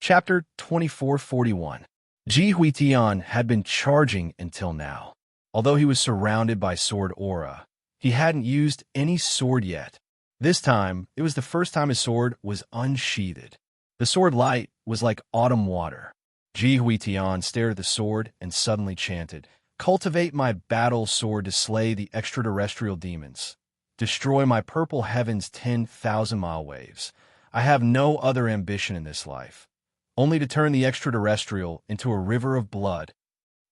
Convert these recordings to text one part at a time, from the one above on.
Chapter 2441. Ji Huitian had been charging until now. Although he was surrounded by sword aura, he hadn't used any sword yet. This time, it was the first time his sword was unsheathed. The sword light was like autumn water. Ji Huitian stared at the sword and suddenly chanted, "Cultivate my battle sword to slay the extraterrestrial demons. Destroy my purple heaven's 10,000-mile waves. I have no other ambition in this life, only to turn the extraterrestrial into a river of blood."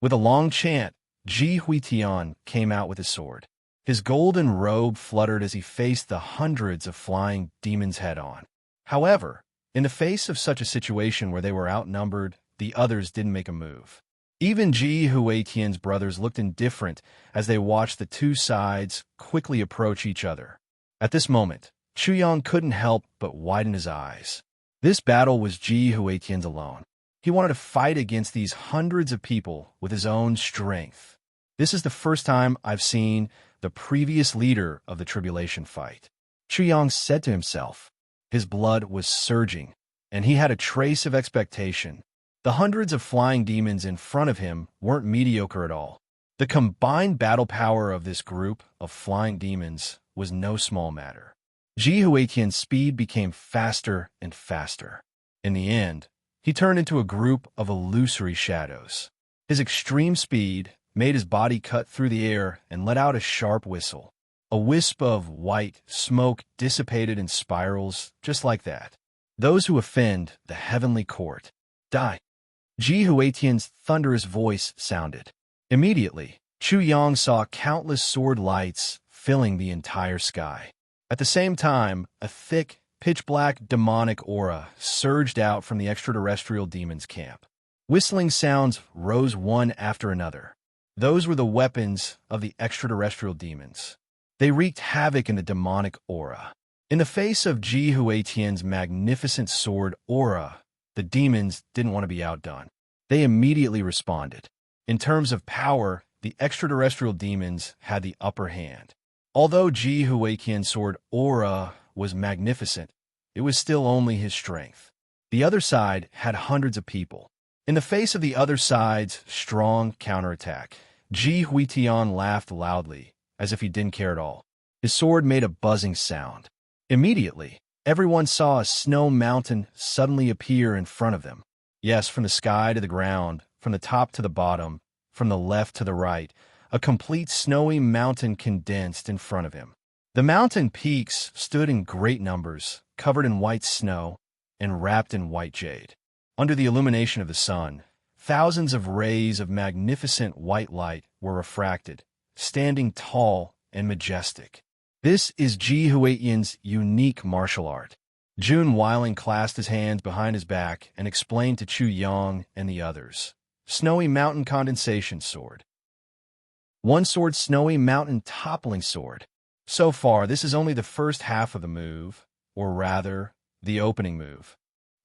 With a long chant, Ji Huitian came out with his sword. His golden robe fluttered as he faced the hundreds of flying demons head-on. However, in the face of such a situation where they were outnumbered, the others didn't make a move. Even Ji Huitian's brothers looked indifferent as they watched the two sides quickly approach each other. At this moment, Chuyang couldn't help but widen his eyes. This battle was Ji Huitian's alone. He wanted to fight against these hundreds of people with his own strength. This is the first time I've seen the previous leader of the tribulation fight, Chuyang said to himself. His blood was surging, and he had a trace of expectation. The hundreds of flying demons in front of him weren't mediocre at all. The combined battle power of this group of flying demons was no small matter. Ji Huitian's speed became faster and faster. In the end, he turned into a group of illusory shadows. His extreme speed made his body cut through the air and let out a sharp whistle. A wisp of white smoke dissipated in spirals just like that. Those who offend the heavenly court die. Ji Huitian's thunderous voice sounded. Immediately, Chuyang saw countless sword lights filling the entire sky. At the same time, a thick, pitch-black demonic aura surged out from the extraterrestrial demons' camp. Whistling sounds rose one after another. Those were the weapons of the extraterrestrial demons. They wreaked havoc in the demonic aura. In the face of Ji Huitian's magnificent sword aura, the demons didn't want to be outdone. They immediately responded. In terms of power, the extraterrestrial demons had the upper hand. Although Ji Huitian's sword aura was magnificent, it was still only his strength. The other side had hundreds of people. In the face of the other side's strong counterattack, Ji Huitian laughed loudly, as if he didn't care at all. His sword made a buzzing sound. Immediately, everyone saw a snow mountain suddenly appear in front of them. Yes, from the sky to the ground, from the top to the bottom, from the left to the right, a complete snowy mountain condensed in front of him. The mountain peaks stood in great numbers, covered in white snow and wrapped in white jade. Under the illumination of the sun, thousands of rays of magnificent white light were refracted, standing tall and majestic. This is Ji Huitian's unique martial art. Jun Weiling clasped his hands behind his back and explained to Chuyang and the others. Snowy Mountain Condensation Sword. One sword Snowy Mountain Toppling Sword. So far, this is only the first half of the move, or rather, the opening move.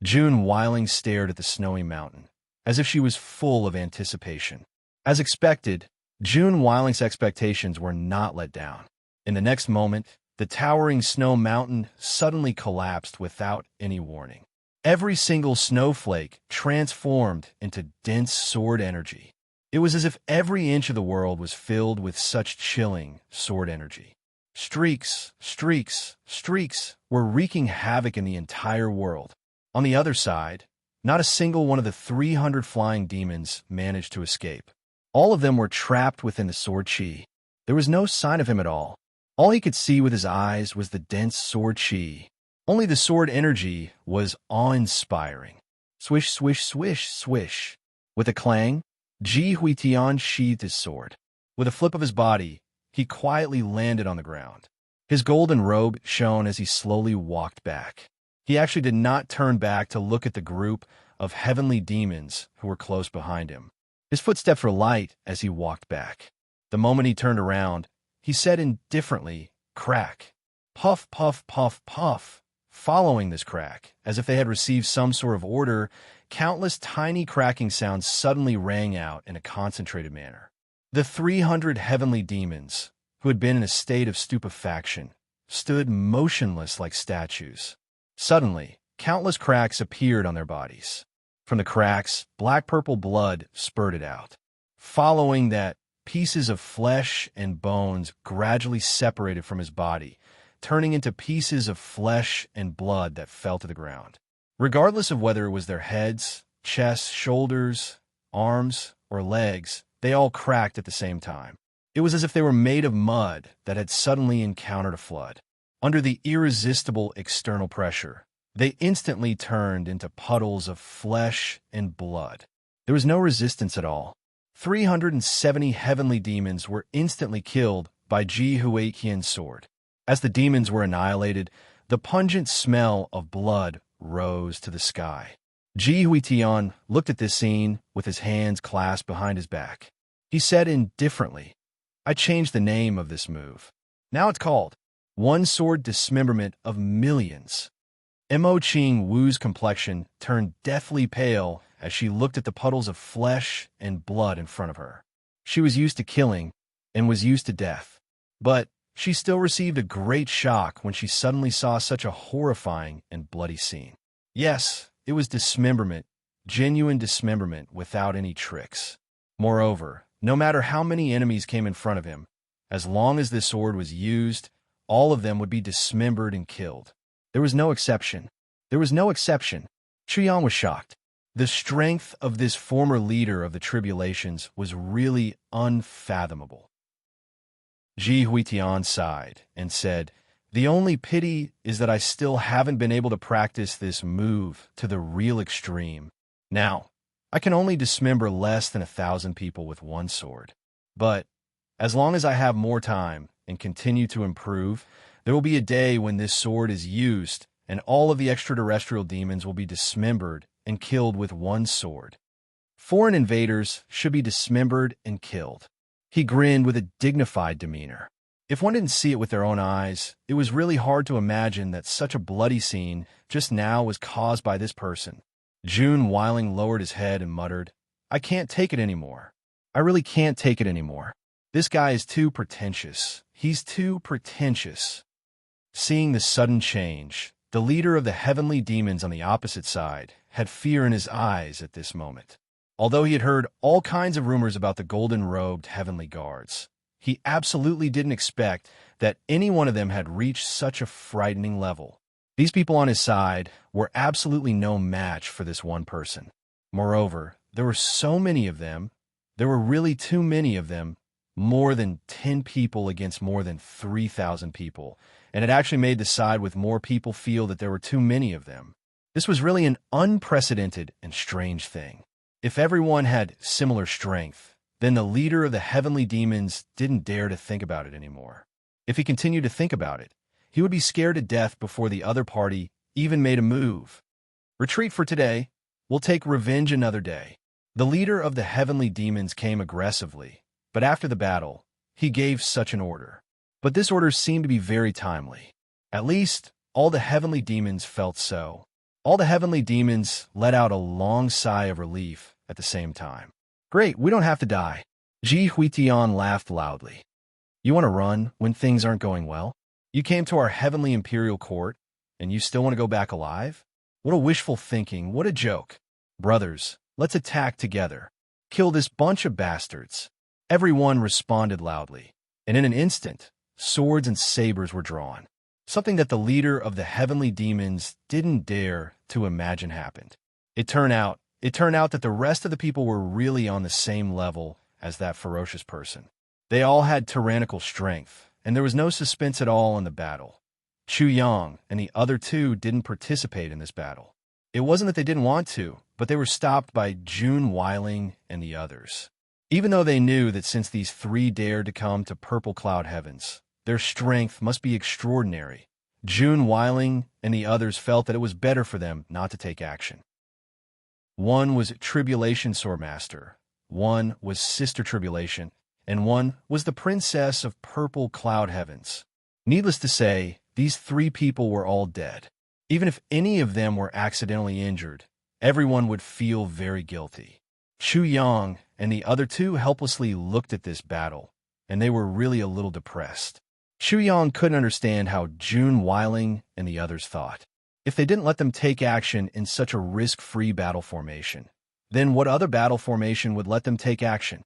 Jun Weiling stared at the snowy mountain, as if she was full of anticipation. As expected, Jun Weiling's expectations were not let down. In the next moment, the towering snow mountain suddenly collapsed without any warning. Every single snowflake transformed into dense sword energy. It was as if every inch of the world was filled with such chilling sword energy. Streaks, streaks, streaks were wreaking havoc in the entire world. On the other side, not a single one of the 300 flying demons managed to escape. All of them were trapped within the sword chi. There was no sign of him at all. All he could see with his eyes was the dense sword chi. Only the sword energy was awe-inspiring. Swish, swish, swish, swish. With a clang, Ji Huitian sheathed his sword. With a flip of his body, he quietly landed on the ground. His golden robe shone as he slowly walked back. He actually did not turn back to look at the group of heavenly demons who were close behind him. His footsteps were light as he walked back. The moment he turned around, he said indifferently, "Crack." Puff, puff, puff, puff. Following this crack, as if they had received some sort of order, countless tiny cracking sounds suddenly rang out in a concentrated manner. The 300 heavenly demons, who had been in a state of stupefaction, stood motionless like statues. Suddenly, countless cracks appeared on their bodies. From the cracks, black-purple blood spurted out. Following that, pieces of flesh and bones gradually separated from his body, turning into pieces of flesh and blood that fell to the ground. Regardless of whether it was their heads, chests, shoulders, arms, or legs, they all cracked at the same time. It was as if they were made of mud that had suddenly encountered a flood. Under the irresistible external pressure, they instantly turned into puddles of flesh and blood. There was no resistance at all. 370 heavenly demons were instantly killed by Ji Huiqian's sword. As the demons were annihilated, the pungent smell of blood rose to the sky. Ji Huiqian looked at this scene with his hands clasped behind his back. He said indifferently, "I changed the name of this move. Now it's called One Sword Dismemberment of Millions." Mo Qing Wu's complexion turned deathly pale as she looked at the puddles of flesh and blood in front of her. She was used to killing and was used to death, but she still received a great shock when she suddenly saw such a horrifying and bloody scene. Yes, it was dismemberment, genuine dismemberment without any tricks. Moreover, no matter how many enemies came in front of him, as long as this sword was used, all of them would be dismembered and killed. There was no exception. There was no exception. Chuyang was shocked. The strength of this former leader of the tribulations was really unfathomable. Ji Huitian sighed and said, "The only pity is that I still haven't been able to practice this move to the real extreme. Now, I can only dismember less than 1,000 people with one sword. But as long as I have more time and continue to improve, there will be a day when this sword is used and all of the extraterrestrial demons will be dismembered and killed with one sword. Foreign invaders should be dismembered and killed." He grinned with a dignified demeanor. If one didn't see it with their own eyes, it was really hard to imagine that such a bloody scene just now was caused by this person. Jun Weiling lowered his head and muttered, "I can't take it anymore. I really can't take it anymore. This guy is too pretentious. He's too pretentious." Seeing the sudden change, the leader of the heavenly demons on the opposite side had fear in his eyes at this moment. Although he had heard all kinds of rumors about the golden-robed heavenly guards, he absolutely didn't expect that any one of them had reached such a frightening level. These people on his side were absolutely no match for this one person. Moreover, there were so many of them. There were really too many of them, more than 10 people against more than 3,000 people, and it actually made the side with more people feel that there were too many of them. This was really an unprecedented and strange thing. If everyone had similar strength, then the leader of the heavenly demons didn't dare to think about it anymore. If he continued to think about it, he would be scared to death before the other party even made a move. Retreat for today. We'll take revenge another day. The leader of the heavenly demons came aggressively, but after the battle, he gave such an order. But this order seemed to be very timely. At least, all the heavenly demons felt so. All the heavenly demons let out a long sigh of relief at the same time. "Great, we don't have to die." Ji Huitian laughed loudly. "You want to run when things aren't going well? You came to our heavenly imperial court, and you still want to go back alive? What a wishful thinking, what a joke. Brothers, let's attack together. Kill this bunch of bastards." Everyone responded loudly, and in an instant, swords and sabers were drawn. Something that the leader of the heavenly demons didn't dare to imagine happened. It turned out that the rest of the people were really on the same level as that ferocious person. They all had tyrannical strength, and there was no suspense at all in the battle. Chu Yang and the other two didn't participate in this battle. It wasn't that they didn't want to, but they were stopped by Jun Weiling and the others. Even though they knew that since these three dared to come to Purple Cloud Heavens, their strength must be extraordinary, Jun Weiling and the others felt that it was better for them not to take action. One was Tribulation Swordmaster, one was Sister Tribulation, and one was the Princess of Purple Cloud Heavens. Needless to say, these three people were all dead. Even if any of them were accidentally injured, everyone would feel very guilty. Chu Yang and the other two helplessly looked at this battle, and they were really a little depressed. Chu Yang couldn't understand how Jun Weiling and the others thought. If they didn't let them take action in such a risk-free battle formation, then what other battle formation would let them take action?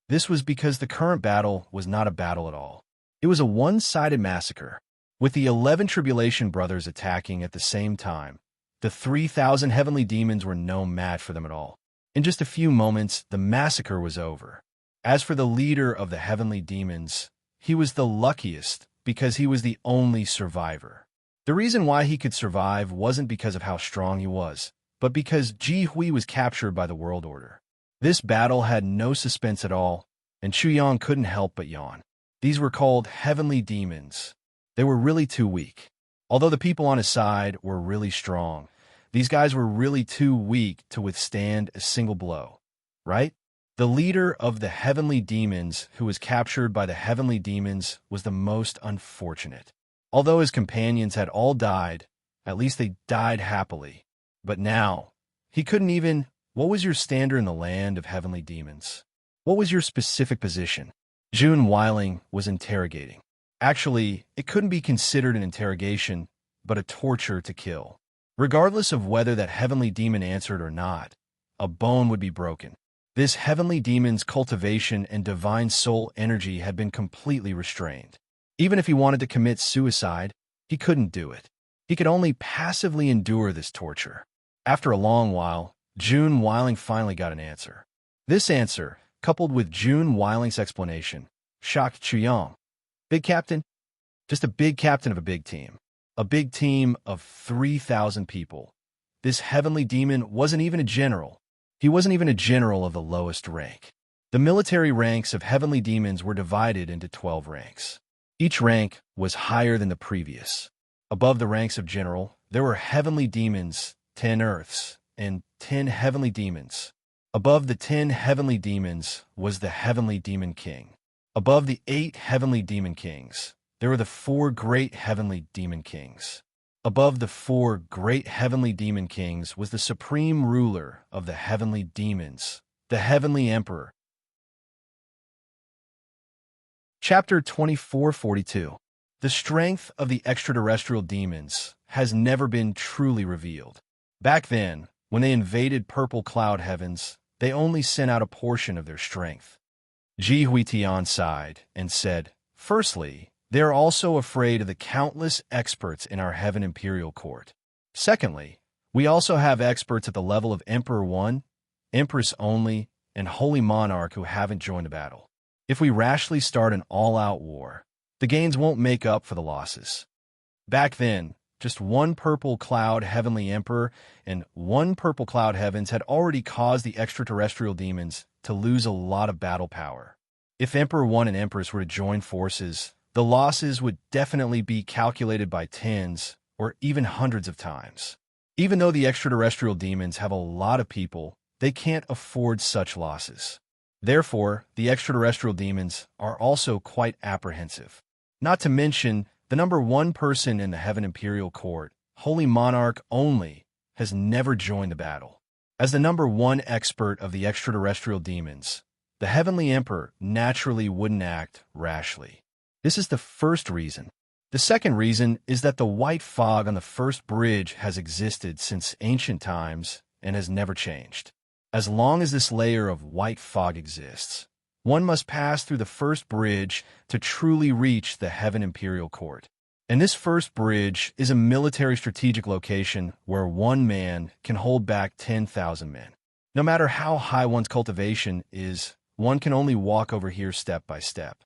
This was because the current battle was not a battle at all. It was a one-sided massacre. With the 11 Tribulation Brothers attacking at the same time, the 3,000 heavenly demons were no match for them at all. In just a few moments, the massacre was over. As for the leader of the heavenly demons, he was the luckiest because he was the only survivor. The reason why he could survive wasn't because of how strong he was, but because Ji Hui was captured by the world order. This battle had no suspense at all, and Chu Yang couldn't help but yawn. These were called heavenly demons. They were really too weak. Although the people on his side were really strong, these guys were really too weak to withstand a single blow, right? The leader of the heavenly demons who was captured by the heavenly demons was the most unfortunate. Although his companions had all died, at least they died happily. But now, he couldn't even... What was your standard in the land of heavenly demons? What was your specific position? Jun Weiling was interrogating. Actually, it couldn't be considered an interrogation, but a torture to kill. Regardless of whether that heavenly demon answered or not, a bone would be broken. This heavenly demon's cultivation and divine soul energy had been completely restrained. Even if he wanted to commit suicide, he couldn't do it. He could only passively endure this torture. After a long while, Jun Weiling finally got an answer. This answer, coupled with Jun Weiling's explanation, shocked Chu Yang. Big captain? Just a big captain of a big team. A big team of 3,000 people. This heavenly demon wasn't even a general. He wasn't even a general of the lowest rank. The military ranks of heavenly demons were divided into 12 ranks. Each rank was higher than the previous. Above the ranks of general, there were heavenly demons, 10 earths, and 10 heavenly demons. Above the 10 heavenly demons was the heavenly demon king. Above the 8 heavenly demon kings, there were the 4 great heavenly demon kings. Above the 4 great heavenly demon kings was the supreme ruler of the heavenly demons, the heavenly emperor. Chapter 2442. The strength of the extraterrestrial demons has never been truly revealed. Back then, when they invaded purple cloud heavens, they only sent out a portion of their strength. Ji Huitian sighed and said, "Firstly, they are also afraid of the countless experts in our Heaven Imperial Court. Secondly, we also have experts at the level of Emperor 1, Empress only, and Holy Monarch who haven't joined the battle. If we rashly start an all-out war, the gains won't make up for the losses." Back then, just one purple cloud heavenly emperor and one purple cloud heavens had already caused the extraterrestrial demons to lose a lot of battle power. If Emperor 1 and Empress were to join forces, the losses would definitely be calculated by tens or even hundreds of times. Even though the extraterrestrial demons have a lot of people, they can't afford such losses. Therefore, the extraterrestrial demons are also quite apprehensive. Not to mention, the number 1 person in the Heaven Imperial Court, Holy Monarch only, has never joined the battle. As the number 1 expert of the extraterrestrial demons, the Heavenly Emperor naturally wouldn't act rashly. This is the first reason. The second reason is that the white fog on the first bridge has existed since ancient times and has never changed. As long as this layer of white fog exists, one must pass through the first bridge to truly reach the Heaven Imperial Court. And this first bridge is a military strategic location where one man can hold back 10,000 men. No matter how high one's cultivation is, one can only walk over here step by step.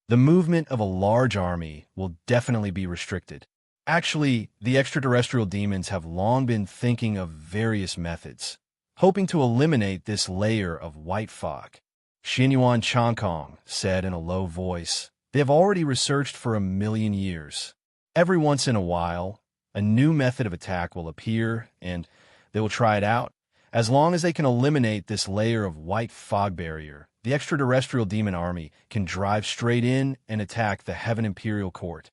The movement of a large army will definitely be restricted. Actually, the extraterrestrial demons have long been thinking of various methods, hoping to eliminate this layer of white fog. Xinyuan Changkong said in a low voice, "They have already researched for 1,000,000 years. Every once in a while, a new method of attack will appear, and they will try it out. As long as they can eliminate this layer of white fog barrier, the extraterrestrial demon army can drive straight in and attack the Heaven Imperial Court.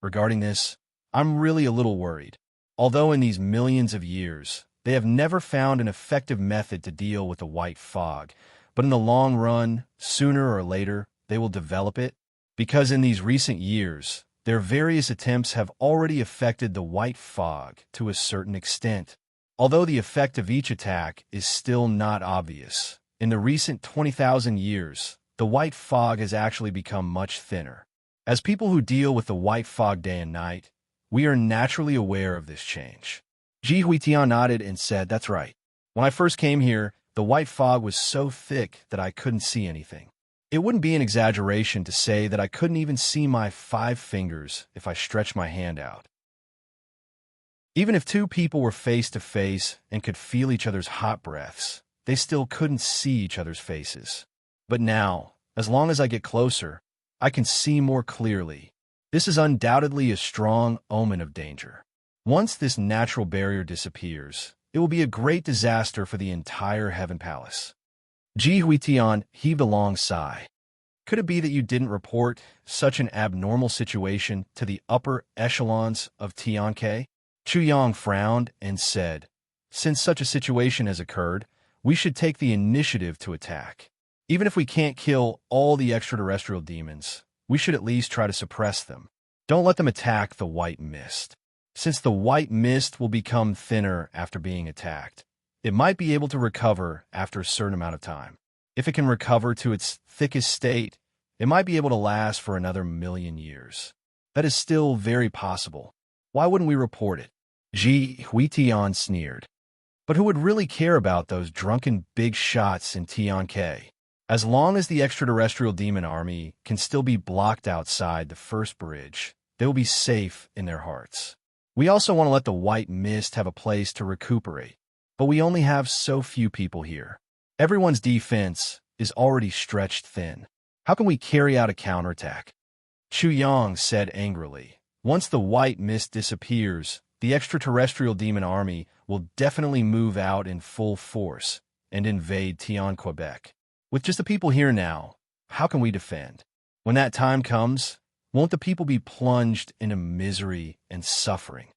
Regarding this, I'm really a little worried. Although in these millions of years, they have never found an effective method to deal with the white fog, but in the long run, sooner or later, they will develop it, because in these recent years, Their various attempts have already affected the white fog to a certain extent, although the effect of each attack is still not obvious. In the recent 20,000 years, the white fog has actually become much thinner. As people who deal with the white fog day and night, we are naturally aware of this change. Ji Huitian nodded and said, "That's right. When I first came here, the white fog was so thick that I couldn't see anything. It wouldn't be an exaggeration to say that I couldn't even see my 5 fingers if I stretched my hand out. Even if 2 people were face to face and could feel each other's hot breaths, they still couldn't see each other's faces. But now, as long as I get closer, I can see more clearly. This is undoubtedly a strong omen of danger. Once this natural barrier disappears, it will be a great disaster for the entire Heaven Palace." Ji Huitian heaved a long sigh. "Could it be that you didn't report such an abnormal situation to the upper echelons of Tianke?" Chu Yang frowned and said, "Since such a situation has occurred, we should take the initiative to attack. Even if we can't kill all the extraterrestrial demons, we should at least try to suppress them. Don't let them attack the white mist. Since the white mist will become thinner after being attacked, it might be able to recover after a certain amount of time. If it can recover to its thickest state, it might be able to last for another 1,000,000 years. That is still very possible. Why wouldn't we report it?" Ji Huitian sneered. "But who would really care about those drunken big shots in Tianke? As long as the extraterrestrial demon army can still be blocked outside the first bridge, they will be safe in their hearts. We also want to let the white mist have a place to recuperate, but we only have so few people here. Everyone's defense is already stretched thin. How can we carry out a counterattack?" Chu Yang said angrily, "Once the white mist disappears, the extraterrestrial demon army will definitely move out in full force and invade Quebec. With just the people here now, how can we defend? When that time comes, won't the people be plunged into misery and suffering?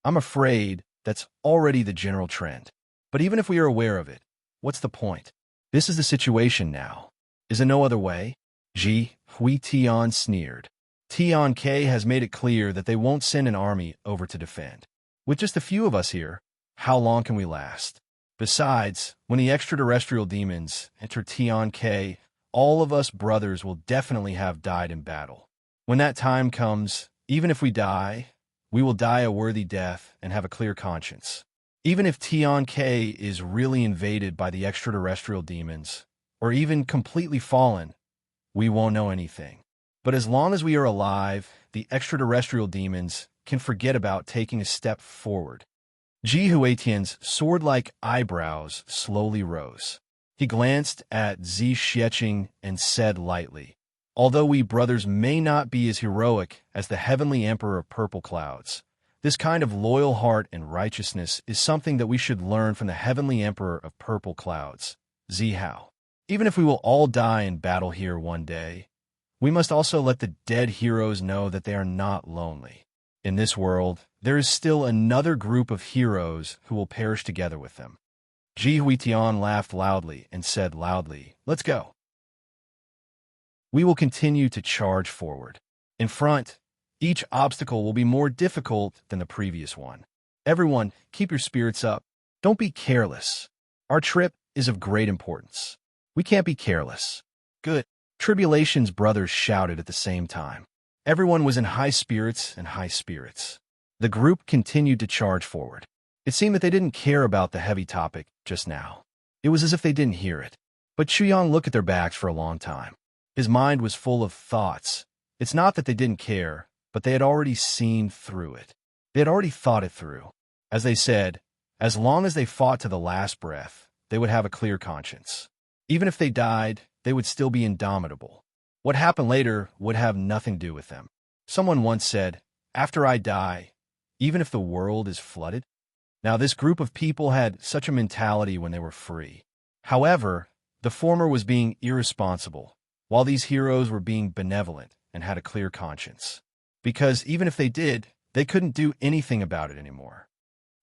I'm afraid that's already the general trend. But even if we are aware of it, what's the point? This is the situation now. Is there no other way?" Ji Huitian sneered. "Tianke has made it clear that they won't send an army over to defend. With just a few of us here, how long can we last? Besides, when the extraterrestrial demons enter Tianke, all of us brothers will definitely have died in battle. When that time comes, even if we die, we will die a worthy death and have a clear conscience. Even if Tianke is really invaded by the extraterrestrial demons, or even completely fallen, we won't know anything. But as long as we are alive, the extraterrestrial demons can forget about taking a step forward." Ji Huitian's sword-like eyebrows slowly rose. He glanced at Zi Xieching and said lightly, "Although we brothers may not be as heroic as the heavenly emperor of purple clouds, this kind of loyal heart and righteousness is something that we should learn from the heavenly emperor of purple clouds, Zi Hao. Even if we will all die in battle here one day, we must also let the dead heroes know that they are not lonely. In this world, there is still another group of heroes who will perish together with them." Ji Huitian laughed loudly and said loudly, "Let's go. We will continue to charge forward. In front, each obstacle will be more difficult than the previous one. Everyone, keep your spirits up. Don't be careless. Our trip is of great importance. We can't be careless." "Good." Tribulation's brothers shouted at the same time. Everyone was in high spirits and high spirits. The group continued to charge forward. It seemed that they didn't care about the heavy topic just now. It was as if they didn't hear it. But Chu Yang looked at their backs for a long time. His mind was full of thoughts. It's not that they didn't care, but they had already seen through it. They had already thought it through. As they said, as long as they fought to the last breath, they would have a clear conscience. Even if they died, they would still be indomitable. What happened later would have nothing to do with them. Someone once said, "After I die, even if the world is flooded." Now this group of people had such a mentality when they were free. However, the former was being irresponsible, while these heroes were being benevolent and had a clear conscience. Because even if they did, they couldn't do anything about it anymore.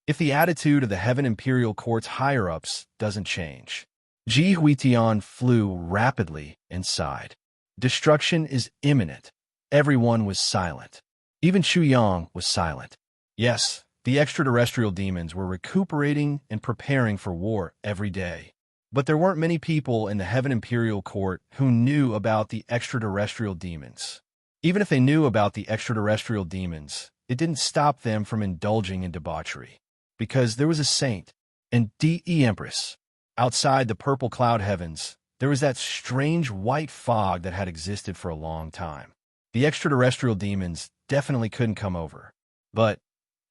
If the attitude of the Heaven Imperial Court's higher-ups doesn't change. Ji Huitian flew rapidly and sighed. Destruction is imminent. Everyone was silent. Even Chu Yang was silent. Yes, the extraterrestrial demons were recuperating and preparing for war every day. But there weren't many people in the Heaven Imperial Court who knew about the extraterrestrial demons. Even if they knew about the extraterrestrial demons, it didn't stop them from indulging in debauchery. Because there was a saint, and D.E. Empress. Outside the purple cloud heavens, there was that strange white fog that had existed for a long time. The extraterrestrial demons definitely couldn't come over. But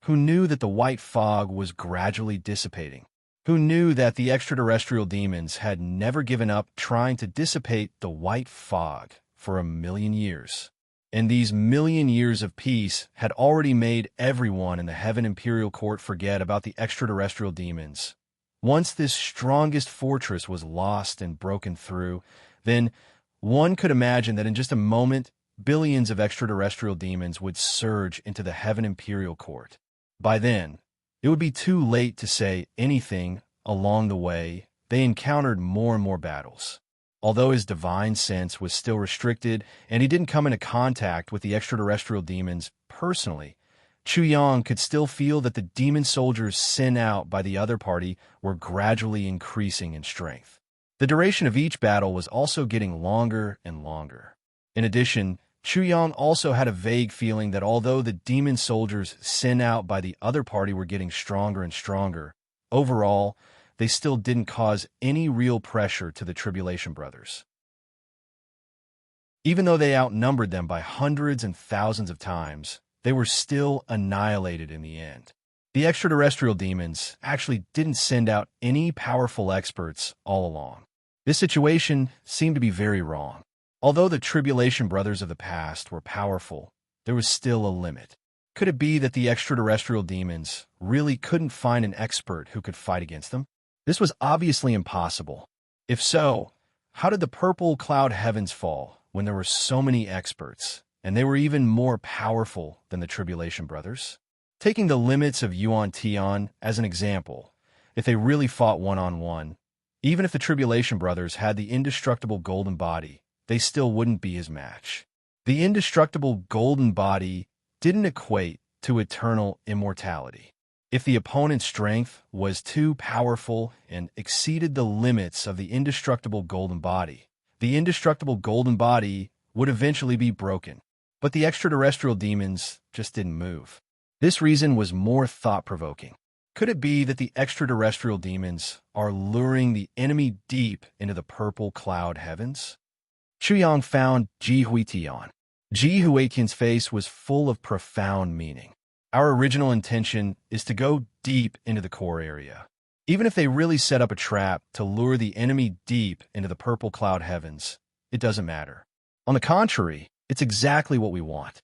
who knew that the white fog was gradually dissipating? Who knew that the extraterrestrial demons had never given up trying to dissipate the white fog for 1,000,000 years? And these 1,000,000 years of peace had already made everyone in the Heaven Imperial Court forget about the extraterrestrial demons. Once this strongest fortress was lost and broken through, then one could imagine that in just a moment, billions of extraterrestrial demons would surge into the Heaven Imperial Court. By then, it would be too late to say anything. Along the way, they encountered more and more battles. Although his divine sense was still restricted and he didn't come into contact with the extraterrestrial demons personally, Chu Yang could still feel that the demon soldiers sent out by the other party were gradually increasing in strength. The duration of each battle was also getting longer and longer. In addition, Chu Yang also had a vague feeling that although the demon soldiers sent out by the other party were getting stronger and stronger, overall, they still didn't cause any real pressure to the Tribulation Brothers. Even though they outnumbered them by hundreds and thousands of times, they were still annihilated in the end. The extraterrestrial demons actually didn't send out any powerful experts all along. This situation seemed to be very wrong. Although the Tribulation Brothers of the past were powerful, there was still a limit. Could it be that the extraterrestrial demons really couldn't find an expert who could fight against them? This was obviously impossible. If so, how did the purple cloud heavens fall when there were so many experts, and they were even more powerful than the Tribulation Brothers? Taking the limits of Yuan Tian as an example, if they really fought one-on-one, even if the Tribulation Brothers had the indestructible golden body, they still wouldn't be his match. The indestructible golden body didn't equate to eternal immortality. If the opponent's strength was too powerful and exceeded the limits of the indestructible golden body, the indestructible golden body would eventually be broken. But the extraterrestrial demons just didn't move. This reason was more thought-provoking. Could it be that the extraterrestrial demons are luring the enemy deep into the purple cloud heavens? Chu Yang found Ji Huitian. Ji Huitian's face was full of profound meaning. Our original intention is to go deep into the core area. Even if they really set up a trap to lure the enemy deep into the purple cloud heavens, it doesn't matter. On the contrary, it's exactly what we want.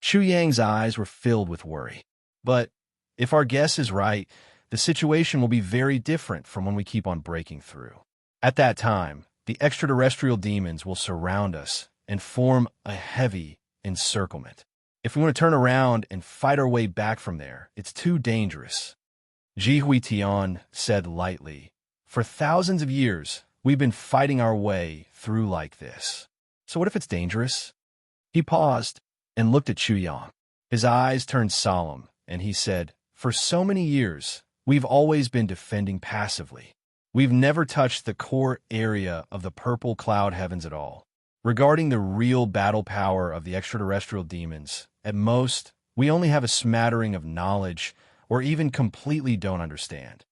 Chu Yang's eyes were filled with worry. But if our guess is right, the situation will be very different from when we keep on breaking through. At that time, the extraterrestrial demons will surround us and form a heavy encirclement. If we want to turn around and fight our way back from there, it's too dangerous. Ji Huitian said lightly, "For thousands of years, we've been fighting our way through like this. So what if it's dangerous?" He paused and looked at Chu Yang. His eyes turned solemn, and he said, "For so many years, we've always been defending passively. We've never touched the core area of the purple cloud heavens at all. Regarding the real battle power of the extraterrestrial demons, at most, we only have a smattering of knowledge or even completely don't understand.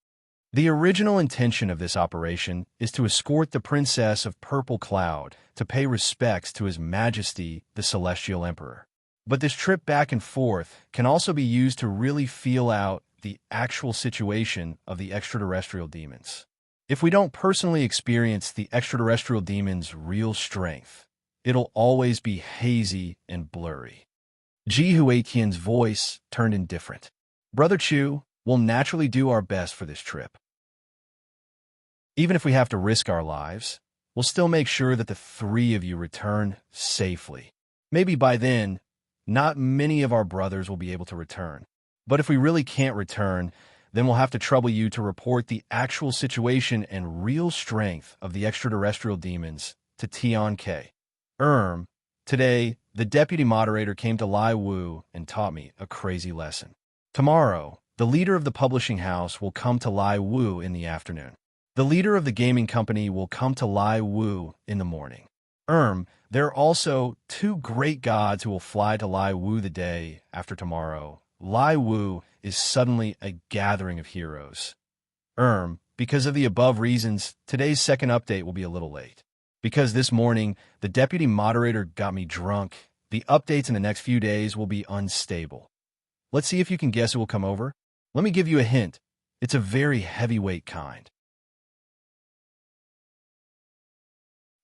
The original intention of this operation is to escort the Princess of Purple Cloud to pay respects to His Majesty, the Celestial Emperor. But this trip back and forth can also be used to really feel out the actual situation of the extraterrestrial demons. If we don't personally experience the extraterrestrial demons' real strength, it'll always be hazy and blurry." Ji Huitian's voice turned indifferent. "Brother Chu, we'll naturally do our best for this trip. Even if we have to risk our lives, we'll still make sure that the three of you return safely. Maybe by then, not many of our brothers will be able to return. But if we really can't return, then we'll have to trouble you to report the actual situation and real strength of the extraterrestrial demons to Tian Ke. Today, the deputy moderator came to Lai Wu and taught me a crazy lesson. Tomorrow, the leader of the publishing house will come to Lai Wu in the afternoon. The leader of the gaming company will come to Lai Wu in the morning. There are also two great gods who will fly to Lai Wu the day after tomorrow. Lai Wu is suddenly a gathering of heroes. Because of the above reasons, today's second update will be a little late. Because this morning, the deputy moderator got me drunk, the updates in the next few days will be unstable. Let's see if you can guess who will come over. Let me give you a hint. It's a very heavyweight kind.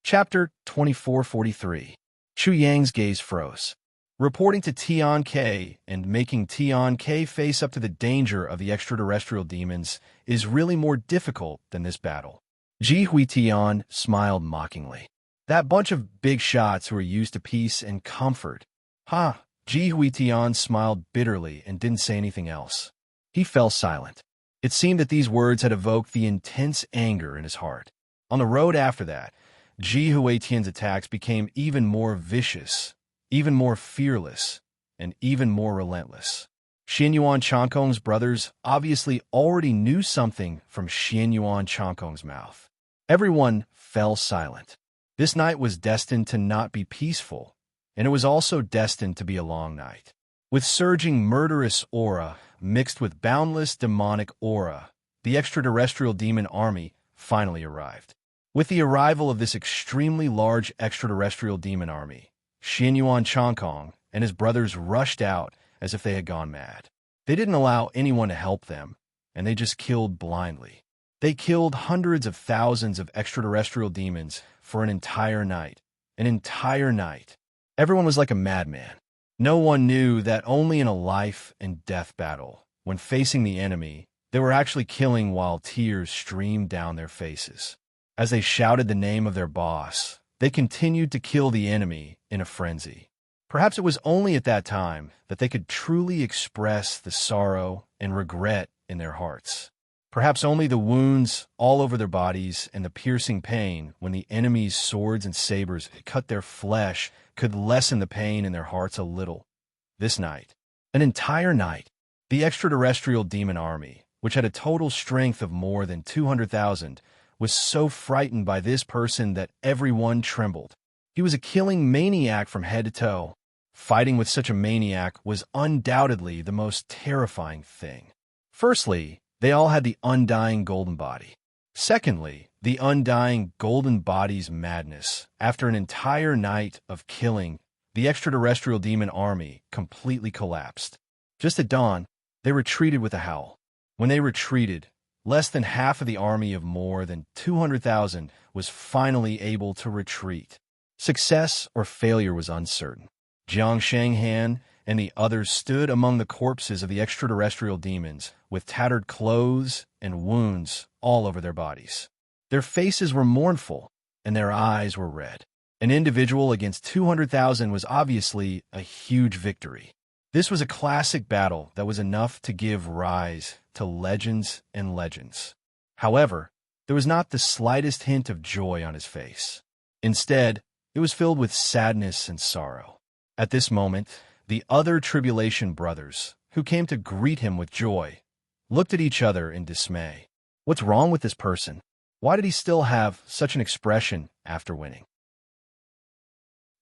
Chapter 2443. Chu Yang's gaze froze. Reporting to Tian Ke and making Tian Ke face up to the danger of the extraterrestrial demons is really more difficult than this battle. Ji Huitian smiled mockingly. That bunch of big shots who are used to peace and comfort. Ha! Ji Huitian smiled bitterly and didn't say anything else. He fell silent. It seemed that these words had evoked the intense anger in his heart. On the road after that, Ji Huitian's attacks became even more vicious, even more fearless, and even more relentless. Xianyuan Changkong's brothers obviously already knew something from Xianyuan Changkong's mouth. Everyone fell silent. This night was destined to not be peaceful, and it was also destined to be a long night. With surging murderous aura mixed with boundless demonic aura, the extraterrestrial demon army finally arrived. With the arrival of this extremely large extraterrestrial demon army, Xianyuan Changkong and his brothers rushed out as if they had gone mad. They didn't allow anyone to help them, and they just killed blindly. They killed hundreds of thousands of extraterrestrial demons for an entire night. An entire night. Everyone was like a madman. No one knew that only in a life and death battle, when facing the enemy, they were actually killing while tears streamed down their faces. As they shouted the name of their boss, they continued to kill the enemy in a frenzy. Perhaps it was only at that time that they could truly express the sorrow and regret in their hearts. Perhaps only the wounds all over their bodies and the piercing pain when the enemy's swords and sabers cut their flesh could lessen the pain in their hearts a little. This night, an entire night, the extraterrestrial demon army, which had a total strength of more than 200,000, was so frightened by this person that everyone trembled. He was a killing maniac from head to toe. Fighting with such a maniac was undoubtedly the most terrifying thing. Firstly, they all had the undying golden body. Secondly, the undying golden body's madness. After an entire night of killing, the extraterrestrial demon army completely collapsed. Just at dawn, they retreated with a howl. When they retreated, less than half of the army of more than 200,000 was finally able to retreat. Success or failure was uncertain. Jiang Shanghan and the others stood among the corpses of the extraterrestrial demons with tattered clothes and wounds all over their bodies. Their faces were mournful, and their eyes were red. An individual against 200,000 was obviously a huge victory. This was a classic battle that was enough to give rise to legends and legends. However, there was not the slightest hint of joy on his face. Instead, it was filled with sadness and sorrow. At this moment, the other Tribulation brothers, who came to greet him with joy, looked at each other in dismay. What's wrong with this person? Why did he still have such an expression after winning?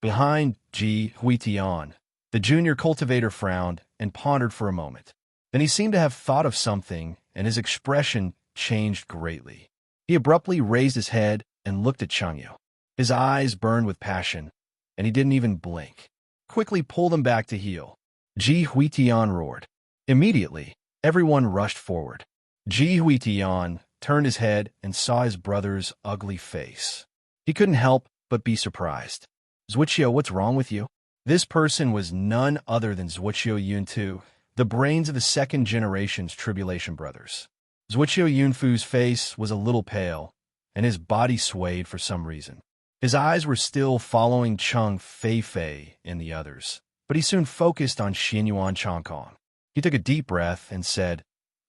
Behind Ji Huitian, the junior cultivator frowned and pondered for a moment. Then he seemed to have thought of something, and his expression changed greatly. He abruptly raised his head and looked at Changyu. His eyes burned with passion, and he didn't even blink. Quickly pull them back to heel. Ji Huitian roared. Immediately, everyone rushed forward. Ji Huitian turned his head and saw his brother's ugly face. He couldn't help but be surprised. Zhuqiu, what's wrong with you? This person was none other than Zhuqiu Yunfu, the brains of the second generation's Tribulation brothers. Zhuqiu Yunfu's face was a little pale, and his body swayed for some reason. His eyes were still following Cheng Feifei and the others, but he soon focused on Xianyuan Changkong. He took a deep breath and said,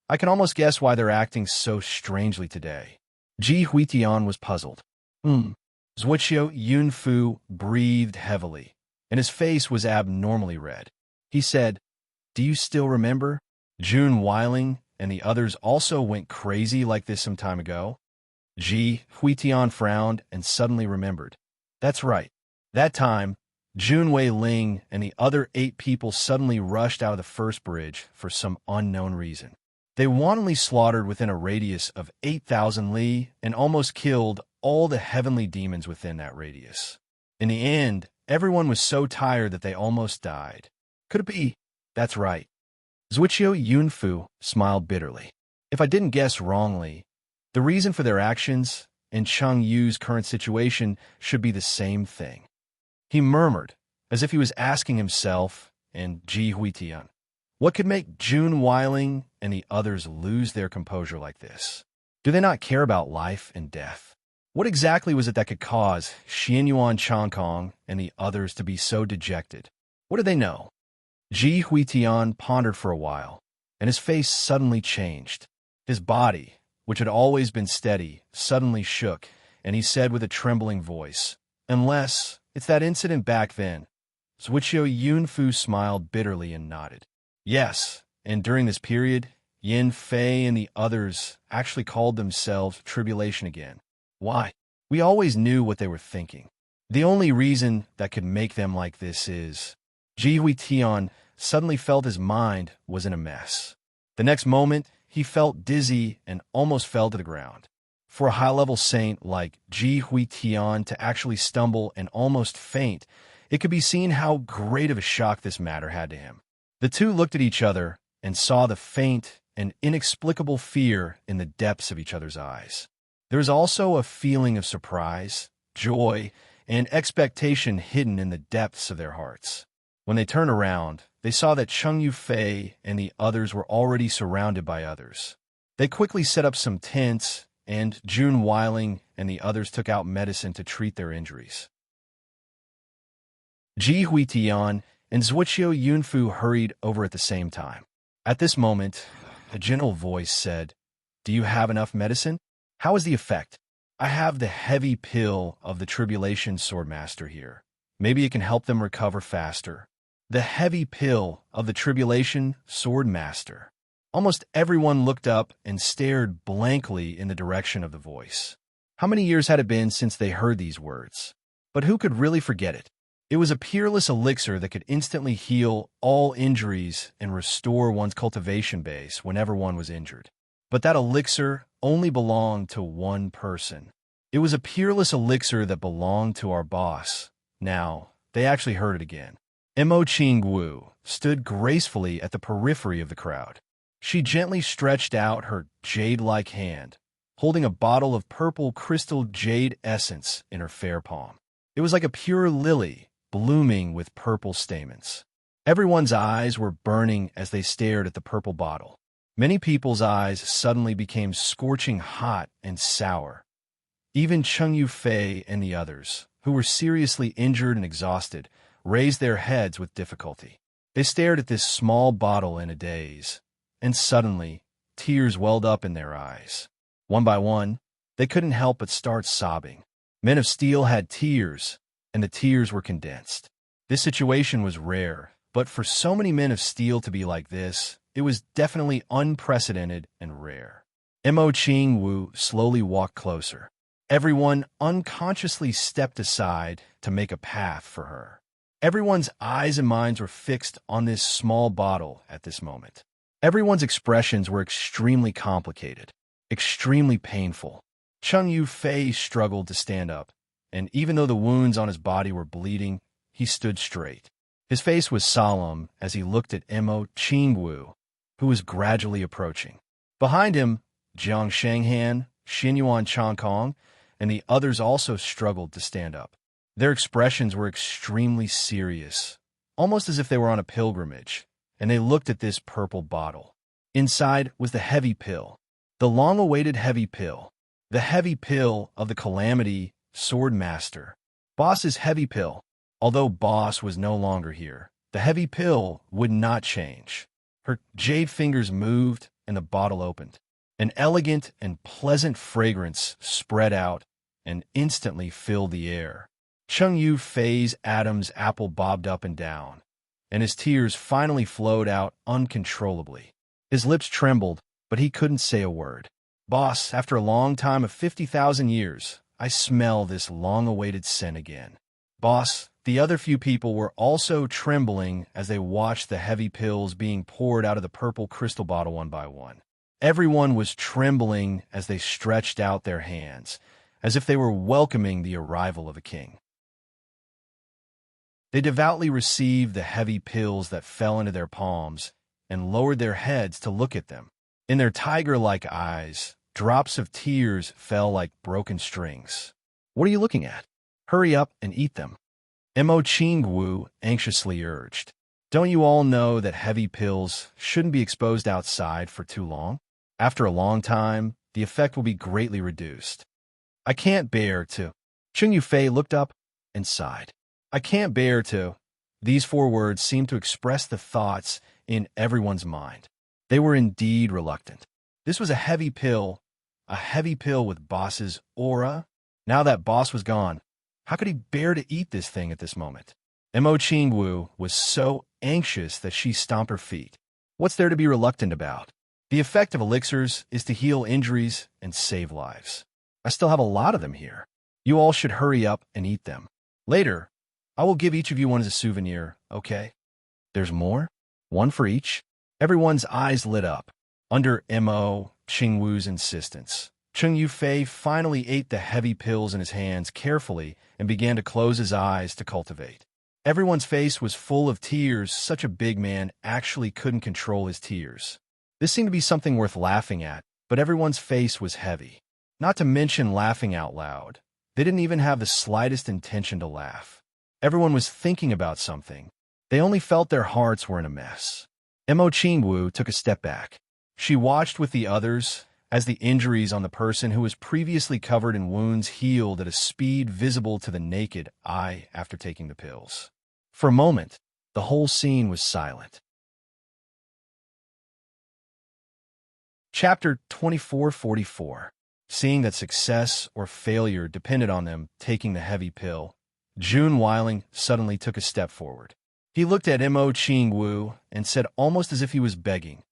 I can almost guess why they're acting so strangely today. Ji Huitian was puzzled. Zhuqiu Yunfu breathed heavily. and his face was abnormally red. He said, "Do you still remember? June Weiling and the others also went crazy like this some time ago." Ji Huitian frowned and suddenly remembered. That's right. That time, Jun Wei Ling and the other 8 people suddenly rushed out of the first bridge for some unknown reason. They wantonly slaughtered within a radius of 8,000 li and almost killed all the heavenly demons within that radius. In the end, everyone was so tired that they almost died. Could it be? That's right. Zuiqiu Yunfu smiled bitterly. If I didn't guess wrongly, the reason for their actions and Cheng Yu's current situation should be the same thing. He murmured, as if he was asking himself and Ji Huitian, what could make Jun Weiling and the others lose their composure like this? Do they not care about life and death? What exactly was it that could cause Xianyuan Changkong and the others to be so dejected? What did they know? Ji Huitian pondered for a while, and his face suddenly changed. His body, which had always been steady, suddenly shook, and he said with a trembling voice, "Unless it's that incident back then." Zuiqiu Yunfu smiled bitterly and nodded. Yes, and during this period, Yin Fei and the others actually called themselves Tribulation again. Why? We always knew what they were thinking. The only reason that could make them like this is... Ji Huitian suddenly felt his mind was in a mess. The next moment, he felt dizzy and almost fell to the ground. For a high-level saint like Ji Huitian to actually stumble and almost faint, it could be seen how great of a shock this matter had to him. The two looked at each other and saw the faint and inexplicable fear in the depths of each other's eyes. There was also a feeling of surprise, joy, and expectation hidden in the depths of their hearts. When they turned around, they saw that Cheng Yufei and the others were already surrounded by others. They quickly set up some tents, and Jun Weiling and the others took out medicine to treat their injuries. Ji Huitian and Zuiqiu Yunfu hurried over at the same time. At this moment, a gentle voice said, "Do you have enough medicine? How is the effect?" "I have the heavy pill of the Tribulation Swordmaster here. Maybe it can help them recover faster." The heavy pill of the Tribulation Swordmaster. Almost everyone looked up and stared blankly in the direction of the voice. How many years had it been since they heard these words? But who could really forget it? It was a peerless elixir that could instantly heal all injuries and restore one's cultivation base whenever one was injured. But that elixir only belonged to one person. It was a peerless elixir that belonged to our boss. Now, they actually heard it again. Mo Qingwu stood gracefully at the periphery of the crowd. She gently stretched out her jade-like hand, holding a bottle of purple crystal jade essence in her fair palm. It was like a pure lily, blooming with purple stamens. Everyone's eyes were burning as they stared at the purple bottle. Many people's eyes suddenly became scorching hot and sour. Even Cheng Yufei and the others, who were seriously injured and exhausted, raised their heads with difficulty. They stared at this small bottle in a daze, and suddenly, tears welled up in their eyes. One by one, they couldn't help but start sobbing. Men of Steel had tears, and the tears were condensed. This situation was rare, but for so many Men of Steel to be like this, it was definitely unprecedented and rare. Mo Qingwu slowly walked closer. Everyone unconsciously stepped aside to make a path for her. Everyone's eyes and minds were fixed on this small bottle at this moment. Everyone's expressions were extremely complicated, extremely painful. Cheng Yufei struggled to stand up, and even though the wounds on his body were bleeding, he stood straight. His face was solemn as he looked at Mo Qingwu, who was gradually approaching. Behind him, Jiang Shanghan, Xianyuan Changkong, and the others also struggled to stand up. Their expressions were extremely serious, almost as if they were on a pilgrimage, and they looked at this purple bottle. Inside was the heavy pill, the long-awaited heavy pill, the heavy pill of the Calamity Swordmaster. Boss's heavy pill. Although Boss was no longer here, the heavy pill would not change. Her jade fingers moved, and the bottle opened. An elegant and pleasant fragrance spread out and instantly filled the air. Chung Yu Fei's Adam's apple bobbed up and down, and his tears finally flowed out uncontrollably. His lips trembled, but he couldn't say a word. Boss, after a long time of 50,000 years, I smell this long-awaited scent again. Boss, the other few people were also trembling as they watched the heavy pills being poured out of the purple crystal bottle one by one. Everyone was trembling as they stretched out their hands, as if they were welcoming the arrival of a king. They devoutly received the heavy pills that fell into their palms and lowered their heads to look at them. In their tiger-like eyes, drops of tears fell like broken strings. What are you looking at? Hurry up and eat them. Mo Ching-wu anxiously urged. Don't you all know that heavy pills shouldn't be exposed outside for too long? After a long time, the effect will be greatly reduced. I can't bear to. Chung Yu Fei looked up and sighed. I can't bear to. These 4 words seemed to express the thoughts in everyone's mind. They were indeed reluctant. This was a heavy pill with Boss's aura. Now that Boss was gone, how could he bear to eat this thing at this moment? Mo Ching-wu was so anxious that she stomped her feet. What's there to be reluctant about? The effect of elixirs is to heal injuries and save lives. I still have a lot of them here. You all should hurry up and eat them. Later, I will give each of you one as a souvenir, okay? There's more? One for each? Everyone's eyes lit up. Under Mo Ching-wu's insistence, Chung Yu Fei finally ate the heavy pills in his hands carefully and began to close his eyes to cultivate. Everyone's face was full of tears. Such a big man actually couldn't control his tears. This seemed to be something worth laughing at, but everyone's face was heavy. Not to mention laughing out loud. They didn't even have the slightest intention to laugh. Everyone was thinking about something. They only felt their hearts were in a mess. Mo Ching-wu took a step back. She watched with the others as the injuries on the person who was previously covered in wounds healed at a speed visible to the naked eye after taking the pills. For a moment, the whole scene was silent. Chapter 2444. Seeing that success or failure depended on them taking the heavy pill, Jun Weiling suddenly took a step forward. He looked at Mo Ching-wu and said almost as if he was begging,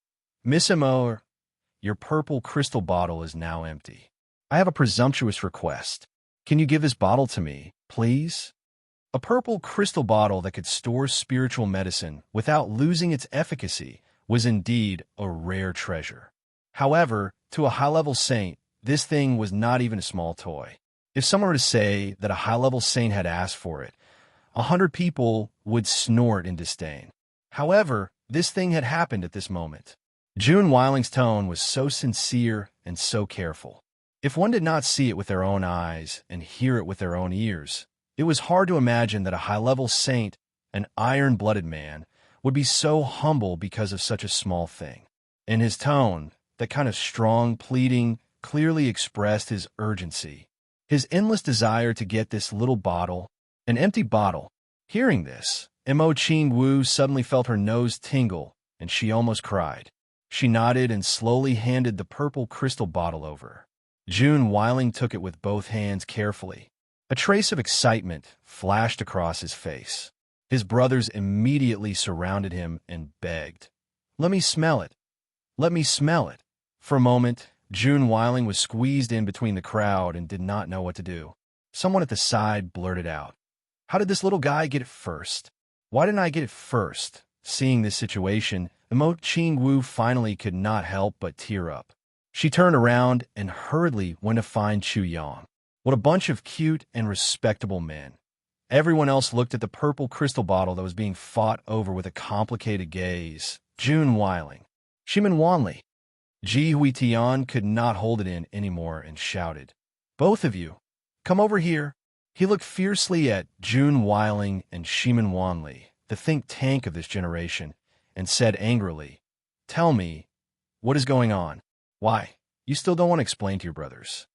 Miss Mo, your purple crystal bottle is now empty. I have a presumptuous request. Can you give this bottle to me, please? A purple crystal bottle that could store spiritual medicine without losing its efficacy was indeed a rare treasure. However, to a high-level saint, this thing was not even a small toy. If someone were to say that a high-level saint had asked for it, 100 people would snort in disdain. However, this thing had happened at this moment. Jun Weiling's tone was so sincere and so careful. If one did not see it with their own eyes and hear it with their own ears, it was hard to imagine that a high-level saint, an iron-blooded man, would be so humble because of such a small thing. In his tone, that kind of strong pleading clearly expressed his urgency, his endless desire to get this little bottle, an empty bottle. Hearing this, Mo Ching-wu suddenly felt her nose tingle, and she almost cried. She nodded and slowly handed the purple crystal bottle over. Jun Weiling took it with both hands carefully. A trace of excitement flashed across his face. His brothers immediately surrounded him and begged, Let me smell it. Let me smell it. For a moment, Jun Weiling was squeezed in between the crowd and did not know what to do. Someone at the side blurted out, How did this little guy get it first? Why didn't I get it first? Seeing this situation, Mo Ching-wu finally could not help but tear up. She turned around and hurriedly went to find Chu Yang. What a bunch of cute and respectable men. Everyone else looked at the purple crystal bottle that was being fought over with a complicated gaze. Jun Weiling. Shimin Wanli. Ji Huitian could not hold it in anymore and shouted, Both of you, come over here. He looked fiercely at Jun Weiling and Shimin Wanli, the think tank of this generation, and said angrily, Tell me, what is going on? Why, you still don't want to explain to your brothers.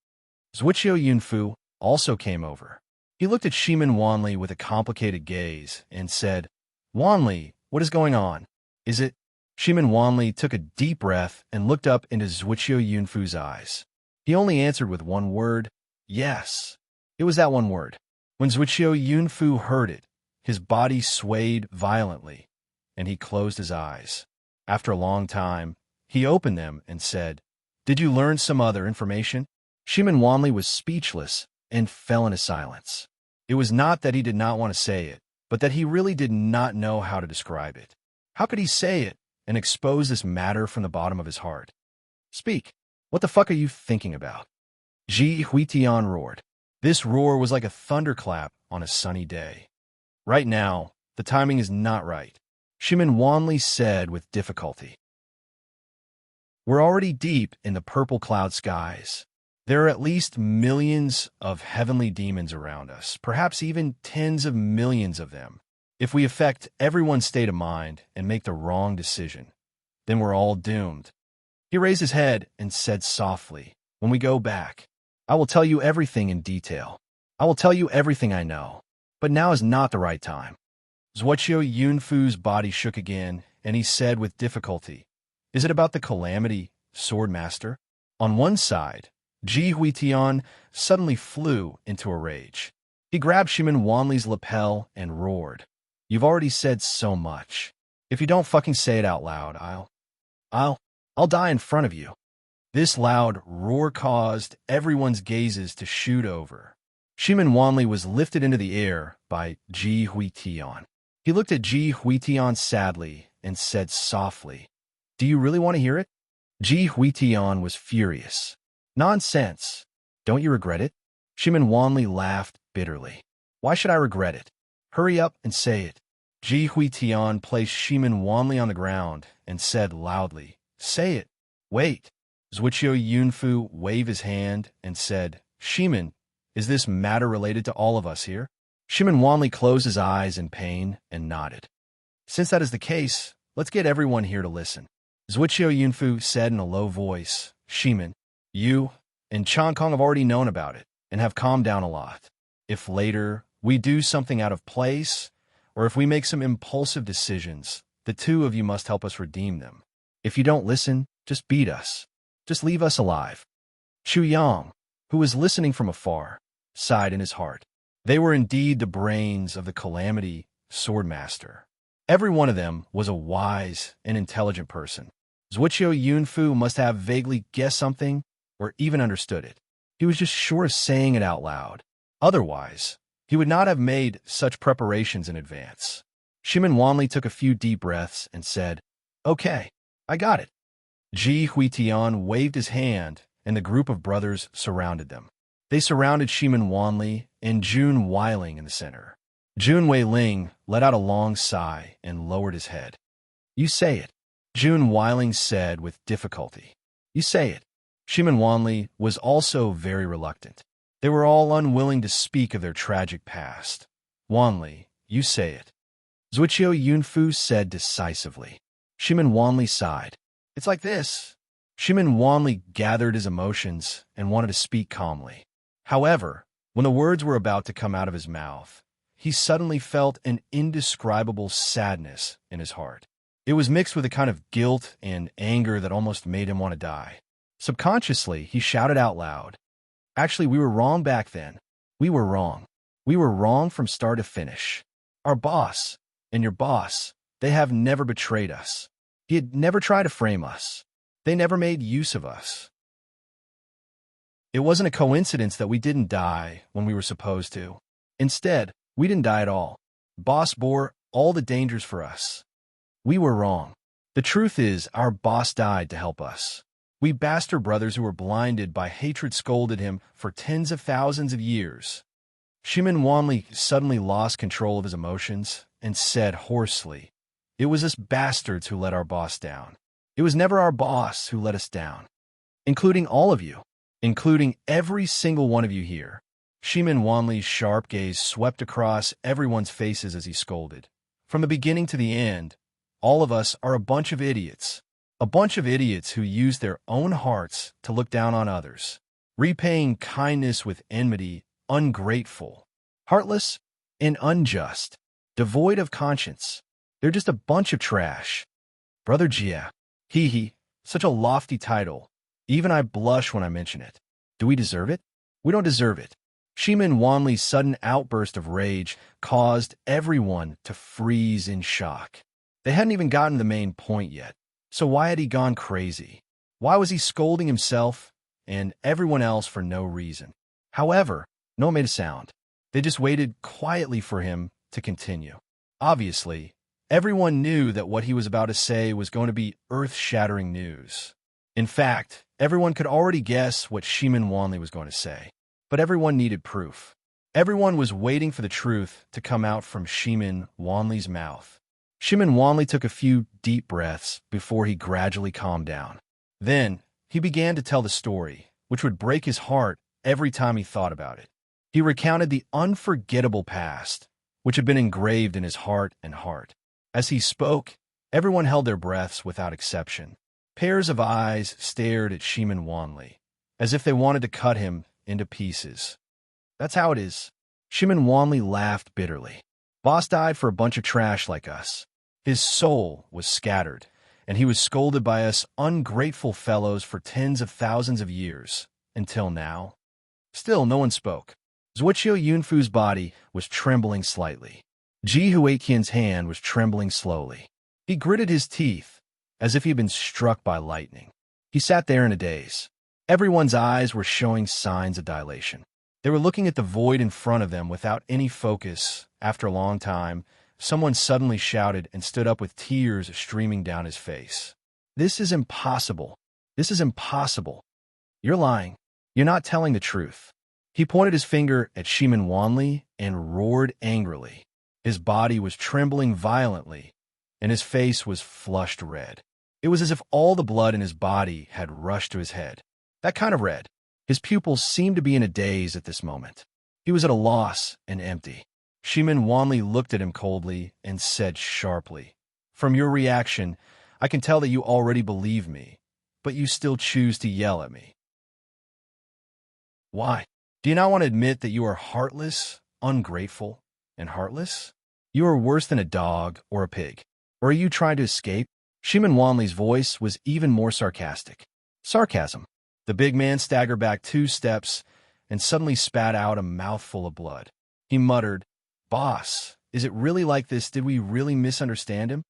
Zhuiqiu Yunfu also came over. He looked at Shimin Wanli with a complicated gaze and said, Wanli, what is going on? Is it? Shimin Wanli took a deep breath and looked up into Zhuiqiu Yunfu's eyes. He only answered with one word, Yes. It was that one word. When Zhuqiu Yunfu heard it, his body swayed violently, and he closed his eyes. After a long time, he opened them and said, "Did you learn some other information?" Shimin Wanli was speechless and fell into silence. It was not that he did not want to say it, but that he really did not know how to describe it. How could he say it and expose this matter from the bottom of his heart? "Speak. What the fuck are you thinking about?" Ji Huitian roared. This roar was like a thunderclap on a sunny day. "Right now, the timing is not right," Shimin Wanli said with difficulty. "We're already deep in the purple cloud skies. There are at least millions of heavenly demons around us, perhaps even tens of millions of them. If we affect everyone's state of mind and make the wrong decision, then we're all doomed." He raised his head and said softly, "When we go back, I will tell you everything in detail. I will tell you everything I know, but now is not the right time." Zhuqiu Yunfu's body shook again, and he said with difficulty, "Is it about the calamity, Sword Master?" On one side, Ji Huitian suddenly flew into a rage. He grabbed Shimin Wanli's lapel and roared, "You've already said so much. If you don't fucking say it out loud, I'll die in front of you." This loud roar caused everyone's gazes to shoot over. Shimin Wanli was lifted into the air by Ji Huitian. He looked at Ji Huitian sadly and said softly, "Do you really want to hear it?" Ji Huitian was furious. "Nonsense. Don't you regret it?" Shimin Wanli laughed bitterly. "Why should I regret it? Hurry up and say it." Ji Huitian placed Shimin Wanli on the ground and said loudly, "Say it. Wait." Zhuqiu Yunfu waved his hand and said, "Shimin, is this matter related to all of us here?" Shimin Wanli closed his eyes in pain and nodded. "Since that is the case, let's get everyone here to listen." Zhuqiu Yunfu said in a low voice, "Shimin, you and Chan Kong have already known about it and have calmed down a lot. If later we do something out of place, or if we make some impulsive decisions, the two of you must help us redeem them. If you don't listen, just beat us. Just leave us alive." Chu Yang, who was listening from afar, sighed in his heart. They were indeed the brains of the calamity Sword Master. Every one of them was a wise and intelligent person. Zhuqiu Yunfu must have vaguely guessed something or even understood it. He was just short of saying it out loud. Otherwise, he would not have made such preparations in advance. Shimin Wanli took a few deep breaths and said, "Okay, I got it." Ji Huitian waved his hand, and the group of brothers surrounded them. They surrounded Shimin Wanli and Jun Weiling in the center. Jun Weiling let out a long sigh and lowered his head. "You say it," Jun Weiling said with difficulty. "You say it." Shimin Wanli was also very reluctant. They were all unwilling to speak of their tragic past. "Wanli, you say it." Zhuqiu Yunfu said decisively. Shimin Wanli sighed. "It's like this." Shimin Wanli gathered his emotions and wanted to speak calmly. However, when the words were about to come out of his mouth, he suddenly felt an indescribable sadness in his heart. It was mixed with a kind of guilt and anger that almost made him want to die. Subconsciously, he shouted out loud, "Actually, we were wrong back then. We were wrong. We were wrong from start to finish. Our boss and your boss, they have never betrayed us. He had never tried to frame us. They never made use of us. It wasn't a coincidence that we didn't die when we were supposed to. Instead, we didn't die at all. Boss bore all the dangers for us. We were wrong. The truth is, our boss died to help us. We bastard brothers who were blinded by hatred scolded him for tens of thousands of years." Shimin Wanli suddenly lost control of his emotions and said hoarsely, "It was us bastards who let our boss down. It was never our boss who let us down. Including all of you. Including every single one of you here." Shimin Wanli's sharp gaze swept across everyone's faces as he scolded. "From the beginning to the end, all of us are a bunch of idiots. A bunch of idiots who use their own hearts to look down on others, repaying kindness with enmity, ungrateful, heartless, and unjust, devoid of conscience. They're just a bunch of trash. Brother Jia, hee, such a lofty title. Even I blush when I mention it. Do we deserve it? We don't deserve it. Shimin Wanli's sudden outburst of rage caused everyone to freeze in shock. They hadn't even gotten to the main point yet. So why had he gone crazy? Why was he scolding himself and everyone else for no reason? However, no one made a sound. They just waited quietly for him to continue. Obviously, everyone knew that what he was about to say was going to be earth-shattering news. In fact, everyone could already guess what Shimin Wanli was going to say. But everyone needed proof. Everyone was waiting for the truth to come out from Shimin Wanli's mouth. Shimin Wanli took a few deep breaths before he gradually calmed down. Then, he began to tell the story, which would break his heart every time he thought about it. He recounted the unforgettable past, which had been engraved in his heart and heart. As he spoke, everyone held their breaths without exception. Pairs of eyes stared at Shimin Wanli, as if they wanted to cut him into pieces. That's how it is. Shimin Wanli laughed bitterly. Boss died for a bunch of trash like us. His soul was scattered, and he was scolded by us ungrateful fellows for tens of thousands of years, until now. Still, no one spoke. Zhuoqiu Yunfu's body was trembling slightly. Ji Huiqian's hand was trembling slowly. He gritted his teeth, as if he had been struck by lightning. He sat there in a daze. Everyone's eyes were showing signs of dilation. They were looking at the void in front of them without any focus. After a long time, someone suddenly shouted and stood up with tears streaming down his face. "This is impossible. This is impossible. You're lying. You're not telling the truth." He pointed his finger at Shimin Wanli and roared angrily. His body was trembling violently, and his face was flushed red. It was as if all the blood in his body had rushed to his head. That kind of red. His pupils seemed to be in a daze at this moment. He was at a loss and empty. Shimin Wanli looked at him coldly and said sharply, "From your reaction, I can tell that you already believe me, but you still choose to yell at me. Why? Do you not want to admit that you are heartless, ungrateful, and heartless? You are worse than a dog or a pig. Or are you trying to escape?" Shimin Wanli's voice was even more sarcastic. Sarcasm. The big man staggered back 2 steps and suddenly spat out a mouthful of blood. He muttered, "Boss, is it really like this? Did we really misunderstand him?"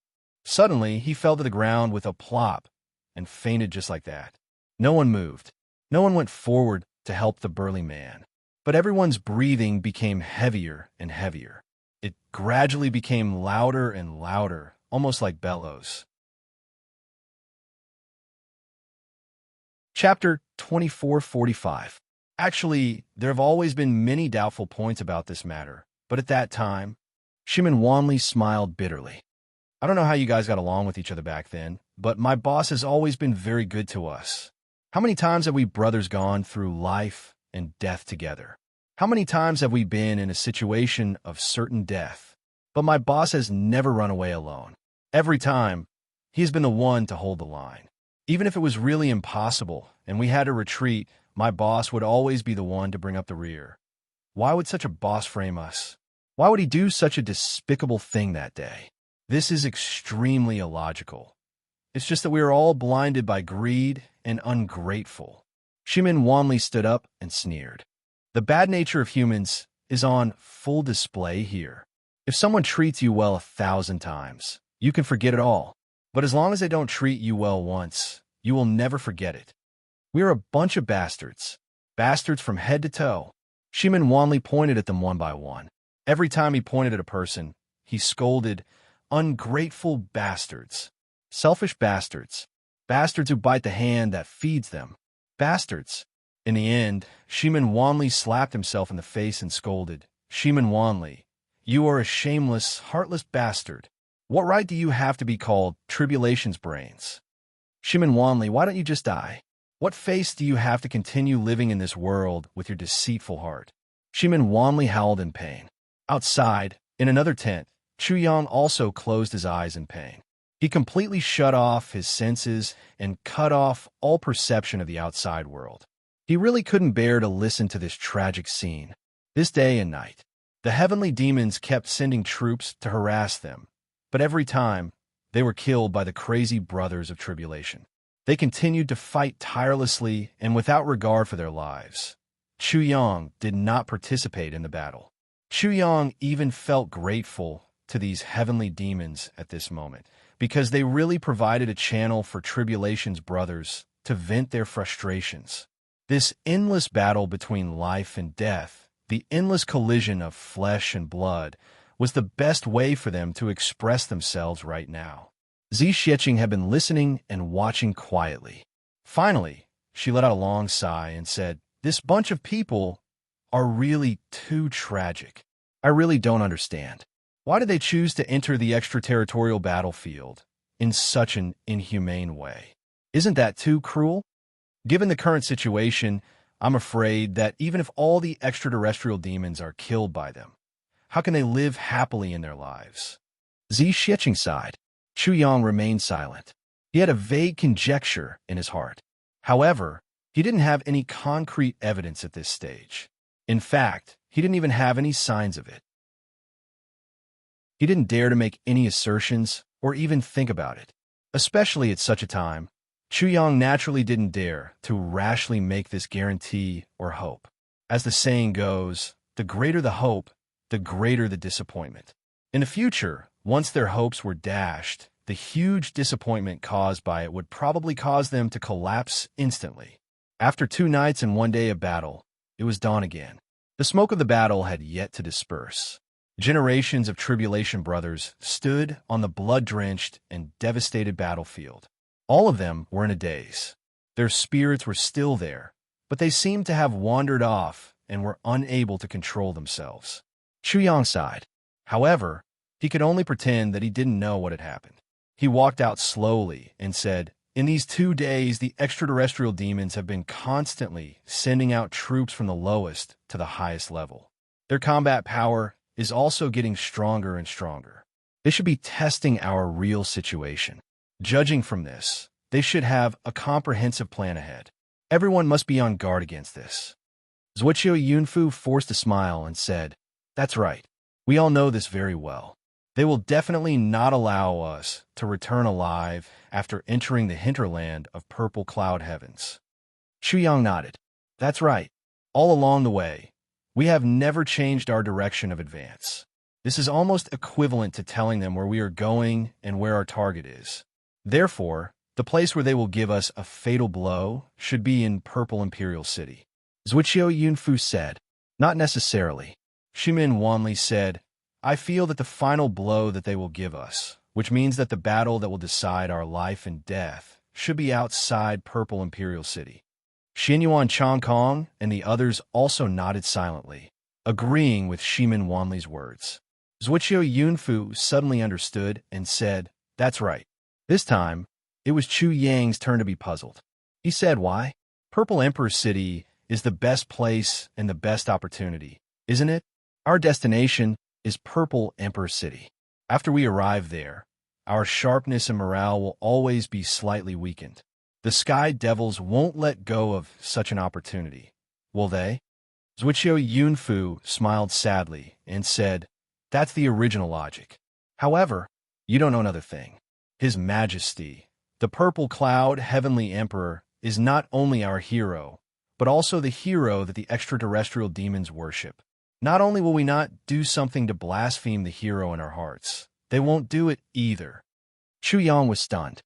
Suddenly, he fell to the ground with a plop and fainted just like that. No one moved. No one went forward to help the burly man. But everyone's breathing became heavier and heavier. It gradually became louder and louder, almost like bellows. Chapter 2445. Actually, there have always been many doubtful points about this matter, but at that time, Shimin Wanli smiled bitterly. "I don't know how you guys got along with each other back then, but my boss has always been very good to us. How many times have we brothers gone through life and death together? How many times have we been in a situation of certain death? But my boss has never run away alone. Every time, he has been the one to hold the line. Even if it was really impossible and we had to retreat, my boss would always be the one to bring up the rear. Why would such a boss frame us? Why would he do such a despicable thing that day? This is extremely illogical. It's just that we are all blinded by greed and ungrateful." Shimin Wanli stood up and sneered. "The bad nature of humans is on full display here. If someone treats you well 1,000 times, you can forget it all. But as long as they don't treat you well once, you will never forget it. We are a bunch of bastards. Bastards from head to toe." Shimin Wanli pointed at them one by one. Every time he pointed at a person, he scolded, "Ungrateful bastards. Selfish bastards. Bastards who bite the hand that feeds them. Bastards." In the end, Shimin Wanli slapped himself in the face and scolded, "Shimin Wanli, you are a shameless, heartless bastard. What right do you have to be called Tribulation's brains? Shimin Wanli, why don't you just die? What face do you have to continue living in this world with your deceitful heart?" Shimin Wanli howled in pain. Outside, in another tent, Chu Yang also closed his eyes in pain. He completely shut off his senses and cut off all perception of the outside world. He really couldn't bear to listen to this tragic scene. This day and night, the heavenly demons kept sending troops to harass them, but every time, they were killed by the crazy brothers of tribulation. They continued to fight tirelessly and without regard for their lives. Chu Yang did not participate in the battle. Chu Yang even felt grateful to these heavenly demons at this moment, because they really provided a channel for Tribulation's brothers to vent their frustrations. This endless battle between life and death, the endless collision of flesh and blood, was the best way for them to express themselves right now. Zi Xieching had been listening and watching quietly. Finally, she let out a long sigh and said, "This bunch of people are really too tragic. I really don't understand. Why did they choose to enter the extraterritorial battlefield in such an inhumane way? Isn't that too cruel? Given the current situation, I'm afraid that even if all the extraterrestrial demons are killed by them, how can they live happily in their lives?" Zi Xieching sighed. Chu Yang remained silent. He had a vague conjecture in his heart. However, he didn't have any concrete evidence at this stage. In fact, he didn't even have any signs of it. He didn't dare to make any assertions or even think about it. Especially at such a time, Chu Yang naturally didn't dare to rashly make this guarantee or hope. As the saying goes, the greater the hope, the greater the disappointment. In the future, once their hopes were dashed, the huge disappointment caused by it would probably cause them to collapse instantly. After 2 nights and 1 day of battle, it was dawn again. The smoke of the battle had yet to disperse. Generations of Tribulation brothers stood on the blood-drenched and devastated battlefield. All of them were in a daze. Their spirits were still there, but they seemed to have wandered off and were unable to control themselves. Chu Yang sighed. However, he could only pretend that he didn't know what had happened. He walked out slowly and said, "In these 2 days, the extraterrestrial demons have been constantly sending out troops from the lowest to the highest level. Their combat power is also getting stronger and stronger. They should be testing our real situation. Judging from this, they should have a comprehensive plan ahead. Everyone must be on guard against this." Zhuqiu Yunfu forced a smile and said, "That's right. We all know this very well. They will definitely not allow us to return alive after entering the hinterland of purple cloud heavens." Chu Yang nodded. "That's right. All along the way, we have never changed our direction of advance. This is almost equivalent to telling them where we are going and where our target is. Therefore, the place where they will give us a fatal blow should be in Purple Imperial City." Zhuqiu Yunfu said, "Not necessarily." Shimin Wanli said, "I feel that the final blow that they will give us, which means that the battle that will decide our life and death, should be outside Purple Imperial City." Xinyuan Changkong and the others also nodded silently, agreeing with Shimin Wanli's words. Zhuqiu Yunfu suddenly understood and said, "That's right." This time, it was Chu Yang's turn to be puzzled. He said, "Why? Purple Emperor City is the best place and the best opportunity, isn't it? Our destination is Purple Emperor City. After we arrive there, our sharpness and morale will always be slightly weakened. The Sky Devils won't let go of such an opportunity, will they?" Zhuqiu Yunfu smiled sadly and said, "That's the original logic. However, you don't know another thing. His Majesty, the Purple Cloud Heavenly Emperor, is not only our hero, but also the hero that the extraterrestrial demons worship. Not only will we not do something to blaspheme the hero in our hearts, they won't do it either." Chu Yang was stunned.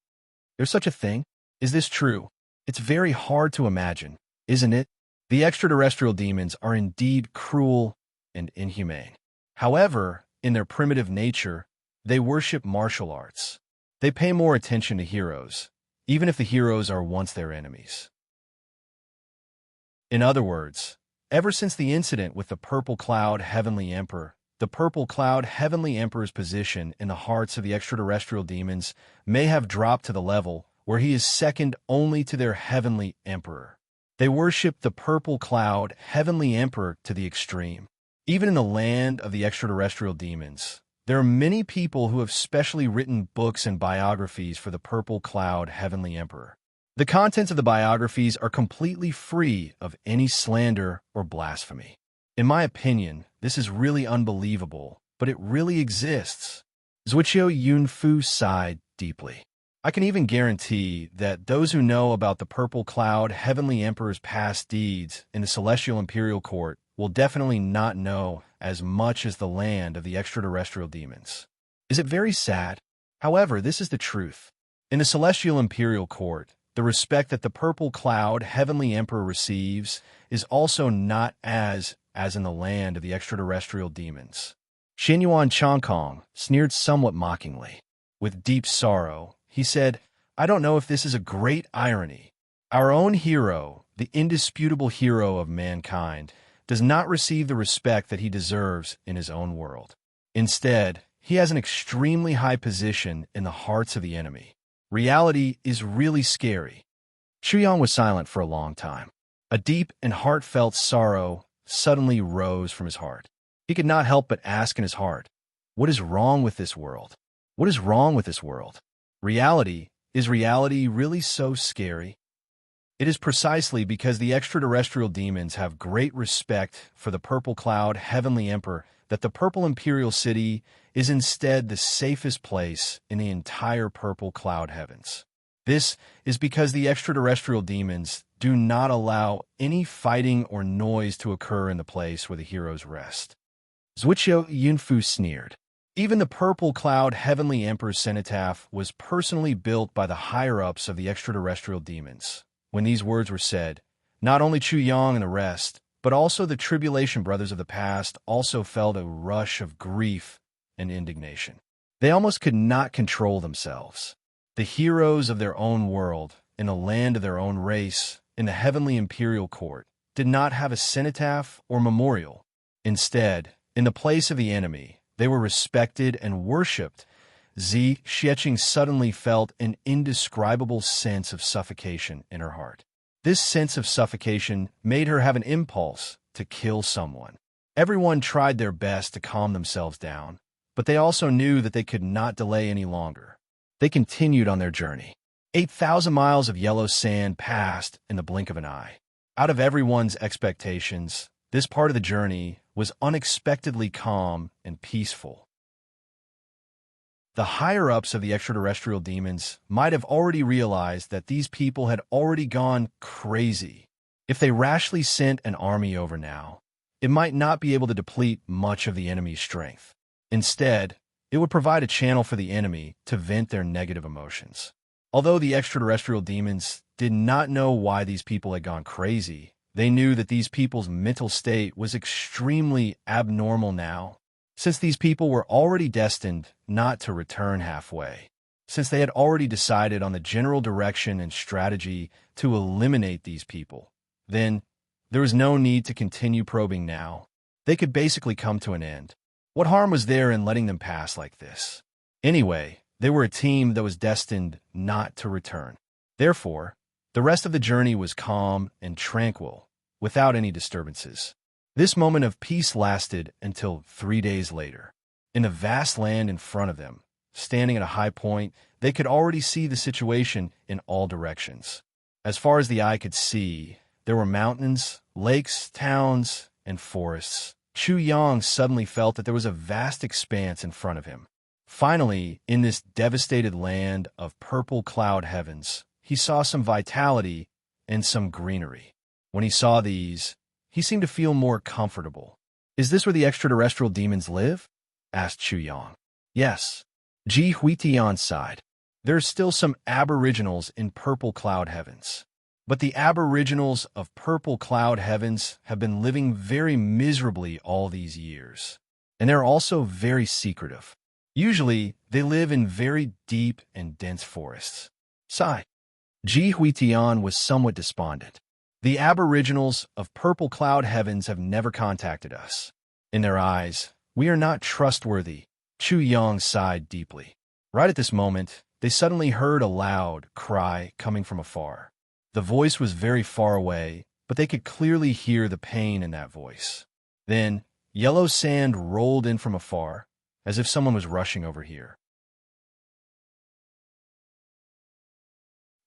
"There's such a thing? Is this true? It's very hard to imagine, isn't it? The extraterrestrial demons are indeed cruel and inhumane. However, in their primitive nature, they worship martial arts. They pay more attention to heroes, even if the heroes are once their enemies. In other words, ever since the incident with the Purple Cloud Heavenly Emperor, the Purple Cloud Heavenly Emperor's position in the hearts of the extraterrestrial demons may have dropped to the level where he is second only to their Heavenly Emperor. They worship the Purple Cloud Heavenly Emperor to the extreme. Even in the land of the extraterrestrial demons, there are many people who have specially written books and biographies for the Purple Cloud Heavenly Emperor. The contents of the biographies are completely free of any slander or blasphemy. In my opinion, this is really unbelievable, but it really exists." Zhuqiu Yunfu sighed deeply. I can even guarantee that those who know about the Purple Cloud Heavenly Emperor's past deeds in the Celestial Imperial Court will definitely not know as much as the land of the extraterrestrial demons. Is it very sad? However, this is the truth. In the Celestial Imperial Court, the respect that the Purple Cloud Heavenly Emperor receives is also not as in the land of the extraterrestrial demons. Xinyuan Chongkong sneered somewhat mockingly. With deep sorrow, he said, I don't know if this is a great irony. Our own hero, the indisputable hero of mankind, does not receive the respect that he deserves in his own world. Instead, he has an extremely high position in the hearts of the enemy. Reality is really scary. Chuyang was silent for a long time. A deep and heartfelt sorrow suddenly rose from his heart. He could not help but ask in his heart, what is wrong with this world? What is wrong with this world? Is reality really so scary? It is precisely because the extraterrestrial demons have great respect for the Purple Cloud Heavenly Emperor that the Purple Imperial City is instead the safest place in the entire Purple Cloud Heavens. This is because the extraterrestrial demons do not allow any fighting or noise to occur in the place where the heroes rest. Zhuqiu Yunfu sneered. Even the Purple Cloud Heavenly Emperor's cenotaph was personally built by the higher-ups of the extraterrestrial demons. When these words were said, not only Chu Yang and the rest, but also the Tribulation Brothers of the past also felt a rush of grief and indignation. They almost could not control themselves. The heroes of their own world, in the land of their own race, in the Heavenly Imperial Court, did not have a cenotaph or memorial. Instead, in the place of the enemy, they were respected and worshipped. Zi Xieching suddenly felt an indescribable sense of suffocation in her heart. This sense of suffocation made her have an impulse to kill someone. Everyone tried their best to calm themselves down, but they also knew that they could not delay any longer. They continued on their journey. 8,000 miles of yellow sand passed in the blink of an eye. Out of everyone's expectations, this part of the journey was unexpectedly calm and peaceful. The higher-ups of the extraterrestrial demons might have already realized that these people had already gone crazy. If they rashly sent an army over now, it might not be able to deplete much of the enemy's strength. Instead, it would provide a channel for the enemy to vent their negative emotions. Although the extraterrestrial demons did not know why these people had gone crazy, they knew that these people's mental state was extremely abnormal now, since these people were already destined not to return halfway, since they had already decided on the general direction and strategy to eliminate these people. Then, there was no need to continue probing now. They could basically come to an end. What harm was there in letting them pass like this? Anyway, they were a team that was destined not to return. Therefore, the rest of the journey was calm and tranquil, without any disturbances. This moment of peace lasted until 3 days later. In the vast land in front of them, standing at a high point, they could already see the situation in all directions. As far as the eye could see, there were mountains, lakes, towns, and forests. Chu Yang suddenly felt that there was a vast expanse in front of him. Finally, in this devastated land of purple cloud heavens, he saw some vitality and some greenery. When he saw these, he seemed to feel more comfortable. Is this where the extraterrestrial demons live? Asked Chu Yang. Yes. Ji Huitian sighed. There's still some aboriginals in purple cloud heavens. But the aboriginals of purple cloud heavens have been living very miserably all these years. And they're also very secretive. Usually, they live in very deep and dense forests. Sigh. Ji Huitian was somewhat despondent. The aboriginals of purple cloud heavens have never contacted us. In their eyes, we are not trustworthy. Chu Yang sighed deeply. Right at this moment, they suddenly heard a loud cry coming from afar. The voice was very far away, but they could clearly hear the pain in that voice. Then, yellow sand rolled in from afar, as if someone was rushing over here.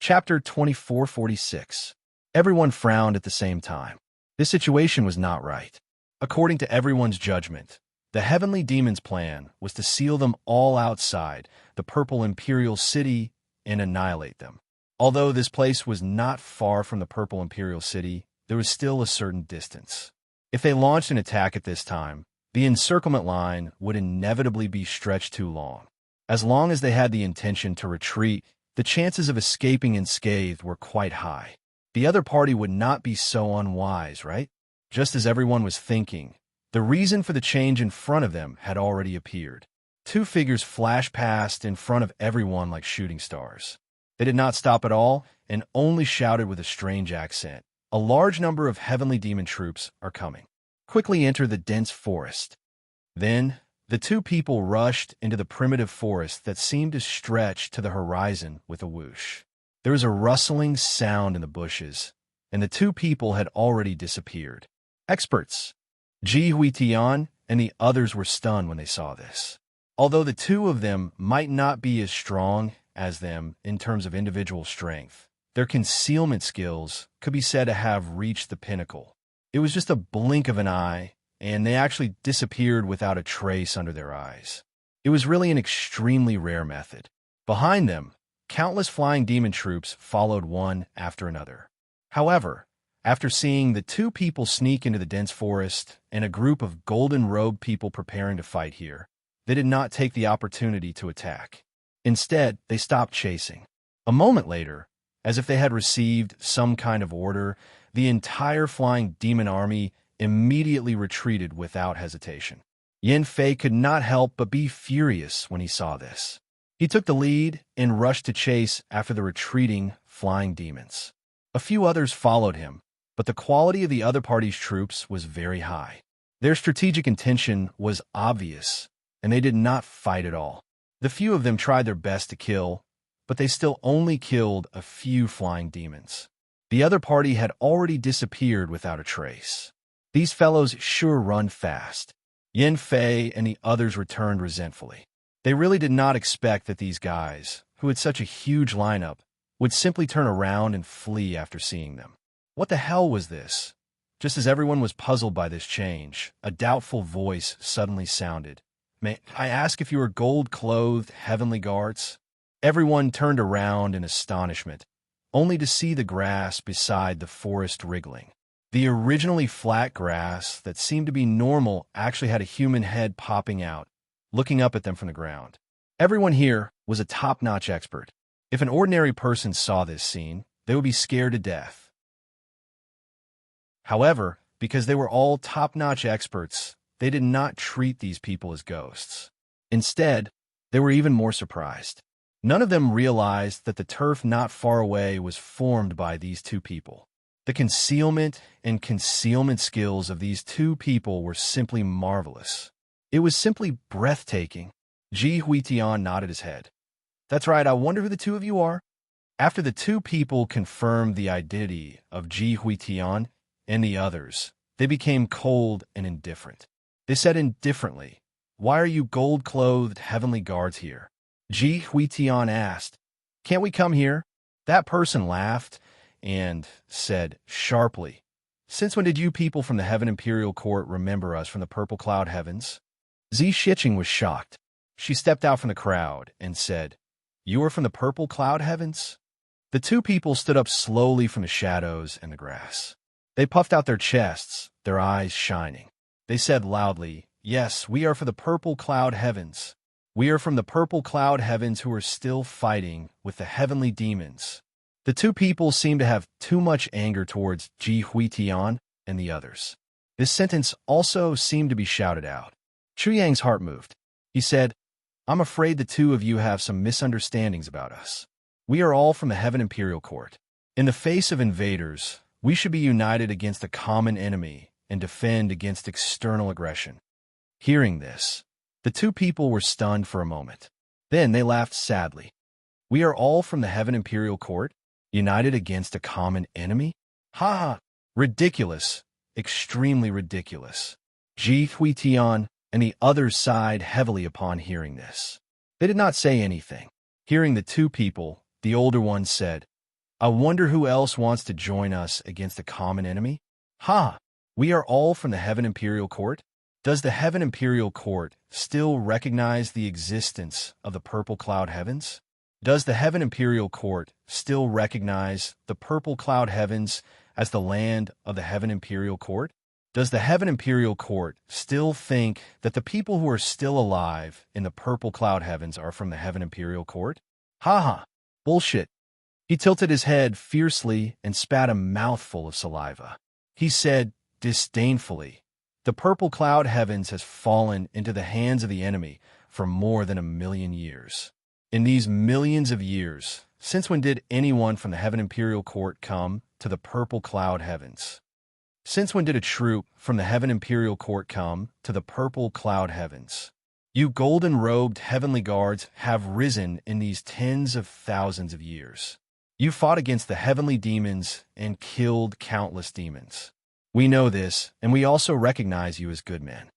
Chapter 2446. Everyone frowned at the same time. This situation was not right. According to everyone's judgment, the heavenly demon's plan was to seal them all outside the purple imperial city and annihilate them. Although this place was not far from the Purple Imperial City, there was still a certain distance. If they launched an attack at this time, the encirclement line would inevitably be stretched too long. As long as they had the intention to retreat, the chances of escaping unscathed were quite high. The other party would not be so unwise, right? Just as everyone was thinking, the reason for the change in front of them had already appeared. Two figures flashed past in front of everyone like shooting stars. They did not stop at all and only shouted with a strange accent, "A large number of heavenly demon troops are coming. Quickly enter the dense forest." Then, the two people rushed into the primitive forest that seemed to stretch to the horizon with a whoosh. There was a rustling sound in the bushes, and the two people had already disappeared. Experts, Ji Huitian and the others were stunned when they saw this. Although the two of them might not be as strong as them in terms of individual strength, their concealment skills could be said to have reached the pinnacle. It was just a blink of an eye, and they actually disappeared without a trace under their eyes. It was really an extremely rare method. Behind them, countless flying demon troops followed one after another. However, after seeing the two people sneak into the dense forest and a group of golden-robed people preparing to fight here, they did not take the opportunity to attack. Instead, they stopped chasing. A moment later, as if they had received some kind of order, the entire flying demon army immediately retreated without hesitation. Yan Fei could not help but be furious when he saw this. He took the lead and rushed to chase after the retreating flying demons. A few others followed him, but the quality of the other party's troops was very high. Their strategic intention was obvious, and they did not fight at all. The few of them tried their best to kill, but they still only killed a few flying demons. The other party had already disappeared without a trace. These fellows sure run fast. Yan Fei and the others returned resentfully. They really did not expect that these guys, who had such a huge lineup, would simply turn around and flee after seeing them. What the hell was this? Just as everyone was puzzled by this change, a doubtful voice suddenly sounded. "May I ask if you are gold-clothed heavenly guards?" Everyone turned around in astonishment, only to see the grass beside the forest wriggling. The originally flat grass that seemed to be normal actually had a human head popping out, looking up at them from the ground. Everyone here was a top-notch expert. If an ordinary person saw this scene, they would be scared to death. However, because they were all top-notch experts, they did not treat these people as ghosts. Instead, they were even more surprised. None of them realized that the turf not far away was formed by these two people. The concealment and concealment skills of these two people were simply marvelous. It was simply breathtaking. Ji Huitian nodded his head. "That's right, I wonder who the two of you are?" After the two people confirmed the identity of Ji Huitian and the others, they became cold and indifferent. They said indifferently, "Why are you gold-clothed heavenly guards here?" Ji Huitian asked, "Can't we come here?" That person laughed and said sharply, "Since when did you people from the Heaven Imperial Court remember us from the Purple Cloud Heavens?" Zi Shiqing was shocked. She stepped out from the crowd and said, "You are from the Purple Cloud Heavens?" The two people stood up slowly from the shadows and the grass. They puffed out their chests, their eyes shining. They said loudly, "Yes, we are from the Purple Cloud Heavens. We are from the Purple Cloud Heavens who are still fighting with the heavenly demons." The two people seemed to have too much anger towards Ji Huitian and the others. This sentence also seemed to be shouted out. Chu Yang's heart moved. He said, "I'm afraid the two of you have some misunderstandings about us. We are all from the Heaven Imperial Court. In the face of invaders, we should be united against a common enemy and defend against external aggression." Hearing this, the two people were stunned for a moment. Then they laughed sadly. "We are all from the Heaven Imperial Court, united against a common enemy? Ha ha! Ridiculous, extremely ridiculous." Ji Huitian and the others sighed heavily upon hearing this. They did not say anything. Hearing the two people, the older one said, "I wonder who else wants to join us against a common enemy? Ha! We are all from the Heaven Imperial Court? Does the Heaven Imperial Court still recognize the existence of the Purple Cloud Heavens?" Does the Heaven Imperial Court still recognize the purple cloud heavens as the land of the Heaven Imperial Court? Does the Heaven Imperial Court still think that the people who are still alive in the purple cloud heavens are from the Heaven Imperial Court? Ha! Bullshit. He tilted his head fiercely and spat a mouthful of saliva. He said disdainfully, "The purple cloud heavens has fallen into the hands of the enemy for more than 1,000,000 years. In these millions of years, since when did anyone from the Heaven Imperial Court come to the purple cloud heavens? Since when did a troop from the Heaven Imperial Court come to the purple cloud heavens? You golden-robed heavenly guards have risen in these tens of thousands of years. You fought against the heavenly demons and killed countless demons. We know this, and we also recognize you as good men.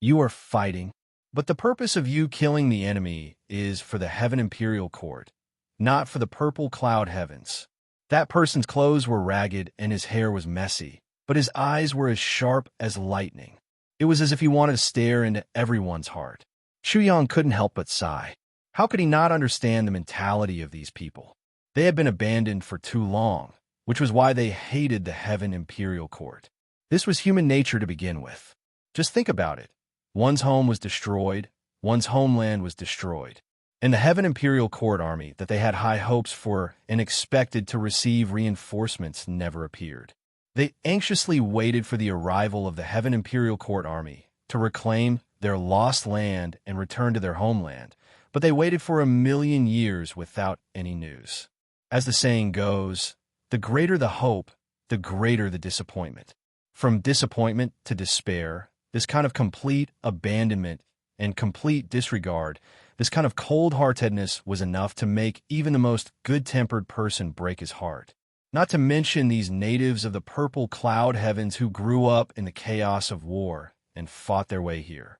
You are fighting, but the purpose of you killing the enemy is for the Heaven Imperial Court, not for the purple cloud heavens. That person's clothes were ragged and his hair was messy, but his eyes were as sharp as lightning. It was as if he wanted to stare into everyone's heart. Chuyang couldn't help but sigh. How could he not understand the mentality of these people? They had been abandoned for too long, which was why they hated the Heaven Imperial Court. This was human nature to begin with. Just think about it. One's home was destroyed, one's homeland was destroyed. And the Heaven Imperial Court army that they had high hopes for and expected to receive reinforcements never appeared. They anxiously waited for the arrival of the Heaven Imperial Court army to reclaim their lost land and return to their homeland, but they waited for 1,000,000 years without any news. As the saying goes, the greater the hope, the greater the disappointment. From disappointment to despair, this kind of complete abandonment and complete disregard, this kind of cold-heartedness was enough to make even the most good-tempered person break his heart. Not to mention these natives of the purple cloud heavens who grew up in the chaos of war and fought their way here.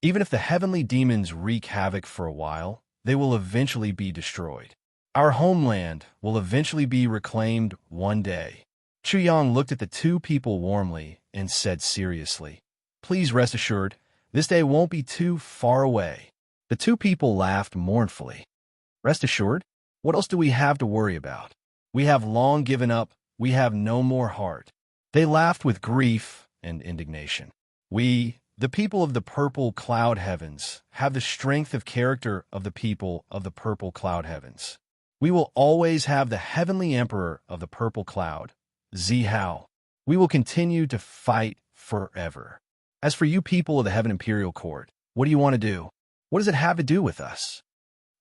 Even if the heavenly demons wreak havoc for a while, they will eventually be destroyed. Our homeland will eventually be reclaimed one day. Chuyang looked at the two people warmly and said seriously, "Please rest assured, this day won't be too far away." The two people laughed mournfully. "Rest assured? What else do we have to worry about? We have long given up. We have no more heart." They laughed with grief and indignation. "We, the people of the purple cloud heavens, have the strength of character of the people of the purple cloud heavens. We will always have the heavenly emperor of the purple cloud, Zihao. We will continue to fight forever. As for you people of the Heaven Imperial Court, what do you want to do? What does it have to do with us?"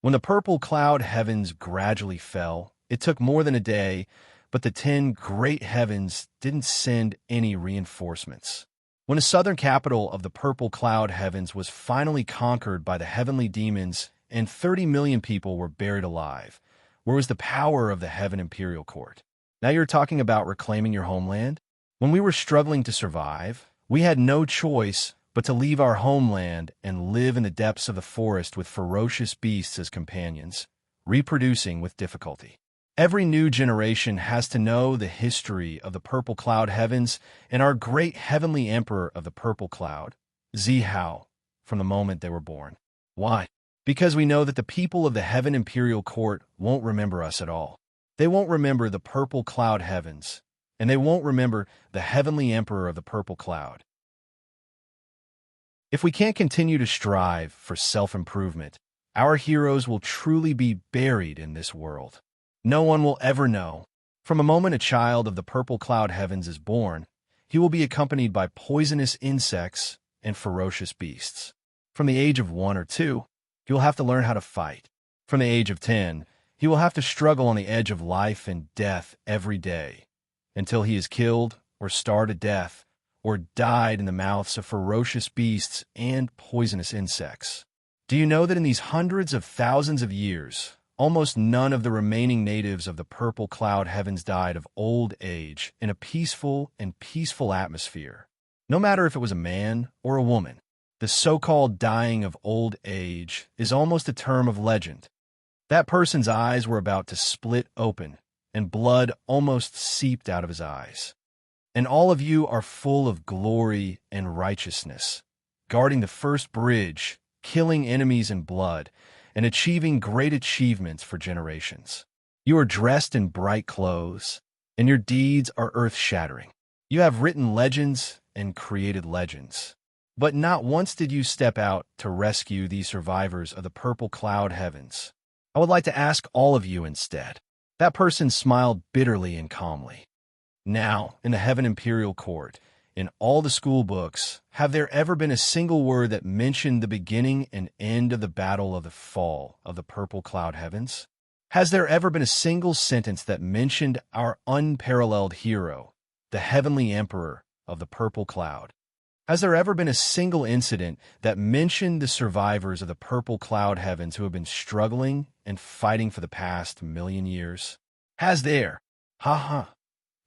When the purple cloud heavens gradually fell, it took more than a day, but the 10 great heavens didn't send any reinforcements. When the southern capital of the purple cloud heavens was finally conquered by the heavenly demons and 30 million people were buried alive, where was the power of the Heaven Imperial Court? Now you're talking about reclaiming your homeland? When we were struggling to survive, we had no choice but to leave our homeland and live in the depths of the forest with ferocious beasts as companions, reproducing with difficulty. Every new generation has to know the history of the purple cloud heavens and our great heavenly emperor of the purple cloud, Zihao, from the moment they were born. Why? Because we know that the people of the Heaven Imperial Court won't remember us at all. They won't remember the purple cloud heavens, and they won't remember the heavenly emperor of the purple cloud. If we can't continue to strive for self-improvement, our heroes will truly be buried in this world. No one will ever know. From the moment a child of the purple cloud heavens is born, he will be accompanied by poisonous insects and ferocious beasts. From the age of 1 or 2, he will have to learn how to fight. From the age of 10, he will have to struggle on the edge of life and death every day, until he is killed or starved to death or died in the mouths of ferocious beasts and poisonous insects. Do you know that in these hundreds of thousands of years, almost none of the remaining natives of the purple cloud heavens died of old age in a peaceful and peaceful atmosphere? No matter if it was a man or a woman, the so-called dying of old age is almost a term of legend. That person's eyes were about to split open, and blood almost seeped out of his eyes. And all of you are full of glory and righteousness, guarding the first bridge, killing enemies in blood, and achieving great achievements for generations. You are dressed in bright clothes, and your deeds are earth-shattering. You have written legends and created legends. But not once did you step out to rescue these survivors of the purple cloud heavens. I would like to ask all of you instead. That person smiled bitterly and calmly. Now, in the Heaven Imperial Court, in all the school books, have there ever been a single word that mentioned the beginning and end of the battle of the fall of the purple cloud heavens? Has there ever been a single sentence that mentioned our unparalleled hero, the heavenly emperor of the purple cloud? Has there ever been a single incident that mentioned the survivors of the purple cloud heavens who have been struggling and fighting for the past 1,000,000 years? Has there? Ha ha.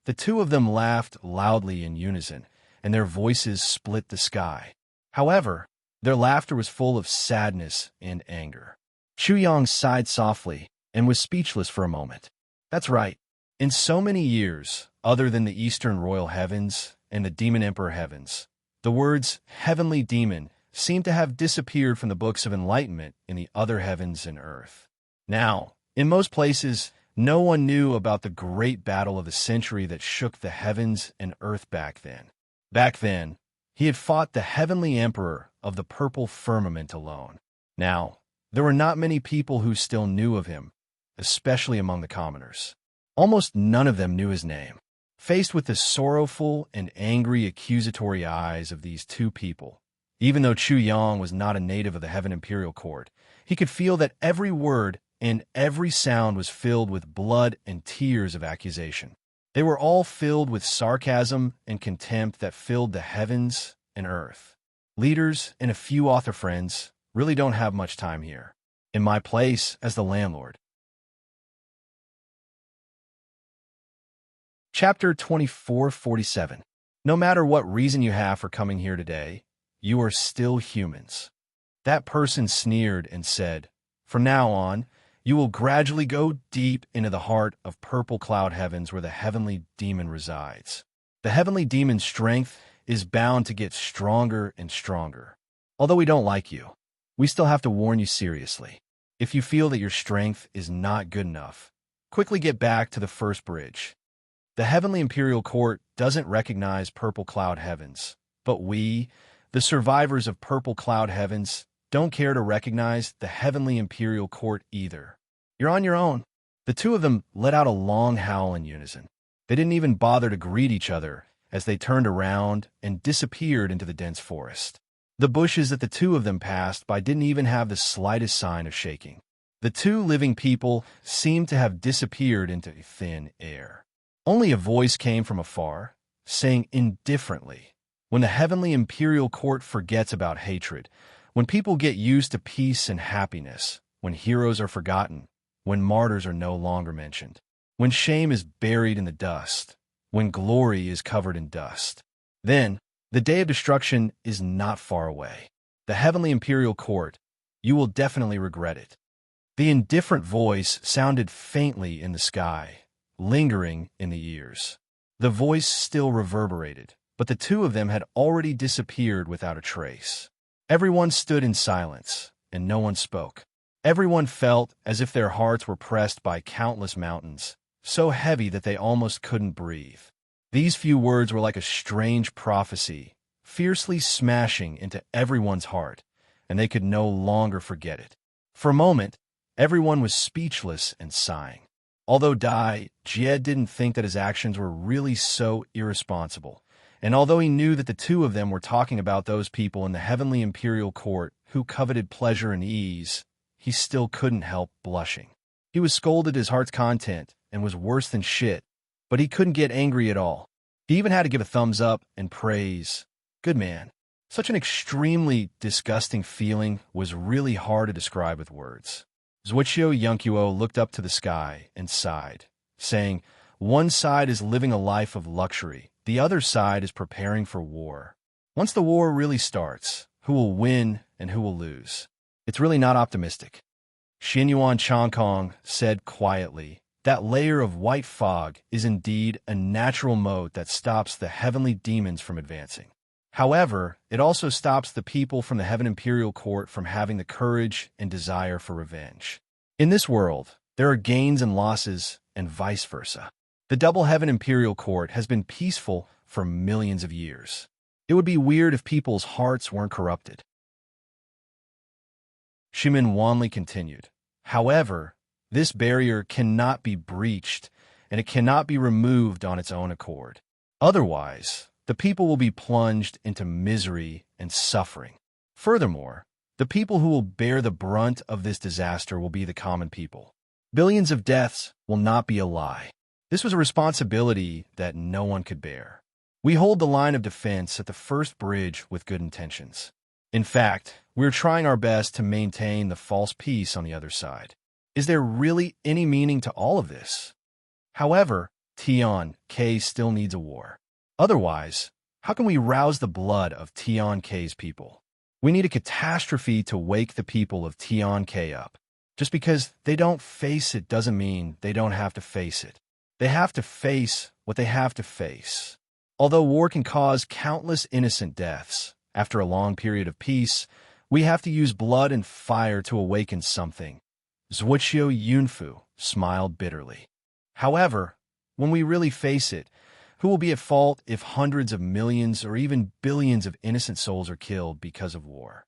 The two of them laughed loudly in unison, and their voices split the sky. However, their laughter was full of sadness and anger. Chu Yang sighed softly and was speechless for a moment. That's right. In so many years, other than the Eastern Royal Heavens and the Demon Emperor Heavens, the words heavenly demon seem to have disappeared from the books of enlightenment in the other heavens and earth. Now, in most places, no one knew about the great battle of the century that shook the heavens and earth back then. Back then, he had fought the heavenly emperor of the purple firmament alone. Now, there were not many people who still knew of him, especially among the commoners. Almost none of them knew his name. Faced with the sorrowful and angry accusatory eyes of these two people, even though Chu Yang was not a native of the Heaven Imperial Court, he could feel that every word and every sound was filled with blood and tears of accusation. They were all filled with sarcasm and contempt that filled the heavens and earth. Leaders and a few author friends really don't have much time here. In my place as the landlord. Chapter 2447. No matter what reason you have for coming here today, you are still humans. That person sneered and said, "From now on, you will gradually go deep into the heart of purple cloud heavens where the heavenly demon resides. The heavenly demon's strength is bound to get stronger and stronger. Although we don't like you, we still have to warn you seriously. If you feel that your strength is not good enough, quickly get back to the first bridge. The Heavenly Imperial Court doesn't recognize purple cloud heavens, but we, the survivors of purple cloud heavens, don't care to recognize the Heavenly Imperial Court either. You're on your own." The two of them let out a long howl in unison. They didn't even bother to greet each other as they turned around and disappeared into the dense forest. The bushes that the two of them passed by didn't even have the slightest sign of shaking. The two living people seemed to have disappeared into thin air. Only a voice came from afar, saying indifferently, "When the Heavenly Imperial Court forgets about hatred, when people get used to peace and happiness, when heroes are forgotten, when martyrs are no longer mentioned, when shame is buried in the dust, when glory is covered in dust, then the day of destruction is not far away. The Heavenly Imperial Court, you will definitely regret it." The indifferent voice sounded faintly in the sky, lingering in the ears. The voice still reverberated, but the two of them had already disappeared without a trace. Everyone stood in silence, and no one spoke. Everyone felt as if their hearts were pressed by countless mountains, so heavy that they almost couldn't breathe. These few words were like a strange prophecy, fiercely smashing into everyone's heart, and they could no longer forget it. For a moment, everyone was speechless and sighing. Although Dai Jie didn't think that his actions were really so irresponsible, and although he knew that the two of them were talking about those people in the Heavenly Imperial Court who coveted pleasure and ease, he still couldn't help blushing. He was scolded his heart's content and was worse than shit, but he couldn't get angry at all. He even had to give a thumbs up and praise. Good man. Such an extremely disgusting feeling was really hard to describe with words. Zuochio Yunkuo looked up to the sky and sighed, saying, "One side is living a life of luxury, the other side is preparing for war. Once the war really starts, who will win and who will lose? It's really not optimistic." Xinyuan Changkong said quietly, "That layer of white fog is indeed a natural moat that stops the heavenly demons from advancing. However, it also stops the people from the Heaven Imperial Court from having the courage and desire for revenge. In this world, there are gains and losses, and vice versa. The Double Heaven Imperial Court has been peaceful for millions of years. It would be weird if people's hearts weren't corrupted. Shimin Wanli continued. However, this barrier cannot be breached, and it cannot be removed on its own accord. Otherwise, the people will be plunged into misery and suffering. Furthermore, the people who will bear the brunt of this disaster will be the common people. Billions of deaths will not be a lie. This was a responsibility that no one could bear. We hold the line of defense at the first bridge with good intentions. In fact, we're trying our best to maintain the false peace on the other side. Is there really any meaning to all of this? However, Tian K still needs a war. Otherwise, how can we rouse the blood of Tian K's people? We need a catastrophe to wake the people of Tian K up. Just because they don't face it doesn't mean they don't have to face it. They have to face what they have to face. Although war can cause countless innocent deaths, after a long period of peace, we have to use blood and fire to awaken something. Zhuoqiu Yunfu smiled bitterly. However, when we really face it, who will be at fault if hundreds of millions or even billions of innocent souls are killed because of war?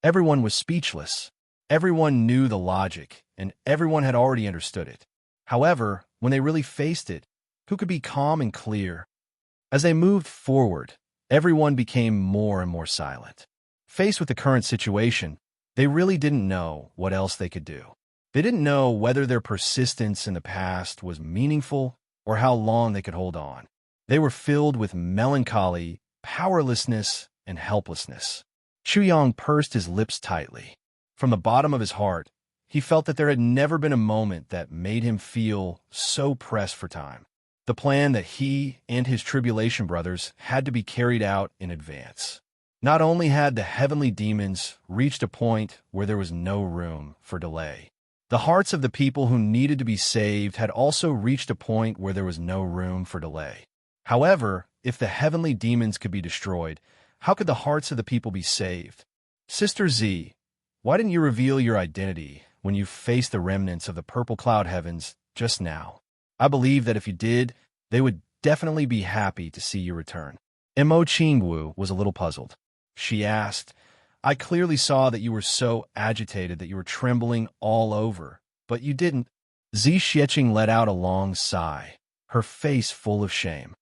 Everyone was speechless. Everyone knew the logic, and everyone had already understood it. However, when they really faced it, who could be calm and clear? As they moved forward, everyone became more and more silent. Faced with the current situation, they really didn't know what else they could do. They didn't know whether their persistence in the past was meaningful or how long they could hold on. They were filled with melancholy, powerlessness, and helplessness. Chuyang pursed his lips tightly. From the bottom of his heart, he felt that there had never been a moment that made him feel so pressed for time. The plan that he and his tribulation brothers had to be carried out in advance. Not only had the heavenly demons reached a point where there was no room for delay, the hearts of the people who needed to be saved had also reached a point where there was no room for delay. However, if the heavenly demons could be destroyed, how could the hearts of the people be saved? Sister Z, why didn't you reveal your identity when you faced the remnants of the purple cloud heavens just now? I believe that if you did, they would definitely be happy to see you return. Mo Qingwu was a little puzzled. She asked, I clearly saw that you were so agitated that you were trembling all over, but you didn't. Zi Xieching let out a long sigh, her face full of shame.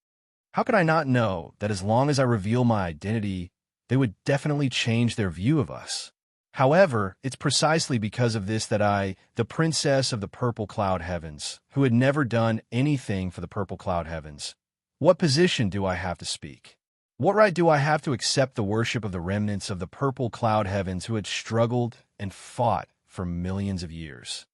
How could I not know that as long as I reveal my identity, they would definitely change their view of us? However, it's precisely because of this that I, the princess of the purple cloud heavens, who had never done anything for the purple cloud heavens, what position do I have to speak? What right do I have to accept the worship of the remnants of the purple cloud heavens who had struggled and fought for millions of years?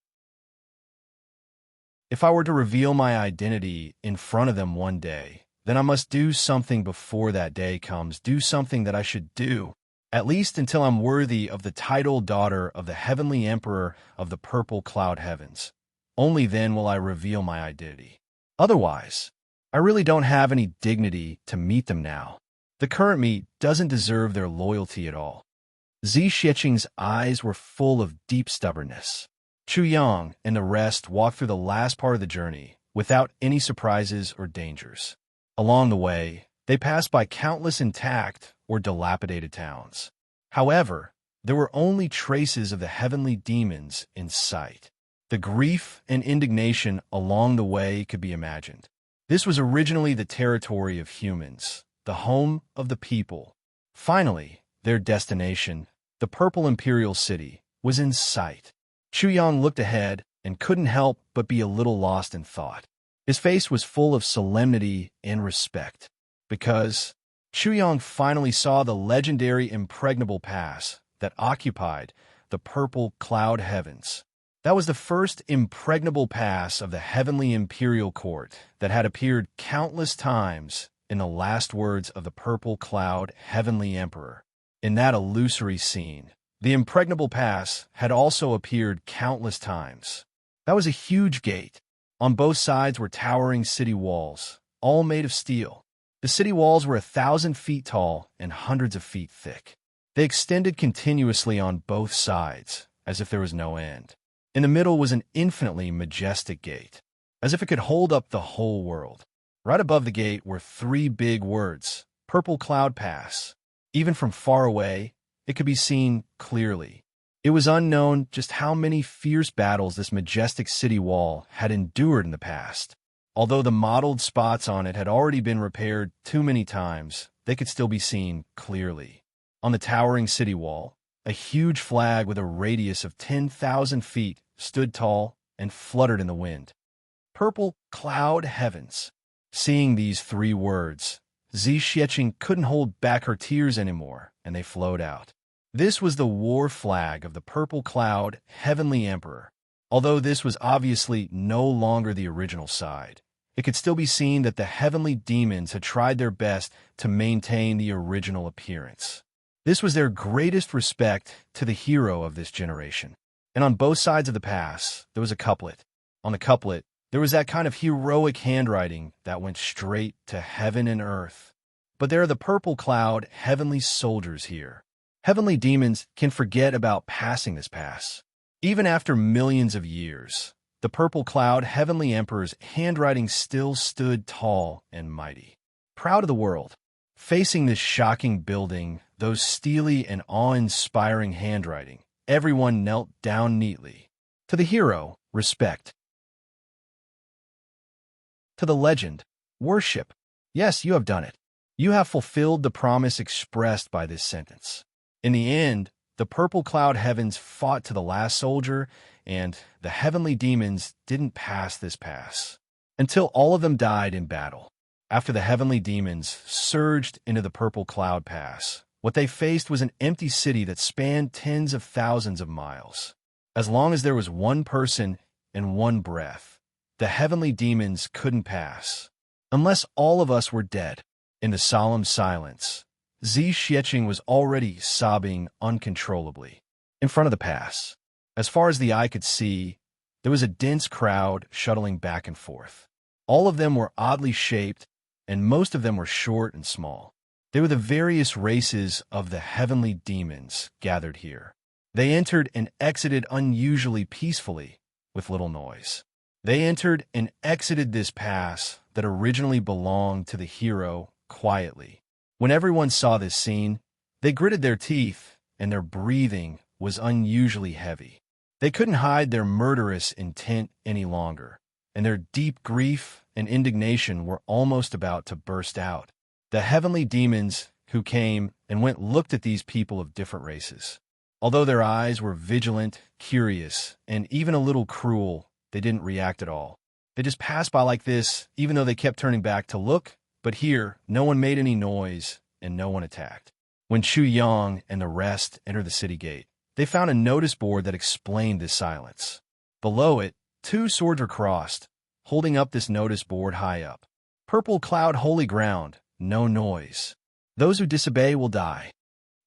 If I were to reveal my identity in front of them one day, then I must do something before that day comes, do something that I should do, at least until I'm worthy of the title daughter of the heavenly emperor of the purple cloud heavens. Only then will I reveal my identity. Otherwise, I really don't have any dignity to meet them now. The current me doesn't deserve their loyalty at all. Zi Xieching's eyes were full of deep stubbornness. Chu Yang and the rest walked through the last part of the journey without any surprises or dangers. Along the way, they passed by countless intact or dilapidated towns. However, there were only traces of the heavenly demons in sight. The grief and indignation along the way could be imagined. This was originally the territory of humans, the home of the people. Finally, their destination, the purple imperial city, was in sight. Chuyang looked ahead and couldn't help but be a little lost in thought. His face was full of solemnity and respect, because Chuyang finally saw the legendary impregnable pass that occupied the purple cloud heavens. That was the first impregnable pass of the heavenly imperial court that had appeared countless times in the last words of the purple cloud heavenly emperor. In that illusory scene, the impregnable pass had also appeared countless times. That was a huge gate. On both sides were towering city walls, all made of steel. The city walls were 1,000 feet tall and hundreds of feet thick. They extended continuously on both sides, as if there was no end. In the middle was an infinitely majestic gate, as if it could hold up the whole world. Right above the gate were 3 big words, Purple Cloud Pass. Even from far away, it could be seen clearly. It was unknown just how many fierce battles this majestic city wall had endured in the past. Although the mottled spots on it had already been repaired too many times, they could still be seen clearly. On the towering city wall, a huge flag with a radius of 10,000 feet stood tall and fluttered in the wind. Purple Cloud Heavens. Seeing these 3 words, Zixieqing couldn't hold back her tears anymore, and they flowed out. This was the war flag of the Purple Cloud Heavenly Emperor. Although this was obviously no longer the original side, it could still be seen that the heavenly demons had tried their best to maintain the original appearance. This was their greatest respect to the hero of this generation. And on both sides of the pass, there was a couplet. On the couplet, there was that kind of heroic handwriting that went straight to heaven and earth. But there are the Purple Cloud Heavenly Soldiers here. Heavenly demons can forget about passing this pass. Even after millions of years, the Purple Cloud Heavenly Emperor's handwriting still stood tall and mighty. Proud of the world, facing this shocking building, those steely and awe-inspiring handwriting, everyone knelt down neatly. To the hero, respect. To the legend, worship. Yes, you have done it. You have fulfilled the promise expressed by this sentence. In the end, the Purple Cloud Heavens fought to the last soldier, and the heavenly demons didn't pass this pass until all of them died in battle. After the heavenly demons surged into the Purple Cloud Pass, what they faced was an empty city that spanned tens of thousands of miles. As long as there was one person and one breath, the heavenly demons couldn't pass, unless all of us were dead. In the solemn silence, Zixieqing was already sobbing uncontrollably. In front of the pass, as far as the eye could see, there was a dense crowd shuttling back and forth. All of them were oddly shaped, and most of them were short and small. They were the various races of the heavenly demons gathered here. They entered and exited unusually peacefully, with little noise. They entered and exited this pass that originally belonged to the hero quietly. When everyone saw this scene, they gritted their teeth, and their breathing was unusually heavy. They couldn't hide their murderous intent any longer, and their deep grief and indignation were almost about to burst out. The heavenly demons who came and went looked at these people of different races. Although their eyes were vigilant, curious, and even a little cruel, they didn't react at all. They just passed by like this, even though they kept turning back to look. But here, no one made any noise, and no one attacked. When Chu Yang and the rest entered the city gate, they found a notice board that explained this silence. Below it, 2 swords were crossed, holding up this notice board high up. Purple Cloud Holy Ground, no noise. Those who disobey will die.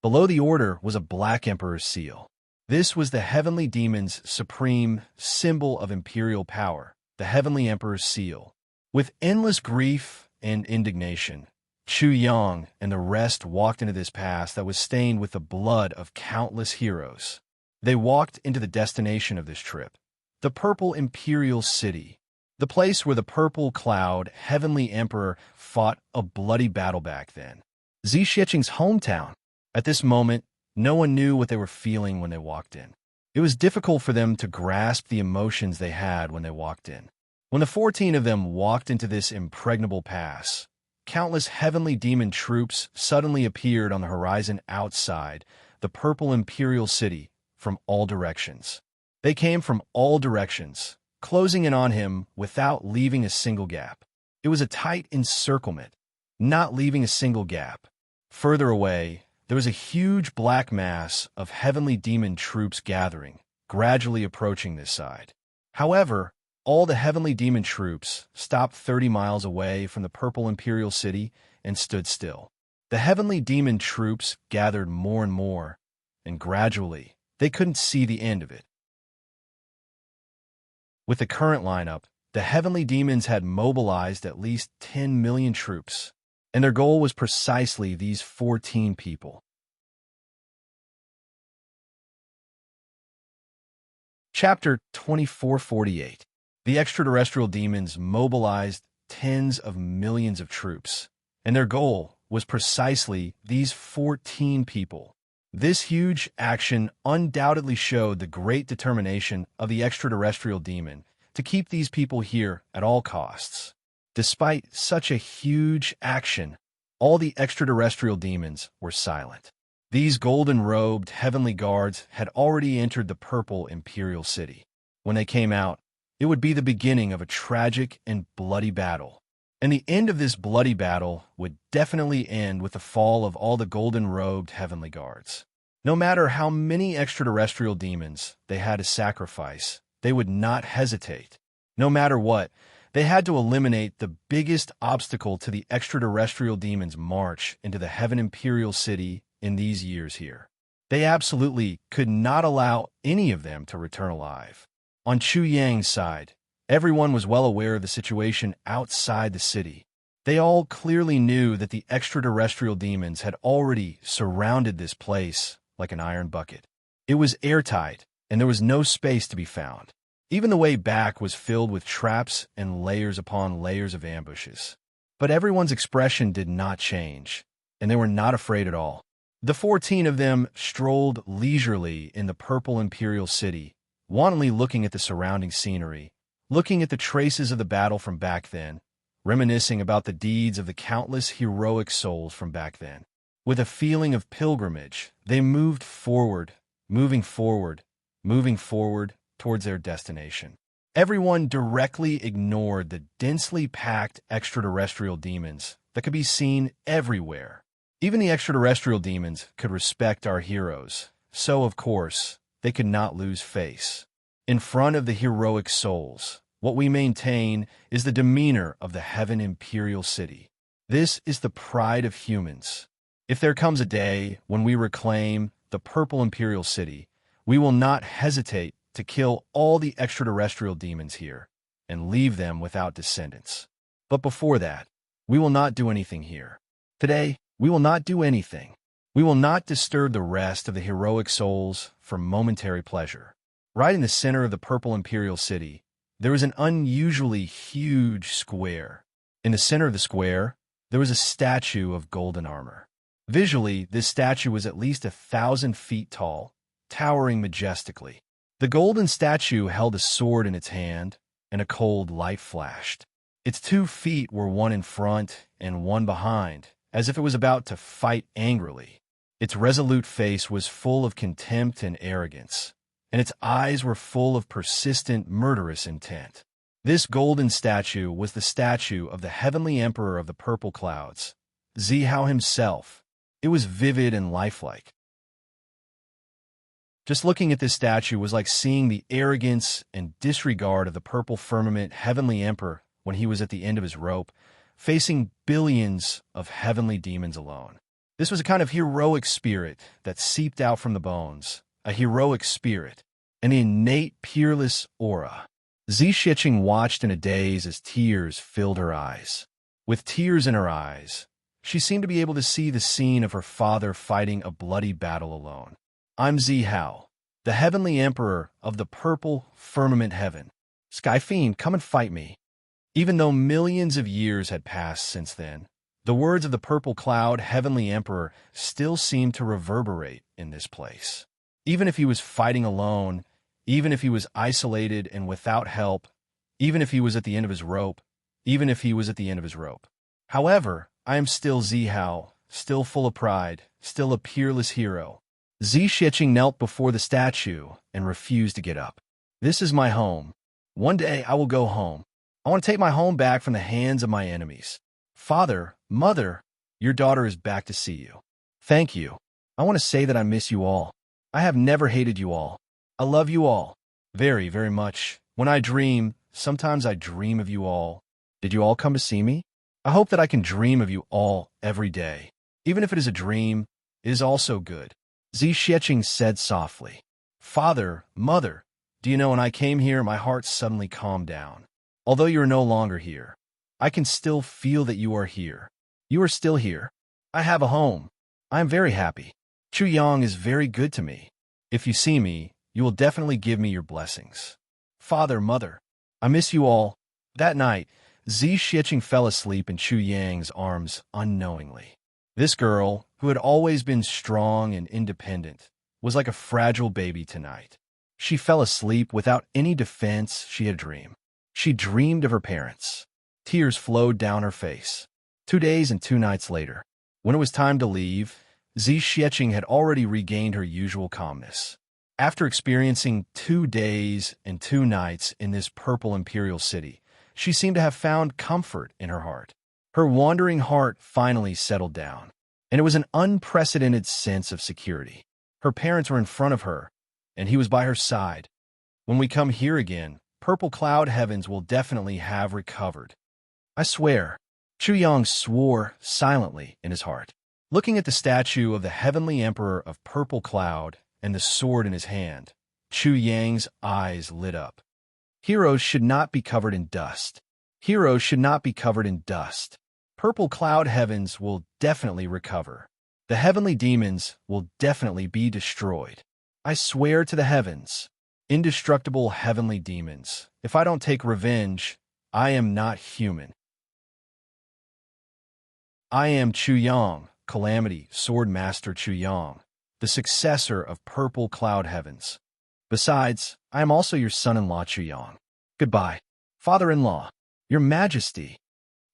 Below the order was a black emperor's seal. This was the heavenly demon's supreme symbol of imperial power, the heavenly emperor's seal. With endless grief and indignation, Chu Yang and the rest walked into this pass that was stained with the blood of countless heroes. They walked into the destination of this trip, the Purple Imperial City, the place where the Purple Cloud Heavenly Emperor fought a bloody battle back then. Zixieqing's hometown. At this moment, no one knew what they were feeling when they walked in. It was difficult for them to grasp the emotions they had when they walked in. When the 14 of them walked into this impregnable pass, countless heavenly demon troops suddenly appeared on the horizon outside the Purple Imperial City from all directions. They came from all directions, closing in on him without leaving a single gap. It was a tight encirclement, not leaving a single gap. Further away, there was a huge black mass of heavenly demon troops gathering, gradually approaching this side. However, all the heavenly demon troops stopped 30 miles away from the Purple Imperial City and stood still. The heavenly demon troops gathered more and more, and gradually, they couldn't see the end of it. With the current lineup, the heavenly demons had mobilized at least 10 million troops. and their goal was precisely these 14 people. Chapter 2448. The extraterrestrial demons mobilized tens of millions of troops, and their goal was precisely these 14 people. This huge action undoubtedly showed the great determination of the extraterrestrial demon to keep these people here at all costs. Despite such a huge action, all the extraterrestrial demons were silent. These golden-robed heavenly guards had already entered the purple imperial city. When they came out, it would be the beginning of a tragic and bloody battle. And the end of this bloody battle would definitely end with the fall of all the golden-robed heavenly guards. No matter how many extraterrestrial demons they had to sacrifice, they would not hesitate. No matter what, they had to eliminate the biggest obstacle to the extraterrestrial demons' march into the Heaven Imperial City in these years here. They absolutely could not allow any of them to return alive. On Chu Yang's side, everyone was well aware of the situation outside the city. They all clearly knew that the extraterrestrial demons had already surrounded this place like an iron bucket. It was airtight, and there was no space to be found. Even the way back was filled with traps and layers upon layers of ambushes. But everyone's expression did not change, and they were not afraid at all. The 14 of them strolled leisurely in the purple imperial city, wantonly looking at the surrounding scenery, looking at the traces of the battle from back then, reminiscing about the deeds of the countless heroic souls from back then. With a feeling of pilgrimage, they moved forward, moving forward towards their destination. Everyone directly ignored the densely packed extraterrestrial demons that could be seen everywhere. Even the extraterrestrial demons could respect our heroes, so, of course, they could not lose face. In front of the heroic souls, what we maintain is the demeanor of the Heaven Imperial City. This is the pride of humans. If there comes a day when we reclaim the Purple Imperial City, we will not hesitate to kill all the extraterrestrial demons here and leave them without descendants. But before that, we will not do anything here. Today, we will not do anything. We will not disturb the rest of the heroic souls for momentary pleasure. Right in the center of the Purple Imperial City, there was an unusually huge square. In the center of the square, there was a statue of golden armor. Visually, this statue was at least 1,000 feet tall, towering majestically. The golden statue held a sword in its hand, and a cold light flashed. Its 2 feet were one in front and one behind, as if it was about to fight angrily. Its resolute face was full of contempt and arrogance, and its eyes were full of persistent, murderous intent. This golden statue was the statue of the heavenly emperor of the purple clouds, Zihao himself. It was vivid and lifelike. Just looking at this statue was like seeing the arrogance and disregard of the purple firmament heavenly emperor when he was at the end of his rope, facing billions of heavenly demons alone. This was a kind of heroic spirit that seeped out from the bones, a heroic spirit, an innate, peerless aura. Zi Shiqing watched in a daze as tears filled her eyes. With tears in her eyes, she seemed to be able to see the scene of her father fighting a bloody battle alone. I'm Zihao, the heavenly emperor of the purple firmament heaven. Sky Fiend, come and fight me. Even though millions of years had passed since then, the words of the purple cloud heavenly emperor still seemed to reverberate in this place. Even if he was fighting alone, even if he was isolated and without help, even if he was at the end of his rope, However, I am still Zihao, still full of pride, still a peerless hero. Zi Shiqing knelt before the statue and refused to get up. This is my home. One day I will go home. I want to take my home back from the hands of my enemies. Father, mother, your daughter is back to see you. Thank you. I want to say that I miss you all. I have never hated you all. I love you all. Very, very much. When I dream, sometimes I dream of you all. Did you all come to see me? I hope that I can dream of you all every day. Even if it is a dream, it is also good. Zi Shiqing said softly. Father, mother, do you know when I came here, my heart suddenly calmed down. Although you are no longer here, I can still feel that you are here. You are still here. I have a home. I am very happy. Chu Yang is very good to me. If you see me, you will definitely give me your blessings. Father, mother, I miss you all. That night, Zi Xiqing fell asleep in Chu Yang's arms unknowingly. This girl, who had always been strong and independent, was like a fragile baby tonight. She fell asleep without any defense she had dreamed. She dreamed of her parents. Tears flowed down her face. 2 days and 2 nights later, when it was time to leave, Zi Xiqing had already regained her usual calmness. After experiencing 2 days and 2 nights in this purple imperial city, she seemed to have found comfort in her heart. Her wandering heart finally settled down, and it was an unprecedented sense of security. Her parents were in front of her, and he was by her side. When we come here again, purple cloud heavens will definitely have recovered. I swear. Chu Yang swore silently in his heart. Looking at the statue of the heavenly emperor of purple cloud and the sword in his hand, Chu Yang's eyes lit up. Heroes should not be covered in dust. Heroes should not be covered in dust. Purple cloud heavens will definitely recover. The heavenly demons will definitely be destroyed. I swear to the heavens, indestructible heavenly demons, if I don't take revenge, I am not human. I am Chu Yang, Calamity, Sword Master Chu Yang, the successor of Purple Cloud Heavens. Besides, I am also your son-in-law Chu Yang. Goodbye, father-in-law, your majesty.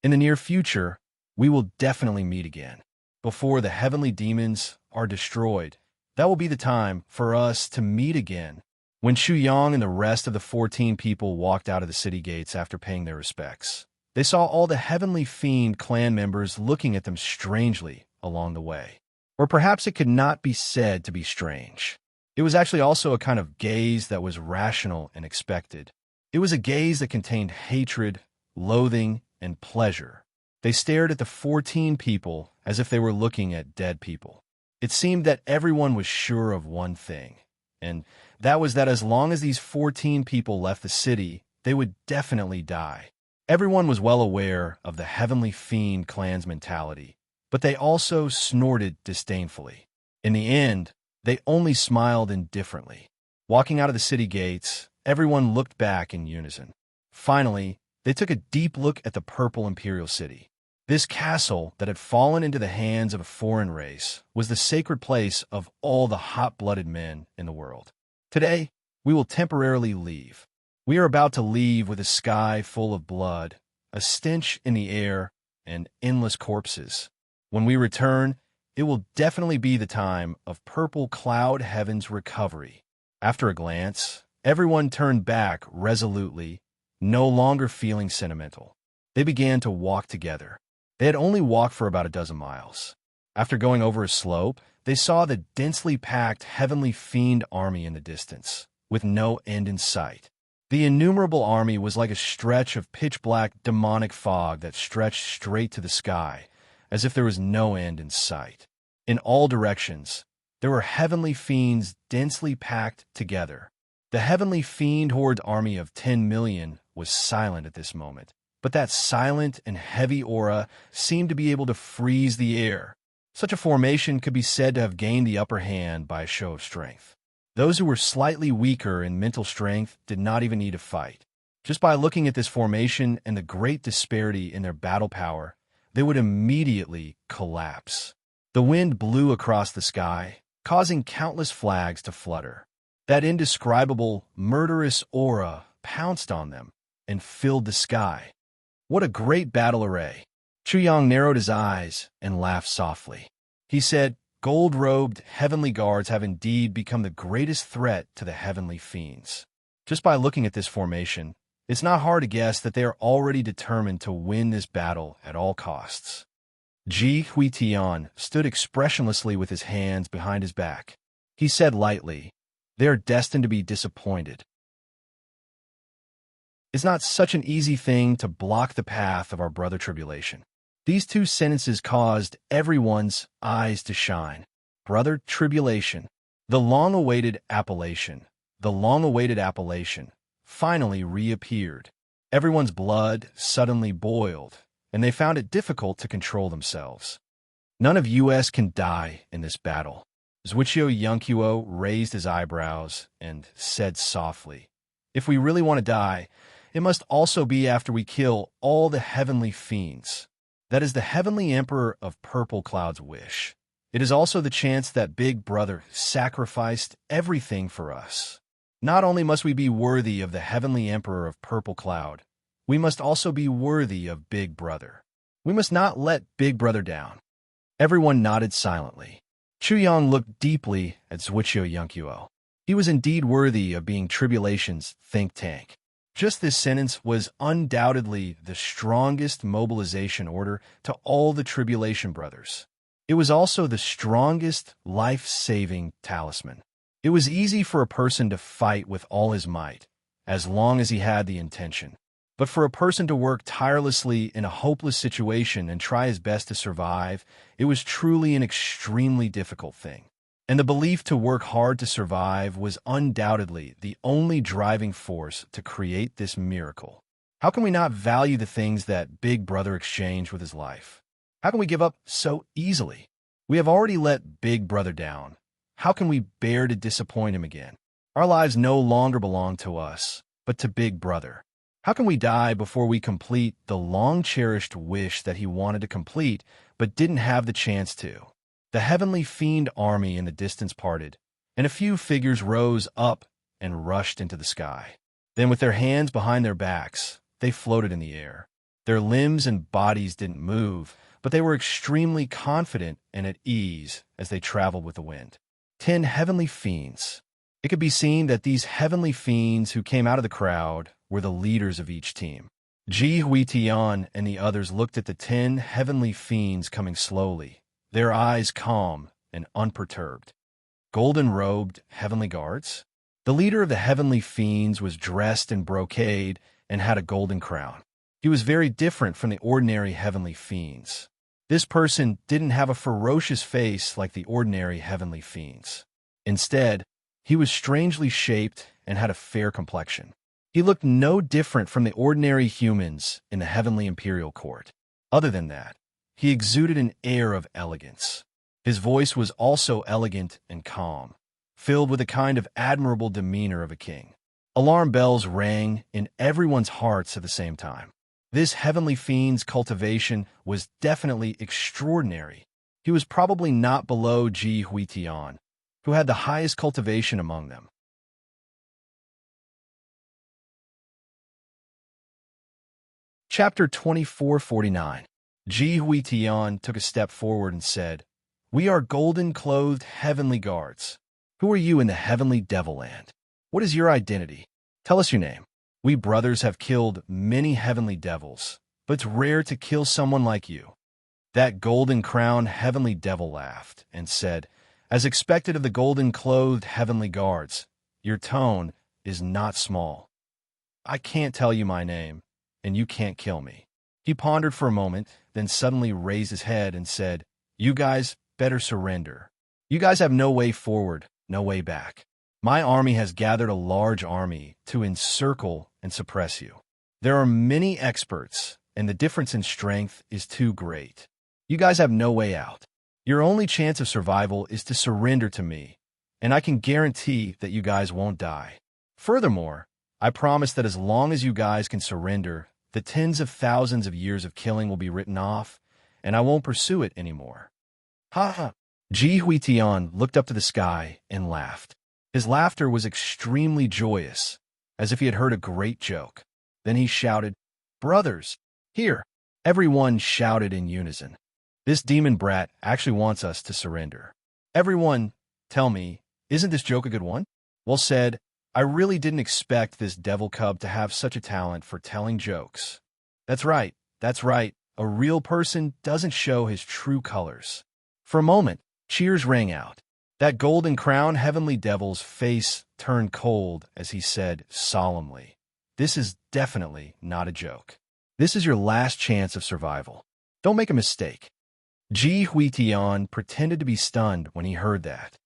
In the near future, we will definitely meet again. Before the heavenly demons are destroyed, that will be the time for us to meet again. When Chu Yang and the rest of the 14 people walked out of the city gates after paying their respects, they saw all the Heavenly Fiend clan members looking at them strangely along the way. Or perhaps it could not be said to be strange. It was actually also a kind of gaze that was rational and expected. It was a gaze that contained hatred, loathing, and pleasure. They stared at the 14 people as if they were looking at dead people. It seemed that everyone was sure of one thing, and that was that as long as these 14 people left the city, they would definitely die. Everyone was well aware of the Heavenly Fiend clan's mentality, but they also snorted disdainfully. In the end, they only smiled indifferently. Walking out of the city gates, everyone looked back in unison. Finally, they took a deep look at the purple imperial city. This castle that had fallen into the hands of a foreign race was the sacred place of all the hot-blooded men in the world. Today, we will temporarily leave. We are about to leave with a sky full of blood, a stench in the air, and endless corpses. When we return, it will definitely be the time of purple cloud heaven's recovery. After a glance, everyone turned back resolutely, no longer feeling sentimental. They began to walk together. They had only walked for about a dozen miles. After going over a slope, they saw the densely packed Heavenly Fiend army in the distance, with no end in sight. The innumerable army was like a stretch of pitch-black demonic fog that stretched straight to the sky, as if there was no end in sight. In all directions, there were Heavenly Fiends densely packed together. The Heavenly Fiend horde army of 10 million was silent at this moment, but that silent and heavy aura seemed to be able to freeze the air. Such a formation could be said to have gained the upper hand by a show of strength. Those who were slightly weaker in mental strength did not even need to fight. Just by looking at this formation and the great disparity in their battle power, they would immediately collapse. The wind blew across the sky, causing countless flags to flutter. That indescribable, murderous aura pounced on them and filled the sky. What a great battle array! Chu Yang narrowed his eyes and laughed softly. He said, "Gold-robed heavenly guards have indeed become the greatest threat to the heavenly fiends." Just by looking at this formation, it's not hard to guess that they are already determined to win this battle at all costs. Ji Huitian stood expressionlessly with his hands behind his back. He said lightly, "They are destined to be disappointed." It's not such an easy thing to block the path of our brother Tribulation. These 2 sentences caused everyone's eyes to shine. Brother Tribulation, the long-awaited appellation, finally reappeared. Everyone's blood suddenly boiled, and they found it difficult to control themselves. None of us can die in this battle. Zwichio raised his eyebrows and said softly, "If we really want to die, it must also be after we kill all the heavenly fiends. That is the heavenly emperor of Purple Cloud's wish. It is also the chance that Big Brother sacrificed everything for us. Not only must we be worthy of the heavenly emperor of Purple Cloud, we must also be worthy of Big Brother. We must not let Big Brother down." Everyone nodded silently. Chuyang looked deeply at Zwichio. He was indeed worthy of being Tribulation's think tank. Just this sentence was undoubtedly the strongest mobilization order to all the Tribulation brothers. It was also the strongest life-saving talisman. It was easy for a person to fight with all his might, as long as he had the intention. But for a person to work tirelessly in a hopeless situation and try his best to survive, it was truly an extremely difficult thing. And the belief to work hard to survive was undoubtedly the only driving force to create this miracle. How can we not value the things that Big Brother exchanged with his life? How can we give up so easily? We have already let Big Brother down. How can we bear to disappoint him again? Our lives no longer belong to us, but to Big Brother. How can we die before we complete the long-cherished wish that he wanted to complete but didn't have the chance to? The heavenly fiend army in the distance parted, and a few figures rose up and rushed into the sky. Then with their hands behind their backs, they floated in the air. Their limbs and bodies didn't move, but they were extremely confident and at ease as they traveled with the wind. 10 heavenly fiends. It could be seen that these heavenly fiends who came out of the crowd were the leaders of each team. Ji Huitian and the others looked at the 10 heavenly fiends coming slowly, their eyes calm and unperturbed. Golden-robed heavenly guards? The leader of the heavenly fiends was dressed in brocade and had a golden crown. He was very different from the ordinary heavenly fiends. This person didn't have a ferocious face like the ordinary heavenly fiends. Instead, he was strangely shaped and had a fair complexion. He looked no different from the ordinary humans in the heavenly imperial court. Other than that, he exuded an air of elegance. His voice was also elegant and calm, filled with a kind of admirable demeanor of a king. Alarm bells rang in everyone's hearts at the same time. This heavenly fiend's cultivation was definitely extraordinary. He was probably not below Ji Huitian, who had the highest cultivation among them. Chapter 2449. Ji Huitian took a step forward and said, "We are golden-clothed heavenly guards. Who are you in the heavenly devil land? What is your identity? Tell us your name. We brothers have killed many heavenly devils, but it's rare to kill someone like you." That golden-crowned heavenly devil laughed and said, "As expected of the golden-clothed heavenly guards, your tone is not small. I can't tell you my name, and you can't kill me." He pondered for a moment, then suddenly raised his head and said, "You guys better surrender. You guys have no way forward, no way back. My army has gathered a large army to encircle and suppress you. There are many experts, and the difference in strength is too great. You guys have no way out. Your only chance of survival is to surrender to me, and I can guarantee that you guys won't die. Furthermore, I promise that as long as you guys can surrender, the tens of thousands of years of killing will be written off, and I won't pursue it anymore." Ha ha! Ji Huitian looked up to the sky and laughed. His laughter was extremely joyous, as if he had heard a great joke. Then he shouted, "Brothers, here!" Everyone shouted in unison. "This demon brat actually wants us to surrender. Everyone, tell me, isn't this joke a good one?" Well said. I really didn't expect this devil cub to have such a talent for telling jokes. That's right. A real person doesn't show his true colors. For a moment, cheers rang out. That golden crown heavenly devil's face turned cold as he said solemnly, "This is definitely not a joke. This is your last chance of survival. Don't make a mistake." Ji Huitian pretended to be stunned when he heard that.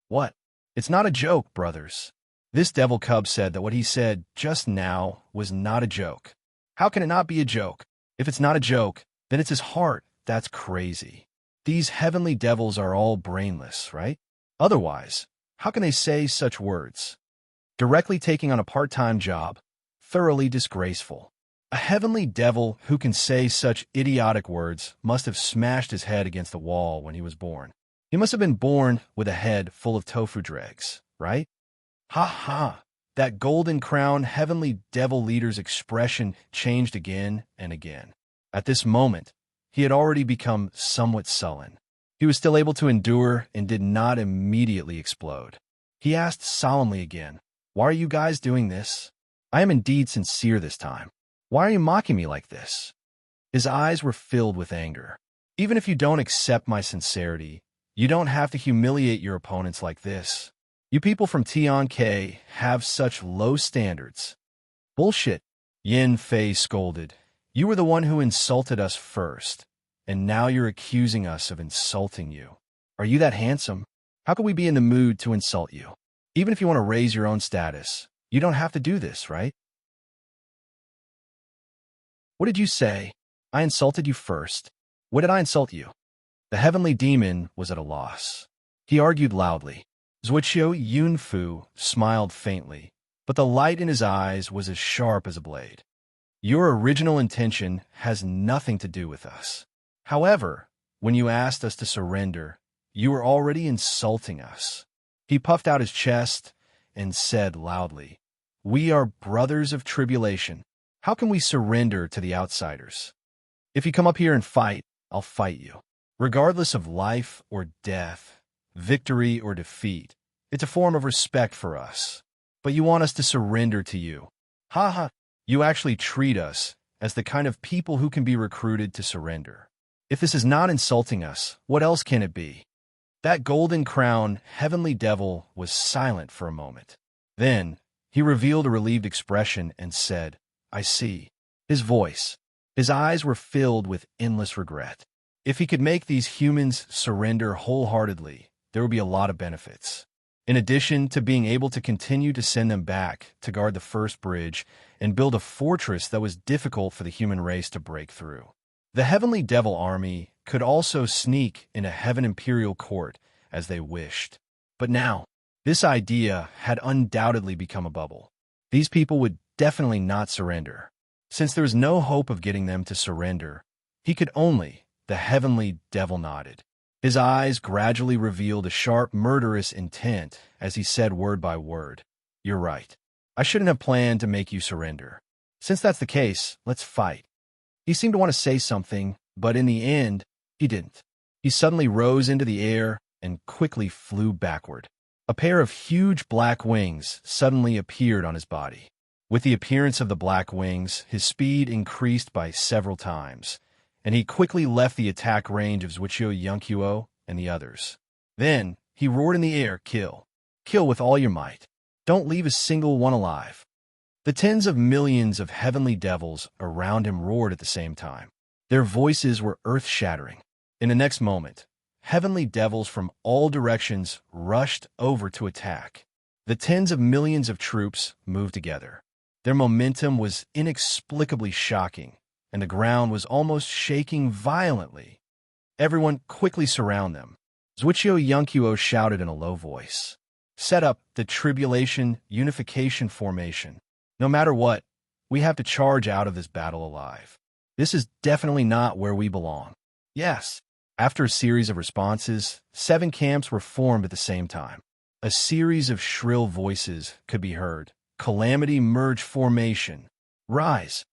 "What? It's not a joke, brothers." This devil cub said that what he said just now was not a joke. How can it not be a joke? If it's not a joke, Then it's his heart. That's crazy. These heavenly devils are all brainless, right? Otherwise, how can they say such words? Directly taking on a part-time job, thoroughly disgraceful. A heavenly devil who can say such idiotic words must have smashed his head against the wall when he was born. He must have been born with a head full of tofu dregs, right? Ha ha! That golden crown heavenly devil leader's expression changed again and again. At this moment, he had already become somewhat sullen. He was still able to endure and did not immediately explode. He asked solemnly again, "Why are you guys doing this? I am indeed sincere this time. Why are you mocking me like this?" His eyes were filled with anger. "Even if you don't accept my sincerity, you don't have to humiliate your opponents like this. You people from Tionk have such low standards." "Bullshit," Yin Fei scolded. "You were the one who insulted us first, and now you're accusing us of insulting you. Are you that handsome? How could we be in the mood to insult you? Even if you want to raise your own status, you don't have to do this, right?" "What did you say? I insulted you first. What did I insult you?" The heavenly demon was at a loss. He argued loudly. Zhuqiu Yunfu smiled faintly, but the light in his eyes was as sharp as a blade. "Your original intention has nothing to do with us. However, when you asked us to surrender, you were already insulting us." He puffed out his chest and said loudly, "We are brothers of tribulation. How can we surrender to the outsiders? If you come up here and fight, I'll fight you. Regardless of life or death, victory or defeat, it's a form of respect for us. But you want us to surrender to you. Ha ha! You actually treat us as the kind of people who can be recruited to surrender. If this is not insulting us, what else can it be?" That golden crown heavenly devil was silent for a moment. Then he revealed a relieved expression and said, "I see." His voice, his eyes were filled with endless regret. If he could make these humans surrender wholeheartedly, there would be a lot of benefits. In addition to being able to continue to send them back to guard the first bridge and build a fortress that was difficult for the human race to break through. The heavenly devil army could also sneak into Heaven Imperial Court as they wished. But now, this idea had undoubtedly become a bubble. These people would definitely not surrender. Since there was no hope of getting them to surrender, he could only, the heavenly devil nodded. His eyes gradually revealed a sharp, murderous intent as he said word by word, "You're right. I shouldn't have planned to make you surrender. Since that's the case, let's fight." He seemed to want to say something, but in the end, he didn't. He suddenly rose into the air and quickly flew backward. A pair of huge black wings suddenly appeared on his body. With the appearance of the black wings, his speed increased by several times, and he quickly left the attack range of Zhuqiu Yunqiu and the others. Then, he roared in the air, "Kill! Kill with all your might! Don't leave a single one alive!" The tens of millions of heavenly devils around him roared at the same time. Their voices were earth-shattering. In the next moment, heavenly devils from all directions rushed over to attack. The tens of millions of troops moved together. Their momentum was inexplicably shocking, and the ground was almost shaking violently. "Everyone quickly surround them," Zhuqiu Yunqiu shouted in a low voice. "Set up the Tribulation Unification Formation. No matter what, we have to charge out of this battle alive. This is definitely not where we belong." "Yes." After a series of responses, 7 camps were formed at the same time. A series of shrill voices could be heard. "Calamity Merge Formation. Rise.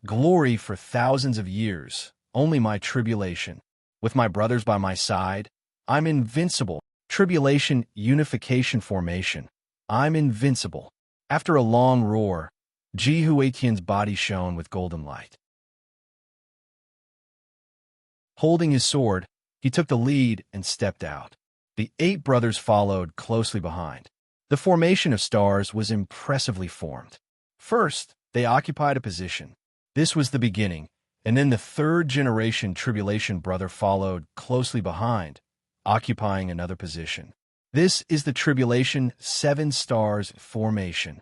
Glory for thousands of years. Only my tribulation. With my brothers by my side, I'm invincible. Tribulation Unification Formation. I'm invincible." After a long roar, Ji Huatian's body shone with golden light. Holding his sword, he took the lead and stepped out. The 8 brothers followed closely behind. The formation of stars was impressively formed. First, they occupied a position. This was the beginning, and then the 3rd-generation tribulation brother followed closely behind, occupying another position. This is the Tribulation 7 Stars Formation.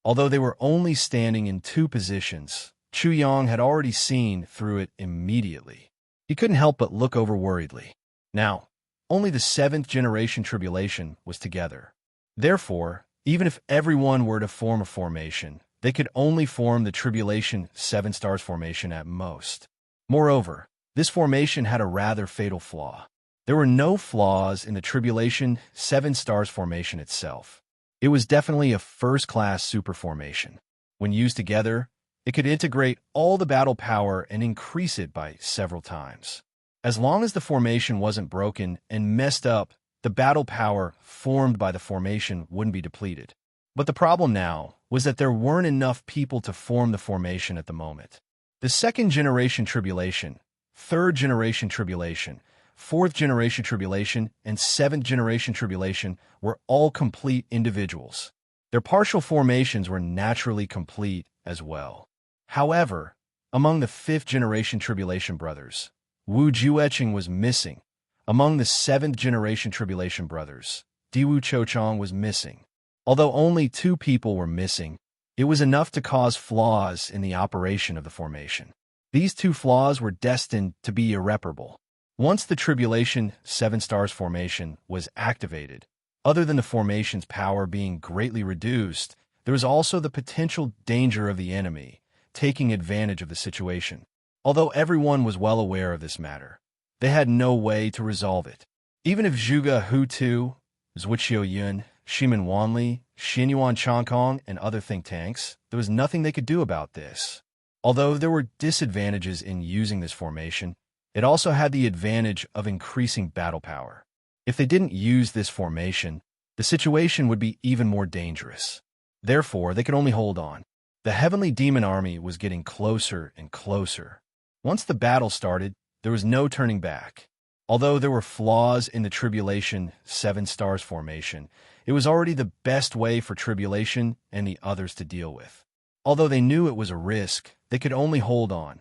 Although they were only standing in 2 positions, Chu Yang had already seen through it immediately. He couldn't help but look over worriedly. Now, only the seventh generation tribulation was together. Therefore, even if everyone were to form a formation, they could only form the tribulation 7 stars formation at most. Moreover, this formation had a rather fatal flaw. There were no flaws in the tribulation 7 stars formation itself. It was definitely a first-class super formation. When used together, it could integrate all the battle power and increase it by several times. As long as the formation wasn't broken and messed up, the battle power formed by the formation wouldn't be depleted. But the problem now was that there weren't enough people to form the formation at the moment. The second generation tribulation, third generation tribulation, fourth generation tribulation, and seventh generation tribulation were all complete individuals. Their partial formations were naturally complete as well. However, among the fifth generation tribulation brothers, Wu Jueqing was missing. Among the seventh generation tribulation brothers, Diwu Chochong was missing. Although only 2 people were missing, it was enough to cause flaws in the operation of the formation. These 2 flaws were destined to be irreparable. Once the tribulation 7 stars formation was activated, other than the formation's power being greatly reduced, there was also the potential danger of the enemy taking advantage of the situation. Although everyone was well aware of this matter, they had no way to resolve it. Even if Zhuge Hu Tu, Zhuqiu Yun, Shimin Wanli, Xinyuan Changkong, and other think tanks, there was nothing they could do about this. Although there were disadvantages in using this formation, it also had the advantage of increasing battle power. If they didn't use this formation, the situation would be even more dangerous. Therefore, they could only hold on. The heavenly demon army was getting closer and closer. Once the battle started, there was no turning back. Although there were flaws in the Tribulation 7 stars formation, it was already the best way for Tribulation and the others to deal with. Although they knew it was a risk, they could only hold on.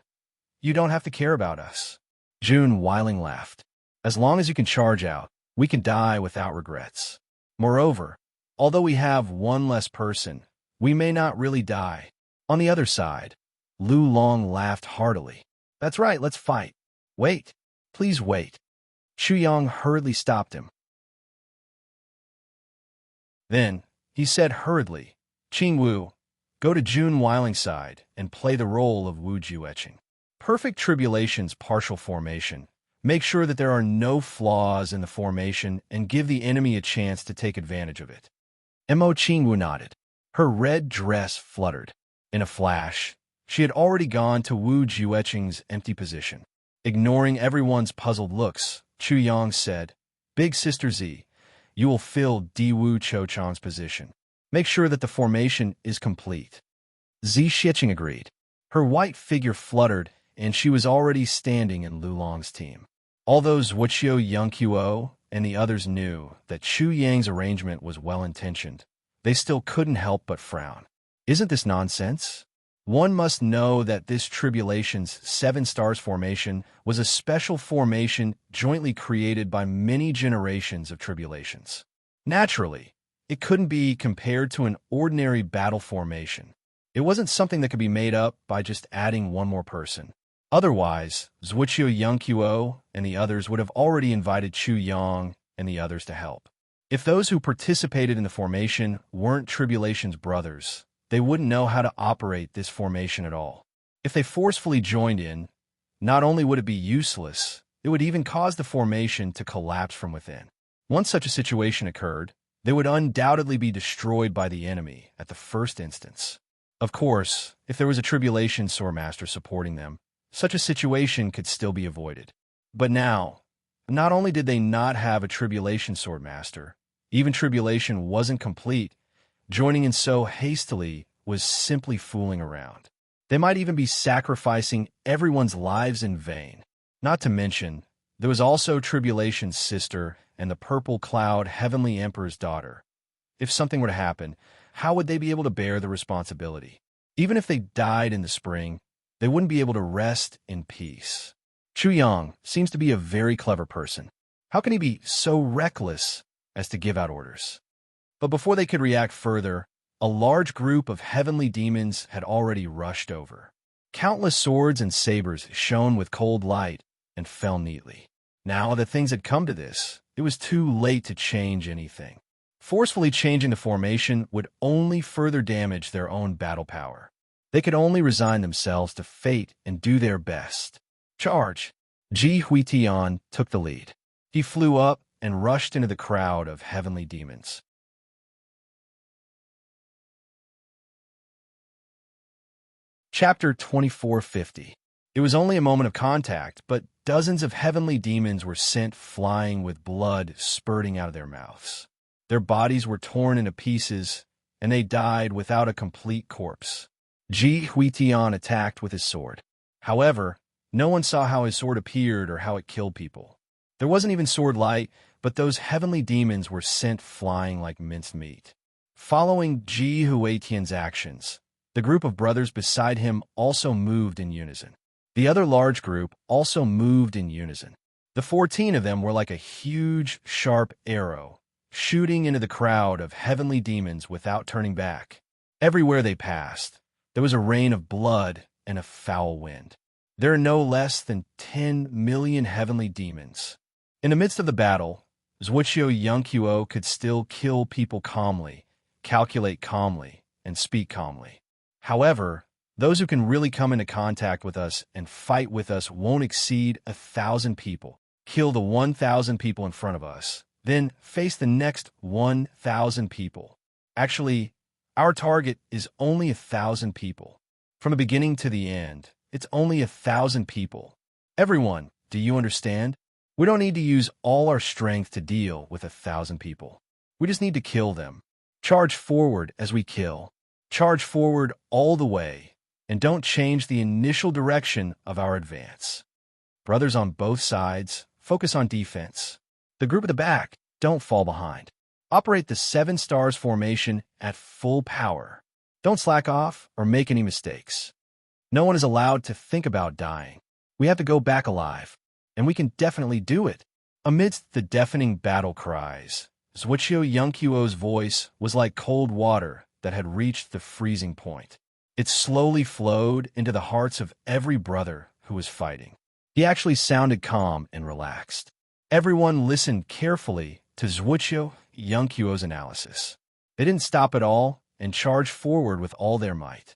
You don't have to care about us. June Weiling laughed. As long as you can charge out, we can die without regrets. Moreover, although we have one less person, we may not really die. On the other side, Lu Long laughed heartily. That's right, let's fight. Wait. Please wait. Chu Yang hurriedly stopped him. Then, he said hurriedly, Qing Wu, go to June Weiling's side and play the role of Wu Jueqing. Perfect Tribulation's partial formation. Make sure that there are no flaws in the formation and give the enemy a chance to take advantage of it. Mo Qing Wu nodded. Her red dress fluttered. In a flash, she had already gone to Wu Jueqing's empty position. Ignoring everyone's puzzled looks, Chu Yang said, Big Sister Z, you will fill Diwu Chochang's position. Make sure that the formation is complete. Zi Shiqing agreed. Her white figure fluttered, and she was already standing in Lu Long's team. Although Zhuqiu Yangqiu and the others knew that Chu Yang's arrangement was well-intentioned, they still couldn't help but frown. Isn't this nonsense? One must know that this Tribulation's 7 stars formation was a special formation jointly created by many generations of Tribulations. Naturally, it couldn't be compared to an ordinary battle formation. It wasn't something that could be made up by just adding one more person. Otherwise, Zhuqiu Yangqiu and the others would have already invited Chu Yang and the others to help. If those who participated in the formation weren't Tribulation's brothers, they wouldn't know how to operate this formation at all. If they forcefully joined in, not only would it be useless, it would even cause the formation to collapse from within. Once such a situation occurred, they would undoubtedly be destroyed by the enemy at the first instance. Of course, if there was a Tribulation Swordmaster supporting them, such a situation could still be avoided. But now, not only did they not have a Tribulation Swordmaster, even Tribulation wasn't complete. Joining in so hastily was simply fooling around. They might even be sacrificing everyone's lives in vain. Not to mention, there was also Tribulation's sister and the Purple Cloud Heavenly Emperor's daughter. If something were to happen, how would they be able to bear the responsibility? Even if they died in the spring, they wouldn't be able to rest in peace. Chu Yang seems to be a very clever person. How can he be so reckless as to give out orders? But before they could react further, a large group of heavenly demons had already rushed over. Countless swords and sabers shone with cold light and fell neatly. Now that things had come to this, it was too late to change anything. Forcefully changing the formation would only further damage their own battle power. They could only resign themselves to fate and do their best. Charge! Ji Huitian took the lead. He flew up and rushed into the crowd of heavenly demons. Chapter 2450. It was only a moment of contact, but dozens of heavenly demons were sent flying with blood spurting out of their mouths. Their bodies were torn into pieces, and they died without a complete corpse. Ji Huitian attacked with his sword. However, no one saw how his sword appeared or how it killed people. There wasn't even sword light, but those heavenly demons were sent flying like minced meat. Following Ji Huitian's actions, the group of brothers beside him also moved in unison. The other large group also moved in unison. The 14 of them were like a huge, sharp arrow, shooting into the crowd of heavenly demons without turning back. Everywhere they passed, there was a rain of blood and a foul wind. There are no less than 10 million heavenly demons. In the midst of the battle, Zhuoqiu Yunqiu could still kill people calmly, calculate calmly, and speak calmly. However, those who can really come into contact with us and fight with us won't exceed 1,000 people. Kill the 1,000 people in front of us, then face the next 1,000 people. Actually, our target is only 1,000 people. From the beginning to the end, it's only 1,000 people. Everyone, do you understand? We don't need to use all our strength to deal with 1,000 people. We just need to kill them. Charge forward as we kill. Charge forward all the way, and don't change the initial direction of our advance. Brothers on both sides, focus on defense. The group at the back, don't fall behind. Operate the 7 stars formation at full power. Don't slack off or make any mistakes. No one is allowed to think about dying. We have to go back alive, and we can definitely do it. Amidst the deafening battle cries, Zhuoqiu Yunqiu's voice was like cold water that had reached the freezing point. It slowly flowed into the hearts of every brother who was fighting. He actually sounded calm and relaxed. Everyone listened carefully to Zhuoqiu Yunqiu's analysis. They didn't stop at all and charged forward with all their might.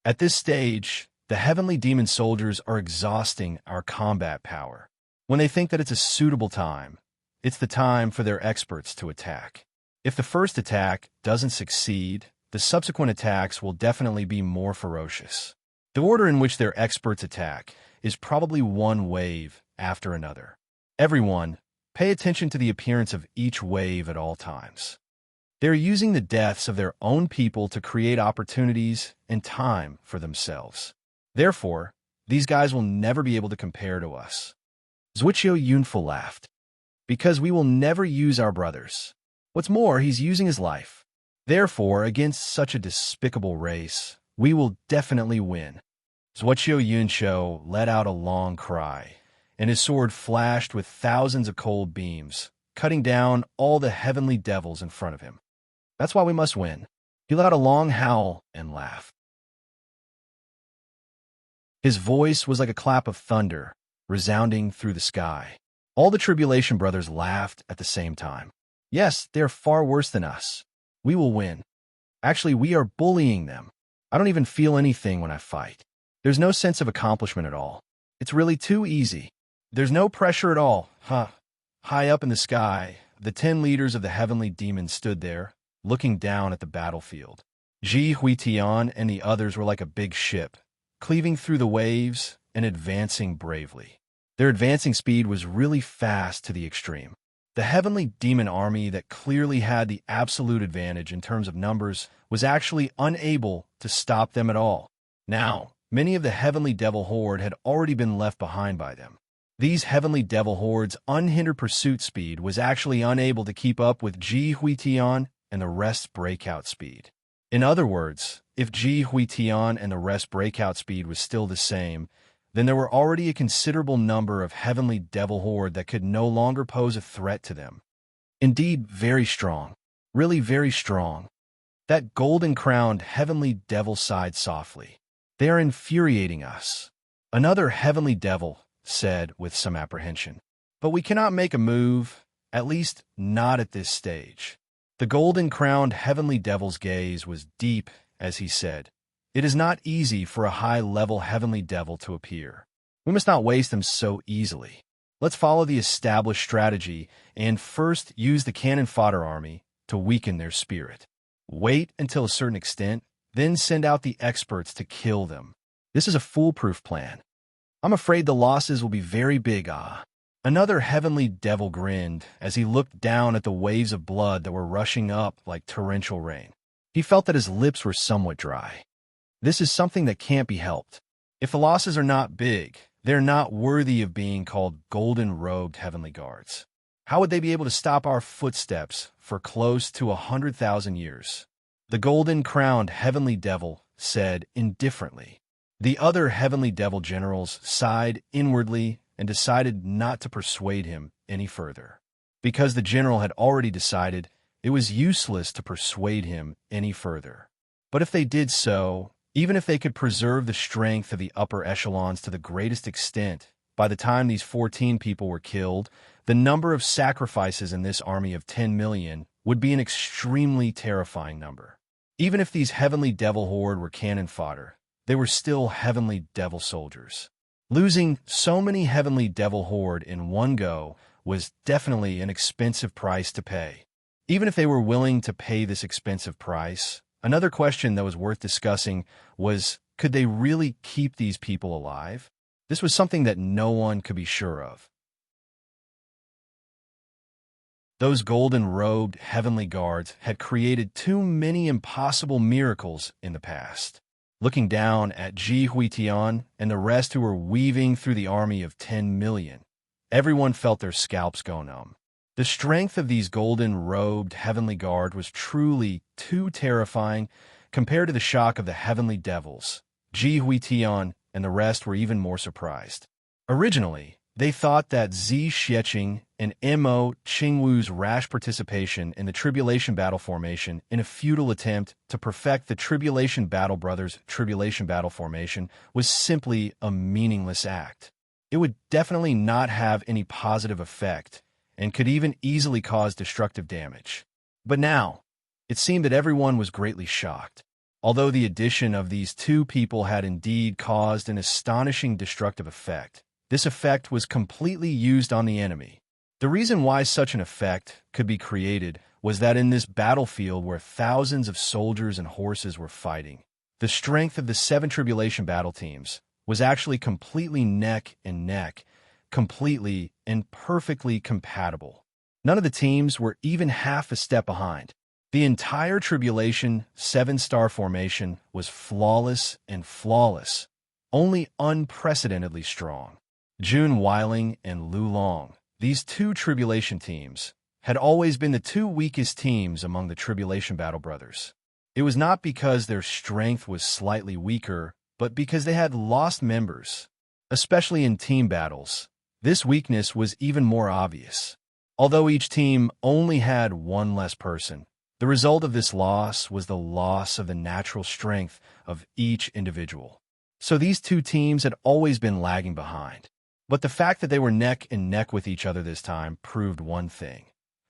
At this stage, the heavenly demon soldiers are exhausting our combat power. When they think that it's a suitable time, it's the time for their experts to attack. If the first attack doesn't succeed, the subsequent attacks will definitely be more ferocious. The order in which their experts attack is probably one wave after another. Everyone, pay attention to the appearance of each wave at all times. They're using the deaths of their own people to create opportunities and time for themselves. Therefore, these guys will never be able to compare to us. Zhuoqiu Yunfu laughed. Because we will never use our brothers. What's more, he's using his life. Therefore, against such a despicable race, we will definitely win. Zhuoqiu Yunqiu let out a long cry, and his sword flashed with thousands of cold beams, cutting down all the heavenly devils in front of him. That's why we must win. He let out a long howl and laughed. His voice was like a clap of thunder, resounding through the sky. All the Tribulation Brothers laughed at the same time. Yes, they are far worse than us. We will win. Actually, we are bullying them. I don't even feel anything when I fight. There's no sense of accomplishment at all. It's really too easy. There's no pressure at all. High up in the sky, the 10 leaders of the heavenly demons stood there, looking down at the battlefield. Ji Huitian and the others were like a big ship, cleaving through the waves and advancing bravely. Their advancing speed was really fast to the extreme. The heavenly demon army that clearly had the absolute advantage in terms of numbers was actually unable to stop them at all. Now, many of the heavenly devil horde had already been left behind by them. These heavenly devil hordes' unhindered pursuit speed was actually unable to keep up with Ji Huitian and the rest's breakout speed. In other words, if Ji Huitian and the rest's breakout speed was still the same, then there were already a considerable number of heavenly devil horde that could no longer pose a threat to them. Indeed, very strong. Really very strong. That golden-crowned heavenly devil sighed softly. They are infuriating us. Another heavenly devil said with some apprehension. But we cannot make a move, at least not at this stage. The golden-crowned heavenly devil's gaze was deep as he said, "It is not easy for a high-level heavenly devil to appear. We must not waste them so easily. Let's follow the established strategy and first use the cannon fodder army to weaken their spirit. Wait until a certain extent, then send out the experts to kill them. This is a foolproof plan. I'm afraid the losses will be very big, ah." Another heavenly devil grinned as he looked down at the waves of blood that were rushing up like torrential rain. He felt that his lips were somewhat dry. This is something that can't be helped. If the losses are not big, they're not worthy of being called golden-robed heavenly guards. How would they be able to stop our footsteps for close to 100,000 years? The golden-crowned heavenly devil said indifferently. The other heavenly devil generals sighed inwardly and decided not to persuade him any further. Because the general had already decided, it was useless to persuade him any further. But if they did so, even if they could preserve the strength of the upper echelons to the greatest extent, by the time these 14 people were killed, the number of sacrifices in this army of 10 million would be an extremely terrifying number. Even if these heavenly devil horde were cannon fodder, they were still heavenly devil soldiers. Losing so many heavenly devil horde in one go was definitely an expensive price to pay. Even if they were willing to pay this expensive price, another question that was worth discussing was, could they really keep these people alive? This was something that no one could be sure of. Those golden-robed heavenly guards had created too many impossible miracles in the past. Looking down at Ji Huitian and the rest who were weaving through the army of 10 million, everyone felt their scalps go numb. The strength of these golden-robed heavenly guard was truly too terrifying compared to the shock of the heavenly devils. Ji Huitian and the rest were even more surprised. Originally, they thought that Zi Xieching and Mo Qingwu's rash participation in the Tribulation Battle formation in a futile attempt to perfect the Tribulation Battle Brothers' Tribulation Battle formation was simply a meaningless act. It would definitely not have any positive effect and could even easily cause destructive damage. But now, it seemed that everyone was greatly shocked. Although the addition of these two people had indeed caused an astonishing destructive effect, this effect was completely used on the enemy. The reason why such an effect could be created was that in this battlefield where thousands of soldiers and horses were fighting, the strength of the 7 tribulation battle teams was actually completely neck and neck, completely and perfectly compatible. None of the teams were even half a step behind. The entire tribulation 7-star formation was flawless and flawless, only unprecedentedly strong. Jun Weiling and Lu Long, these 2 tribulation teams, had always been the 2 weakest teams among the Tribulation Battle Brothers. It was not because their strength was slightly weaker, but because they had lost members. Especially in team battles, this weakness was even more obvious. Although each team only had 1 less person, the result of this loss was the loss of the natural strength of each individual. So these 2 teams had always been lagging behind. But the fact that they were neck and neck with each other this time proved one thing.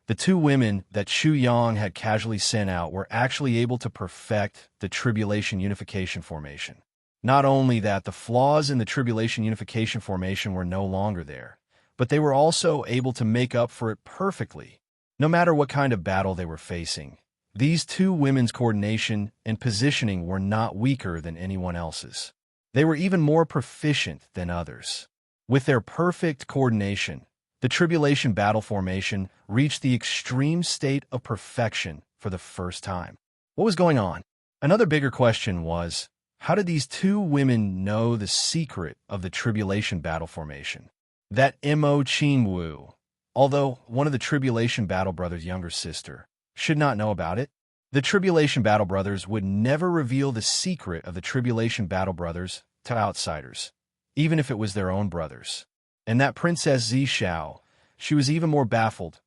The 2 women that Xu Yang had casually sent out were actually able to perfect the Tribulation Unification Formation. Not only that, the flaws in the Tribulation Unification Formation were no longer there, but they were also able to make up for it perfectly. No matter what kind of battle they were facing, these 2 women's coordination and positioning were not weaker than anyone else's. They were even more proficient than others. With their perfect coordination, the Tribulation Battle Formation reached the extreme state of perfection for the first time. What was going on? Another bigger question was, how did these 2 women know the secret of the Tribulation Battle Formation? That Mo Qingwu, although one of the Tribulation Battle Brothers' younger sister, should not know about it. The Tribulation Battle Brothers would never reveal the secret of the Tribulation Battle Brothers to outsiders, even if it was their own brothers. And that Princess Zishao, she was even more baffled.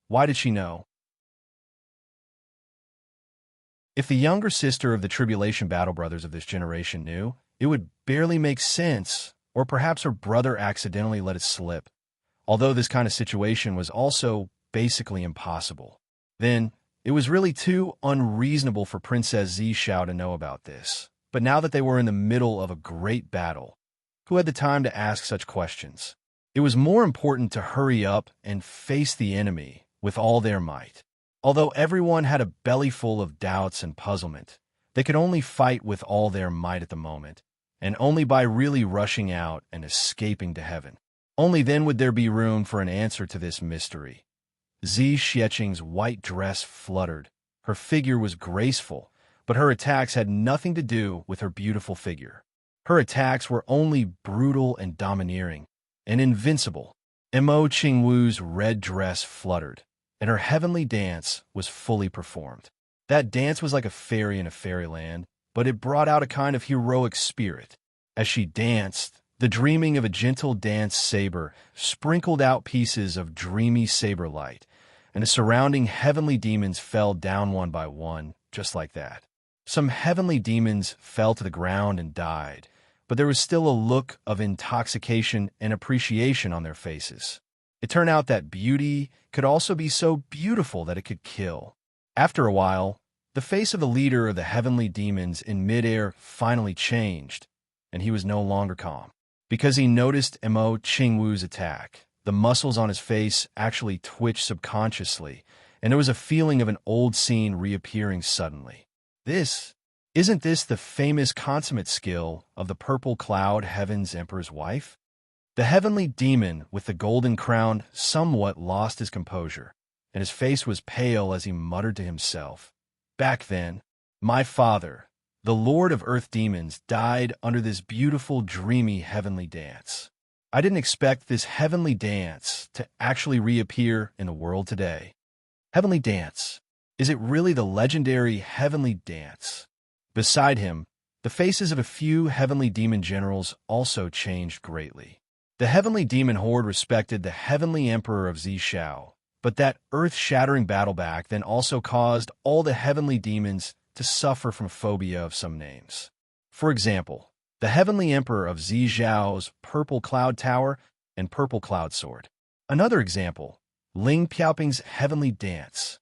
Why did she know? If the younger sister of the Tribulation Battle Brothers of this generation knew, It would barely make sense, or perhaps her brother accidentally let it slip, although this kind of situation was also basically impossible. Then, it was really too unreasonable for Princess Zishao to know about this. But now that they were in the middle of a great battle, who had the time to ask such questions? It was more important to hurry up and face the enemy with all their might. Although everyone had a belly full of doubts and puzzlement, they could only fight with all their might at the moment, and only by really rushing out and escaping to heaven. Only then would there be room for an answer to this mystery. Zi Xieching's white dress fluttered. Her figure was graceful, but her attacks had nothing to do with her beautiful figure. Her attacks were only brutal and domineering, and invincible. Mo Qingwu's red dress fluttered, and her heavenly dance was fully performed. That dance was like a fairy in a fairyland, but it brought out a kind of heroic spirit. As she danced, the dreaming of a gentle dance saber sprinkled out pieces of dreamy saber light, and the surrounding heavenly demons fell down one by one, just like that. Some heavenly demons fell to the ground and died, but there was still a look of intoxication and appreciation on their faces. It turned out that beauty could also be so beautiful that it could kill. After a while, the face of the leader of the heavenly demons in midair finally changed, and he was no longer calm. Because he noticed Mo Qingwu's attack, the muscles on his face actually twitched subconsciously, and there was a feeling of an old scene reappearing suddenly. Isn't this the famous consummate skill of the purple cloud heaven's emperor's wife? The heavenly demon with the golden crown somewhat lost his composure, and his face was pale as he muttered to himself. Back then, my father, the lord of earth demons, died under this beautiful, dreamy heavenly dance. I didn't expect this heavenly dance to actually reappear in the world today. Heavenly dance. Is it really the legendary heavenly dance? Beside him, the faces of a few heavenly demon generals also changed greatly. The heavenly demon horde respected the heavenly emperor of Zishao, but that earth-shattering battle back then also caused all the heavenly demons to suffer from phobia of some names. For example, the heavenly emperor of Zizhao's purple cloud tower and purple cloud sword. Another example, Ling Piaoping's heavenly dance.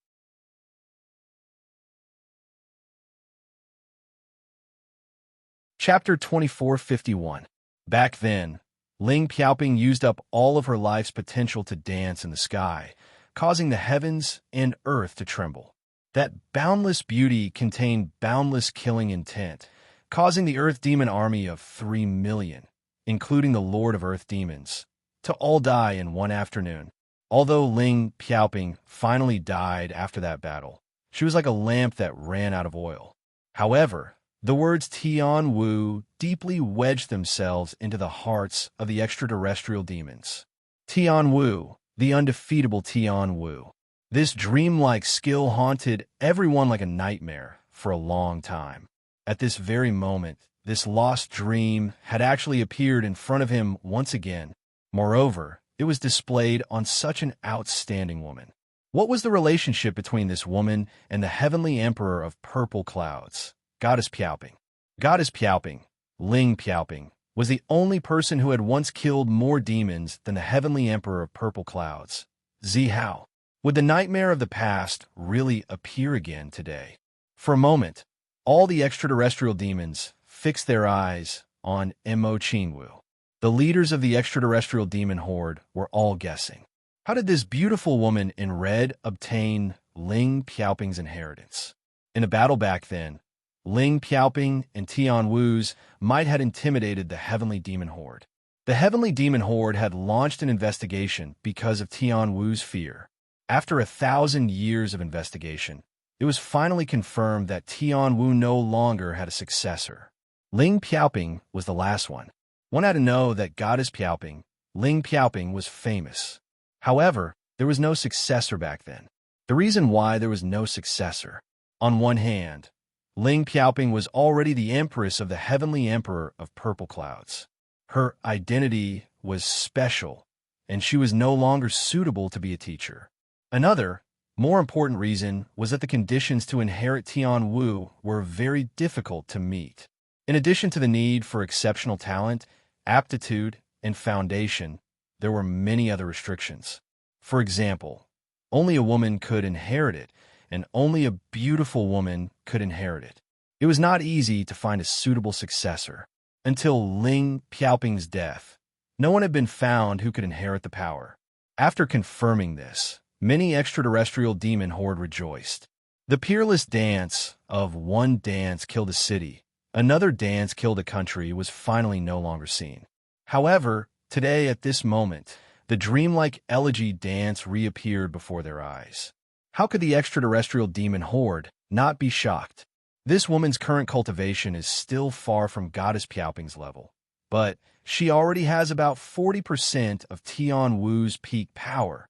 Chapter 2451. Back then, Ling Piaoping used up all of her life's potential to dance in the sky, causing the heavens and earth to tremble. That boundless beauty contained boundless killing intent, causing the Earth Demon army of 3 million, including the Lord of Earth Demons, to all die in one afternoon. Although Ling Piaoping finally died after that battle, she was like a lamp that ran out of oil. However, the words Tian Wu deeply wedged themselves into the hearts of the extraterrestrial demons. Tian Wu, the undefeatable Tian Wu. This dreamlike skill haunted everyone like a nightmare for a long time. At this very moment, this lost dream had actually appeared in front of him once again. Moreover, it was displayed on such an outstanding woman. What was the relationship between this woman and the heavenly emperor of purple clouds, Goddess Piaoping? Goddess Piaoping, Ling Piaoping, was the only person who had once killed more demons than the heavenly emperor of purple clouds, Zihao. Would the nightmare of the past really appear again today? For a moment, all the extraterrestrial demons fixed their eyes on Mo Qingwu. The leaders of the extraterrestrial demon horde were all guessing. How did this beautiful woman in red obtain Ling Piaoping's inheritance? In a battle back then, Ling Piaoping and Tian Wu's might had intimidated the heavenly demon horde. The heavenly demon horde had launched an investigation because of Tian Wu's fear. After 1,000 years of investigation, it was finally confirmed that Tian Wu no longer had a successor. Ling Piaoping was the last one. One had to know that Goddess Piaoping, Ling Piaoping, was famous. However, there was no successor back then. The reason why there was no successor: on one hand, Ling Piaoping was already the empress of the heavenly emperor of purple clouds. Her identity was special, and she was no longer suitable to be a teacher. Another, more important reason was that the conditions to inherit Tian Wu were very difficult to meet. In addition to the need for exceptional talent, aptitude, and foundation, there were many other restrictions. For example, only a woman could inherit it, and only a beautiful woman could inherit it. It was not easy to find a suitable successor. Until Ling Piaoping's death, no one had been found who could inherit the power. After confirming this, many extraterrestrial demon horde rejoiced. The peerless dance of one dance killed a city, another dance killed a country was finally no longer seen. However, today at this moment, the dreamlike elegy dance reappeared before their eyes. How could the extraterrestrial demon horde not be shocked? This woman's current cultivation is still far from Goddess Piaoping's level, but she already has about 40% of Tian Wu's peak power.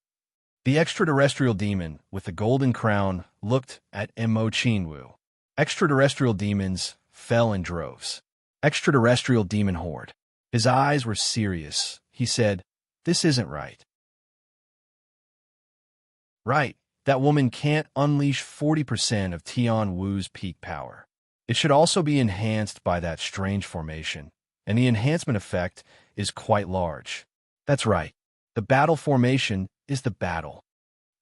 The extraterrestrial demon with the golden crown looked at Mo Qinwu. Extraterrestrial demons fell in droves. Extraterrestrial demon horde. His eyes were serious. He said, "This isn't right." Right. That woman can't unleash 40% of Tian Wu's peak power. It should also be enhanced by that strange formation, and the enhancement effect is quite large. That's right. The battle formation is the battle.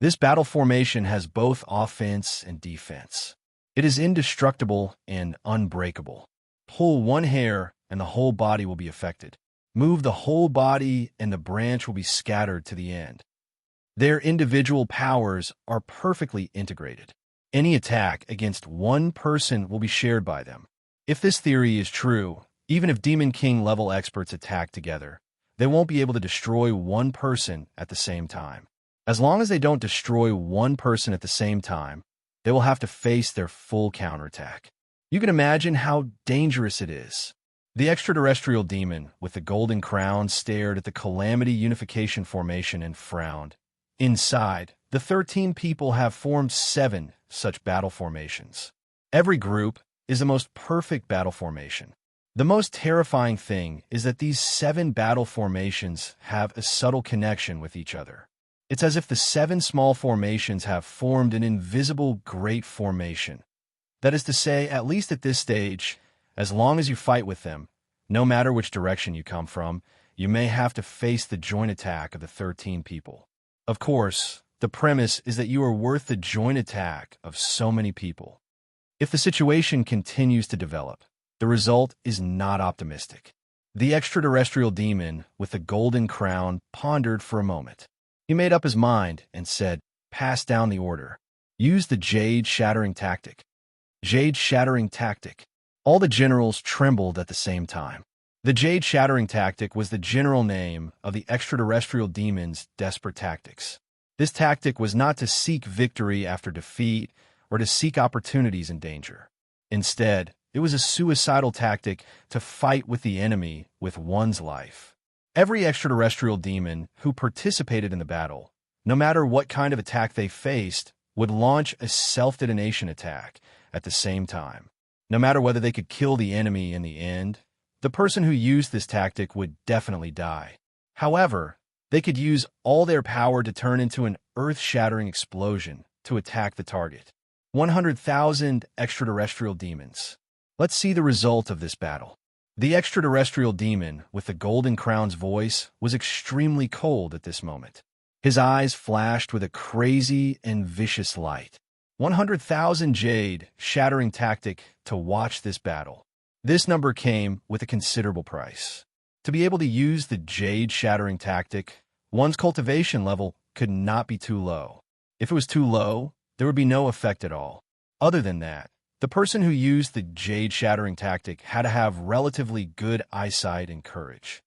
This battle formation has both offense and defense. It is indestructible and unbreakable. Pull one hair and the whole body will be affected. Move the whole body and the branch will be scattered to the end. Their individual powers are perfectly integrated. Any attack against one person will be shared by them. If this theory is true, even if Demon King level experts attack together, they won't be able to destroy one person at the same time. As long as they don't destroy one person at the same time, they will have to face their full counterattack. You can imagine how dangerous it is. The extraterrestrial demon with the golden crown stared at the Calamity Unification Formation and frowned. Inside, the 13 people have formed 7 such battle formations. Every group is the most perfect battle formation. The most terrifying thing is that these 7 battle formations have a subtle connection with each other. It's as if the 7 small formations have formed an invisible great formation. That is to say, at least at this stage, as long as you fight with them, no matter which direction you come from, you may have to face the joint attack of the 13 people. Of course, the premise is that you are worth the joint attack of so many people. If the situation continues to develop, the result is not optimistic. The extraterrestrial demon with the golden crown pondered for a moment. He made up his mind and said, "Pass down the order. Use the Jade Shattering Tactic." Jade Shattering Tactic. All the generals trembled at the same time. The Jade Shattering Tactic was the general name of the extraterrestrial demon's desperate tactics. This tactic was not to seek victory after defeat or to seek opportunities in danger. Instead, it was a suicidal tactic to fight with the enemy with one's life. Every extraterrestrial demon who participated in the battle, no matter what kind of attack they faced, would launch a self-detonation attack at the same time. No matter whether they could kill the enemy in the end, the person who used this tactic would definitely die. However, they could use all their power to turn into an earth-shattering explosion to attack the target. 100,000 extraterrestrial demons. Let's see the result of this battle. The extraterrestrial demon with the golden crown's voice was extremely cold at this moment. His eyes flashed with a crazy and vicious light. 100,000 Jade Shattering Tactic to watch this battle. This number came with a considerable price. To be able to use the Jade Shattering Tactic, one's cultivation level could not be too low. If it was too low, there would be no effect at all. Other than that, the person who used the Jade Shattering Tactic had to have relatively good eyesight and courage.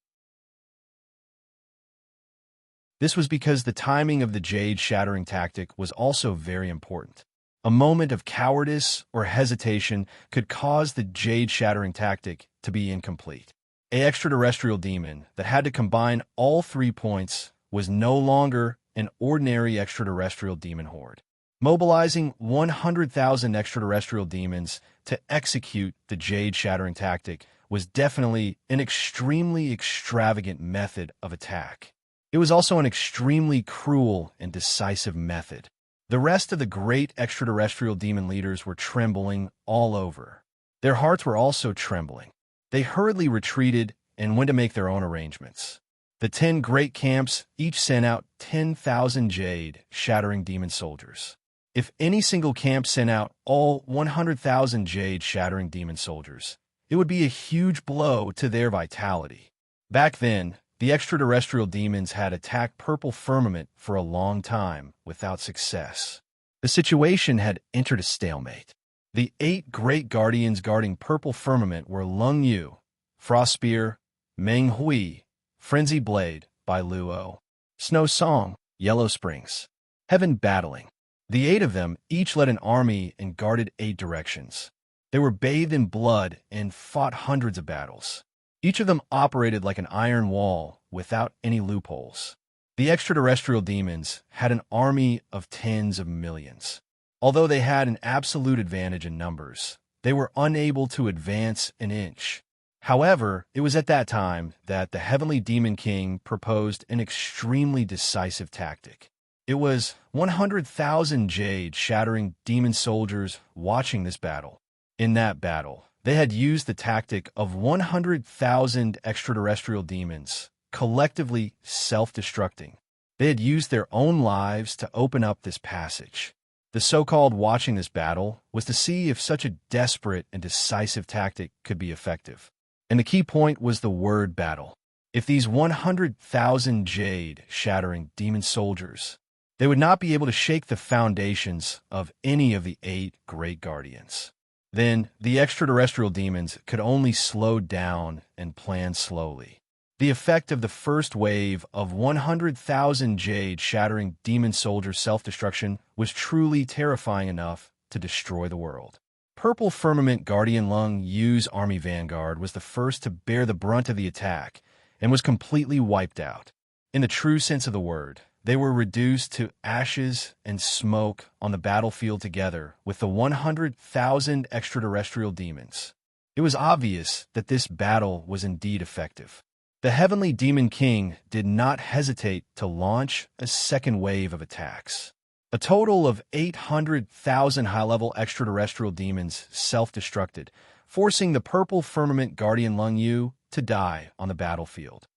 This was because the timing of the Jade Shattering Tactic was also very important. A moment of cowardice or hesitation could cause the Jade Shattering Tactic to be incomplete. An extraterrestrial demon that had to combine all 3 points was no longer an ordinary extraterrestrial demon horde. Mobilizing 100,000 extraterrestrial demons to execute the Jade Shattering Tactic was definitely an extremely extravagant method of attack. It was also an extremely cruel and decisive method. The rest of the great extraterrestrial demon leaders were trembling all over. Their hearts were also trembling. They hurriedly retreated and went to make their own arrangements. The 10 great camps each sent out 10,000 jade, shattering demon soldiers. If any single camp sent out all 100,000 jade, shattering demon soldiers, it would be a huge blow to their vitality. Back then, the extraterrestrial demons had attacked Purple Firmament for a long time without success. The situation had entered a stalemate. The 8 great guardians guarding Purple Firmament were Lung Yu, Frost Spear, Meng Hui, Frenzy Blade by Luo, Snow Song, Yellow Springs, Heaven Battling. The 8 of them each led an army and guarded 8 directions. They were bathed in blood and fought hundreds of battles. Each of them operated like an iron wall without any loopholes. The extraterrestrial demons had an army of tens of millions. Although they had an absolute advantage in numbers, they were unable to advance an inch. However, it was at that time that the Heavenly Demon King proposed an extremely decisive tactic. It was 100,000 jade shattering demon soldiers watching this battle. In that battle, they had used the tactic of 100,000 extraterrestrial demons, collectively self-destructing. They had used their own lives to open up this passage. The so-called watching this battle was to see if such a desperate and decisive tactic could be effective. And the key point was the word battle. If these 100,000 jade shattering demon soldiers, they would not be able to shake the foundations of any of the 8 great guardians. Then the extraterrestrial demons could only slow down and plan slowly. The effect of the first wave of 100,000 jade shattering demon soldier self-destruction was truly terrifying enough to destroy the world. Purple Firmament Guardian Lung Yu's army vanguard was the first to bear the brunt of the attack and was completely wiped out. In the true sense of the word, they were reduced to ashes and smoke on the battlefield together with the 100,000 extraterrestrial demons. It was obvious that this battle was indeed effective. The Heavenly Demon King did not hesitate to launch a second wave of attacks. A total of 800,000 high-level extraterrestrial demons self-destructed, forcing the Purple Firmament Guardian Lung Yu to die on the battlefield.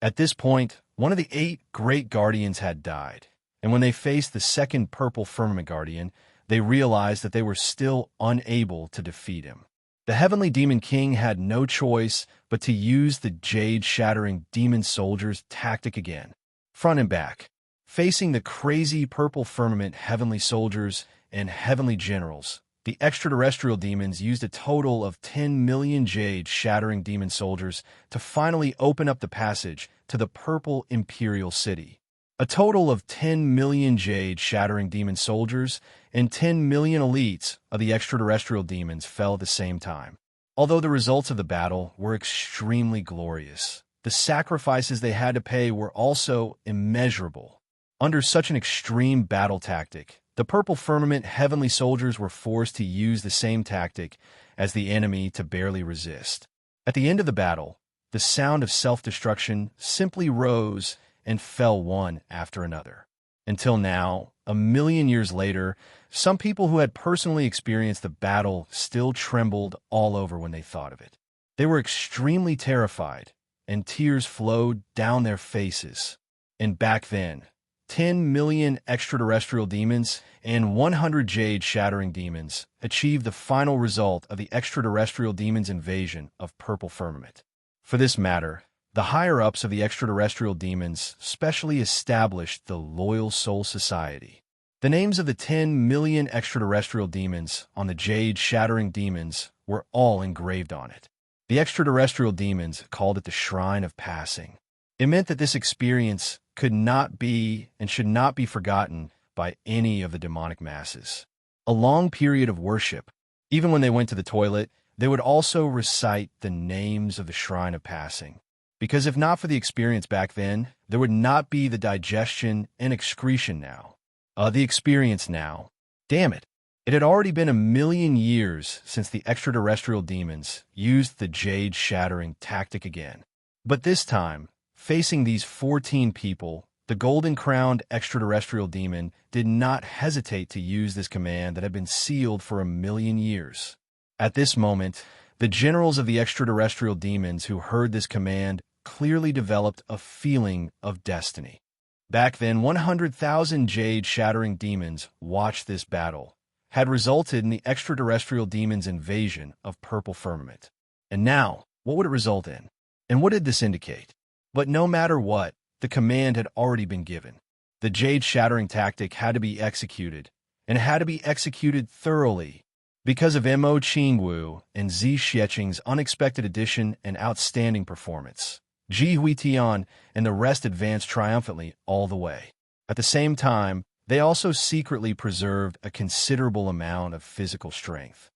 At this point, one of the 8 great guardians had died, and when they faced the second Purple Firmament Guardian, they realized that they were still unable to defeat him. The Heavenly Demon King had no choice but to use the jade-shattering demon soldiers tactic again, front and back. Facing the crazy Purple Firmament heavenly soldiers and heavenly generals, the extraterrestrial demons used a total of 10 million jade-shattering demon soldiers to finally open up the passage to the Purple Imperial City. A total of 10 million jade-shattering demon soldiers and 10 million elites of the extraterrestrial demons fell at the same time. Although the results of the battle were extremely glorious, the sacrifices they had to pay were also immeasurable. Under such an extreme battle tactic, the Purple Firmament heavenly soldiers were forced to use the same tactic as the enemy to barely resist. At the end of the battle, the sound of self-destruction simply rose and fell one after another. Until now, a million years later, some people who had personally experienced the battle still trembled all over when they thought of it. They were extremely terrified, and tears flowed down their faces. And back then, 10 million extraterrestrial demons and 100 jade-shattering demons achieved the final result of the extraterrestrial demons' invasion of Purple Firmament. For this matter, the higher-ups of the extraterrestrial demons specially established the Loyal Soul Society. The names of the 10 million extraterrestrial demons on the jade-shattering demons were all engraved on it. The extraterrestrial demons called it the Shrine of Passing. It meant that this experience could not be and should not be forgotten by any of the demonic masses. A long period of worship. Even when they went to the toilet, they would also recite the names of the Shrine of Passing. Because if not for the experience back then, there would not be the digestion and excretion now. The experience now. Damn it. It had already been a million years since the extraterrestrial demons used the jade-shattering tactic again. But this time, facing these 14 people, The golden-crowned extraterrestrial demon did not hesitate to use this command that had been sealed for 1,000,000 years. At this moment, the generals of the extraterrestrial demons who heard this command clearly developed a feeling of destiny. Back then, 100,000 jade-shattering demons watched this battle, had resulted in the extraterrestrial demons' invasion of purple firmament. And now, what would it result in? And what did this indicate? But no matter what, the command had already been given. The jade-shattering tactic had to be executed, and it had to be executed thoroughly. Because of Mo Qingwu and Zi Xieching's unexpected addition and outstanding performance, Ji Huitian and the rest advanced triumphantly all the way. At the same time, they also secretly preserved a considerable amount of physical strength.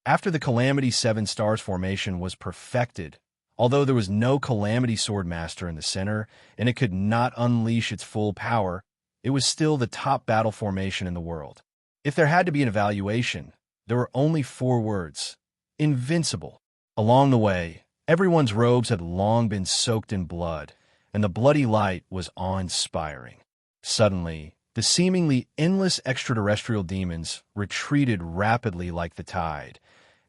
After the Calamity Seven Stars formation was perfected, although there was no Calamity Swordmaster in the center and it could not unleash its full power, it was still the top battle formation in the world. If there had to be an evaluation, there were only 4 words: invincible. Along the way, everyone's robes had long been soaked in blood, and the bloody light was awe-inspiring. Suddenly, the seemingly endless extraterrestrial demons retreated rapidly like the tide,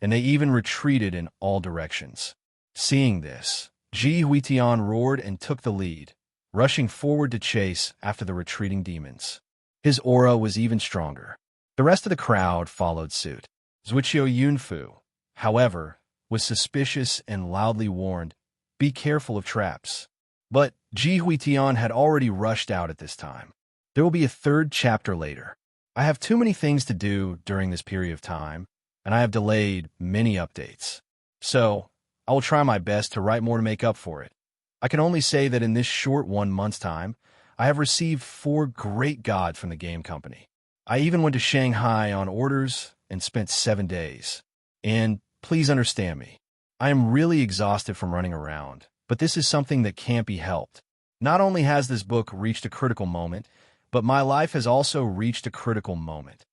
and they even retreated in all directions. Seeing this, Ji Huitian roared and took the lead, rushing forward to chase after the retreating demons. His aura was even stronger. The rest of the crowd followed suit. Zuiqiu Yunfu, however, was suspicious and loudly warned, "Be careful of traps." But Ji Huitian had already rushed out at this time. There will be a 3rd chapter later. I have too many things to do during this period of time, and I have delayed many updates. So, I will try my best to write more to make up for it. I can only say that in this short 1 month's time, I have received 4 great gods from the game company. I even went to Shanghai on orders and spent 7 days. And please understand me. I am really exhausted from running around, but this is something that can't be helped. Not only has this book reached a critical moment, but my life has also reached a critical moment.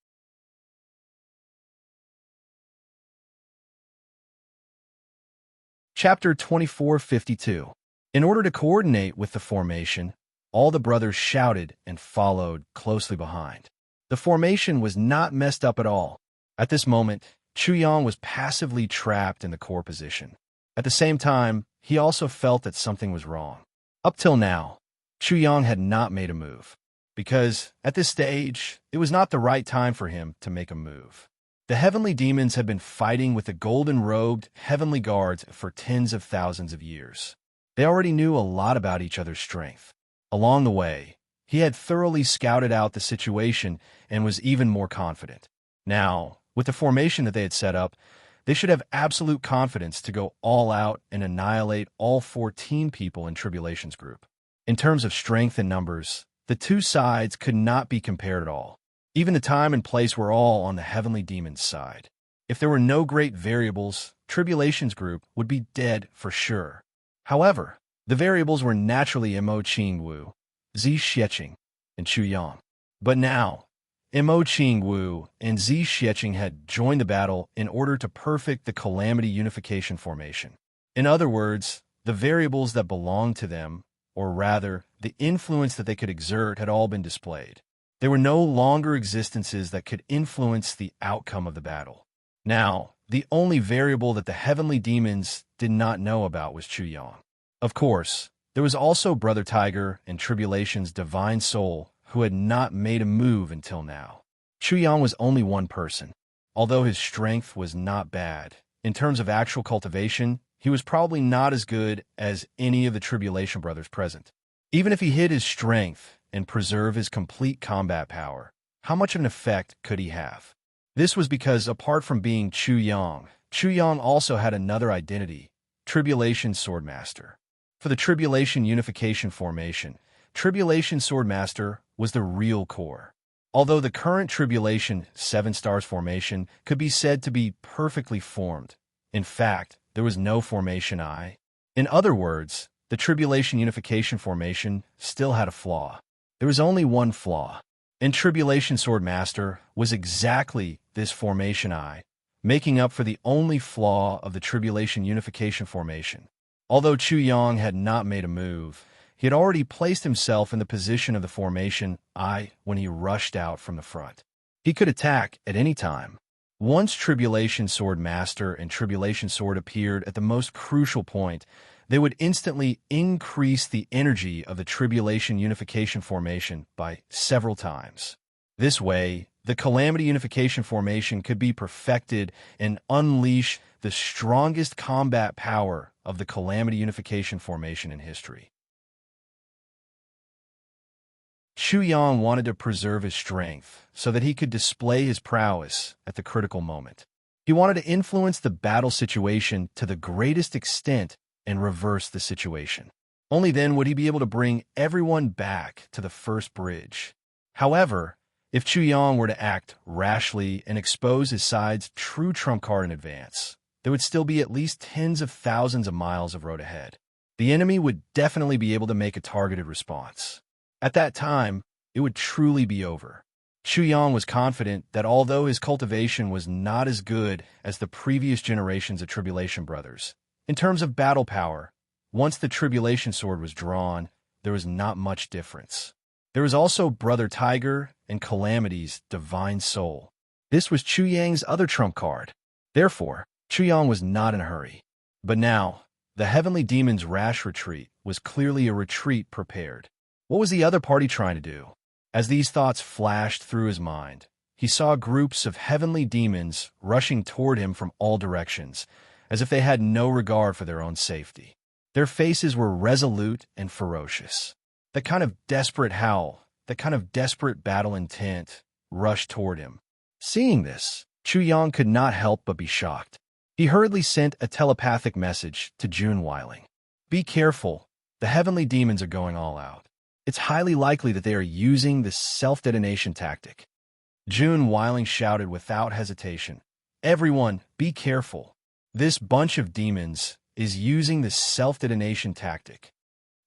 Chapter 2452. In order to coordinate with the formation, all the brothers shouted and followed closely behind. The formation was not messed up at all. At this moment, Chu Yang was passively trapped in the core position. At the same time, he also felt that something was wrong. Up till now, Chu Yang had not made a move, because at this stage, it was not the right time for him to make a move. The heavenly demons had been fighting with the golden-robed heavenly guards for tens of thousands of years. They already knew a lot about each other's strength. Along the way, he had thoroughly scouted out the situation and was even more confident. Now, with the formation that they had set up, they should have absolute confidence to go all out and annihilate all 14 people in Tribulation's group. In terms of strength and numbers, the 2 sides could not be compared at all. Even the time and place were all on the heavenly demon's side. If there were no great variables, Tribulation's group would be dead for sure. However, the variables were naturally Mo Qingwu, Zi Xieching, and Chu Yang. But now, Mo Qingwu and Zi Xieching had joined the battle in order to perfect the Calamity Unification formation. In other words, the variables that belonged to them, or rather, the influence that they could exert, had all been displayed. There were no longer existences that could influence the outcome of the battle. Now, the only variable that the heavenly demons did not know about was Chu Yang. Of course, there was also Brother Tiger and Tribulation's divine soul, who had not made a move until now. Chu Yang was only one person. Although his strength was not bad, in terms of actual cultivation, he was probably not as good as any of the Tribulation brothers present. Even if he hid his strength and preserved his complete combat power, how much of an effect could he have? This was because, apart from being Chu Yang also had another identity, Tribulation Swordmaster. For the Tribulation Unification formation, Tribulation Swordmaster was the real core. Although the current Tribulation 7 Stars formation could be said to be perfectly formed, in fact, there was no formation I. In other words, the Tribulation Unification formation still had a flaw. There was only one flaw, and Tribulation Swordmaster was exactly this formation I, making up for the only flaw of the Tribulation Unification formation. Although Chu Yang had not made a move, he had already placed himself in the position of the formation I when he rushed out from the front. He could attack at any time. Once Tribulation Sword Master and Tribulation Sword appeared at the most crucial point, they would instantly increase the energy of the Tribulation Unification Formation by several times. This way, the Calamity Unification Formation could be perfected and unleash the strongest combat power of the Calamity Unification Formation in history. Chu Yang wanted to preserve his strength so that he could display his prowess at the critical moment. He wanted to influence the battle situation to the greatest extent and reverse the situation. Only then would he be able to bring everyone back to the first bridge. However, if Chu Yang were to act rashly and expose his side's true trump card in advance, there would still be at least tens of thousands of miles of road ahead. The enemy would definitely be able to make a targeted response. At that time, it would truly be over. Chu Yang was confident that although his cultivation was not as good as the previous generations of Tribulation Brothers, in terms of battle power, once the Tribulation Sword was drawn, there was not much difference. There was also Brother Tiger and Calamity's Divine Soul. This was Chu Yang's other trump card. Therefore, Chu Yang was not in a hurry. But now, the Heavenly Demon's rash retreat was clearly a retreat prepared. What was the other party trying to do? As these thoughts flashed through his mind, he saw groups of heavenly demons rushing toward him from all directions, as if they had no regard for their own safety. Their faces were resolute and ferocious. The kind of desperate howl, the kind of desperate battle intent, rushed toward him. Seeing this, Chu Yang could not help but be shocked. He hurriedly sent a telepathic message to Jun Weiling. Be careful, the heavenly demons are going all out. It's highly likely that they are using the self-detonation tactic. Jun Weiling shouted without hesitation. Everyone, be careful. This bunch of demons is using the self-detonation tactic.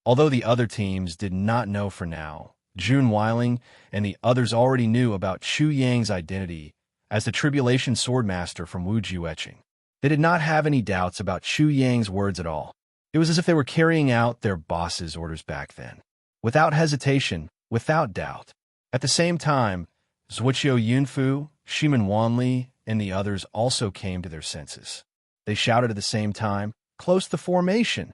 Although the other teams did not know for now, Jun Weiling and the others already knew about Chu Yang's identity as the Tribulation Swordmaster from Wujiu Etching. They did not have any doubts about Chu Yang's words at all. It was as if they were carrying out their boss's orders back then. Without hesitation, without doubt. At the same time, Zhuqiu Yunfu, Shiman Wanli, and the others also came to their senses. They shouted at the same time, "Close the formation!"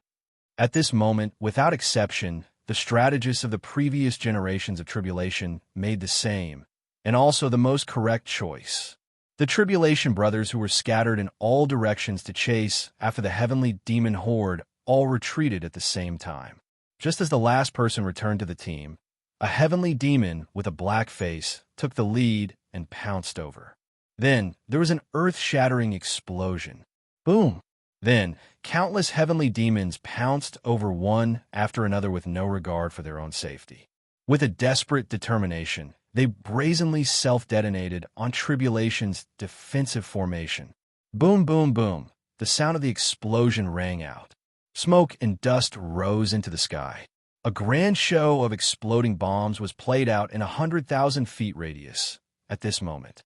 At this moment, without exception, the strategists of the previous generations of Tribulation made the same, and also the most correct choice. The Tribulation Brothers who were scattered in all directions to chase after the heavenly demon horde all retreated at the same time. Just as the last person returned to the team, a heavenly demon with a black face took the lead and pounced over. Then there was an earth-shattering explosion. Boom! Then countless heavenly demons pounced over one after another with no regard for their own safety. With a desperate determination, they brazenly self-detonated on Tribulation's defensive formation. Boom, boom, boom. The sound of the explosion rang out. Smoke and dust rose into the sky. A grand show of exploding bombs was played out in 100,000 feet radius at this moment.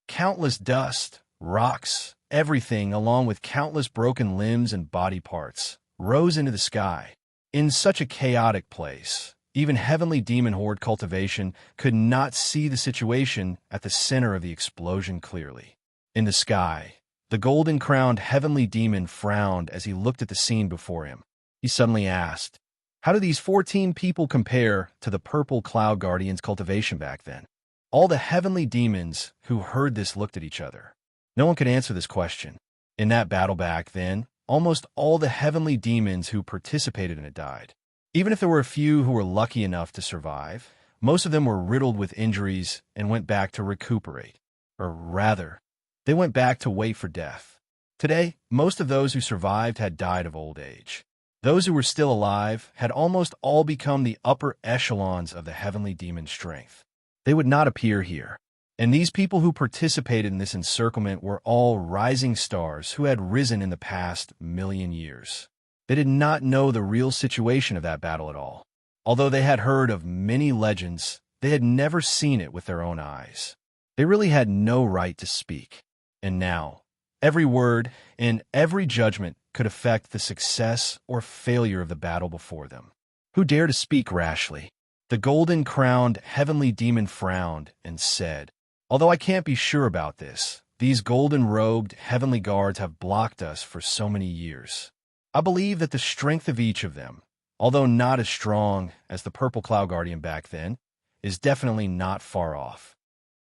Countless dust, rocks, everything, along with countless broken limbs and body parts, rose into the sky. In such a chaotic place, even heavenly demon horde cultivation could not see the situation at the center of the explosion clearly. In the sky, the golden-crowned heavenly demon frowned as he looked at the scene before him. He suddenly asked, "How do these 14 people compare to the purple cloud guardian's cultivation back then?" All the heavenly demons who heard this looked at each other. No one could answer this question. In that battle back then, almost all the heavenly demons who participated in it died. Even if there were a few who were lucky enough to survive, most of them were riddled with injuries and went back to recuperate. Or rather, they went back to wait for death. Today, most of those who survived had died of old age. Those who were still alive had almost all become the upper echelons of the heavenly demon strength. They would not appear here. And these people who participated in this encirclement were all rising stars who had risen in the past million years. They did not know the real situation of that battle at all. Although they had heard of many legends, they had never seen it with their own eyes. They really had no right to speak. And now, Every word and every judgment could affect the success or failure of the battle before them. Who dare to speak rashly? The golden-crowned heavenly demon frowned and said, "Although I can't be sure about this, these golden-robed heavenly guards have blocked us for so many years. I believe that the strength of each of them, although not as strong as the Purple Cloud Guardian back then, is definitely not far off.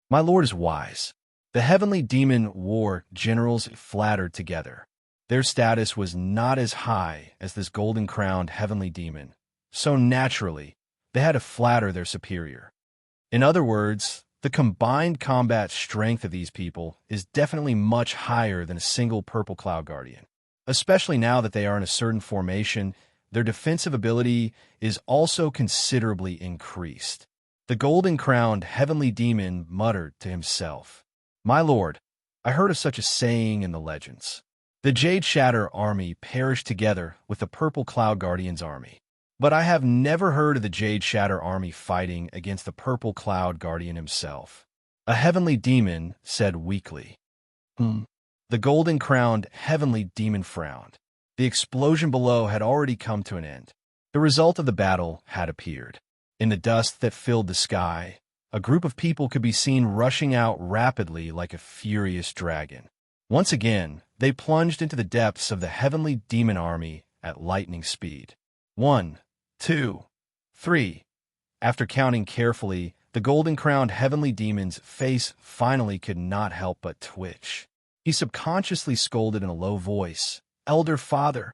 My lord is wise." The heavenly demon war generals flattered together. Their status was not as high as this golden-crowned heavenly demon, so naturally, they had to flatter their superior. In other words, the combined combat strength of these people is definitely much higher than a single Purple Cloud Guardian. Especially now that they are in a certain formation, their defensive ability is also considerably increased. The golden-crowned heavenly demon muttered to himself, "My lord, I heard of such a saying in the legends. The Jade Shatter army perished together with the Purple Cloud Guardian's army. But I have never heard of the Jade Shatter army fighting against the Purple Cloud Guardian himself." A heavenly demon said weakly. The golden-crowned heavenly demon frowned. The explosion below had already come to an end. The result of the battle had appeared. In the dust that filled the sky, a group of people could be seen rushing out rapidly like a furious dragon. Once again, they plunged into the depths of the heavenly demon army at lightning speed. 1, 2, 3. After counting carefully, the golden-crowned heavenly demon's face finally could not help but twitch. He subconsciously scolded in a low voice, "Elder Father."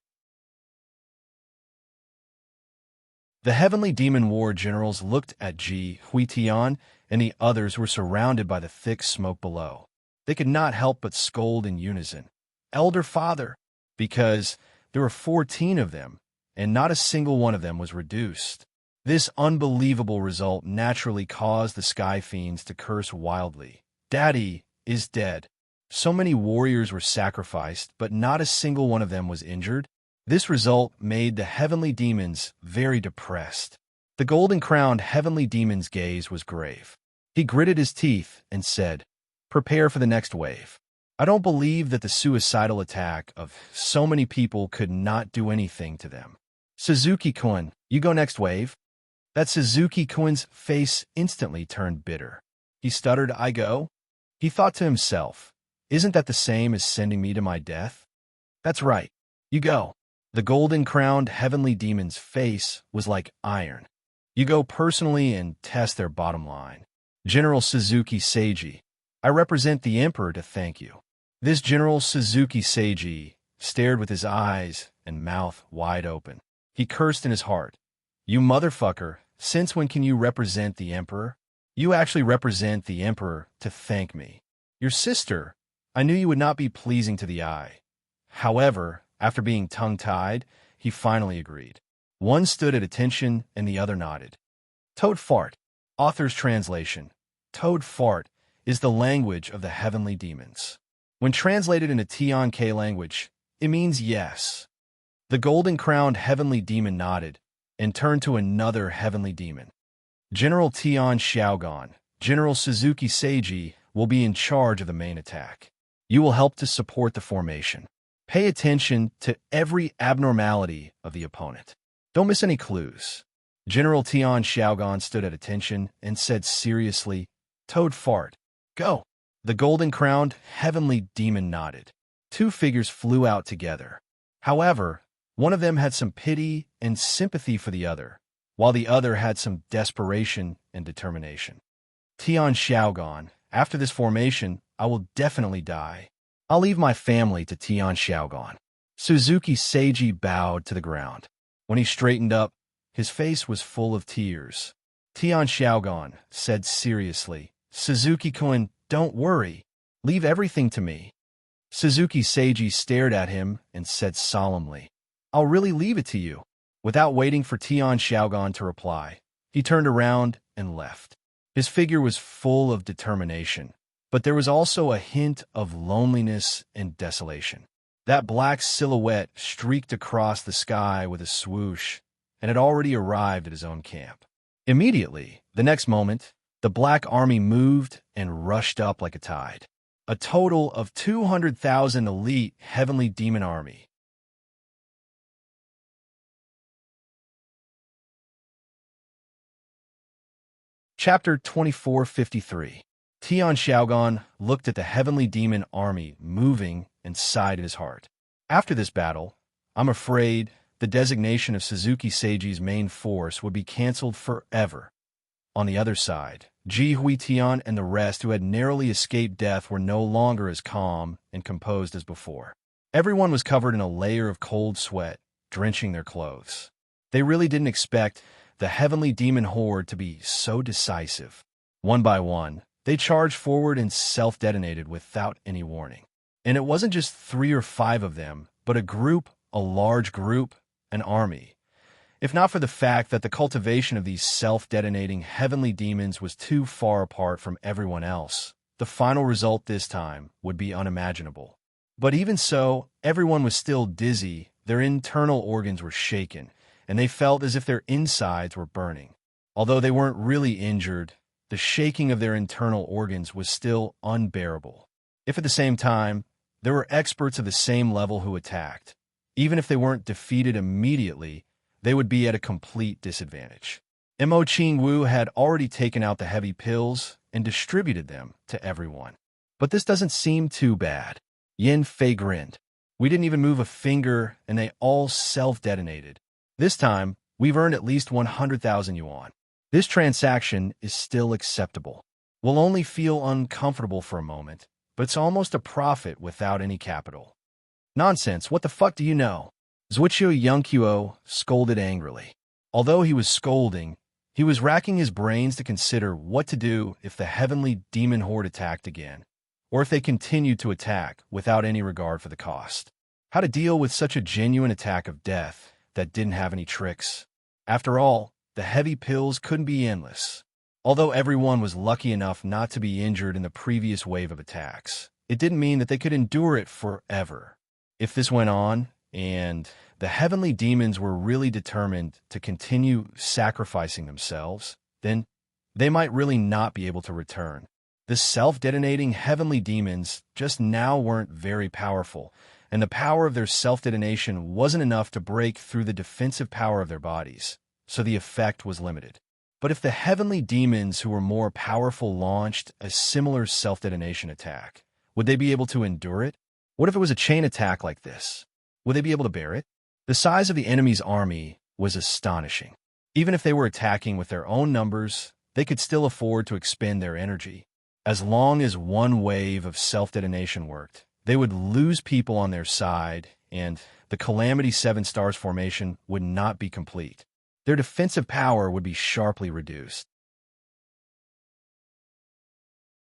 The heavenly demon war generals looked at Ji Huitian and the others were surrounded by the thick smoke below. They could not help but scold in unison, "Elder Father," because there were 14 of them, and not a single one of them was reduced. This unbelievable result naturally caused the Sky Fiends to curse wildly. "Daddy is dead." So many warriors were sacrificed, but not a single one of them was injured. This result made the heavenly demons very depressed. The golden-crowned heavenly demon's gaze was grave. He gritted his teeth and said, "Prepare for the next wave." I don't believe that the suicidal attack of so many people could not do anything to them. "Suzuki-kun, you go next wave." That Suzuki-kun's face instantly turned bitter. He stuttered, "I go?" He thought to himself, "Isn't that the same as sending me to my death?" "That's right. You go." The golden-crowned heavenly demon's face was like iron. "You go personally and test their bottom line." "General Suzuki Seiji, I represent the Emperor to thank you." This General Suzuki Seiji stared with his eyes and mouth wide open. He cursed in his heart, "You motherfucker, since when can you represent the Emperor? You actually represent the Emperor to thank me. Your sister, I knew you would not be pleasing to the eye." However, after being tongue-tied, he finally agreed. One stood at attention and the other nodded. Toad Fart. Author's translation. Toad Fart is the language of the heavenly demons. When translated into Tian-K language, it means yes. The golden-crowned heavenly demon nodded and turned to another heavenly demon. "General Tian Xiaogan, General Suzuki Seiji will be in charge of the main attack. You will help to support the formation. Pay attention to every abnormality of the opponent. Don't miss any clues." General Tian Xiaogan stood at attention and said seriously, "Toad Fart, go." The golden-crowned heavenly demon nodded. Two figures flew out together. However, one of them had some pity and sympathy for the other, while the other had some desperation and determination. "Tian Xiaogan, after this formation, I will definitely die. I'll leave my family to Tian Xiaogan." Suzuki Seiji bowed to the ground. When he straightened up, his face was full of tears. Tian Xiaogan said seriously, "Suzuki-kun, don't worry. Leave everything to me." Suzuki Seiji stared at him and said solemnly, "I'll really leave it to you." Without waiting for Tian Xiaogan to reply, he turned around and left. His figure was full of determination, but there was also a hint of loneliness and desolation. That black silhouette streaked across the sky with a swoosh and had already arrived at his own camp. Immediately, the next moment, the black army moved and rushed up like a tide. a total of 200,000 elite heavenly demon army. Chapter 2453. Tian Xiaogan looked at the heavenly demon army moving and sighed in his heart. After this battle, I'm afraid the designation of Suzuki Seiji's main force would be cancelled forever. On the other side, Ji Huitian and the rest who had narrowly escaped death were no longer as calm and composed as before. Everyone was covered in a layer of cold sweat, drenching their clothes. They really didn't expect the heavenly demon horde to be so decisive. One by one, they charged forward and self-detonated without any warning. And it wasn't just 3 or 5 of them, but a large group, an army. If not for the fact that the cultivation of these self-detonating heavenly demons was too far apart from everyone else, the final result this time would be unimaginable. But even so, everyone was still dizzy, their internal organs were shaken, and they felt as if their insides were burning. Although they weren't really injured, the shaking of their internal organs was still unbearable. If at the same time, there were experts of the same level who attacked, even if they weren't defeated immediately, they would be at a complete disadvantage. Mo Qingwu had already taken out the heavy pills and distributed them to everyone. But this doesn't seem too bad. Yin Fei grinned. We didn't even move a finger, and they all self-detonated. This time, we've earned at least 100,000 yuan. This transaction is still acceptable. We'll only feel uncomfortable for a moment, but it's almost a profit without any capital. Nonsense, what the fuck do you know? Zuiqiu Yongqiu scolded angrily. Although he was scolding, he was racking his brains to consider what to do if the heavenly demon horde attacked again, or if they continued to attack without any regard for the cost. How to deal with such a genuine attack of death that didn't have any tricks. After all, the heavy pills couldn't be endless. Although everyone was lucky enough not to be injured in the previous wave of attacks, it didn't mean that they could endure it forever. If this went on, and the heavenly demons were really determined to continue sacrificing themselves, then they might really not be able to return. The self-detonating heavenly demons just now weren't very powerful, and the power of their self-detonation wasn't enough to break through the defensive power of their bodies, so the effect was limited. But if the heavenly demons who were more powerful launched a similar self-detonation attack, would they be able to endure it? What if it was a chain attack like this? Would they be able to bear it? The size of the enemy's army was astonishing. Even if they were attacking with their own numbers, they could still afford to expend their energy. As long as one wave of self-detonation worked, they would lose people on their side, and the Calamity 7 Stars formation would not be complete. Their defensive power would be sharply reduced.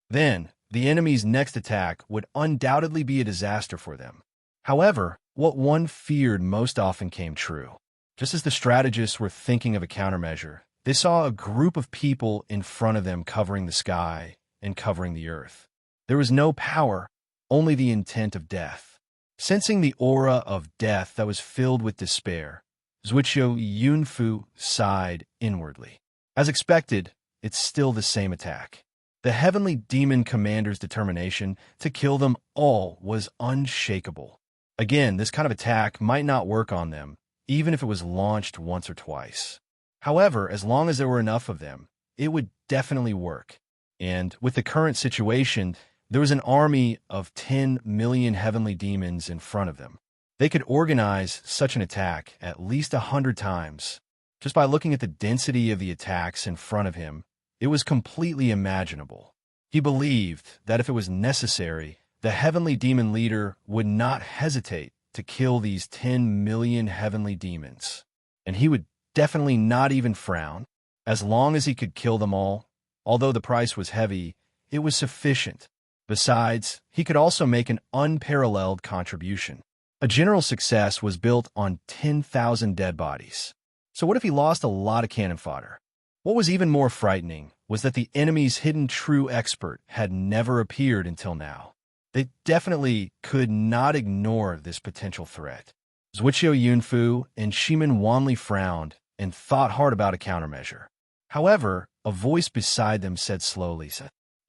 Then, the enemy's next attack would undoubtedly be a disaster for them. However, what one feared most often came true. Just as the strategists were thinking of a countermeasure, they saw a group of people in front of them covering the sky and covering the earth. There was no power, only the intent of death. Sensing the aura of death that was filled with despair, Zuiqiu Yunfu sighed inwardly. As expected, it's still the same attack. The heavenly demon commander's determination to kill them all was unshakable. Again, this kind of attack might not work on them, even if it was launched once or twice. However, as long as there were enough of them, it would definitely work. And with the current situation, there was an army of 10 million heavenly demons in front of them. They could organize such an attack at least 100 times. Just by looking at the density of the attacks in front of him, it was completely imaginable. He believed that if it was necessary, the heavenly demon leader would not hesitate to kill these 10 million heavenly demons. And he would definitely not even frown. As long as he could kill them all, although the price was heavy, it was sufficient. Besides, he could also make an unparalleled contribution. A general success was built on 10,000 dead bodies. So what if he lost a lot of cannon fodder? What was even more frightening was that the enemy's hidden true expert had never appeared until now. They definitely could not ignore this potential threat. Zuiqiu Yunfu and Shimin Wanli frowned and thought hard about a countermeasure. However, a voice beside them said slowly,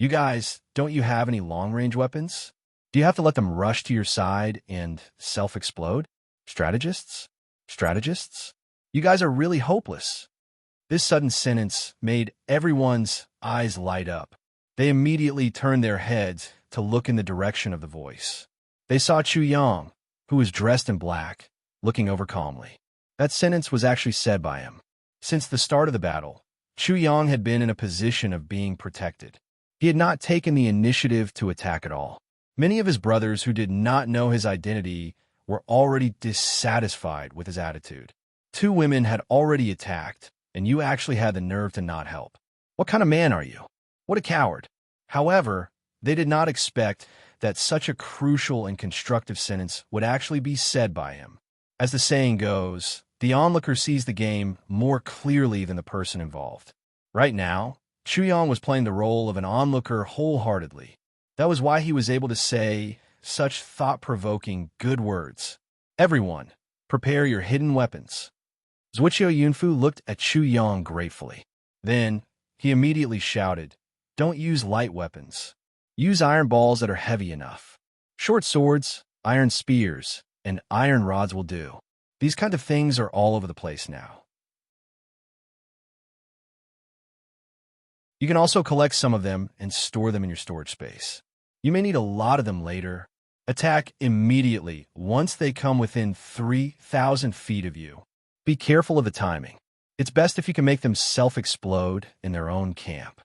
You guys, don't you have any long-range weapons? Do you have to let them rush to your side and self-explode? Strategists? Strategists? You guys are really hopeless. This sudden sentence made everyone's eyes light up. They immediately turned their heads to look in the direction of the voice. They saw Chu Yang, who was dressed in black, looking over calmly. That sentence was actually said by him. Since the start of the battle, Chu Yang had been in a position of being protected. He had not taken the initiative to attack at all. Many of his brothers who did not know his identity were already dissatisfied with his attitude. 2 women had already attacked, and you actually had the nerve to not help. What kind of man are you? What a coward. However, they did not expect that such a crucial and constructive sentence would actually be said by him. As the saying goes, the onlooker sees the game more clearly than the person involved. Right now, Chu Yang was playing the role of an onlooker wholeheartedly. That was why he was able to say such thought-provoking good words. Everyone, prepare your hidden weapons. Zhuqiu Yunfu looked at Chu Yang gratefully. Then, he immediately shouted, "Don't use light weapons. Use iron balls that are heavy enough. Short swords, iron spears, and iron rods will do. These kind of things are all over the place now. You can also collect some of them and store them in your storage space. You may need a lot of them later. Attack immediately once they come within 3,000 feet of you. Be careful of the timing. It's best if you can make them self-explode in their own camp."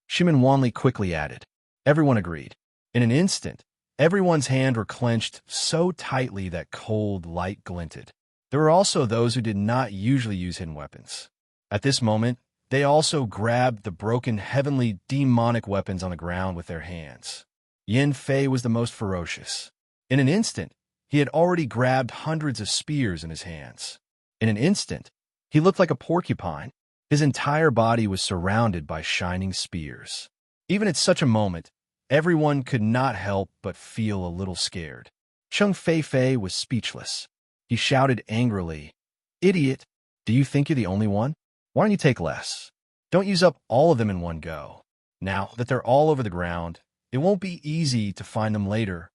Shimin Wanli quickly added. Everyone agreed. In an instant, everyone's hands were clenched so tightly that cold light glinted. There were also those who did not usually use hidden weapons. At this moment, they also grabbed the broken heavenly demonic weapons on the ground with their hands. Yin Fei was the most ferocious. In an instant, he had already grabbed hundreds of spears in his hands. In an instant, he looked like a porcupine. His entire body was surrounded by shining spears. Even at such a moment, everyone could not help but feel a little scared. Cheng Fei was speechless. He shouted angrily, "Idiot! Do you think you're the only one? Why don't you take less? Don't use up all of them in one go. Now that they're all over the ground, it won't be easy to find them later."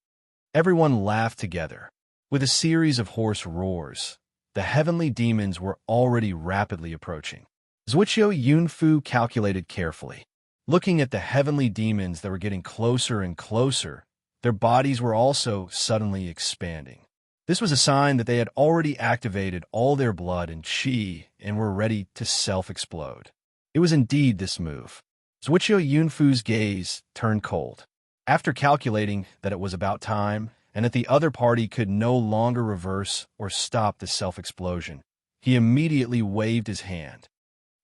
Everyone laughed together. With a series of hoarse roars, the heavenly demons were already rapidly approaching. Zhuqiu Yunfu calculated carefully. Looking at the heavenly demons that were getting closer and closer, their bodies were also suddenly expanding. This was a sign that they had already activated all their blood and qi and were ready to self-explode. It was indeed this move. Zhuqiu Yunfu's gaze turned cold. After calculating that it was about time and that the other party could no longer reverse or stop the self-explosion, he immediately waved his hand.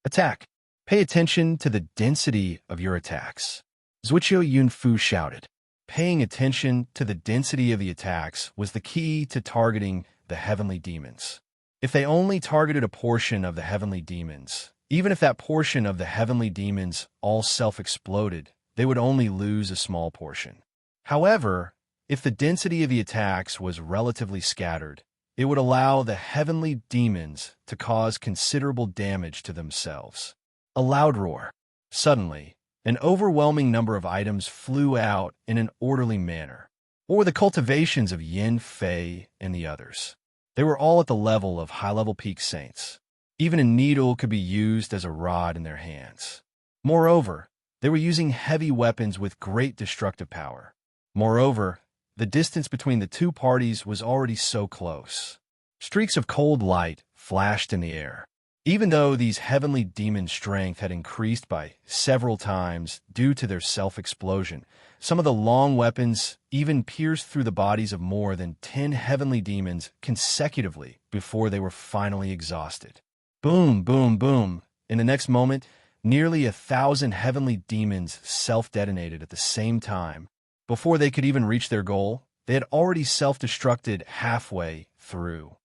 "Attack! Pay attention to the density of your attacks." Zhuqiu Yunfu shouted. Paying attention to the density of the attacks was the key to targeting the heavenly demons. If they only targeted a portion of the heavenly demons, even if that portion of the heavenly demons all self-exploded, they would only lose a small portion. However, if the density of the attacks was relatively scattered, it would allow the heavenly demons to cause considerable damage to themselves. A loud roar. Suddenly, an overwhelming number of items flew out in an orderly manner, or the cultivations of Yin Fei and the others. They were all at the level of high-level peak saints. Even a needle could be used as a rod in their hands. Moreover, they were using heavy weapons with great destructive power. Moreover, the distance between the two parties was already so close. Streaks of cold light flashed in the air. Even though these heavenly demons' strength had increased by several times due to their self-explosion, some of the long weapons even pierced through the bodies of more than 10 heavenly demons consecutively before they were finally exhausted. Boom, boom, boom. In the next moment, nearly 1,000 heavenly demons self-detonated at the same time. Before they could even reach their goal, they had already self-destructed halfway through.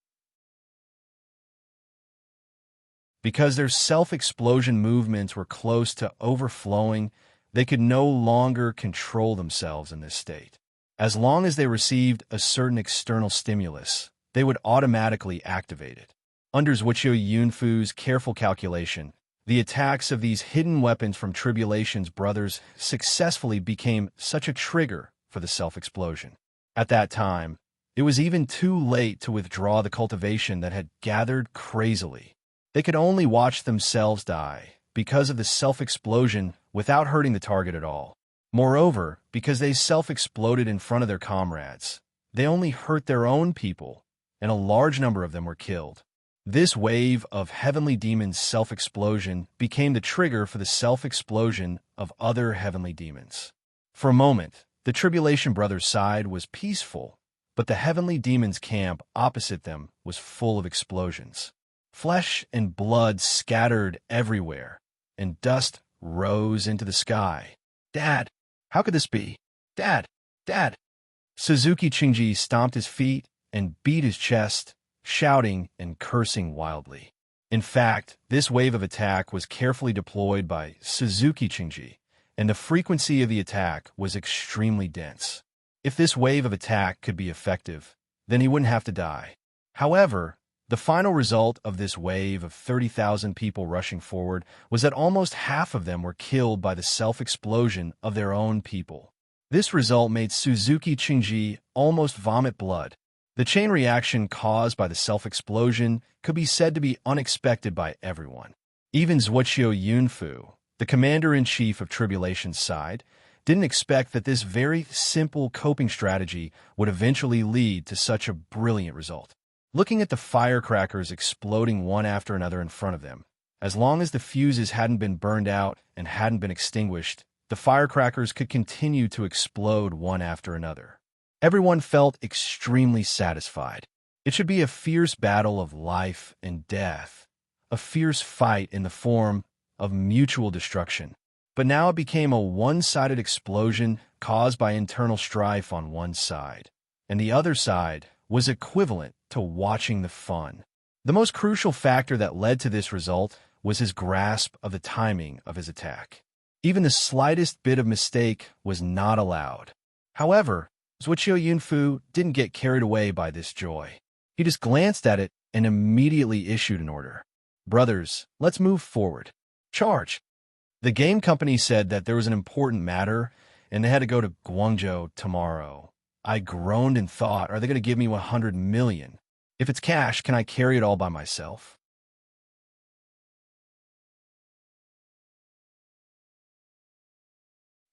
Because their self-explosion movements were close to overflowing, they could no longer control themselves in this state. As long as they received a certain external stimulus, they would automatically activate it. Under Zhuqiu Yunfu's careful calculation, The attacks of these hidden weapons from Tribulation's brothers successfully became such a trigger for the self-explosion. At that time, it was even too late to withdraw the cultivation that had gathered crazily. They could only watch themselves die because of the self-explosion without hurting the target at all. Moreover, because they self-exploded in front of their comrades, they only hurt their own people, and a large number of them were killed. This wave of heavenly demons' self-explosion became the trigger for the self-explosion of other heavenly demons. For a moment, the Tribulation Brothers' side was peaceful, but the heavenly demons' camp opposite them was full of explosions. Flesh and blood scattered everywhere, and dust rose into the sky. "Dad, how could this be? Dad, Dad!" Suzuki Chinji stomped his feet and beat his chest, shouting and cursing wildly. In fact, this wave of attack was carefully deployed by Suzuki Chinji, and the frequency of the attack was extremely dense. If this wave of attack could be effective, then he wouldn't have to die. However, the final result of this wave of 30,000 people rushing forward was that almost half of them were killed by the self-explosion of their own people. This result made Suzuki Chinji almost vomit blood. The chain reaction caused by the self-explosion could be said to be unexpected by everyone. Even Zhuoqiu Yunfu, the commander-in-chief of Tribulation's side, didn't expect that this very simple coping strategy would eventually lead to such a brilliant result. Looking at the firecrackers exploding one after another in front of them, as long as the fuses hadn't been burned out and hadn't been extinguished, the firecrackers could continue to explode one after another. Everyone felt extremely satisfied. It should be a fierce battle of life and death, a fierce fight in the form of mutual destruction. But now it became a one-sided explosion caused by internal strife on one side, and the other side was equivalent to watching the fun. The most crucial factor that led to this result was his grasp of the timing of his attack. Even the slightest bit of mistake was not allowed. However, Zhuoqiu Yunfu didn't get carried away by this joy. He just glanced at it and immediately issued an order. "Brothers, let's move forward. Charge!" The game company said that there was an important matter, and they had to go to Guangzhou tomorrow. I groaned and thought, are they going to give me 100 million? If it's cash, can I carry it all by myself?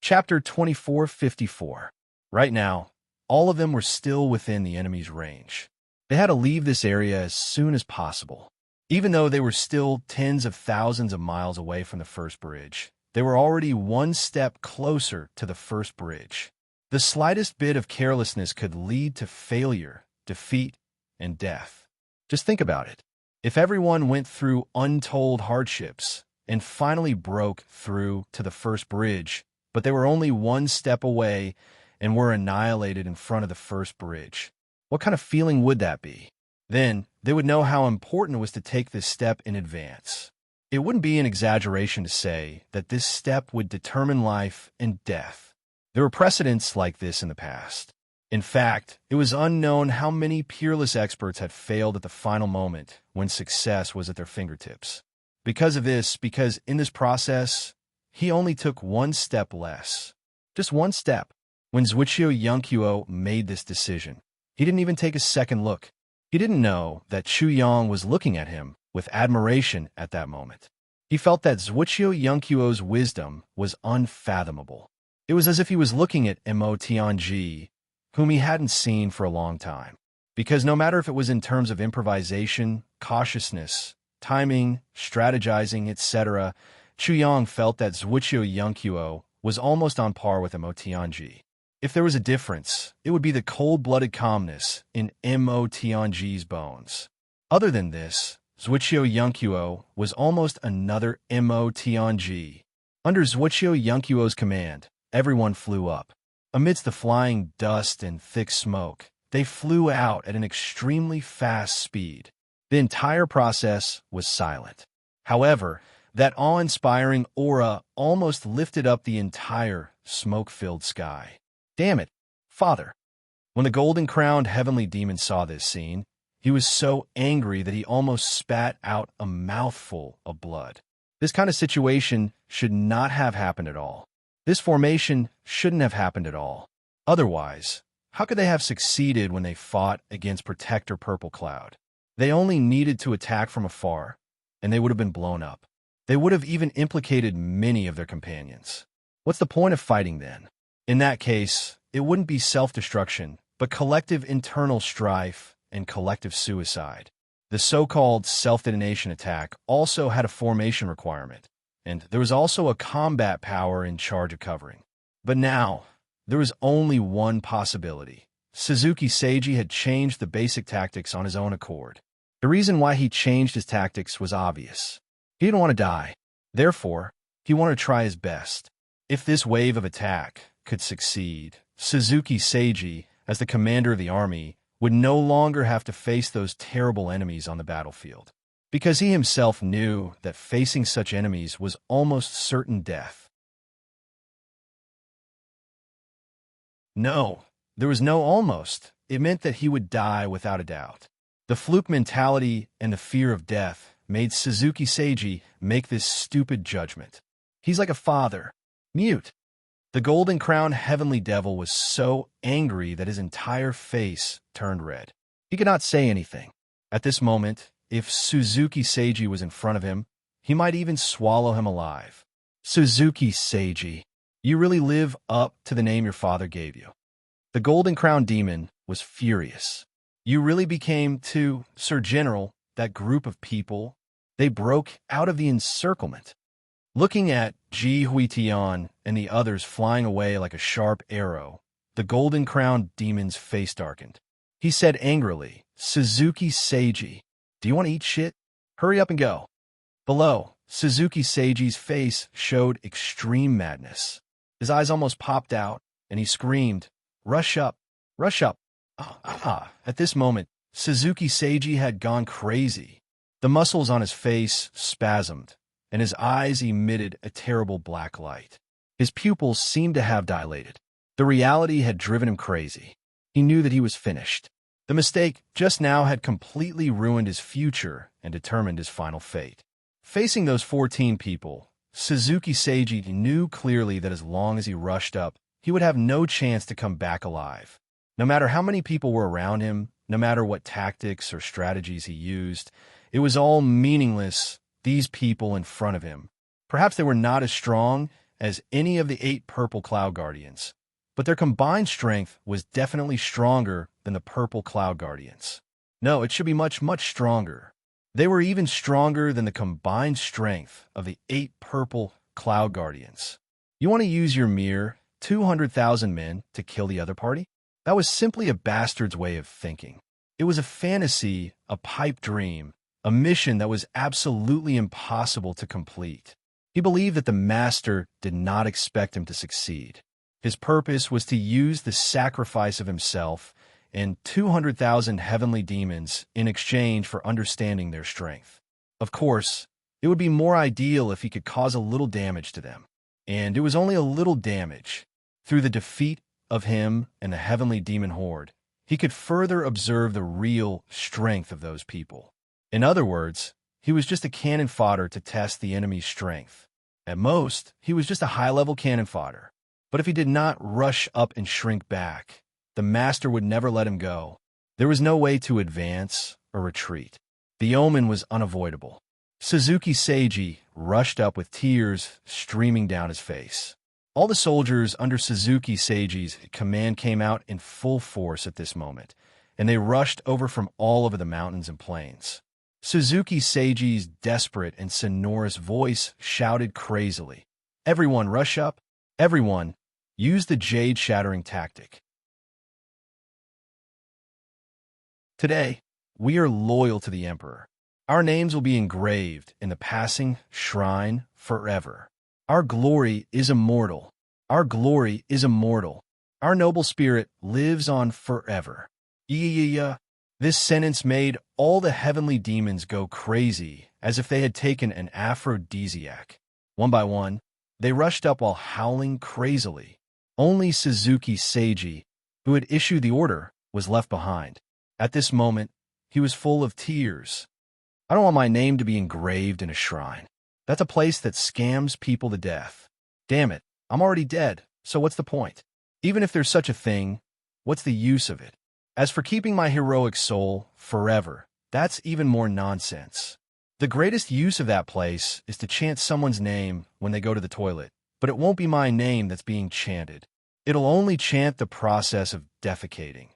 Chapter 2454. Right now, all of them were still within the enemy's range. They had to leave this area as soon as possible. Even though they were still tens of thousands of miles away from the first bridge, they were already one step closer to the first bridge. The slightest bit of carelessness could lead to failure, defeat, and death. Just think about it. If everyone went through untold hardships and finally broke through to the first bridge, but they were only one step away and were annihilated in front of the first bridge, what kind of feeling would that be? Then they would know how important it was to take this step in advance. It wouldn't be an exaggeration to say that this step would determine life and death. There were precedents like this in the past. In fact, it was unknown how many peerless experts had failed at the final moment when success was at their fingertips. Because in this process, he only took one step less. Just one step. When Zhuoqiu Yunqiu made this decision, he didn't even take a second look. He didn't know that Chu Yang was looking at him with admiration at that moment. He felt that Zhuoqiu Yunqiu's wisdom was unfathomable. It was as if he was looking at Mo Tianji, whom he hadn't seen for a long time. Because no matter if it was in terms of improvisation, cautiousness, timing, strategizing, etc., Chu Yang felt that Zhuoqiu Yunqiu was almost on par with Mo Tianji. If there was a difference, it would be the cold-blooded calmness in Mo Tianji's bones. Other than this, Zhuoqiu Yunqiu was almost another Mo Tianji. Under Zhuoqiu Yunqiu's command, everyone flew up. Amidst the flying dust and thick smoke, they flew out at an extremely fast speed. The entire process was silent. However, that awe-inspiring aura almost lifted up the entire smoke-filled sky. Damn it, Father! When the golden-crowned heavenly demon saw this scene, he was so angry that he almost spat out a mouthful of blood. This kind of situation should not have happened at all. This formation shouldn't have happened at all. Otherwise, how could they have succeeded when they fought against Protector Purple Cloud? They only needed to attack from afar, and they would have been blown up. They would have even implicated many of their companions. What's the point of fighting then? In that case, it wouldn't be self-destruction, but collective internal strife and collective suicide. The so-called self-detonation attack also had a formation requirement, and there was also a combat power in charge of covering. But now, there was only one possibility. Suzuki Seiji had changed the basic tactics on his own accord. The reason why he changed his tactics was obvious. He didn't want to die. Therefore, he wanted to try his best. If this wave of attack could succeed, Suzuki Seiji, as the commander of the army, would no longer have to face those terrible enemies on the battlefield, because he himself knew that facing such enemies was almost certain death. No, there was no almost. It meant that he would die without a doubt. The fluke mentality and the fear of death made Suzuki Seiji make this stupid judgment. He's like a father, mute. The golden crowned heavenly devil was so angry that his entire face turned red. He could not say anything. At this moment, if Suzuki Seiji was in front of him, he might even swallow him alive. Suzuki Seiji, you really live up to the name your father gave you. The golden crowned demon was furious. You really became, to Sir General, that group of people. They broke out of the encirclement. Looking at Ji Huitian and the others flying away like a sharp arrow, the golden-crowned demon's face darkened. He said angrily, Suzuki Seiji, do you want to eat shit? Hurry up and go. Below, Suzuki Seiji's face showed extreme madness. His eyes almost popped out, and he screamed, rush up, rush up. At this moment, Suzuki Seiji had gone crazy. The muscles on his face spasmed, and his eyes emitted a terrible black light. His pupils seemed to have dilated. The reality had driven him crazy. He knew that he was finished. The mistake just now had completely ruined his future and determined his final fate. Facing those 14 people, Suzuki Seiji knew clearly that as long as he rushed up, he would have no chance to come back alive. No matter how many people were around him, no matter what tactics or strategies he used, it was all meaningless. These people in front of him. Perhaps they were not as strong as any of the 8 Purple Cloud Guardians, but their combined strength was definitely stronger than the Purple Cloud Guardians. No, it should be much, much stronger. They were even stronger than the combined strength of the 8 Purple Cloud Guardians. You want to use your mere 200,000 men to kill the other party? That was simply a bastard's way of thinking. It was a fantasy, a pipe dream, a mission that was absolutely impossible to complete. He believed that the master did not expect him to succeed. His purpose was to use the sacrifice of himself and 200,000 heavenly demons in exchange for understanding their strength. Of course, it would be more ideal if he could cause a little damage to them. And it was only a little damage. Through the defeat of him and the heavenly demon horde, he could further observe the real strength of those people. In other words, he was just a cannon fodder to test the enemy's strength. At most, he was just a high-level cannon fodder. But if he did not rush up and shrink back, the master would never let him go. There was no way to advance or retreat. The omen was unavoidable. Suzuki Seiji rushed up with tears streaming down his face. All the soldiers under Suzuki Seiji's command came out in full force at this moment, and they rushed over from all over the mountains and plains. Suzuki Seiji's desperate and sonorous voice shouted crazily, everyone rush up, everyone, use the jade-shattering tactic. Today, we are loyal to the Emperor. Our names will be engraved in the passing shrine forever. Our glory is immortal. Our glory is immortal. Our noble spirit lives on forever. This sentence made all the heavenly demons go crazy, as if they had taken an aphrodisiac. One by one, they rushed up while howling crazily. Only Suzuki Seiji, who had issued the order, was left behind. At this moment, he was full of tears. I don't want my name to be engraved in a shrine. That's a place that scams people to death. Damn it, I'm already dead, so what's the point? Even if there's such a thing, what's the use of it? As for keeping my heroic soul forever, that's even more nonsense. The greatest use of that place is to chant someone's name when they go to the toilet, but it won't be my name that's being chanted. It'll only chant the process of defecating.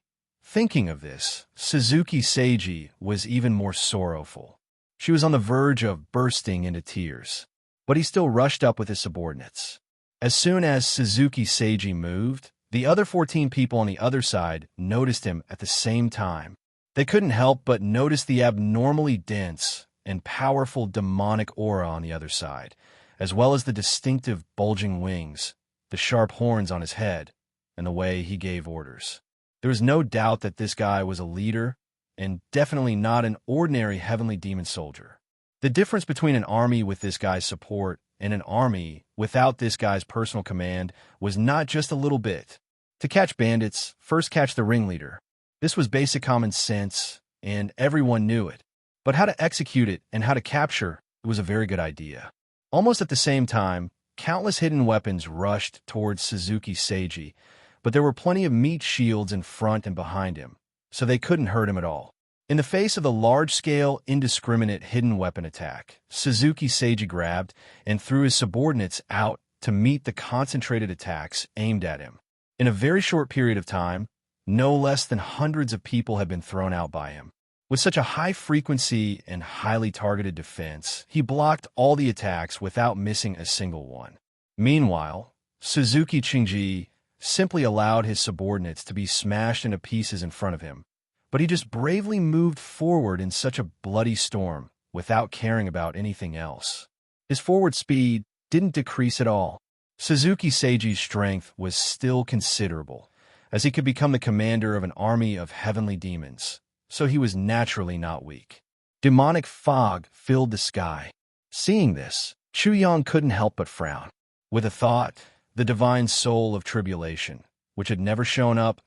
Thinking of this, Suzuki Seiji was even more sorrowful. She was on the verge of bursting into tears, but he still rushed up with his subordinates. As soon as Suzuki Seiji moved, the other 14 people on the other side noticed him at the same time. They couldn't help but notice the abnormally dense and powerful demonic aura on the other side, as well as the distinctive bulging wings, the sharp horns on his head, and the way he gave orders. There was no doubt that this guy was a leader, and definitely not an ordinary heavenly demon soldier. The difference between an army with this guy's support and an army without this guy's personal command was not just a little bit. To catch bandits, first catch the ringleader. This was basic common sense, and everyone knew it. But how to execute it and how to capture it was a very good idea. Almost at the same time, countless hidden weapons rushed towards Suzuki Seiji, but there were plenty of meat shields in front and behind him, so they couldn't hurt him at all. In the face of the large-scale, indiscriminate hidden weapon attack, Suzuki Seiji grabbed and threw his subordinates out to meet the concentrated attacks aimed at him. In a very short period of time, no less than hundreds of people had been thrown out by him. With such a high-frequency and highly targeted defense, he blocked all the attacks without missing a single one. Meanwhile, Suzuki Shinji simply allowed his subordinates to be smashed into pieces in front of him, but he just bravely moved forward in such a bloody storm without caring about anything else. His forward speed didn't decrease at all. Suzuki Seiji's strength was still considerable, as he could become the commander of an army of heavenly demons, so he was naturally not weak. Demonic fog filled the sky. Seeing this, Chuyang couldn't help but frown. With a thought, the divine soul of tribulation, which had never shown up,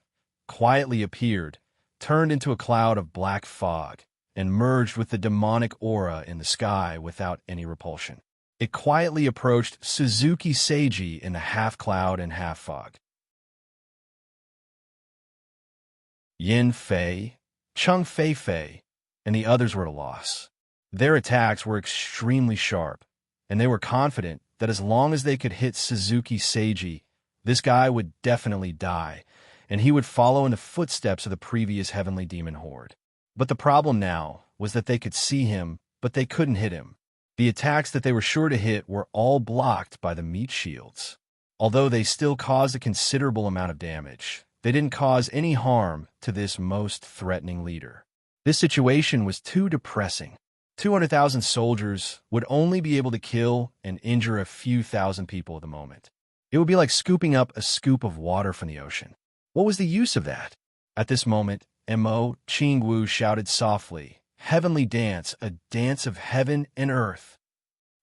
quietly appeared, turned into a cloud of black fog, and merged with the demonic aura in the sky without any repulsion. It quietly approached Suzuki Seiji in the half-cloud and half-fog. Yin Fei, Chung Fei, and the others were at a loss. Their attacks were extremely sharp, and they were confident that as long as they could hit Suzuki Seiji, this guy would definitely die, and he would follow in the footsteps of the previous heavenly demon horde. But the problem now was that they could see him, but they couldn't hit him. The attacks that they were sure to hit were all blocked by the meat shields. Although they still caused a considerable amount of damage, they didn't cause any harm to this most threatening leader. This situation was too depressing. 200,000 soldiers would only be able to kill and injure a few thousand people at the moment. It would be like scooping up a scoop of water from the ocean. What was the use of that? At this moment, Mo Qingwu shouted softly, "Heavenly dance, a dance of heaven and earth."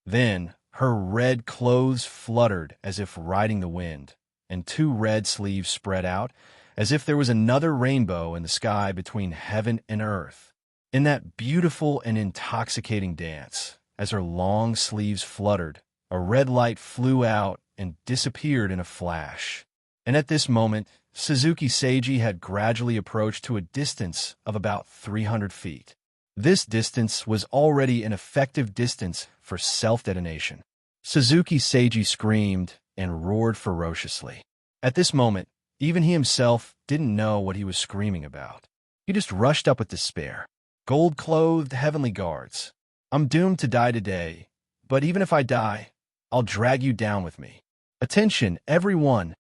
Then, her red clothes fluttered as if riding the wind, and two red sleeves spread out, as if there was another rainbow in the sky between heaven and earth. In that beautiful and intoxicating dance, as her long sleeves fluttered, a red light flew out and disappeared in a flash. And at this moment, Suzuki Seiji had gradually approached to a distance of about 300 feet. This distance was already an effective distance for self-detonation. Suzuki Seiji screamed and roared ferociously. At this moment, even he himself didn't know what he was screaming about. He just rushed up with despair. Gold-clothed heavenly guards, I'm doomed to die today, but even if I die, I'll drag you down with me. Attention, everyone!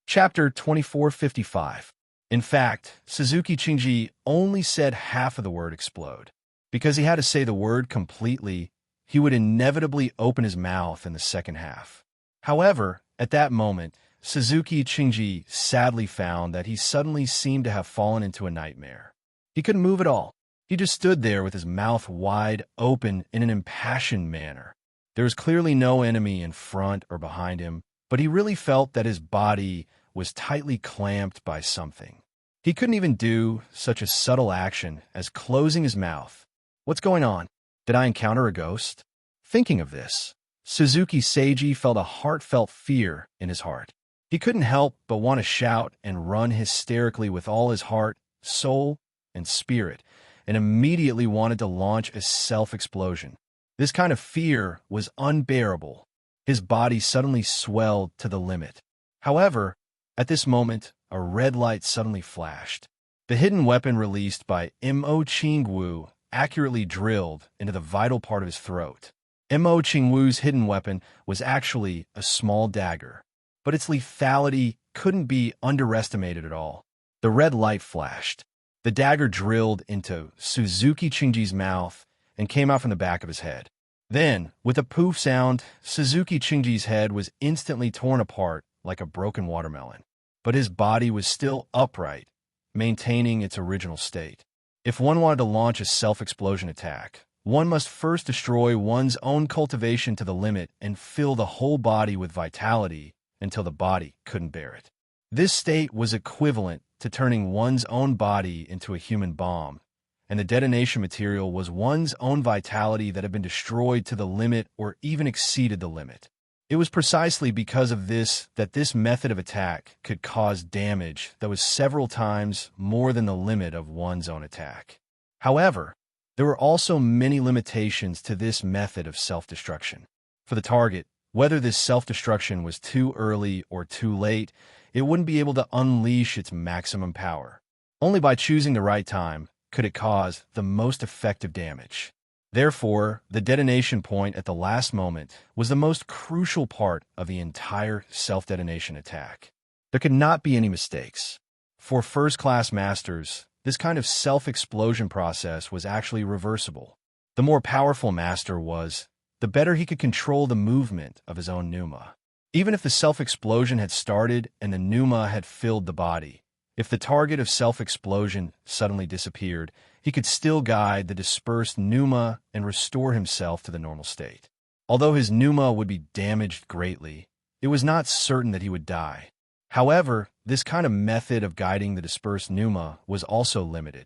Chapter 2455. In fact, Suzuki Shinji only said half of the word explode. Because he had to say the word completely, he would inevitably open his mouth in the second half. However, at that moment, Suzuki Shinji sadly found that he suddenly seemed to have fallen into a nightmare. He couldn't move at all. He just stood there with his mouth wide open in an impassioned manner. There was clearly no enemy in front or behind him, but he really felt that his body was tightly clamped by something. He couldn't even do such a subtle action as closing his mouth. What's going on? Did I encounter a ghost? Thinking of this, Suzuki Seiji felt a heartfelt fear in his heart. He couldn't help but want to shout and run hysterically with all his heart, soul, and spirit, and immediately wanted to launch a self-explosion. This kind of fear was unbearable. His body suddenly swelled to the limit. However, at this moment, a red light suddenly flashed. The hidden weapon released by Mo Qingwu accurately drilled into the vital part of his throat. Mo Qingwu's hidden weapon was actually a small dagger, but its lethality couldn't be underestimated at all. The red light flashed. The dagger drilled into Suzuki Qingji's mouth and came out from the back of his head. Then, with a poof sound, Suzuki Qingji's head was instantly torn apart like a broken watermelon. But his body was still upright, maintaining its original state. If one wanted to launch a self-explosion attack, one must first destroy one's own cultivation to the limit and fill the whole body with vitality until the body couldn't bear it. This state was equivalent to turning one's own body into a human bomb, and the detonation material was one's own vitality that had been destroyed to the limit or even exceeded the limit. It was precisely because of this that this method of attack could cause damage that was several times more than the limit of one's own attack. However, there were also many limitations to this method of self-destruction. For the target, whether this self-destruction was too early or too late, it wouldn't be able to unleash its maximum power. Only by choosing the right time could it cause the most effective damage. Therefore, the detonation point at the last moment was the most crucial part of the entire self-detonation attack. There could not be any mistakes. For first-class masters, this kind of self-explosion process was actually reversible. The more powerful master was, the better he could control the movement of his own pneuma. Even if the self-explosion had started and the pneuma had filled the body, if the target of self-explosion suddenly disappeared, he could still guide the dispersed pneuma and restore himself to the normal state. Although his pneuma would be damaged greatly, it was not certain that he would die. However, this kind of method of guiding the dispersed pneuma was also limited.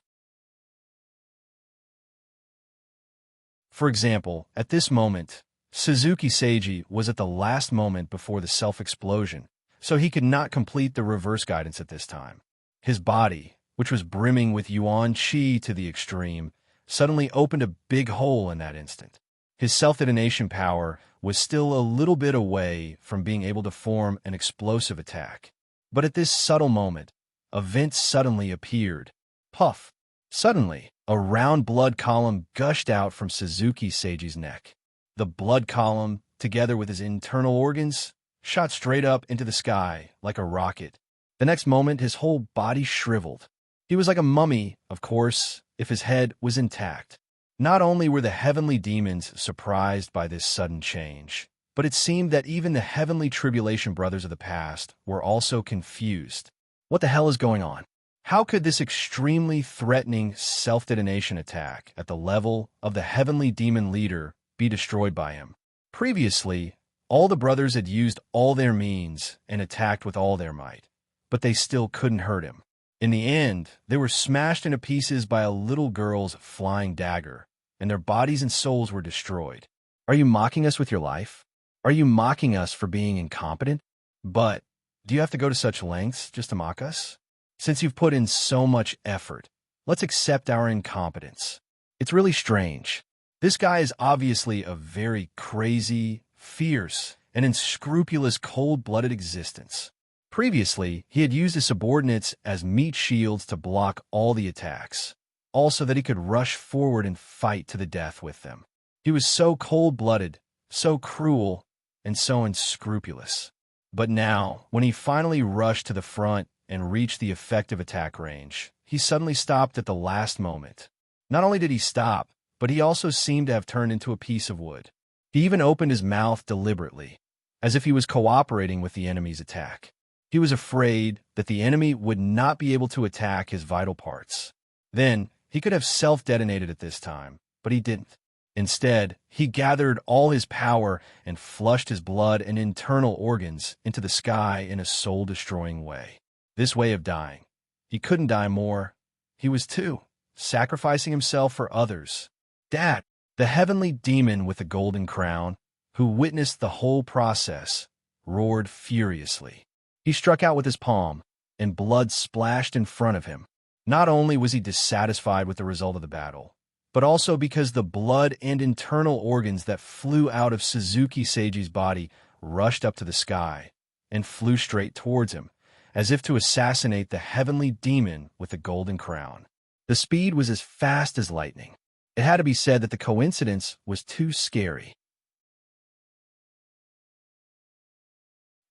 For example, at this moment, Suzuki Seiji was at the last moment before the self-explosion, so he could not complete the reverse guidance at this time. His body, which was brimming with yuan qi to the extreme, suddenly opened a big hole in that instant. His self-detonation power was still a little bit away from being able to form an explosive attack. But at this subtle moment, a vent suddenly appeared. Puff! Suddenly, a round blood column gushed out from Suzuki Seiji's neck. The blood column, together with his internal organs, shot straight up into the sky like a rocket. The next moment, his whole body shriveled. He was like a mummy, of course, if his head was intact. Not only were the heavenly demons surprised by this sudden change, but it seemed that even the heavenly tribulation brothers of the past were also confused. What the hell is going on? How could this extremely threatening self-detonation attack at the level of the heavenly demon leader be destroyed by him? Previously, all the brothers had used all their means and attacked with all their might, but they still couldn't hurt him. In the end, they were smashed into pieces by a little girl's flying dagger, and their bodies and souls were destroyed. Are you mocking us with your life? Are you mocking us for being incompetent? But do you have to go to such lengths just to mock us? Since you've put in so much effort, let's accept our incompetence. It's really strange. This guy is obviously a very crazy, fierce, and unscrupulous cold-blooded existence. Previously, he had used his subordinates as meat shields to block all the attacks, also that he could rush forward and fight to the death with them. He was so cold-blooded, so cruel, and so unscrupulous. But now, when he finally rushed to the front and reached the effective attack range, he suddenly stopped at the last moment. Not only did he stop, but he also seemed to have turned into a piece of wood. He even opened his mouth deliberately, as if he was cooperating with the enemy's attack. He was afraid that the enemy would not be able to attack his vital parts. Then, he could have self-detonated at this time, but he didn't. Instead, he gathered all his power and flushed his blood and internal organs into the sky in a soul-destroying way. This way of dying, He couldn't die more. He was too, sacrificing himself for others. Dad, the heavenly demon with the golden crown, who witnessed the whole process, roared furiously. He struck out with his palm, and blood splashed in front of him. Not only was he dissatisfied with the result of the battle, but also because the blood and internal organs that flew out of Suzuki Seiji's body rushed up to the sky and flew straight towards him, as if to assassinate the heavenly demon with the golden crown. The speed was as fast as lightning. It had to be said that the coincidence was too scary.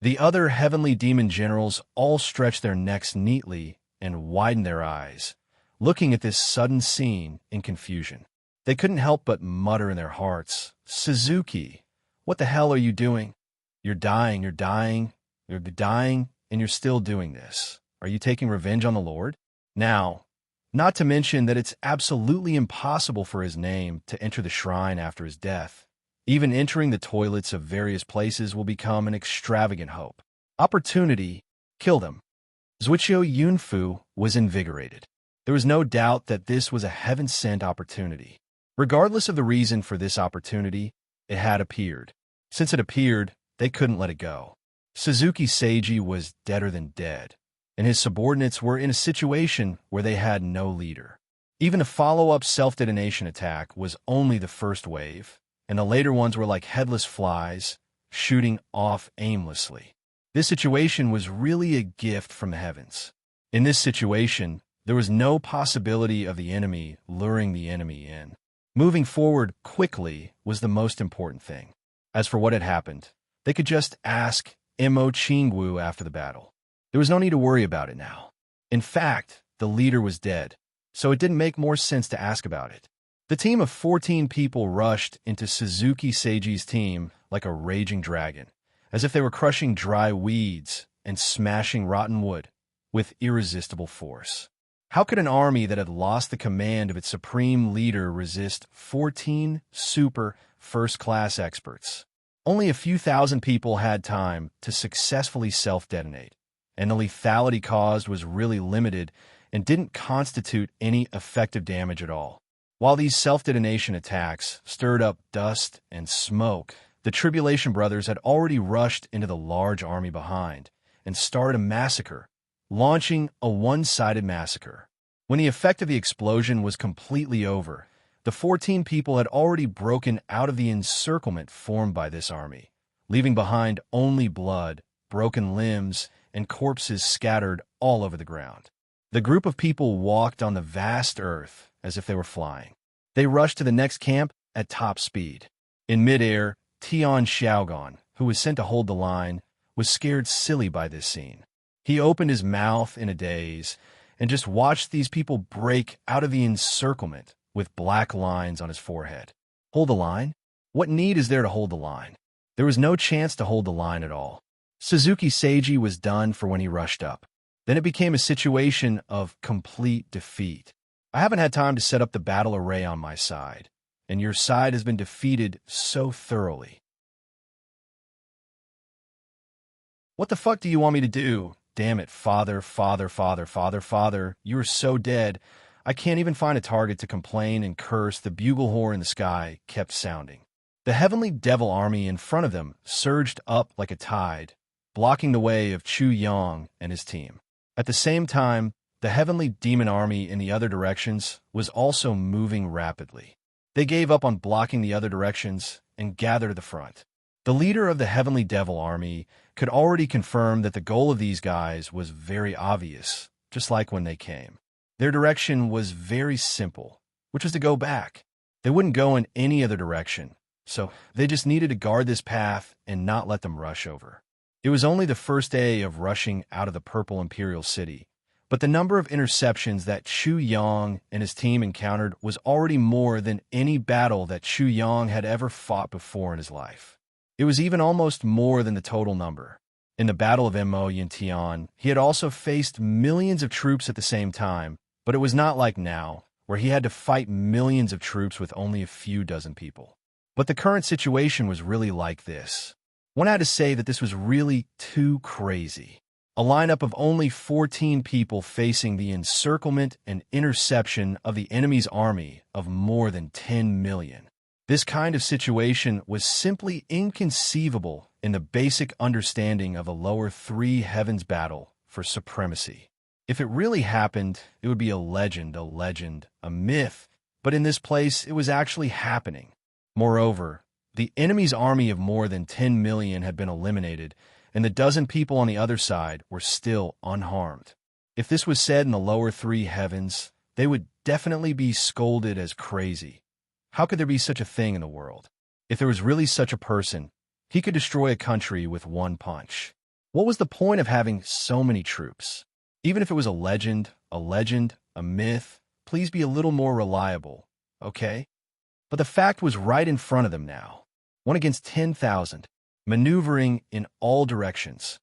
The other heavenly demon generals all stretched their necks neatly and widened their eyes, looking at this sudden scene in confusion. They couldn't help but mutter in their hearts, "Suzuki, what the hell are you doing? You're dying, you're dying, you're dying, and you're still doing this. Are you taking revenge on the Lord?" Now, not to mention that it's absolutely impossible for his name to enter the shrine after his death. Even entering the toilets of various places will become an extravagant hope. Opportunity killed him. Zuichio Yunfu was invigorated. There was no doubt that this was a heaven-sent opportunity. Regardless of the reason for this opportunity, it had appeared. Since it appeared, they couldn't let it go. Suzuki Seiji was deader than dead, and his subordinates were in a situation where they had no leader. Even a follow-up self-detonation attack was only the first wave, and the later ones were like headless flies, shooting off aimlessly. This situation was really a gift from the heavens. In this situation, there was no possibility of the enemy luring the enemy in. Moving forward quickly was the most important thing. As for what had happened, they could just ask Mo Chingwu after the battle. There was no need to worry about it now. In fact, the leader was dead, so it didn't make more sense to ask about it. The team of 14 people rushed into Suzuki Seiji's team like a raging dragon, as if they were crushing dry weeds and smashing rotten wood with irresistible force. How could an army that had lost the command of its supreme leader resist 14 super first-class experts? Only a few thousand people had time to successfully self-detonate, and the lethality caused was really limited and didn't constitute any effective damage at all. While these self-detonation attacks stirred up dust and smoke, the Tribulation Brothers had already rushed into the large army behind and started a massacre, launching a one-sided massacre. When the effect of the explosion was completely over, the 14 people had already broken out of the encirclement formed by this army, leaving behind only blood, broken limbs, and corpses scattered all over the ground. The group of people walked on the vast earth as if they were flying. They rushed to the next camp at top speed. In midair, Tian Xiaogan, who was sent to hold the line, was scared silly by this scene. He opened his mouth in a daze and just watched these people break out of the encirclement with black lines on his forehead. Hold the line? What need is there to hold the line? There was no chance to hold the line at all. Suzuki Seiji was done for when he rushed up. Then it became a situation of complete defeat. I haven't had time to set up the battle array on my side, and your side has been defeated so thoroughly. What the fuck do you want me to do? Damn it, father, you are so dead. I can't even find a target to complain and curse. The bugle horn in the sky kept sounding. The heavenly devil army in front of them surged up like a tide, blocking the way of Chu Yang and his team. At the same time, the heavenly demon army in the other directions was also moving rapidly. They gave up on blocking the other directions and gathered at the front. The leader of the heavenly devil army could already confirm that the goal of these guys was very obvious, just like when they came. Their direction was very simple, which was to go back. They wouldn't go in any other direction, so they just needed to guard this path and not let them rush over. It was only the first day of rushing out of the Purple Imperial City, but the number of interceptions that Chu Yang and his team encountered was already more than any battle that Chu Yang had ever fought before in his life. It was even almost more than the total number. In the Battle of Mo Yintian, he had also faced millions of troops at the same time, but it was not like now, where he had to fight millions of troops with only a few dozen people. But the current situation was really like this. One had to say that this was really too crazy. A lineup of only 14 people facing the encirclement and interception of the enemy's army of more than 10 million. This kind of situation was simply inconceivable in the basic understanding of a lower three heavens battle for supremacy. If it really happened, it would be a legend, a myth, but in this place, it was actually happening. Moreover, the enemy's army of more than 10 million had been eliminated, and the dozen people on the other side were still unharmed. If this was said in the lower three heavens, they would definitely be scolded as crazy. How could there be such a thing in the world? If there was really such a person, he could destroy a country with one punch. What was the point of having so many troops? Even if it was a legend, a myth, please be a little more reliable, okay? But the fact was right in front of them now. 1 against 10,000, maneuvering in all directions.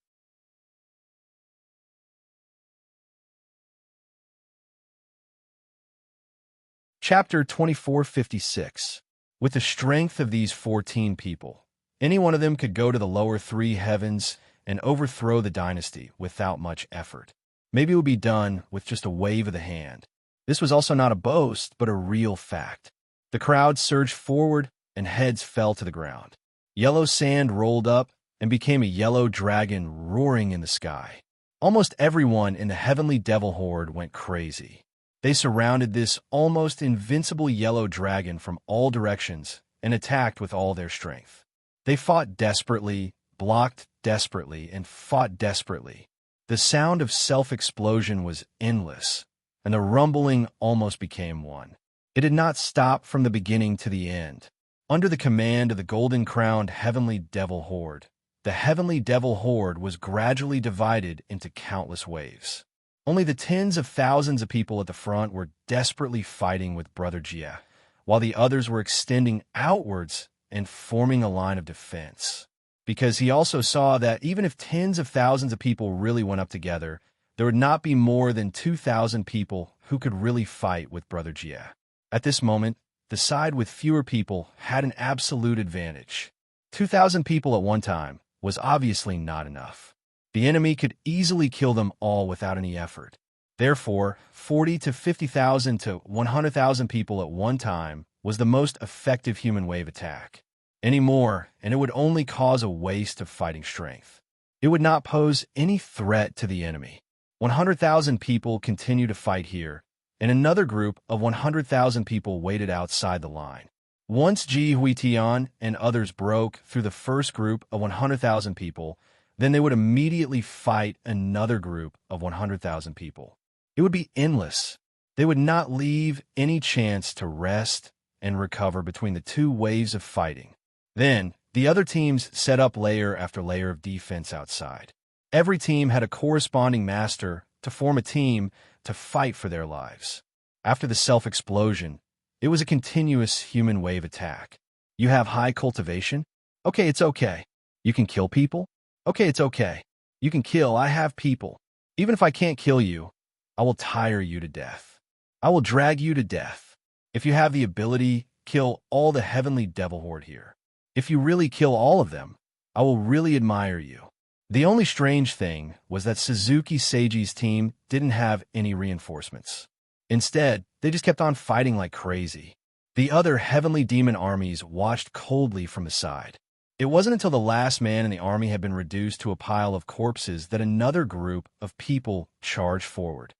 Chapter 2456. With the strength of these 14 people, any one of them could go to the lower three heavens and overthrow the dynasty without much effort. Maybe it would be done with just a wave of the hand. This was also not a boast, but a real fact. The crowd surged forward and heads fell to the ground. Yellow sand rolled up and became a yellow dragon roaring in the sky. Almost everyone in the heavenly devil horde went crazy. They surrounded this almost invincible yellow dragon from all directions and attacked with all their strength. They fought desperately, blocked desperately, and fought desperately. The sound of self-explosion was endless, and the rumbling almost became one. It did not stop from the beginning to the end. Under the command of the golden-crowned heavenly devil horde, the heavenly devil horde was gradually divided into countless waves. Only the tens of thousands of people at the front were desperately fighting with Brother Jia, while the others were extending outwards and forming a line of defense. Because he also saw that even if tens of thousands of people really went up together, there would not be more than 2,000 people who could really fight with Brother Jia. At this moment, the side with fewer people had an absolute advantage. 2,000 people at one time was obviously not enough. The enemy could easily kill them all without any effort. Therefore, 40 to 50,000 to 100,000 people at one time was the most effective human wave attack. Any more, and it would only cause a waste of fighting strength. It would not pose any threat to the enemy. 100,000 people continued to fight here, and another group of 100,000 people waited outside the line. Once Ji Huitian and others broke through the first group of 100,000 people, then they would immediately fight another group of 100,000 people. It would be endless. They would not leave any chance to rest and recover between the two waves of fighting. Then, the other teams set up layer after layer of defense outside. Every team had a corresponding master to form a team to fight for their lives. After the self-explosion, it was a continuous human wave attack. You have high cultivation? Okay, it's okay. You can kill people? Okay, it's okay. You can kill, I have people. Even if I can't kill you, I will tire you to death. I will drag you to death. If you have the ability, kill all the heavenly devil horde here. If you really kill all of them, I will really admire you. The only strange thing was that Suzuki Seiji's team didn't have any reinforcements. Instead, they just kept on fighting like crazy. The other heavenly demon armies watched coldly from the side. It wasn't until the last man in the army had been reduced to a pile of corpses that another group of people charged forward.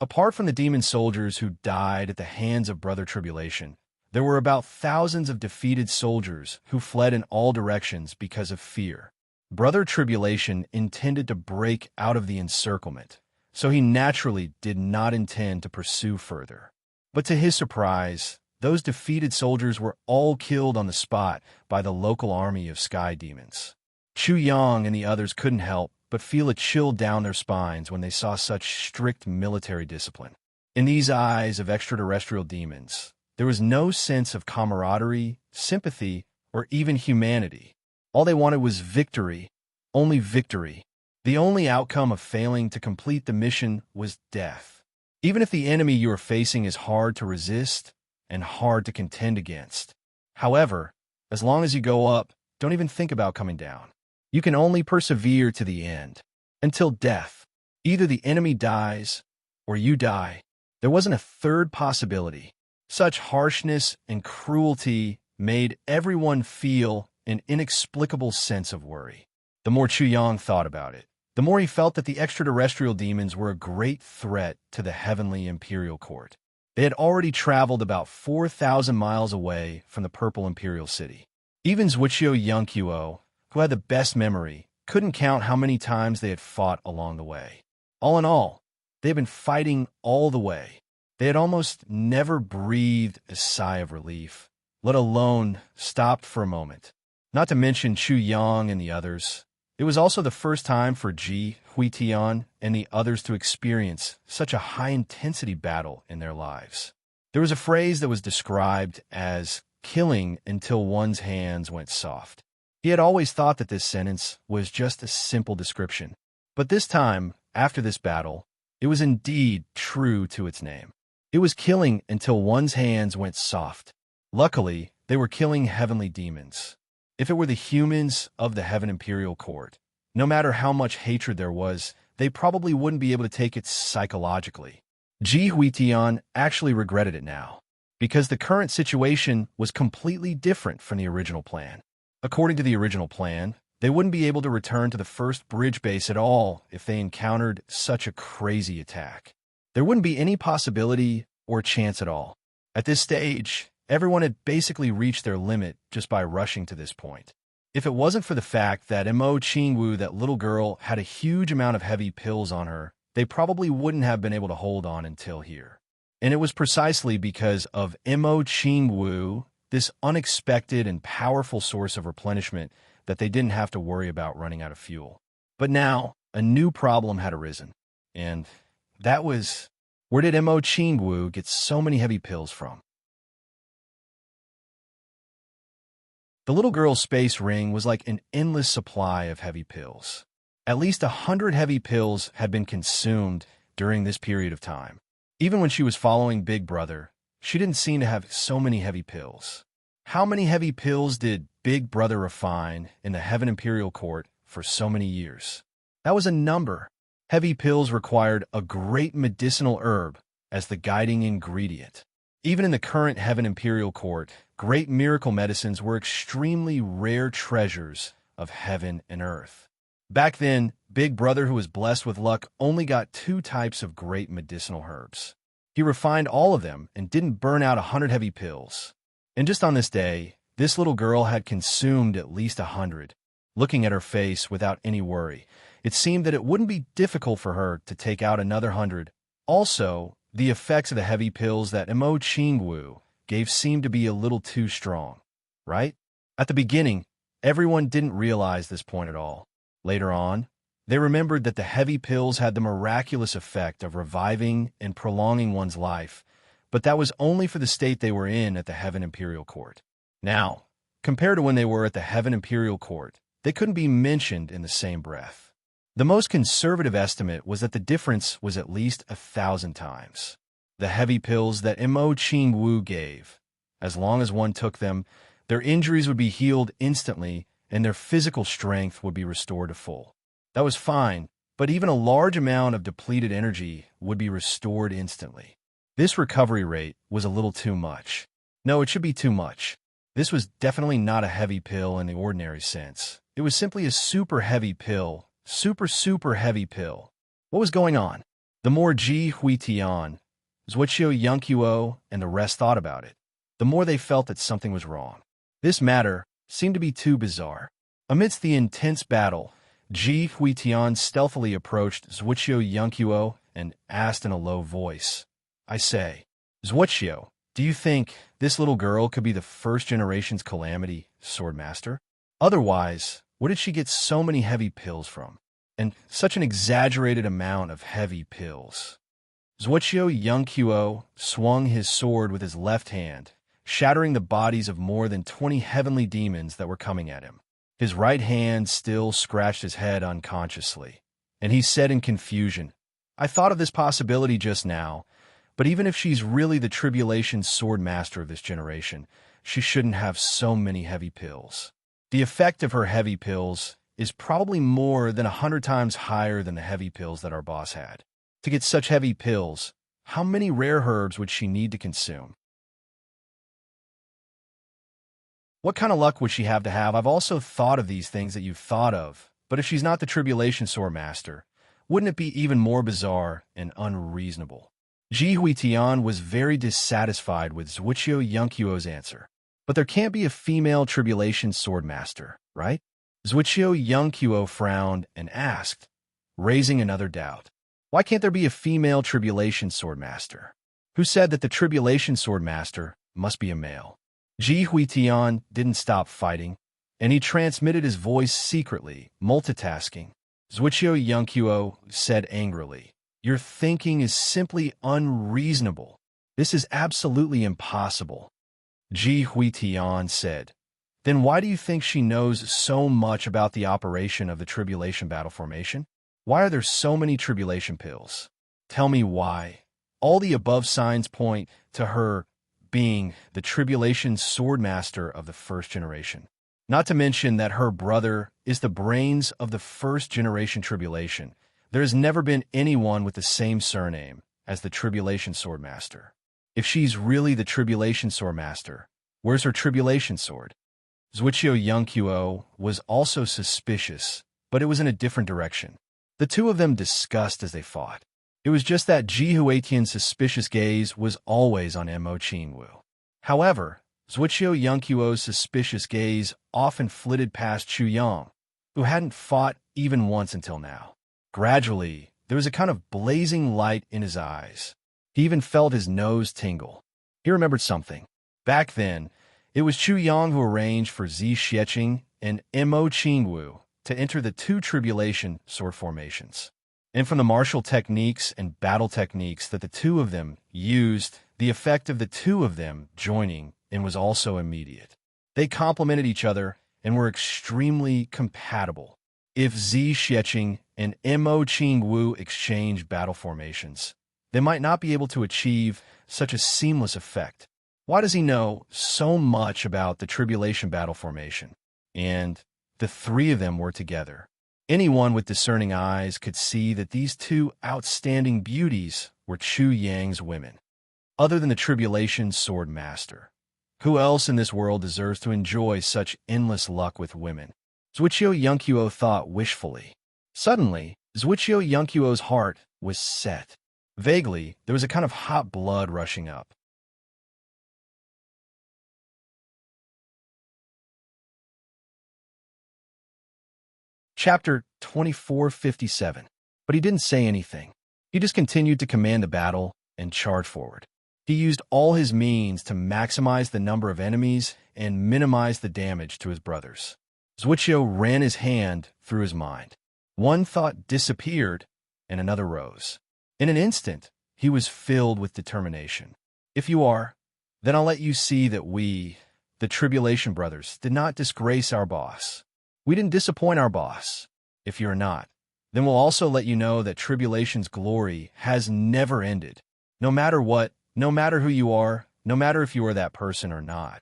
Apart from the demon soldiers who died at the hands of Brother Tribulation, there were about thousands of defeated soldiers who fled in all directions because of fear. Brother Tribulation intended to break out of the encirclement, so he naturally did not intend to pursue further. But to his surprise, those defeated soldiers were all killed on the spot by the local army of sky demons. Chu Yang and the others couldn't help but feel a chill down their spines when they saw such strict military discipline. In these eyes of extraterrestrial demons, there was no sense of camaraderie, sympathy, or even humanity. All they wanted was victory, only victory. The only outcome of failing to complete the mission was death. Even if the enemy you are facing is hard to resist and hard to contend against. However, as long as you go up, don't even think about coming down. You can only persevere to the end, until death. Either the enemy dies, or you die. There wasn't a third possibility. Such harshness and cruelty made everyone feel an inexplicable sense of worry. The more Chu Yang thought about it, the more he felt that the extraterrestrial demons were a great threat to the heavenly imperial court. They had already traveled about 4,000 miles away from the Purple Imperial City. Even Zhuqiu Yongqiu, who had the best memory, couldn't count how many times they had fought along the way. All in all, they had been fighting all the way. They had almost never breathed a sigh of relief, let alone stopped for a moment. Not to mention Chu Yang and the others. It was also the first time for Ji Huitian and the others to experience such a high-intensity battle in their lives. There was a phrase that was described as killing until one's hands went soft. He had always thought that this sentence was just a simple description. But this time, after this battle, it was indeed true to its name. It was killing until one's hands went soft. Luckily, they were killing heavenly demons. If it were the humans of the Heaven Imperial Court, no matter how much hatred there was, they probably wouldn't be able to take it psychologically. Ji Huitian actually regretted it now, because the current situation was completely different from the original plan. According to the original plan, they wouldn't be able to return to the first bridge base at all if they encountered such a crazy attack. There wouldn't be any possibility or chance at all. At this stage, everyone had basically reached their limit just by rushing to this point. If it wasn't for the fact that Mo Qingwu, that little girl, had a huge amount of heavy pills on her, they probably wouldn't have been able to hold on until here. And it was precisely because of Mo Qingwu, this unexpected and powerful source of replenishment, that they didn't have to worry about running out of fuel. But now, a new problem had arisen. And that was, where did Mo Qingwu get so many heavy pills from? The little girl's space ring was like an endless supply of heavy pills. At least 100 heavy pills had been consumed during this period of time. Even when she was following Big Brother, she didn't seem to have so many heavy pills. How many heavy pills did Big Brother refine in the Heaven Imperial Court for so many years? That was a number. Heavy pills required a great medicinal herb as the guiding ingredient. Even in the current Heaven Imperial Court, great miracle medicines were extremely rare treasures of heaven and earth. Back then, Big Brother, who was blessed with luck, only got 2 types of great medicinal herbs. He refined all of them and didn't burn out 100 heavy pills. And just on this day, this little girl had consumed at least 100. Looking at her face without any worry, it seemed that it wouldn't be difficult for her to take out another 100. Also, the effects of the heavy pills that Mo Qingwu gave seemed to be a little too strong, right? At the beginning, everyone didn't realize this point at all. Later on, they remembered that the heavy pills had the miraculous effect of reviving and prolonging one's life, but that was only for the state they were in at the Heaven Imperial Court. Now, compared to when they were at the Heaven Imperial Court, they couldn't be mentioned in the same breath. The most conservative estimate was that the difference was at least 1,000 times. The heavy pills that Mo Qingwu gave, as long as one took them, their injuries would be healed instantly and their physical strength would be restored to full. That was fine, but even a large amount of depleted energy would be restored instantly. This recovery rate was a little too much. No, it should be too much. This was definitely not a heavy pill in the ordinary sense. It was simply a super heavy pill. Super heavy pill. What was going on? The more Ji Huitian, Zhuqiu Yongqiu, and the rest thought about it, the more they felt that something was wrong. This matter seemed to be too bizarre. Amidst the intense battle, Ji Huitian stealthily approached Zhuqiu Yongqiu and asked in a low voice, "I say, Zhuqiu, do you think this little girl could be the first generation's Calamity Swordmaster? Otherwise, where did she get so many heavy pills from? And such an exaggerated amount of heavy pills?" Zhuqiu Yongqiu swung his sword with his left hand, shattering the bodies of more than 20 heavenly demons that were coming at him. His right hand still scratched his head unconsciously, and he said in confusion, "I thought of this possibility just now, but even if she's really the tribulation sword master of this generation, she shouldn't have so many heavy pills." The effect of her heavy pills is probably more than 100 times higher than the heavy pills that our boss had. To get such heavy pills, how many rare herbs would she need to consume? What kind of luck would she have to have? I've also thought of these things that you've thought of, but if she's not the Tribulation Sword Master, wouldn't it be even more bizarre and unreasonable? Ji Huitian was very dissatisfied with Zhuqiu Yongquo's answer. But there can't be a female Tribulation Sword Master, right? Zhuqiu Yongquo frowned and asked, raising another doubt. Why can't there be a female Tribulation Sword Master? Who said that the Tribulation Sword Master must be a male? Ji Huitian didn't stop fighting, and he transmitted his voice secretly, multitasking. Zhuqiu Yongquo said angrily, "Your thinking is simply unreasonable. This is absolutely impossible." Ji Huitian said, "Then why do you think she knows so much about the operation of the Tribulation Battle Formation? Why are there so many Tribulation pills? Tell me why." All the above signs point to her being the Tribulation Sword Master of the first generation. Not to mention that her brother is the brains of the first generation Tribulation. There has never been anyone with the same surname as the Tribulation Sword Master. If she's really the Tribulation Sword Master, where's her Tribulation Sword? Zhuqiu Yongquo was also suspicious, but it was in a different direction. The two of them discussed as they fought. It was just that Ji Huitian's suspicious gaze was always on Mo Qingwu. However, Zhuqiu Yongquo's suspicious gaze often flitted past Chu Yang, who hadn't fought even once until now. Gradually, there was a kind of blazing light in his eyes. He even felt his nose tingle. He remembered something. Back then, it was Chu Yang who arranged for Zi Xiecheng and Mo Qingwu to enter the two Tribulation sword formations. And from the martial techniques and battle techniques that the two of them used, the effect of the two of them joining in was also immediate. They complemented each other and were extremely compatible. If Zi Xiecheng and Mo Qingwu exchanged battle formations, they might not be able to achieve such a seamless effect. Why does he know so much about the Tribulation battle formation? And the three of them were together. Anyone with discerning eyes could see that these two outstanding beauties were Chu Yang's women. Other than the Tribulation Sword Master, who else in this world deserves to enjoy such endless luck with women? Zhuqiu Yongquo thought wishfully. Suddenly, Zhuqiu Yongquo's heart was set. Vaguely, there was a kind of hot blood rushing up. Chapter 2457. But he didn't say anything. He just continued to command the battle and charge forward. He used all his means to maximize the number of enemies and minimize the damage to his brothers. Zhuqiu ran his hand through his mind. One thought disappeared and another rose. In an instant, he was filled with determination. If you are, then I'll let you see that we, the Tribulation brothers, did not disgrace our boss. We didn't disappoint our boss. If you're not, then we'll also let you know that Tribulation's glory has never ended. No matter what, no matter who you are, no matter if you are that person or not,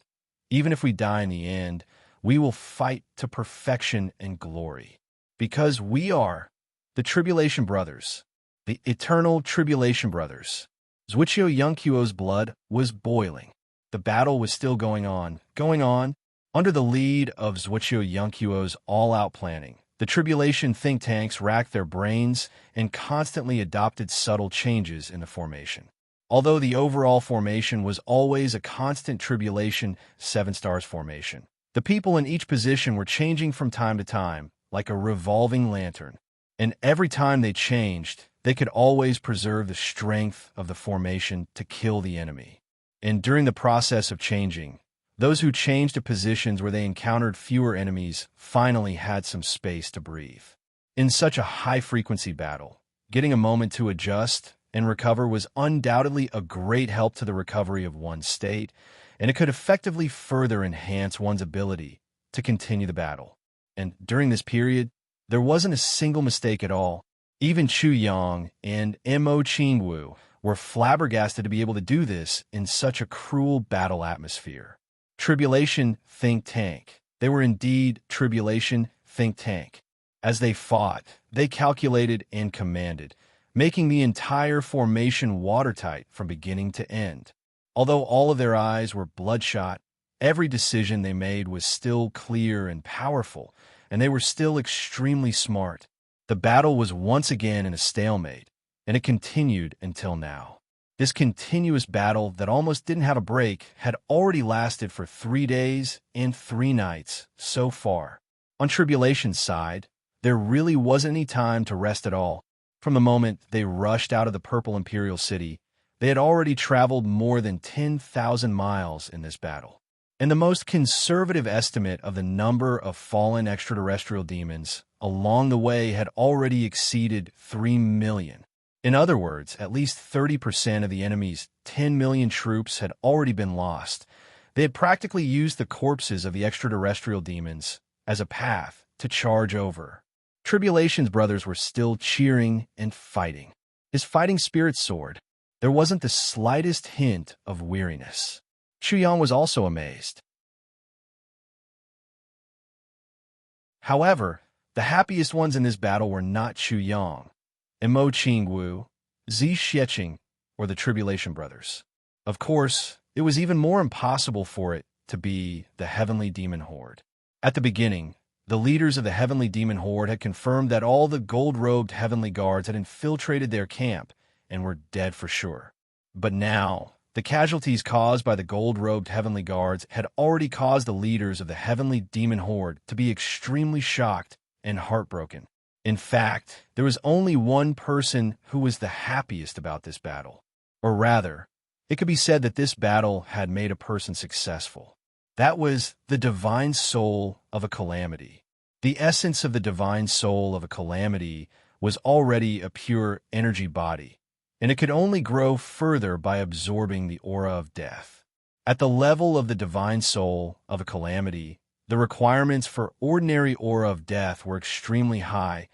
even if we die in the end, we will fight to perfection and glory. Because we are the Tribulation brothers, the eternal Tribulation brothers. Zhuqiu Yongquo's blood was boiling. The battle was still going on. Under the lead of Zhuqiu Yongquo's all-out planning, the Tribulation think tanks racked their brains and constantly adopted subtle changes in the formation. Although the overall formation was always a constant Tribulation 7 stars formation, the people in each position were changing from time to time, like a revolving lantern. And every time they changed, they could always preserve the strength of the formation to kill the enemy. And during the process of changing, those who changed to positions where they encountered fewer enemies finally had some space to breathe. In such a high-frequency battle, getting a moment to adjust and recover was undoubtedly a great help to the recovery of one's state, and it could effectively further enhance one's ability to continue the battle. And during this period, there wasn't a single mistake at all. Even Chu Yang and Mo Qingwu were flabbergasted to be able to do this in such a cruel battle atmosphere. Tribulation think tank. They were indeed Tribulation think tank. As they fought, they calculated and commanded, making the entire formation watertight from beginning to end. Although all of their eyes were bloodshot, every decision they made was still clear and powerful, and they were still extremely smart. The battle was once again in a stalemate, and it continued until now. This continuous battle that almost didn't have a break had already lasted for 3 days and 3 nights so far. On Tribulation's side, there really wasn't any time to rest at all. From the moment they rushed out of the Purple Imperial City, they had already traveled more than 10,000 miles in this battle. And the most conservative estimate of the number of fallen extraterrestrial demons along the way had already exceeded 3 million. In other words, at least 30% of the enemy's 10 million troops had already been lost. They had practically used the corpses of the extraterrestrial demons as a path to charge over. Tribulation's brothers were still cheering and fighting. His fighting spirit soared. There wasn't the slightest hint of weariness. Chuyang was also amazed. However, the happiest ones in this battle were not Chuyang, Mo Qingwu, Zi Xieching, or the Tribulation brothers. Of course, it was even more impossible for it to be the Heavenly Demon Horde. At the beginning, the leaders of the Heavenly Demon Horde had confirmed that all the gold-robed Heavenly Guards had infiltrated their camp and were dead for sure. But now, the casualties caused by the gold-robed Heavenly Guards had already caused the leaders of the Heavenly Demon Horde to be extremely shocked and heartbroken. In fact, there was only one person who was the happiest about this battle. Or rather, it could be said that this battle had made a person successful. That was the divine soul of a calamity. The essence of the divine soul of a calamity was already a pure energy body, and it could only grow further by absorbing the aura of death. At the level of the divine soul of a calamity, the requirements for ordinary aura of death were extremely high,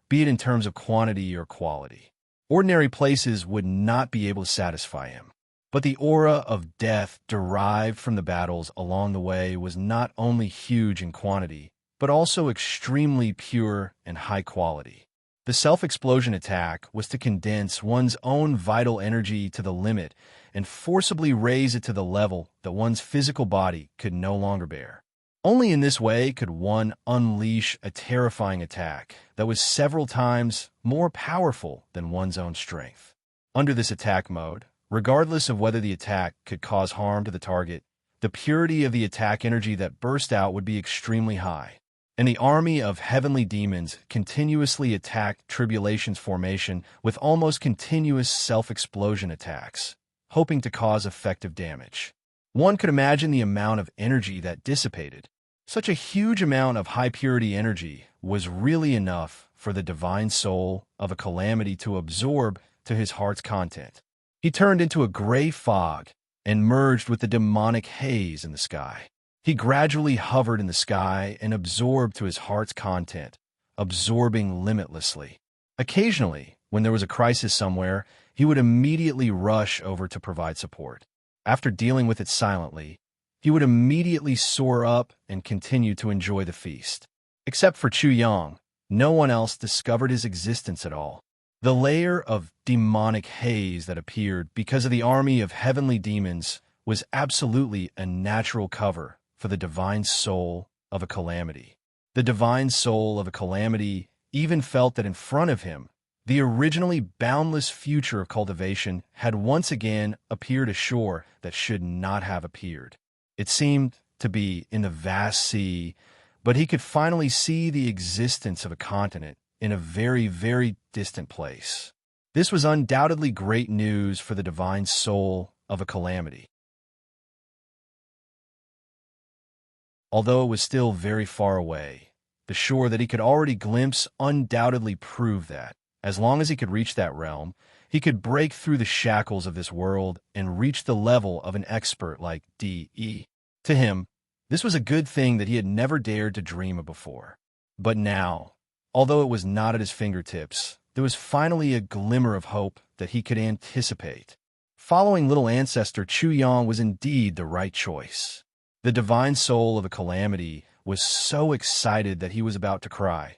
be it in terms of quantity or quality. Ordinary places would not be able to satisfy him. But the aura of death derived from the battles along the way was not only huge in quantity, but also extremely pure and high quality. The self-explosion attack was to condense one's own vital energy to the limit and forcibly raise it to the level that one's physical body could no longer bear. Only in this way could one unleash a terrifying attack that was several times more powerful than one's own strength. Under this attack mode, regardless of whether the attack could cause harm to the target, the purity of the attack energy that burst out would be extremely high. And the army of heavenly demons continuously attacked Tribulation's formation with almost continuous self-explosion attacks, hoping to cause effective damage. One could imagine the amount of energy that dissipated. Such a huge amount of high-purity energy was really enough for the divine soul of a calamity to absorb to his heart's content. He turned into a gray fog and merged with the demonic haze in the sky. He gradually hovered in the sky and absorbed to his heart's content, absorbing limitlessly. Occasionally, when there was a crisis somewhere, he would immediately rush over to provide support. After dealing with it silently, he would immediately soar up and continue to enjoy the feast. Except for Chuyang, no one else discovered his existence at all. The layer of demonic haze that appeared because of the army of heavenly demons was absolutely a natural cover for the divine soul of a calamity. The divine soul of a calamity even felt that in front of him, the originally boundless future of cultivation had once again appeared ashore that should not have appeared. It seemed to be in the vast sea, but he could finally see the existence of a continent in a very, very distant place. This was undoubtedly great news for the divine soul of a calamity. Although it was still very far away, the shore that he could already glimpse undoubtedly proved that, as long as he could reach that realm, he could break through the shackles of this world and reach the level of an expert like D.E. To him, this was a good thing that he had never dared to dream of before. But now, although it was not at his fingertips, there was finally a glimmer of hope that he could anticipate. Following little ancestor Chuyang was indeed the right choice. The divine soul of a calamity was so excited that he was about to cry.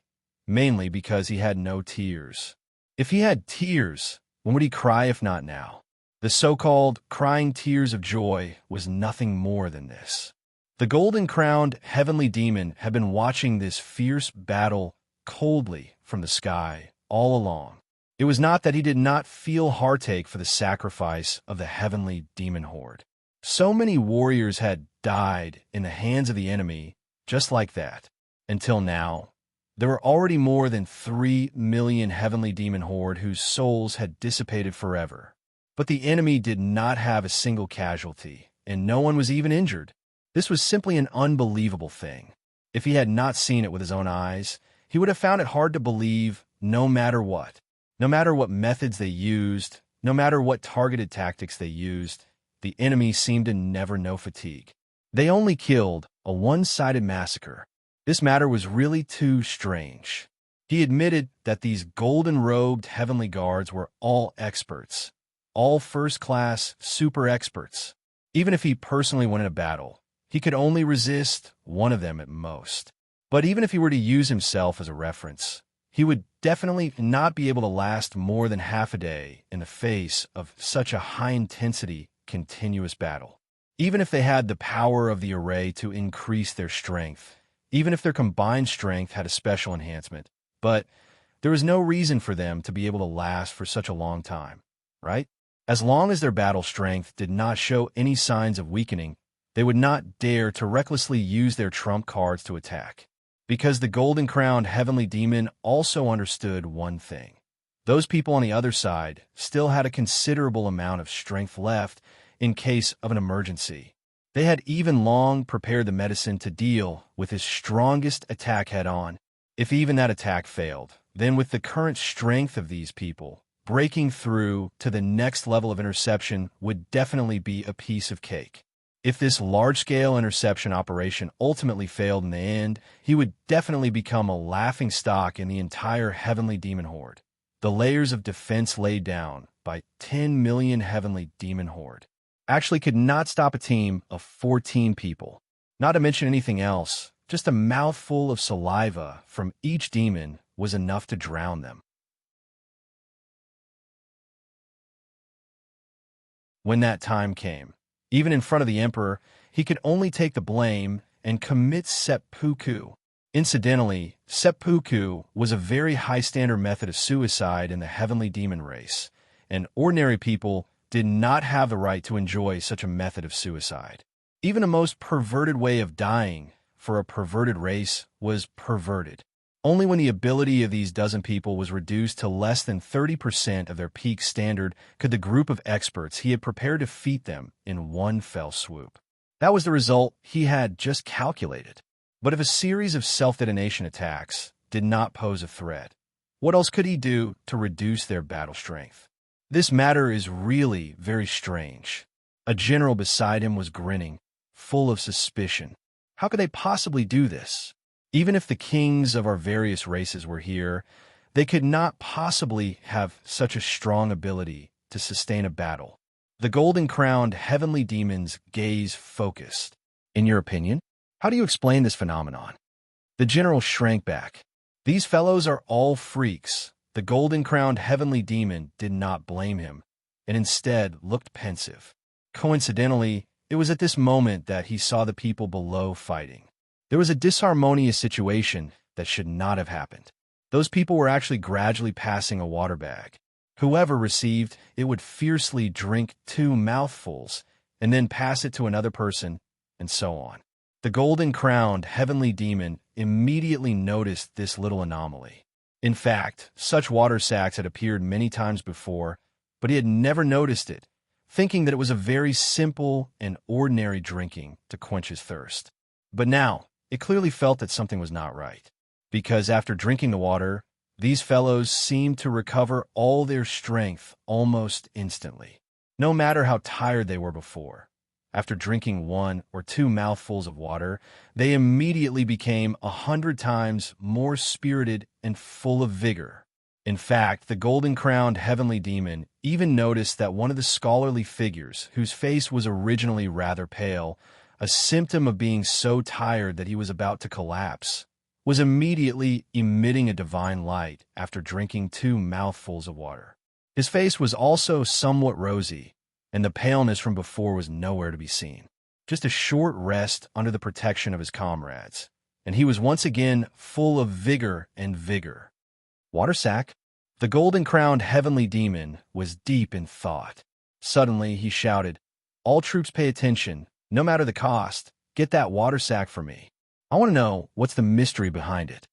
mainly because he had no tears. If he had tears, when would he cry if not now? The so-called crying tears of joy was nothing more than this. The golden-crowned heavenly demon had been watching this fierce battle coldly from the sky all along. It was not that he did not feel heartache for the sacrifice of the heavenly demon horde. So many warriors had died in the hands of the enemy just like that. Until now, there were already more than 3 million heavenly demon horde whose souls had dissipated forever. But the enemy did not have a single casualty, and no one was even injured. This was simply an unbelievable thing. If he had not seen it with his own eyes, he would have found it hard to believe no matter what. No matter what methods they used, no matter what targeted tactics they used, the enemy seemed to never know fatigue. They only killed a one-sided massacre. This matter was really too strange. He admitted that these golden-robed heavenly guards were all experts, all first-class super experts. Even if he personally won in a battle, he could only resist one of them at most. But even if he were to use himself as a reference, he would definitely not be able to last more than half a day in the face of such a high-intensity, continuous battle. Even if they had the power of the array to increase their strength, even if their combined strength had a special enhancement, but there was no reason for them to be able to last for such a long time, right? As long as their battle strength did not show any signs of weakening, they would not dare to recklessly use their trump cards to attack. Because the golden-crowned heavenly demon also understood one thing. Those people on the other side still had a considerable amount of strength left in case of an emergency. They had even long prepared the medicine to deal with his strongest attack head-on. If even that attack failed, then with the current strength of these people, breaking through to the next level of interception would definitely be a piece of cake. If this large-scale interception operation ultimately failed in the end, he would definitely become a laughingstock in the entire heavenly demon horde. The layers of defense laid down by 10 million heavenly demon horde actually could not stop a team of 14 people. Not to mention anything else, just a mouthful of saliva from each demon was enough to drown them. When that time came, even in front of the emperor, he could only take the blame and commit seppuku. Incidentally, seppuku was a very high-standard method of suicide in the heavenly demon race, and ordinary people did not have the right to enjoy such a method of suicide. Even a most perverted way of dying for a perverted race was perverted. Only when the ability of these dozen people was reduced to less than 30% of their peak standard could the group of experts he had prepared defeat them in one fell swoop. That was the result he had just calculated. But if a series of self-detonation attacks did not pose a threat, what else could he do to reduce their battle strength? This matter is really very strange. A general beside him was grinning, full of suspicion. How could they possibly do this? Even if the kings of our various races were here, they could not possibly have such a strong ability to sustain a battle. The golden-crowned heavenly demon's gaze focused. In your opinion, how do you explain this phenomenon? The general shrank back. These fellows are all freaks. The golden-crowned heavenly demon did not blame him, and instead looked pensive. Coincidentally, it was at this moment that he saw the people below fighting. There was a disharmonious situation that should not have happened. Those people were actually gradually passing a water bag. Whoever received it would fiercely drink 2 mouthfuls and then pass it to another person, and so on. The golden-crowned heavenly demon immediately noticed this little anomaly. In fact, such water sacks had appeared many times before, but he had never noticed it, thinking that it was a very simple and ordinary drinking to quench his thirst. But now, it clearly felt that something was not right, because after drinking the water, these fellows seemed to recover all their strength almost instantly, no matter how tired they were before. After drinking 1 or 2 mouthfuls of water, they immediately became 100 times more spirited and full of vigor. In fact, the golden-crowned heavenly demon even noticed that one of the scholarly figures, whose face was originally rather pale, a symptom of being so tired that he was about to collapse, was immediately emitting a divine light after drinking 2 mouthfuls of water. His face was also somewhat rosy, and the paleness from before was nowhere to be seen. Just a short rest under the protection of his comrades, and he was once again full of vigor and vigor. Water sack? The golden-crowned heavenly demon was deep in thought. Suddenly, he shouted, "All troops pay attention, no matter the cost. Get that water sack for me. I want to know what's the mystery behind it."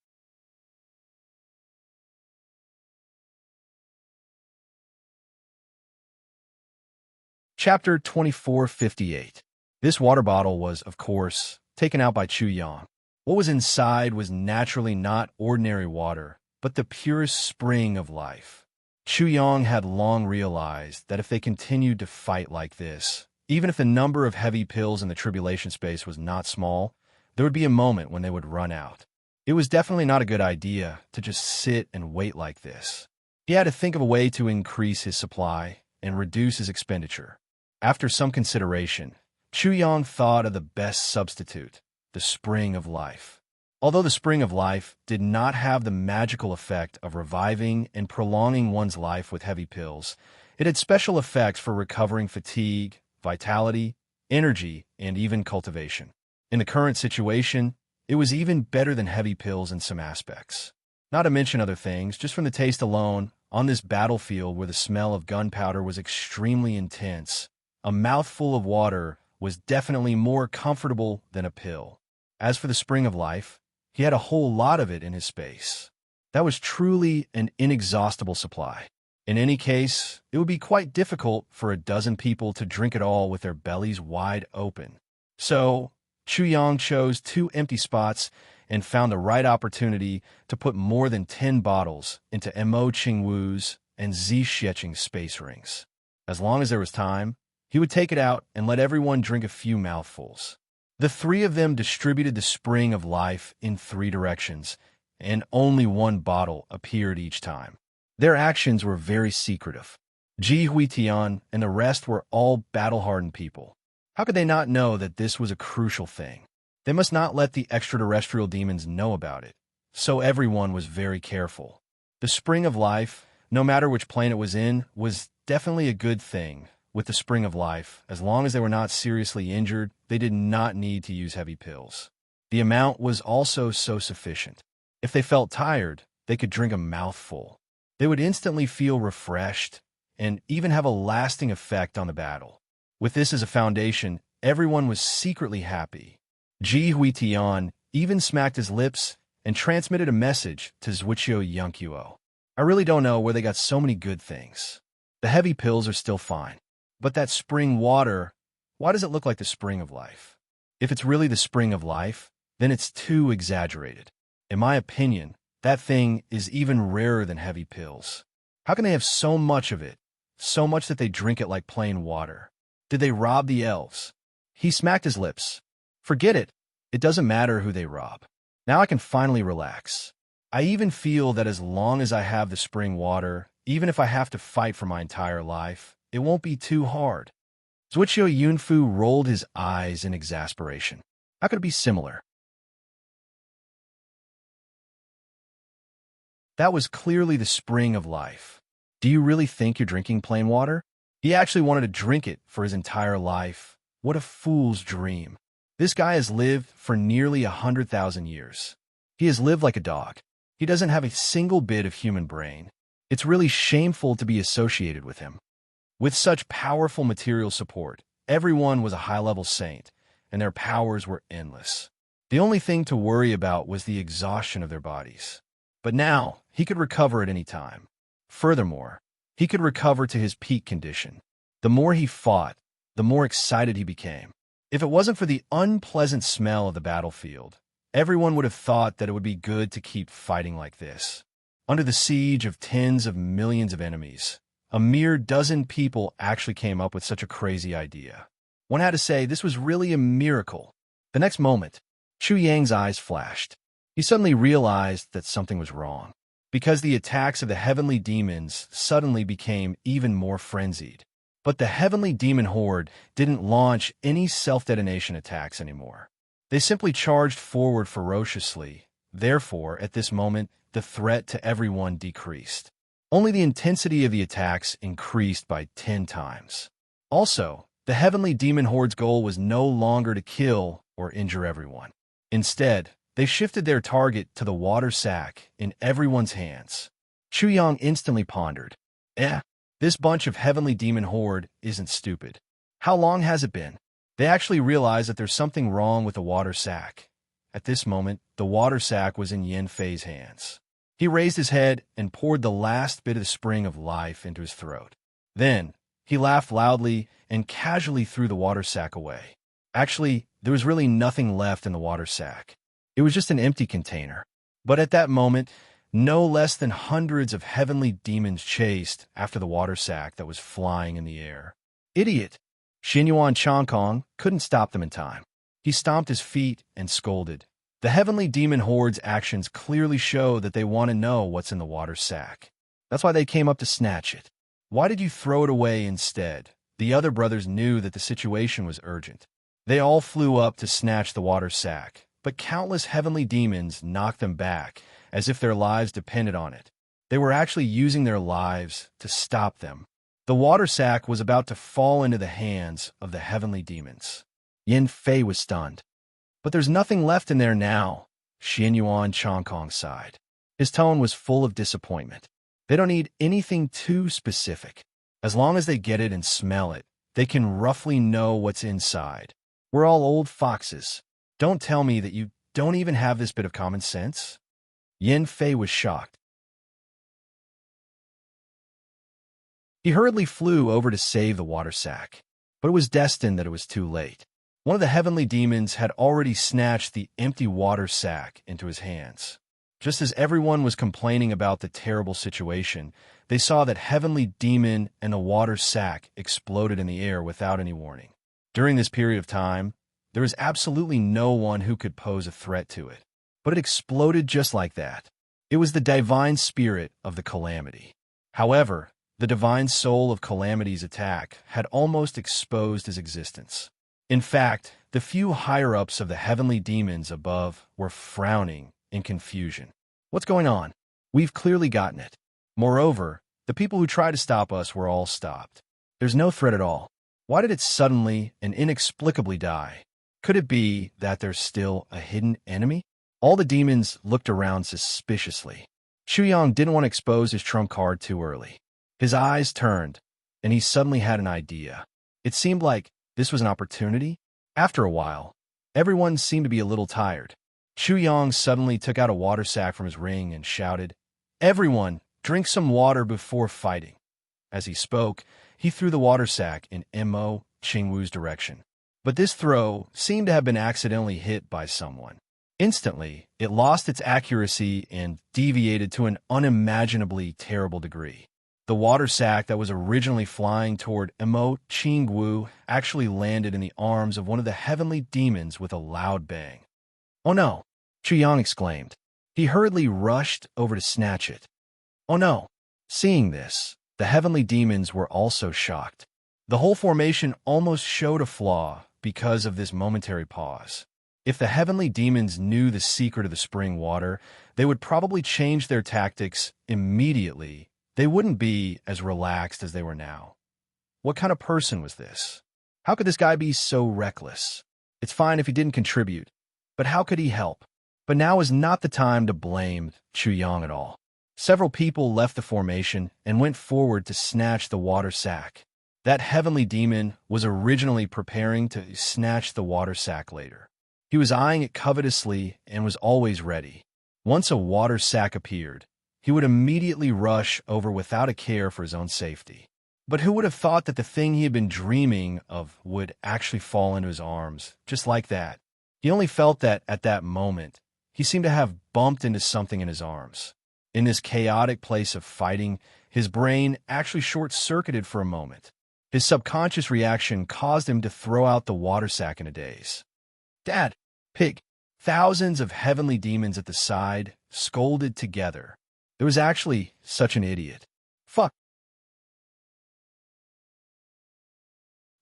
Chapter 2458. This water bottle was, of course, taken out by Chu Yang. What was inside was naturally not ordinary water, but the purest spring of life. Chu Yang had long realized that if they continued to fight like this, even if the number of heavy pills in the tribulation space was not small, there would be a moment when they would run out. It was definitely not a good idea to just sit and wait like this. He had to think of a way to increase his supply and reduce his expenditure. After some consideration, Chu Yang thought of the best substitute, the spring of life. Although the spring of life did not have the magical effect of reviving and prolonging one's life with heavy pills, it had special effects for recovering fatigue, vitality, energy, and even cultivation. In the current situation, it was even better than heavy pills in some aspects. Not to mention other things, just from the taste alone, on this battlefield where the smell of gunpowder was extremely intense, a mouthful of water was definitely more comfortable than a pill. As for the spring of life, he had a whole lot of it in his space. That was truly an inexhaustible supply. In any case, it would be quite difficult for a dozen people to drink it all with their bellies wide open. So, Chu Yang chose 2 empty spots and found the right opportunity to put more than 10 bottles into Mo Qingwu's and Zi Xieching's space rings. As long as there was time, he would take it out and let everyone drink a few mouthfuls. The 3 of them distributed the spring of life in 3 directions, and only 1 bottle appeared each time. Their actions were very secretive. Ji Huitian and the rest were all battle-hardened people. How could they not know that this was a crucial thing? They must not let the extraterrestrial demons know about it, so everyone was very careful. The spring of life, no matter which plane it was in, was definitely a good thing. With the spring of life, as long as they were not seriously injured, they did not need to use heavy pills. The amount was also so sufficient. If they felt tired, they could drink a mouthful. They would instantly feel refreshed and even have a lasting effect on the battle. With this as a foundation, everyone was secretly happy. Ji Huitian even smacked his lips and transmitted a message to Zhuqiu Yangqiuo. I really don't know where they got so many good things. The heavy pills are still fine. But that spring water, why does it look like the spring of life? If it's really the spring of life, then it's too exaggerated. In my opinion, that thing is even rarer than heavy pills. How can they have so much of it, so much that they drink it like plain water? Did they rob the elves? He smacked his lips. Forget it. It doesn't matter who they rob. Now I can finally relax. I even feel that as long as I have the spring water, even if I have to fight for my entire life, it won't be too hard. Zhuqiu Yunfu rolled his eyes in exasperation. How could it be similar? That was clearly the spring of life. Do you really think you're drinking plain water? He actually wanted to drink it for his entire life. What a fool's dream. This guy has lived for nearly 100,000 years. He has lived like a dog. He doesn't have a single bit of human brain. It's really shameful to be associated with him. With such powerful material support, everyone was a high-level saint, and their powers were endless. The only thing to worry about was the exhaustion of their bodies. But now, he could recover at any time. Furthermore, he could recover to his peak condition. The more he fought, the more excited he became. If it wasn't for the unpleasant smell of the battlefield, everyone would have thought that it would be good to keep fighting like this. Under the siege of tens of millions of enemies, a mere dozen people actually came up with such a crazy idea. One had to say this was really a miracle. The next moment, Chu Yang's eyes flashed. He suddenly realized that something was wrong, because the attacks of the heavenly demons suddenly became even more frenzied. But the heavenly demon horde didn't launch any self-detonation attacks anymore. They simply charged forward ferociously, Therefore, at this moment, the threat to everyone decreased. Only the intensity of the attacks increased by 10 times. Also, the heavenly demon horde's goal was no longer to kill or injure everyone. Instead, they shifted their target to the water sack in everyone's hands. Chuyang instantly pondered, this bunch of heavenly demon horde isn't stupid. How long has it been? They actually realized that there's something wrong with the water sack. At this moment, the water sack was in Yin Fei's hands. He raised his head and poured the last bit of the spring of life into his throat. Then, he laughed loudly and casually threw the water sack away. Actually, there was really nothing left in the water sack. It was just an empty container. But at that moment, no less than hundreds of heavenly demons chased after the water sack that was flying in the air. Idiot! Xinyuan Changkong couldn't stop them in time. He stomped his feet and scolded. The heavenly demon horde's actions clearly show that they want to know what's in the water sack. That's why they came up to snatch it. Why did you throw it away instead? The other brothers knew that the situation was urgent. They all flew up to snatch the water sack, but countless heavenly demons knocked them back as if their lives depended on it. They were actually using their lives to stop them. The water sack was about to fall into the hands of the heavenly demons. Yin Fei was stunned. But there's nothing left in there now, Xinyuan Changkong sighed. His tone was full of disappointment. They don't need anything too specific. As long as they get it and smell it, they can roughly know what's inside. We're all old foxes. Don't tell me that you don't even have this bit of common sense. Yin Fei was shocked. He hurriedly flew over to save the water sack, but it was destined that it was too late. One of the heavenly demons had already snatched the empty water sack into his hands. Just as everyone was complaining about the terrible situation, they saw that heavenly demon and the water sack exploded in the air without any warning. During this period of time, there was absolutely no one who could pose a threat to it. But it exploded just like that. It was the divine spirit of the calamity. However, the divine soul of calamity's attack had almost exposed his existence. In fact, the few higher-ups of the heavenly demons above were frowning in confusion. What's going on? We've clearly gotten it. Moreover, the people who tried to stop us were all stopped. There's no threat at all. Why did it suddenly and inexplicably die? Could it be that there's still a hidden enemy? All the demons looked around suspiciously. Chuyang didn't want to expose his trump card too early. His eyes turned, and he suddenly had an idea. It seemed like this was an opportunity. After a while, everyone seemed to be a little tired. Chuyang suddenly took out a water sack from his ring and shouted, "Everyone, drink some water before fighting." As he spoke, he threw the water sack in Mo Qingwu's direction. But this throw seemed to have been accidentally hit by someone. Instantly, it lost its accuracy and deviated to an unimaginably terrible degree. The water sack that was originally flying toward Mo Qingwu actually landed in the arms of one of the heavenly demons with a loud bang. "Oh no!" Chuyang exclaimed. He hurriedly rushed over to snatch it. "Oh no!" Seeing this, the heavenly demons were also shocked. The whole formation almost showed a flaw because of this momentary pause. If the heavenly demons knew the secret of the spring water, they would probably change their tactics immediately. They wouldn't be as relaxed as they were now. What kind of person was this? How could this guy be so reckless? It's fine if he didn't contribute, but how could he help? But now is not the time to blame Chuyang at all. Several people left the formation and went forward to snatch the water sack. That heavenly demon was originally preparing to snatch the water sack later. He was eyeing it covetously and was always ready. Once a water sack appeared, he would immediately rush over without a care for his own safety. But who would have thought that the thing he had been dreaming of would actually fall into his arms, just like that? He only felt that at that moment, he seemed to have bumped into something in his arms. In this chaotic place of fighting, his brain actually short-circuited for a moment. His subconscious reaction caused him to throw out the water sack in a daze. "Dad! Pig!" Thousands of heavenly demons at the side scolded together. There was actually such an idiot. Fuck!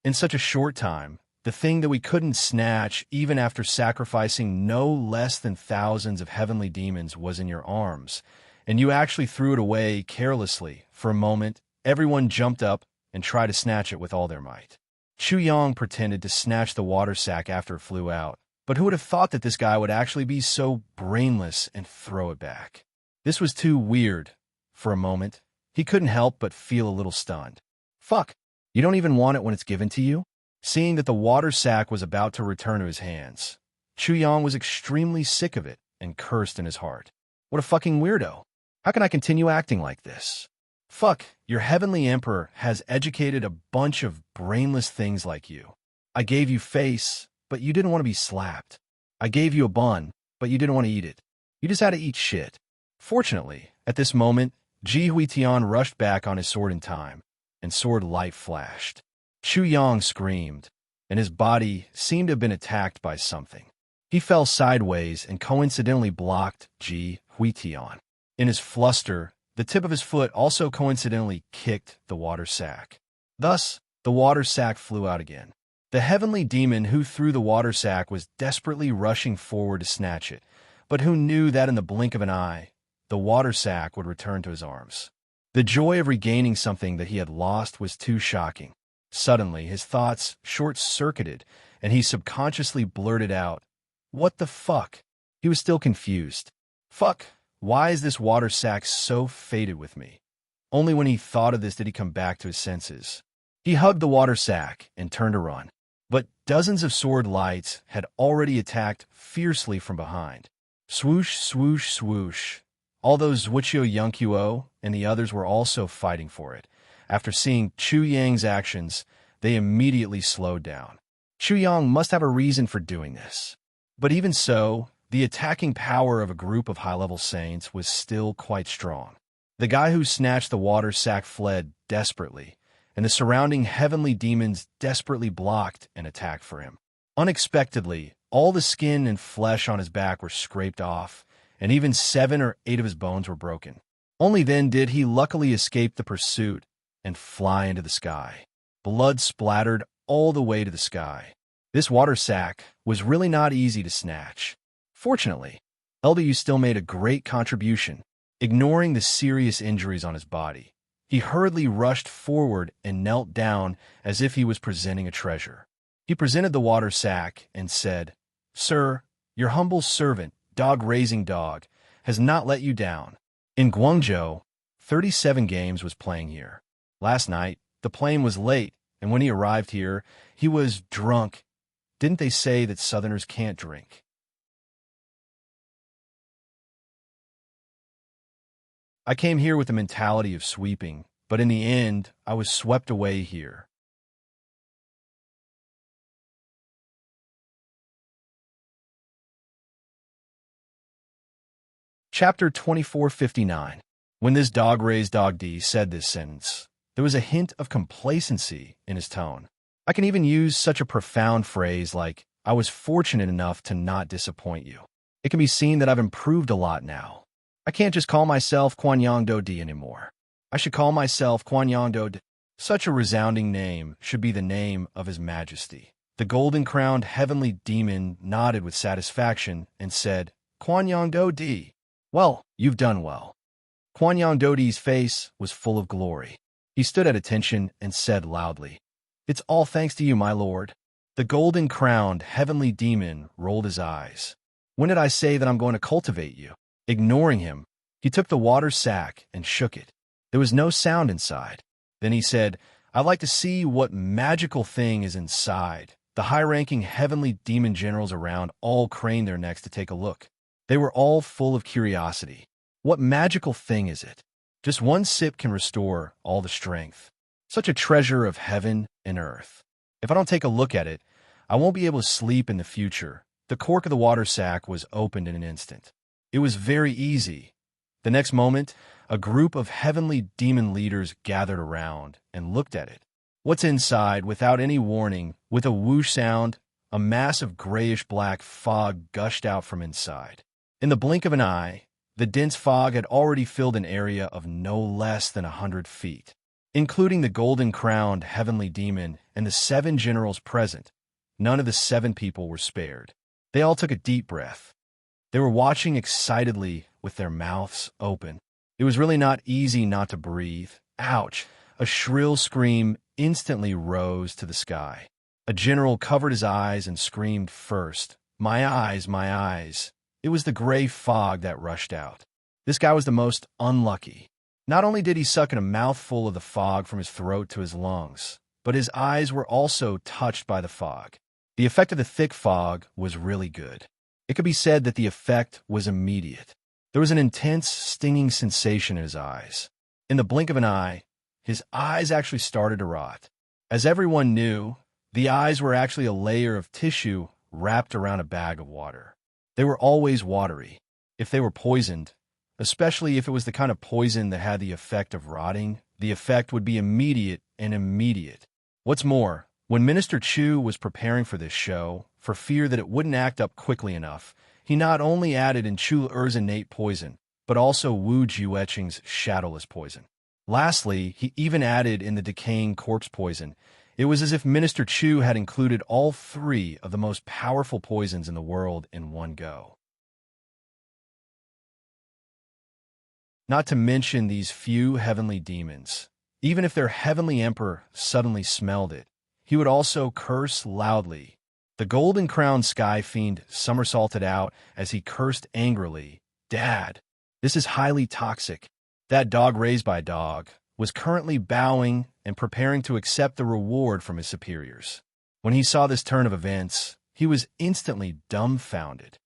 In such a short time, the thing that we couldn't snatch even after sacrificing no less than thousands of heavenly demons, was in your arms, and you actually threw it away carelessly. For a moment, everyone jumped up and tried to snatch it with all their might. Chu Yang pretended to snatch the water sack after it flew out, but who would have thought that this guy would actually be so brainless and throw it back? This was too weird. For a moment, he couldn't help but feel a little stunned. Fuck, you don't even want it when it's given to you? Seeing that the water sack was about to return to his hands, Chu Yang was extremely sick of it and cursed in his heart. What a fucking weirdo. How can I continue acting like this? Fuck, your heavenly emperor has educated a bunch of brainless things like you. I gave you face, but you didn't want to be slapped. I gave you a bun, but you didn't want to eat it. You just had to eat shit. Fortunately, at this moment, Ji Huitian rushed back on his sword in time, and sword light flashed. Chu Yang screamed, and his body seemed to have been attacked by something. He fell sideways and coincidentally blocked Ji Huitian. In his fluster, the tip of his foot also coincidentally kicked the water sack. Thus, the water sack flew out again. The heavenly demon who threw the water sack was desperately rushing forward to snatch it, but who knew that in the blink of an eye, the water sack would return to his arms. The joy of regaining something that he had lost was too shocking. Suddenly, his thoughts short-circuited, and he subconsciously blurted out, "What the fuck?" He was still confused. Fuck, why is this water sack so fated with me? Only when he thought of this did he come back to his senses. He hugged the water sack and turned to run. But dozens of sword lights had already attacked fiercely from behind. Swoosh, swoosh, swoosh. All those Wuchio Yunkyuo and the others were also fighting for it. After seeing Chu Yang's actions, they immediately slowed down. Chu Yang must have a reason for doing this. But even so, the attacking power of a group of high-level saints was still quite strong. The guy who snatched the water sack fled desperately, and the surrounding heavenly demons desperately blocked an attack for him. Unexpectedly, all the skin and flesh on his back were scraped off, and even 7 or 8 of his bones were broken. Only then did he luckily escape the pursuit and fly into the sky. Blood splattered all the way to the sky. This water sack was really not easy to snatch. Fortunately, LBU still made a great contribution, ignoring the serious injuries on his body. He hurriedly rushed forward and knelt down as if he was presenting a treasure. He presented the water sack and said, "Sir, your humble servant, dog-raising dog, has not let you down. In Guangzhou, 37 Games was playing here. Last night, the plane was late, and when he arrived here, he was drunk. Didn't they say that Southerners can't drink?" I came here with the mentality of sweeping, but in the end, I was swept away here. Chapter 2459. When this dog-raised dog D said this sentence, there was a hint of complacency in his tone. I can even use such a profound phrase like, "I was fortunate enough to not disappoint you." It can be seen that I've improved a lot now. I can't just call myself Guanyang Do Di anymore. I should call myself Guanyang Do Di. Such a resounding name should be the name of His Majesty. The golden-crowned heavenly demon nodded with satisfaction and said, "Guanyang Do Di. Well, you've done well." Guanyang Do Di's face was full of glory. He stood at attention and said loudly, "It's all thanks to you, my lord." The golden-crowned heavenly demon rolled his eyes. "When did I say that I'm going to cultivate you?" Ignoring him, he took the water sack and shook it. There was no sound inside. Then he said, "I'd like to see what magical thing is inside." The high-ranking heavenly demon generals around all craned their necks to take a look. They were all full of curiosity. What magical thing is it? Just one sip can restore all the strength. Such a treasure of heaven and earth. If I don't take a look at it, I won't be able to sleep in the future. The cork of the water sack was opened in an instant. It was very easy. The next moment, a group of heavenly demon leaders gathered around and looked at it. What's inside, without any warning, with a whoosh sound, a mass of grayish-black fog gushed out from inside. In the blink of an eye, the dense fog had already filled an area of no less than 100 feet. Including the golden-crowned heavenly demon and the 7 generals present, none of the 7 people were spared. They all took a deep breath. They were watching excitedly with their mouths open. It was really not easy not to breathe. Ouch! A shrill scream instantly rose to the sky. A general covered his eyes and screamed first, "My eyes, my eyes." It was the gray fog that rushed out. This guy was the most unlucky. Not only did he suck in a mouthful of the fog from his throat to his lungs, but his eyes were also touched by the fog. The effect of the thick fog was really good. It could be said that the effect was immediate. There was an intense, stinging sensation in his eyes. In the blink of an eye, his eyes actually started to rot. As everyone knew, the eyes were actually a layer of tissue wrapped around a bag of water. They were always watery. If they were poisoned, especially if it was the kind of poison that had the effect of rotting, the effect would be immediate and immediate. What's more, when Minister Chu was preparing for this show, for fear that it wouldn't act up quickly enough, he not only added in Chu Er's innate poison, but also Wu Jueqing's shadowless poison. Lastly, he even added in the decaying corpse poison. It was as if Minister Chu had included all 3 of the most powerful poisons in the world in one go. Not to mention these few heavenly demons. Even if their heavenly emperor suddenly smelled it, he would also curse loudly. The golden-crowned sky fiend somersaulted out as he cursed angrily. "Dad, this is highly toxic." That dog raised by a dog was currently bowing and preparing to accept the reward from his superiors. When he saw this turn of events, he was instantly dumbfounded.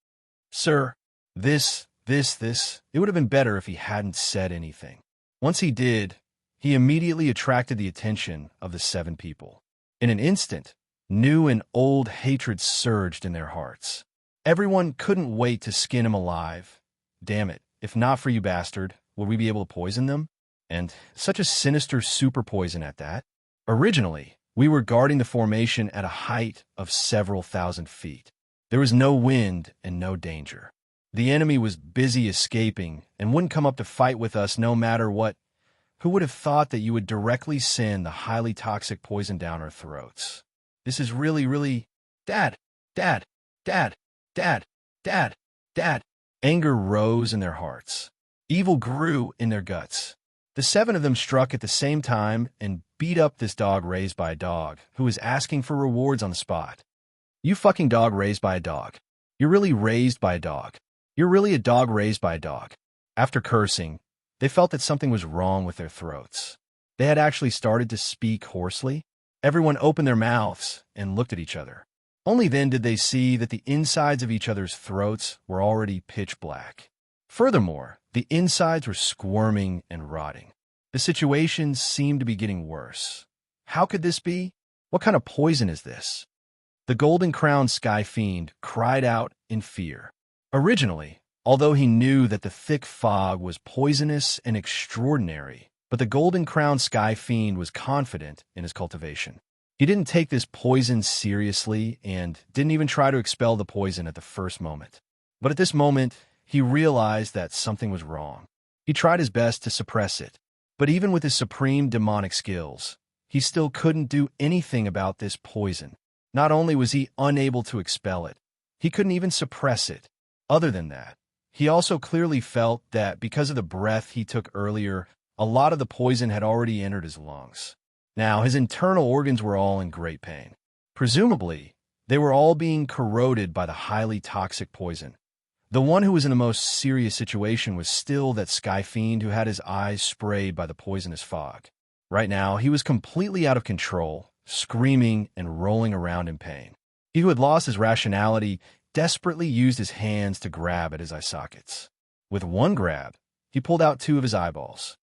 "Sir, this, it would have been better if he hadn't said anything." Once he did, he immediately attracted the attention of the 7 people. In an instant, new and old hatred surged in their hearts. Everyone couldn't wait to skin him alive. Damn it, if not for you, bastard, would we be able to poison them? And such a sinister super poison at that. Originally, we were guarding the formation at a height of several thousand feet. There was no wind and no danger. The enemy was busy escaping and wouldn't come up to fight with us no matter what. Who would have thought that you would directly send the highly toxic poison down our throats? This is really... Dad! Dad! Dad! Dad! Dad! Dad! Anger rose in their hearts. Evil grew in their guts. The 7 of them struck at the same time and beat up this dog raised by a dog who was asking for rewards on the spot. "You fucking dog raised by a dog. You're really raised by a dog. You're really a dog raised by a dog." After cursing, they felt that something was wrong with their throats. They had actually started to speak hoarsely. Everyone opened their mouths and looked at each other. Only then did they see that the insides of each other's throats were already pitch black. Furthermore, the insides were squirming and rotting. The situation seemed to be getting worse. How could this be? What kind of poison is this? The golden-crowned sky fiend cried out in fear. Originally, although he knew that the thick fog was poisonous and extraordinary, but the golden-crowned sky fiend was confident in his cultivation. He didn't take this poison seriously and didn't even try to expel the poison at the first moment. But at this moment, he realized that something was wrong. He tried his best to suppress it, but even with his supreme demonic skills, he still couldn't do anything about this poison. Not only was he unable to expel it, he couldn't even suppress it. Other than that, he also clearly felt that because of the breath he took earlier, a lot of the poison had already entered his lungs. Now, his internal organs were all in great pain. Presumably, they were all being corroded by the highly toxic poison. The one who was in the most serious situation was still that sky fiend who had his eyes sprayed by the poisonous fog. Right now, he was completely out of control, screaming and rolling around in pain. He who had lost his rationality desperately used his hands to grab at his eye sockets. With one grab, he pulled out 2 of his eyeballs.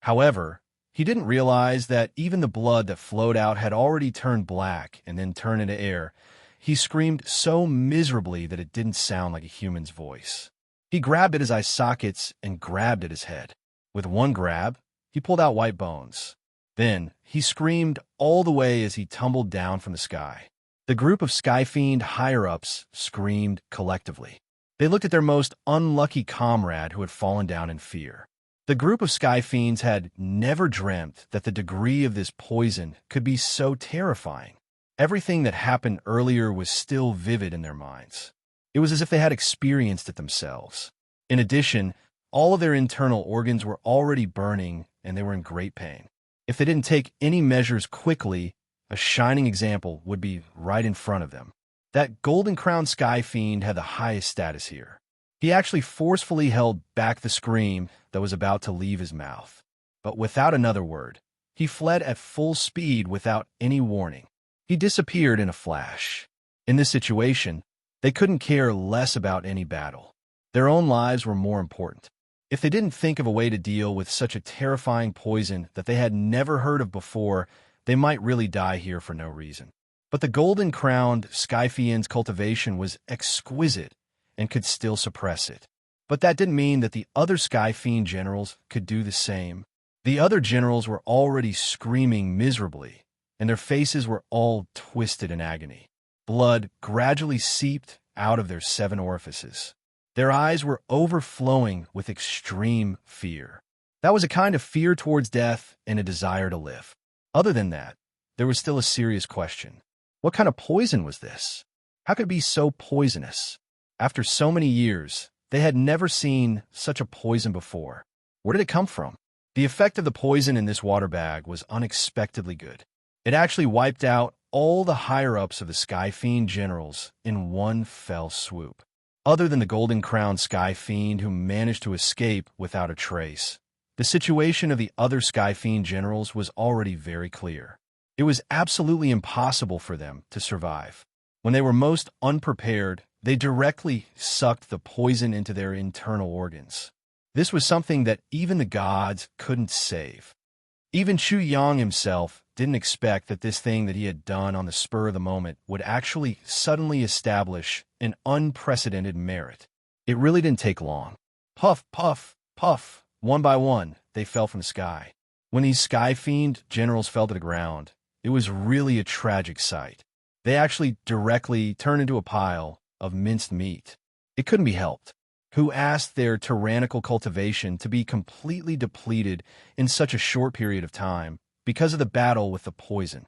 However, he didn't realize that even the blood that flowed out had already turned black and then turned into air. He screamed so miserably that it didn't sound like a human's voice. He grabbed at his eye sockets and grabbed at his head. With one grab, he pulled out white bones. Then, he screamed all the way as he tumbled down from the sky. The group of Sky Fiend higher-ups screamed collectively. They looked at their most unlucky comrade who had fallen down in fear. The group of sky fiends had never dreamt that the degree of this poison could be so terrifying. Everything that happened earlier was still vivid in their minds. It was as if they had experienced it themselves. In addition, all of their internal organs were already burning and they were in great pain. If they didn't take any measures quickly, a shining example would be right in front of them. That golden-crowned sky fiend had the highest status here. He actually forcefully held back the scream that was about to leave his mouth. But without another word, he fled at full speed without any warning. He disappeared in a flash. In this situation, they couldn't care less about any battle. Their own lives were more important. If they didn't think of a way to deal with such a terrifying poison that they had never heard of before, they might really die here for no reason. But the golden-crowned sky fiend's cultivation was exquisite and could still suppress it. But that didn't mean that the other sky fiend generals could do the same. The other generals were already screaming miserably, and their faces were all twisted in agony. Blood gradually seeped out of their 7 orifices. Their eyes were overflowing with extreme fear. That was a kind of fear towards death and a desire to live. Other than that, there was still a serious question. What kind of poison was this? How could it be so poisonous? After so many years, they had never seen such a poison before. Where did it come from? The effect of the poison in this water bag was unexpectedly good. It actually wiped out all the higher-ups of the Sky Fiend generals in one fell swoop. Other than the golden-crowned Sky Fiend who managed to escape without a trace, the situation of the other Sky Fiend generals was already very clear. It was absolutely impossible for them to survive. When they were most unprepared, they directly sucked the poison into their internal organs. This was something that even the gods couldn't save. Even Chu Yang himself didn't expect that this thing that he had done on the spur of the moment would actually suddenly establish an unprecedented merit. It really didn't take long. Puff, puff, puff, one by one, they fell from the sky. When these Sky Fiend generals fell to the ground, it was really a tragic sight. They actually directly turned into a pile of minced meat. It couldn't be helped. Who asked their tyrannical cultivation to be completely depleted in such a short period of time because of the battle with the poison?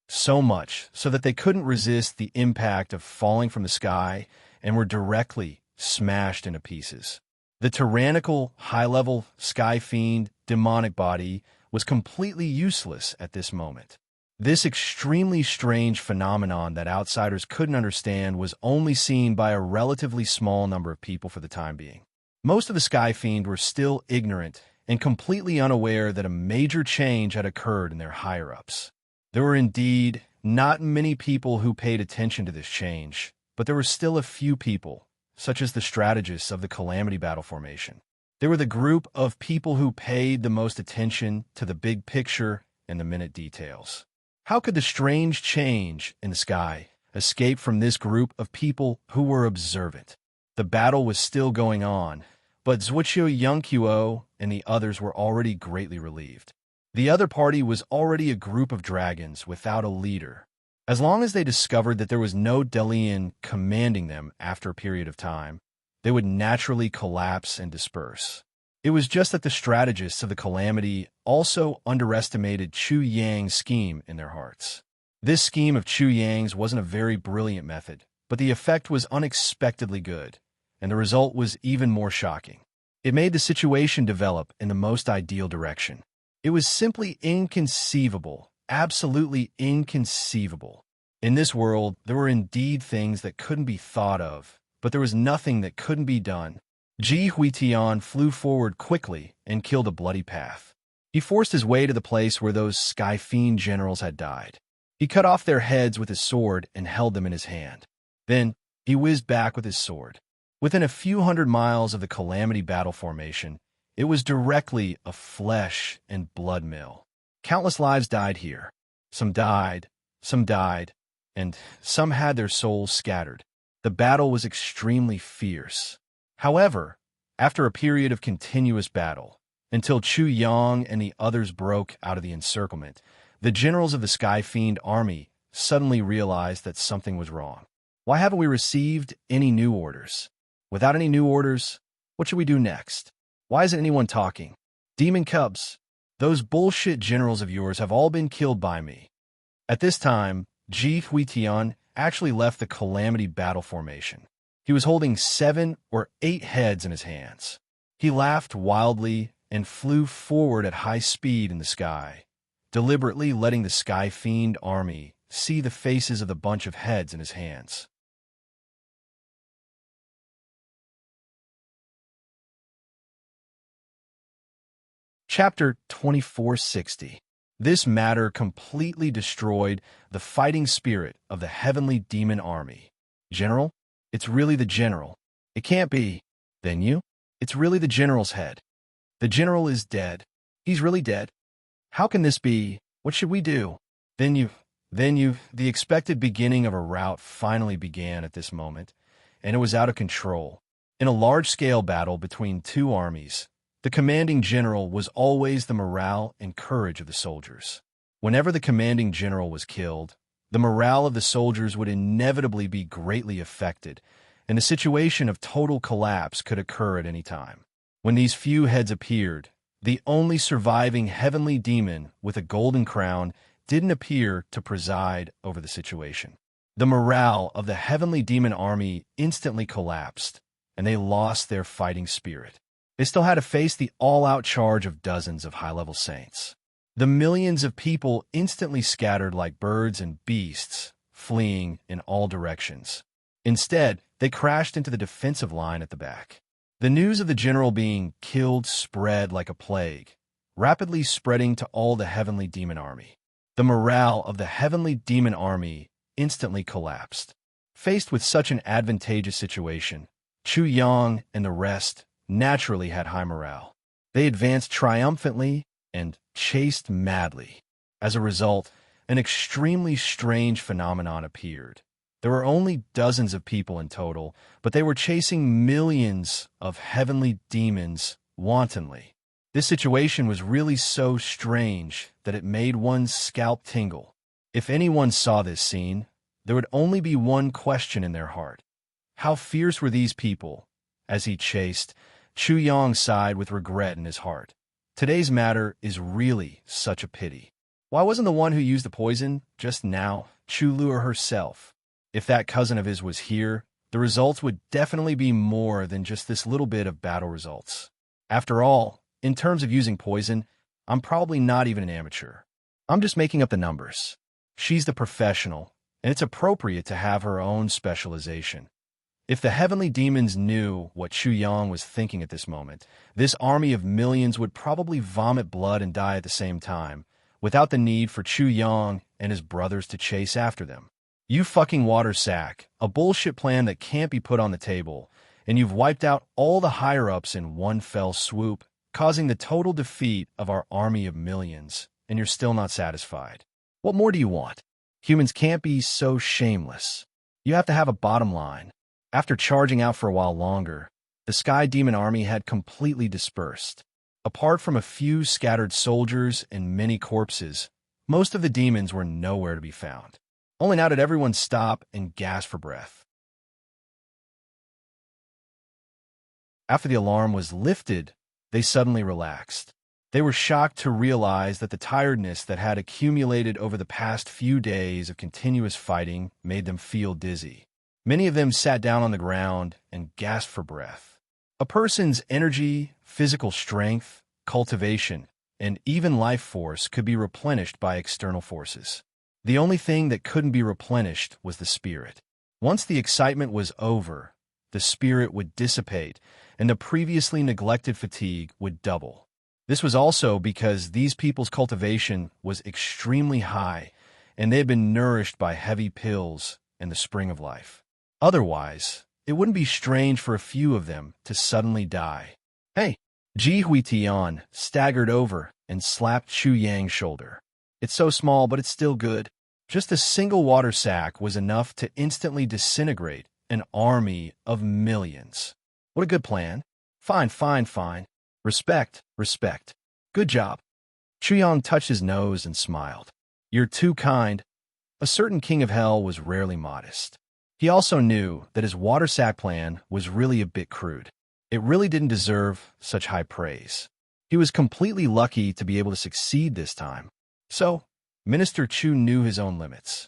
So much so that they couldn't resist the impact of falling from the sky and were directly smashed into pieces. The tyrannical, high-level Sky Fiend demonic body was completely useless at this moment. This extremely strange phenomenon that outsiders couldn't understand was only seen by a relatively small number of people for the time being. Most of the Sky Fiend were still ignorant and completely unaware that a major change had occurred in their higher-ups. There were indeed not many people who paid attention to this change, but there were still a few people, such as the strategists of the Calamity Battle Formation. They were the group of people who paid the most attention to the big picture and the minute details. How could the strange change in the sky escape from this group of people who were observant? The battle was still going on, but Zhuqiu Yongqiu and the others were already greatly relieved. The other party was already a group of dragons without a leader. As long as they discovered that there was no Delian commanding them after a period of time, they would naturally collapse and disperse. It was just that the strategists of the Calamity also underestimated Chu Yang's scheme in their hearts. This scheme of Chu Yang's wasn't a very brilliant method, but the effect was unexpectedly good, and the result was even more shocking. It made the situation develop in the most ideal direction. It was simply inconceivable, absolutely inconceivable. In this world, there were indeed things that couldn't be thought of, but there was nothing that couldn't be done. Ji Huitian flew forward quickly and killed a bloody path. He forced his way to the place where those Sky Fiend generals had died. He cut off their heads with his sword and held them in his hand. Then, he whizzed back with his sword. Within a few hundred miles of the Calamity Battle Formation, it was directly a flesh and blood mill. Countless lives died here. Some died, and some had their souls scattered. The battle was extremely fierce. However, after a period of continuous battle, until Chu Yang and the others broke out of the encirclement, the generals of the Sky Fiend army suddenly realized that something was wrong. Why haven't we received any new orders? Without any new orders, what should we do next? Why isn't anyone talking? Demon cubs, those bullshit generals of yours have all been killed by me. At this time, Ji Huitian actually left the Calamity battle formation. He was holding 7 or 8 heads in his hands. He laughed wildly and flew forward at high speed in the sky, deliberately letting the Sky Fiend army see the faces of the bunch of heads in his hands. Chapter 2460. This matter completely destroyed the fighting spirit of the heavenly demon army. General? It's really the general. It can't be. Then you? It's really the general's head. The general is dead. He's really dead. How can this be? What should we do? The expected beginning of a rout finally began at this moment, and it was out of control. In a large-scale battle between two armies, the commanding general was always the morale and courage of the soldiers. Whenever the commanding general was killed, the morale of the soldiers would inevitably be greatly affected, and a situation of total collapse could occur at any time. When these few heads appeared, the only surviving heavenly demon with a golden crown didn't appear to preside over the situation. The morale of the heavenly demon army instantly collapsed, and they lost their fighting spirit. They still had to face the all-out charge of dozens of high-level saints. The millions of people instantly scattered like birds and beasts, fleeing in all directions. Instead, they crashed into the defensive line at the back. The news of the general being killed spread like a plague, rapidly spreading to all the heavenly demon army. The morale of the heavenly demon army instantly collapsed. Faced with such an advantageous situation, Chu Yang and the rest naturally had high morale. They advanced triumphantly and chased madly. As a result, an extremely strange phenomenon appeared. There were only dozens of people in total, but they were chasing millions of heavenly demons wantonly. This situation was really so strange that it made one's scalp tingle. If anyone saw this scene, there would only be one question in their heart. How fierce were these people? As he chased, Chu Yang sighed with regret in his heart. Today's matter is really such a pity. Why wasn't the one who used the poison just now Chu Lure herself? If that cousin of his was here, the results would definitely be more than just this little bit of battle results. After all, in terms of using poison, I'm probably not even an amateur. I'm just making up the numbers. She's the professional, and it's appropriate to have her own specialization. If the heavenly demons knew what Chu Yang was thinking at this moment, this army of millions would probably vomit blood and die at the same time, without the need for Chu Yang and his brothers to chase after them. You fucking water sack, a bullshit plan that can't be put on the table, and you've wiped out all the higher-ups in one fell swoop, causing the total defeat of our army of millions, and you're still not satisfied. What more do you want? Humans can't be so shameless. You have to have a bottom line. After charging out for a while longer, the Sky Demon army had completely dispersed. Apart from a few scattered soldiers and many corpses, most of the demons were nowhere to be found. Only now did everyone stop and gasp for breath. After the alarm was lifted, they suddenly relaxed. They were shocked to realize that the tiredness that had accumulated over the past few days of continuous fighting made them feel dizzy. Many of them sat down on the ground and gasped for breath. A person's energy, physical strength, cultivation, and even life force could be replenished by external forces. The only thing that couldn't be replenished was the spirit. Once the excitement was over, the spirit would dissipate, and the previously neglected fatigue would double. This was also because these people's cultivation was extremely high, and they had been nourished by heavy pills and the spring of life. Otherwise, it wouldn't be strange for a few of them to suddenly die. Hey! Ji Huitian staggered over and slapped Chu Yang's shoulder. It's so small, but it's still good. Just a single water sack was enough to instantly disintegrate an army of millions. What a good plan. Fine, fine, fine. Respect, respect. Good job. Chu Yang touched his nose and smiled. You're too kind. A certain king of hell was rarely modest. He also knew that his water sack plan was really a bit crude. It really didn't deserve such high praise. He was completely lucky to be able to succeed this time. So, Minister Chu knew his own limits.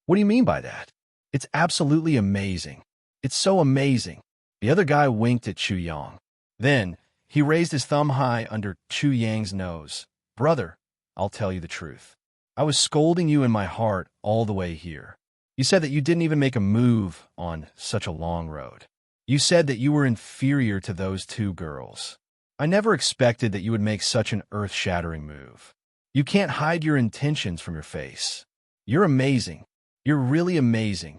What do you mean by that? It's absolutely amazing. It's so amazing. The other guy winked at Chu Yang. Then, he raised his thumb high under Chu Yang's nose. Brother, I'll tell you the truth. I was scolding you in my heart all the way here. You said that you didn't even make a move on such a long road. You said that you were inferior to those two girls. I never expected that you would make such an earth-shattering move. You can't hide your intentions from your face. You're amazing. You're really amazing.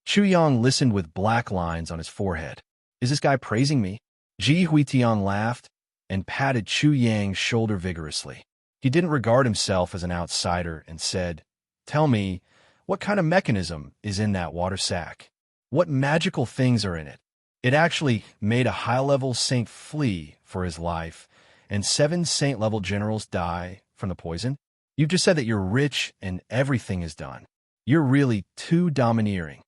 Chu Yang listened with black lines on his forehead. Is this guy praising me? Ji Huitian laughed and patted Chu Yang's shoulder vigorously. He didn't regard himself as an outsider and said, Tell me, what kind of mechanism is in that water sack? What magical things are in it? It actually made a high-level saint flee for his life, and 7 saint-level generals die from the poison? You've just said that you're rich and everything is done. You're really too domineering.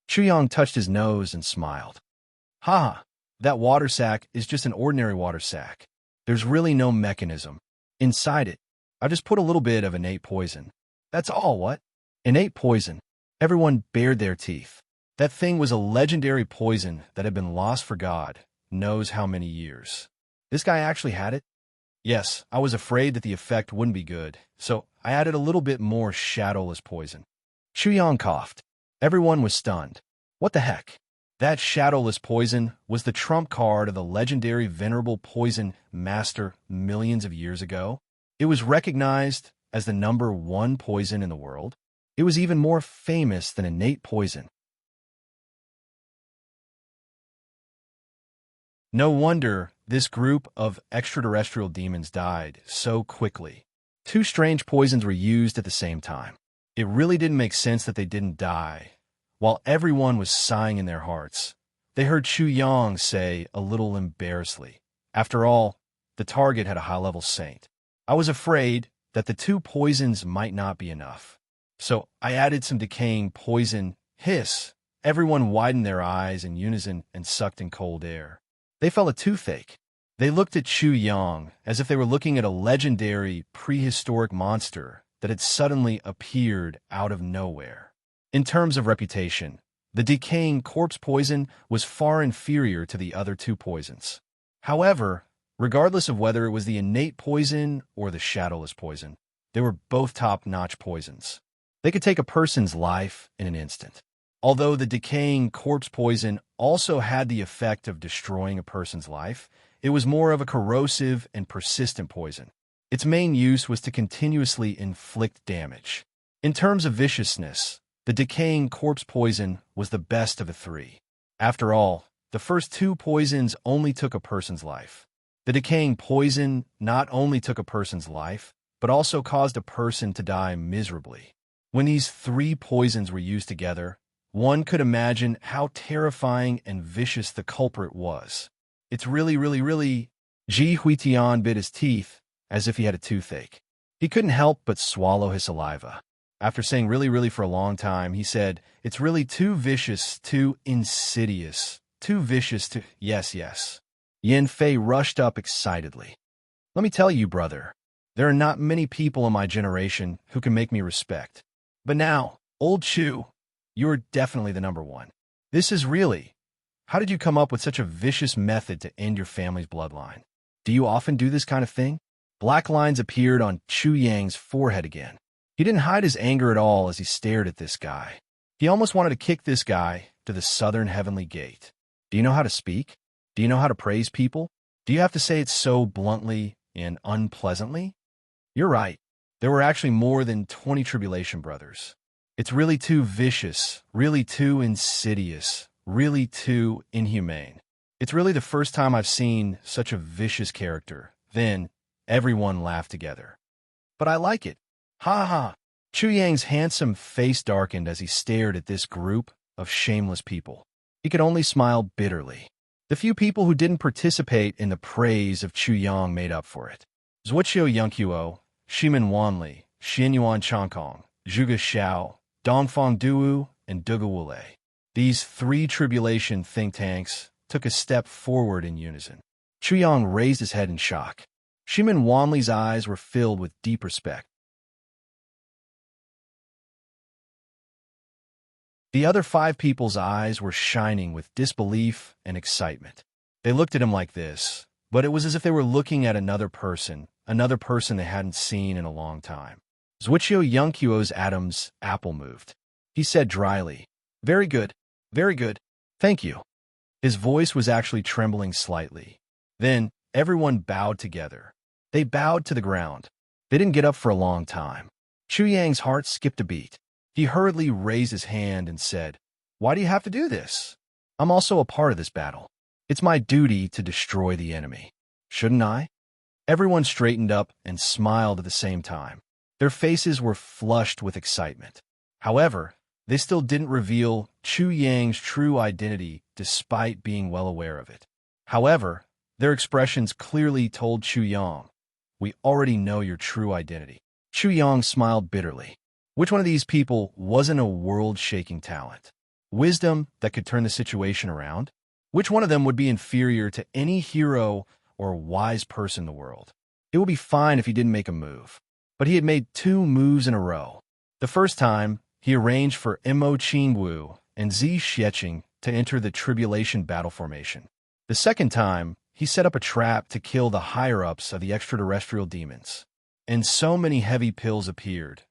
Chu Yang touched his nose and smiled. Ha! That water sack is just an ordinary water sack. There's really no mechanism. Inside it, I just put a little bit of innate poison. That's all, what? Innate poison. Everyone bared their teeth. That thing was a legendary poison that had been lost for God knows how many years. This guy actually had it? Yes, I was afraid that the effect wouldn't be good, so I added a little bit more shadowless poison. Chu Yang coughed. Everyone was stunned. What the heck? That shadowless poison was the trump card of the legendary venerable poison master millions of years ago. It was recognized as the #1 poison in the world. It was even more famous than innate poison. No wonder this group of extraterrestrial demons died so quickly. 2 strange poisons were used at the same time. It really didn't make sense that they didn't die. While everyone was sighing in their hearts, they heard Chu Yang say a little embarrassedly, After all, the target had a high-level saint. I was afraid that the 2 poisons might not be enough. So I added some decaying poison. Hiss! Everyone widened their eyes in unison and sucked in cold air. They felt a toothache. They looked at Chu Yang as if they were looking at a legendary, prehistoric monster that had suddenly appeared out of nowhere. In terms of reputation, the decaying corpse poison was far inferior to the other 2 poisons. However, regardless of whether it was the innate poison or the shadowless poison, they were both top-notch poisons. They could take a person's life in an instant. Although the decaying corpse poison also had the effect of destroying a person's life, it was more of a corrosive and persistent poison. Its main use was to continuously inflict damage. In terms of viciousness, the decaying corpse poison was the best of the 3. After all, the first 2 poisons only took a person's life. The decaying poison not only took a person's life, but also caused a person to die miserably. When these 3 poisons were used together, one could imagine how terrifying and vicious the culprit was. It's really... Ji Huitian bit his teeth as if he had a toothache. He couldn't help but swallow his saliva. After saying really for a long time, he said, It's really too vicious, too insidious, too vicious to... Yes. Yin Fei rushed up excitedly. Let me tell you, brother, there are not many people in my generation who can make me respect. But now, old Chu, you're definitely the #1. This is really... How did you come up with such a vicious method to end your family's bloodline? Do you often do this kind of thing? Black lines appeared on Chu Yang's forehead again. He didn't hide his anger at all as he stared at this guy. He almost wanted to kick this guy to the southern heavenly gate. Do you know how to speak? Do you know how to praise people? Do you have to say it so bluntly and unpleasantly? You're right. There were actually more than 20 tribulation brothers. It's really too vicious, really too insidious, really too inhumane. It's really the first time I've seen such a vicious character. Then, everyone laughed together. But I like it. Ha ha! Chu Yang's handsome face darkened as he stared at this group of shameless people. He could only smile bitterly. The few people who didn't participate in the praise of Chu Yang made up for it. Zhuoqiu Yangqiuo, Shimin Wanli, Xianyuan Changkong, Zhuge Xiao, Dongfang Duwu, and Duge Wulei. These three tribulation think tanks took a step forward in unison. Chu Yang raised his head in shock. Shimin Wanli's eyes were filled with deep respect. The other five people's eyes were shining with disbelief and excitement. They looked at him like this, but it was as if they were looking at another person they hadn't seen in a long time. Zhuqiu Yongquo's Adam's apple moved. He said dryly, very good, thank you. His voice was actually trembling slightly. Then, everyone bowed together. They bowed to the ground. They didn't get up for a long time. Chu Yang's heart skipped a beat. He hurriedly raised his hand and said, why do you have to do this? I'm also a part of this battle. It's my duty to destroy the enemy. Shouldn't I? Everyone straightened up and smiled at the same time. Their faces were flushed with excitement. However, they still didn't reveal Chu Yang's true identity despite being well aware of it. However, their expressions clearly told Chu Yang, we already know your true identity. Chu Yang smiled bitterly. Which one of these people wasn't a world-shaking talent? Wisdom that could turn the situation around? Which one of them would be inferior to any hero or wise person in the world? It would be fine if he didn't make a move. But he had made 2 moves in a row. The first time, he arranged for Mo Qingwu and Zi Xiecheng to enter the tribulation battle formation. The second time, he set up a trap to kill the higher-ups of the extraterrestrial demons. And so many heavy pills appeared.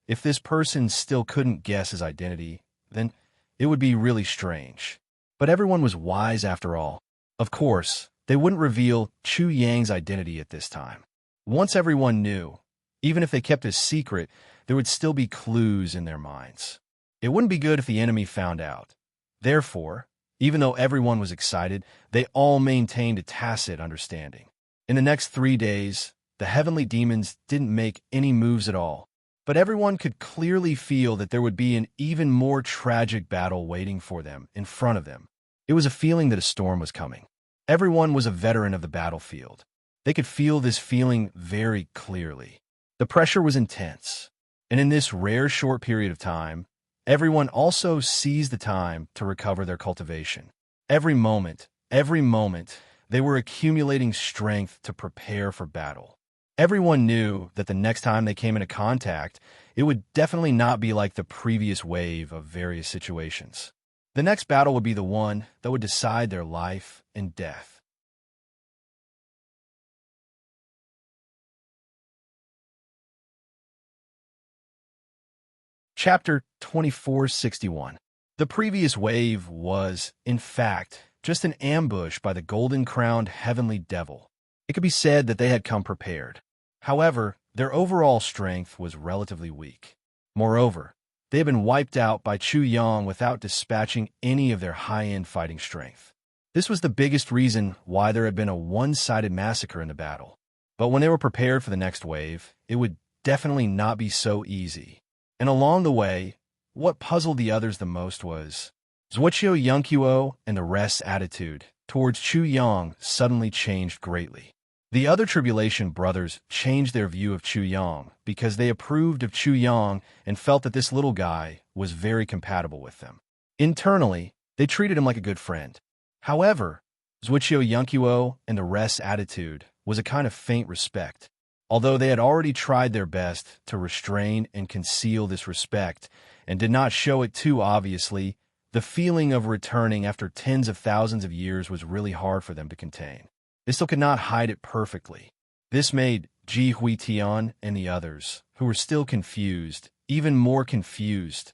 If this person still couldn't guess his identity, then it would be really strange. But everyone was wise after all. Of course, they wouldn't reveal Chu Yang's identity at this time. Once everyone knew, even if they kept it secret, there would still be clues in their minds. It wouldn't be good if the enemy found out. Therefore, even though everyone was excited, they all maintained a tacit understanding. In the next 3 days, the heavenly demons didn't make any moves at all. But everyone could clearly feel that there would be an even more tragic battle waiting for them in front of them. It was a feeling that a storm was coming. Everyone was a veteran of the battlefield. They could feel this feeling very clearly. The pressure was intense. And in this rare short period of time, everyone also seized the time to recover their cultivation. Every moment, they were accumulating strength to prepare for battle. Everyone knew that the next time they came into contact, it would definitely not be like the previous wave of various situations. The next battle would be the one that would decide their life and death. Chapter 2461. The previous wave was, in fact, just an ambush by the golden-crowned heavenly devil. It could be said that they had come prepared. However, their overall strength was relatively weak. Moreover, they had been wiped out by Chu Yang without dispatching any of their high-end fighting strength. This was the biggest reason why there had been a one-sided massacre in the battle. But when they were prepared for the next wave, it would definitely not be so easy. And along the way, what puzzled the others the most was Zhuqiu Yongquo and the rest's attitude towards Chu Yang suddenly changed greatly. The other Tribulation brothers changed their view of Chu Yang because they approved of Chu Yang and felt that this little guy was very compatible with them. Internally, they treated him like a good friend. However, Zhuqiu Yongquo and the rest's attitude was a kind of faint respect. Although they had already tried their best to restrain and conceal this respect and did not show it too obviously, the feeling of returning after tens of thousands of years was really hard for them to contain. They still could not hide it perfectly. This made Ji Huitian and the others, who were still confused, even more confused.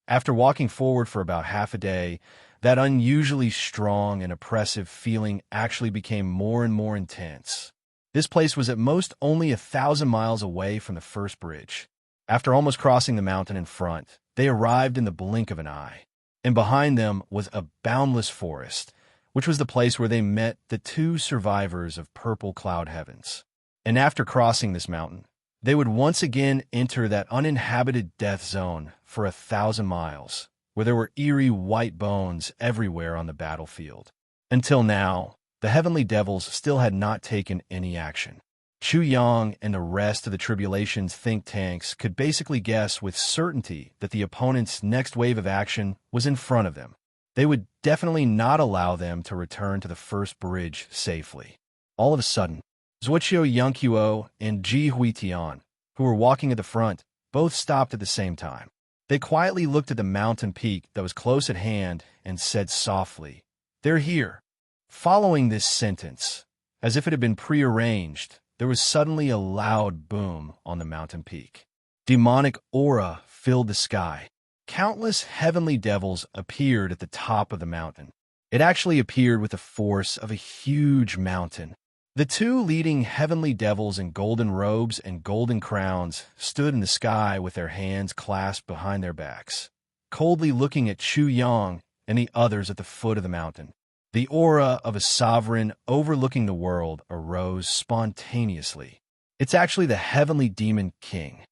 After walking forward for about half a day, that unusually strong and oppressive feeling actually became more and more intense. This place was at most only 1,000 miles away from the first bridge. After almost crossing the mountain in front, they arrived in the blink of an eye. And behind them was a boundless forest, which was the place where they met the 2 survivors of Purple Cloud Heavens. And after crossing this mountain, they would once again enter that uninhabited death zone for 1,000 miles, where there were eerie white bones everywhere on the battlefield. Until now, the heavenly devils still had not taken any action. Chu Yang and the rest of the Tribulation's think tanks could basically guess with certainty that the opponent's next wave of action was in front of them. They would definitely not allow them to return to the first bridge safely. All of a sudden, Zhuqiu Yongqiu and Ji Huitian, who were walking at the front, both stopped at the same time. They quietly looked at the mountain peak that was close at hand and said softly, "They're here." Following this sentence, as if it had been prearranged, there was suddenly a loud boom on the mountain peak. Demonic aura filled the sky. Countless heavenly devils appeared at the top of the mountain. It actually appeared with the force of a huge mountain. The two leading heavenly devils in golden robes and golden crowns stood in the sky with their hands clasped behind their backs, coldly looking at Chu Yang and the others at the foot of the mountain. The aura of a sovereign overlooking the world arose spontaneously. It's actually the heavenly demon king.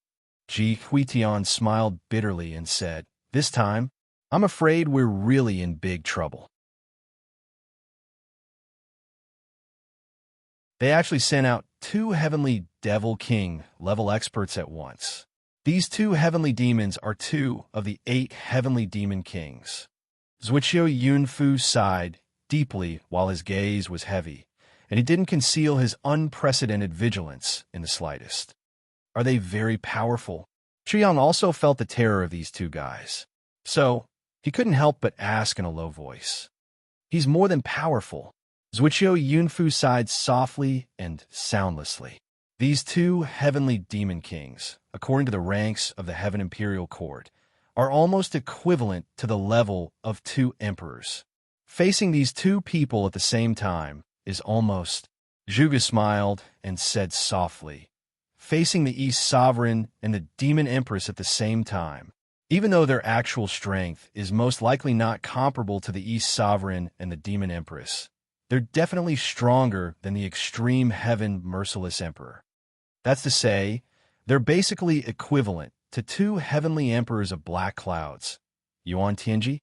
Ji Huitian smiled bitterly and said, "This time, I'm afraid we're really in big trouble." They actually sent out two heavenly devil king level experts at once. These two heavenly demons are two of the 8 heavenly demon kings. Zhuqiu Yunfu sighed deeply while his gaze was heavy, and he didn't conceal his unprecedented vigilance in the slightest. Are they very powerful? Chuyang also felt the terror of these two guys, so he couldn't help but ask in a low voice. "He's more than powerful." Zhuqiu Yunfu sighed softly and soundlessly. These two heavenly demon kings, according to the ranks of the Heaven Imperial Court, are almost equivalent to the level of 2 emperors. Facing these two people at the same time is almost... Zhuge smiled and said softly, "Facing the East Sovereign and the Demon Empress at the same time, even though their actual strength is most likely not comparable to the East Sovereign and the Demon Empress, they're definitely stronger than the extreme Heaven Merciless Emperor. That's to say, they're basically equivalent to 2 heavenly emperors of black clouds." "Yuan Tianji?"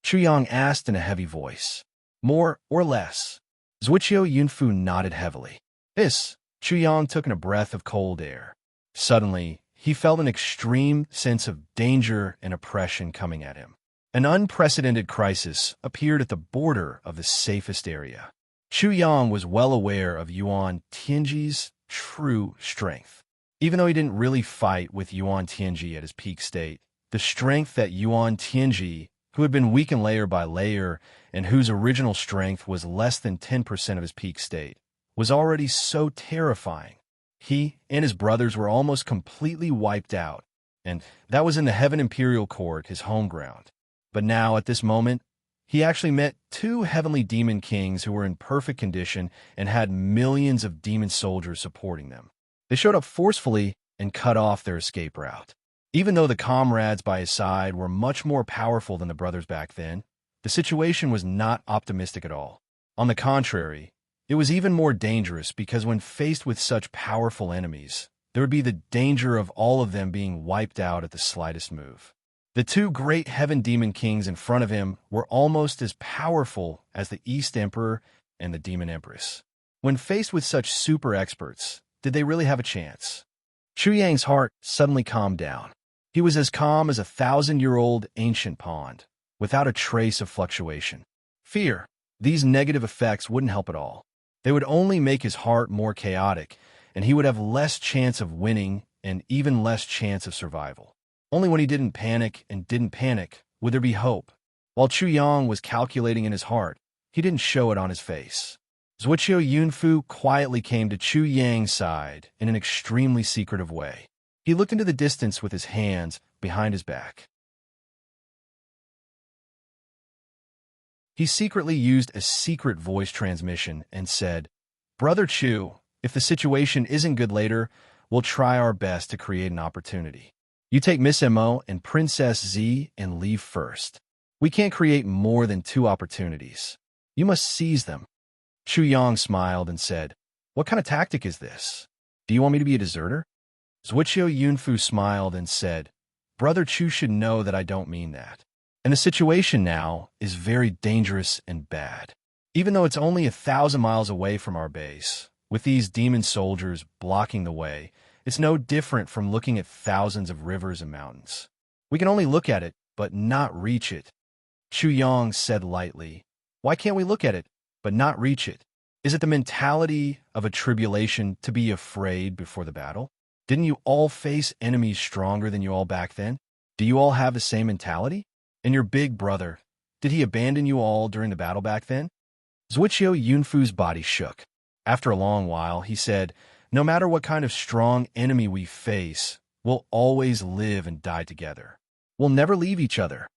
Chuyang asked in a heavy voice. "More or less." Zhuqiu Yunfu nodded heavily. Chuyang took in a breath of cold air. Suddenly, he felt an extreme sense of danger and oppression coming at him. An unprecedented crisis appeared at the border of the safest area. Chuyang was well aware of Yuan Tianji's true strength. Even though he didn't really fight with Yuan Tianji at his peak state, the strength that Yuan Tianji, who had been weakened layer by layer and whose original strength was less than 10% of his peak state, was already so terrifying. He and his brothers were almost completely wiped out, and that was in the Heaven Imperial Court, his home ground. But now, at this moment, he actually met 2 heavenly demon kings who were in perfect condition and had millions of demon soldiers supporting them. They showed up forcefully and cut off their escape route. Even though the comrades by his side were much more powerful than the brothers back then, the situation was not optimistic at all. On the contrary, it was even more dangerous because when faced with such powerful enemies, there would be the danger of all of them being wiped out at the slightest move. The 2 great heaven demon kings in front of him were almost as powerful as the East Emperor and the Demon Empress. When faced with such super experts, did they really have a chance? Chuyang's heart suddenly calmed down. He was as calm as a 1,000-year-old ancient pond, without a trace of fluctuation. Fear. These negative effects wouldn't help at all. They would only make his heart more chaotic, and he would have less chance of winning and even less chance of survival. Only when he didn't panic would there be hope. While Chuyang was calculating in his heart, he didn't show it on his face. Zhuqiu Yunfu quietly came to Chu Yang's side in an extremely secretive way. He looked into the distance with his hands behind his back. He secretly used a secret voice transmission and said, "Brother Chu, if the situation isn't good later, we'll try our best to create an opportunity. You take Miss Mo and Princess Z and leave first. We can't create more than 2 opportunities. You must seize them." Chu Yang smiled and said, "What kind of tactic is this? Do you want me to be a deserter?" Zhuqiu Yunfu smiled and said, "Brother Chu should know that I don't mean that. And the situation now is very dangerous and bad. Even though it's only 1,000 miles away from our base, with these demon soldiers blocking the way, it's no different from looking at thousands of rivers and mountains. We can only look at it, but not reach it." Chu Yang said lightly. Why can't we look at it, but not reach it? Is it the mentality of a tribulation to be afraid before the battle? Didn't you all face enemies stronger than you all back then? Do you all have the same mentality? And your big brother, did he abandon you all during the battle back then? Zuichio Yunfu's body shook. After a long while, he said, no matter what kind of strong enemy we face, we'll always live and die together. We'll never leave each other.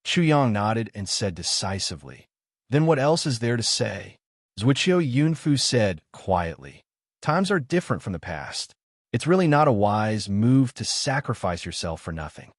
Chu Yang nodded and said decisively, then what else is there to say? Zuichio Yunfu said quietly, times are different from the past. It's really not a wise move to sacrifice yourself for nothing.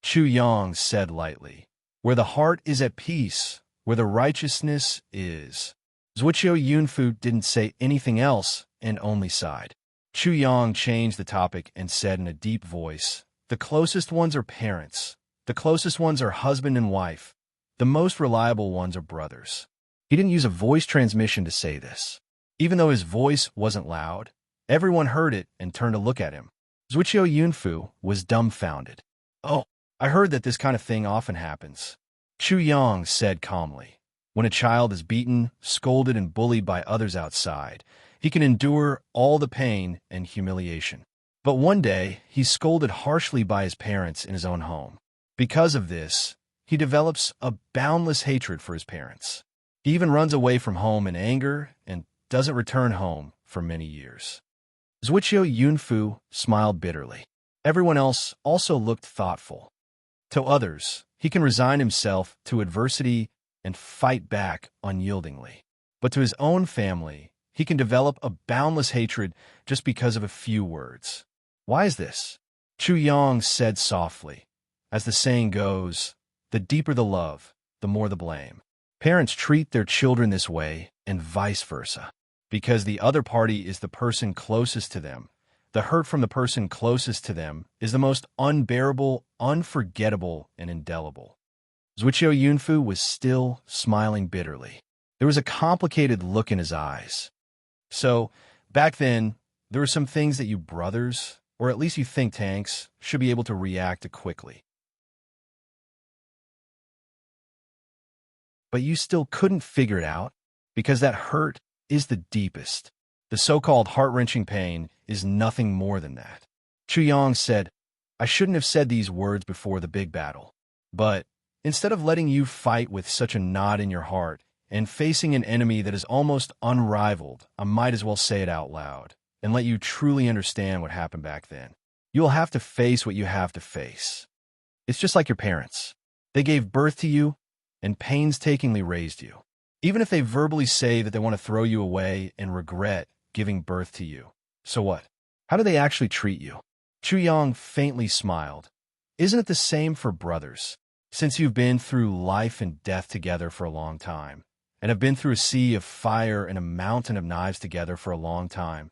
Chu Yang said lightly, where the heart is at peace, where the righteousness is. Zuichio Yunfu didn't say anything else and only sighed. Chu Yang changed the topic and said in a deep voice, the closest ones are parents. The closest ones are husband and wife. The most reliable ones are brothers. He didn't use a voice transmission to say this. Even though his voice wasn't loud, everyone heard it and turned to look at him. Zuichio Yunfu was dumbfounded. Oh, I heard that this kind of thing often happens. Chu Yang said calmly. When a child is beaten, scolded, and bullied by others outside, he can endure all the pain and humiliation. But one day, he's scolded harshly by his parents in his own home. Because of this, he develops a boundless hatred for his parents. He even runs away from home in anger and doesn't return home for many years. Zuichio Yunfu smiled bitterly. Everyone else also looked thoughtful. To others, he can resign himself to adversity and fight back unyieldingly. But to his own family, he can develop a boundless hatred just because of a few words. Why is this? Chu Yang said softly. As the saying goes, the deeper the love, the more the blame. Parents treat their children this way and vice versa. Because the other party is the person closest to them, the hurt from the person closest to them is the most unbearable, unforgettable, and indelible. Zuichio Yunfu was still smiling bitterly. There was a complicated look in his eyes. So, back then, there were some things that you brothers, or at least you think tanks, should be able to react to quickly. But you still couldn't figure it out, because that hurt is the deepest. The so-called heart-wrenching pain is nothing more than that. Chu Yang said, I shouldn't have said these words before the big battle. But instead of letting you fight with such a knot in your heart and facing an enemy that is almost unrivaled, I might as well say it out loud and let you truly understand what happened back then. You'll have to face what you have to face. It's just like your parents. They gave birth to you and painstakingly raised you. Even if they verbally say that they want to throw you away and regret giving birth to you. So what? How do they actually treat you? Chu Yang faintly smiled. Isn't it the same for brothers? Since you've been through life and death together for a long time, and have been through a sea of fire and a mountain of knives together for a long time,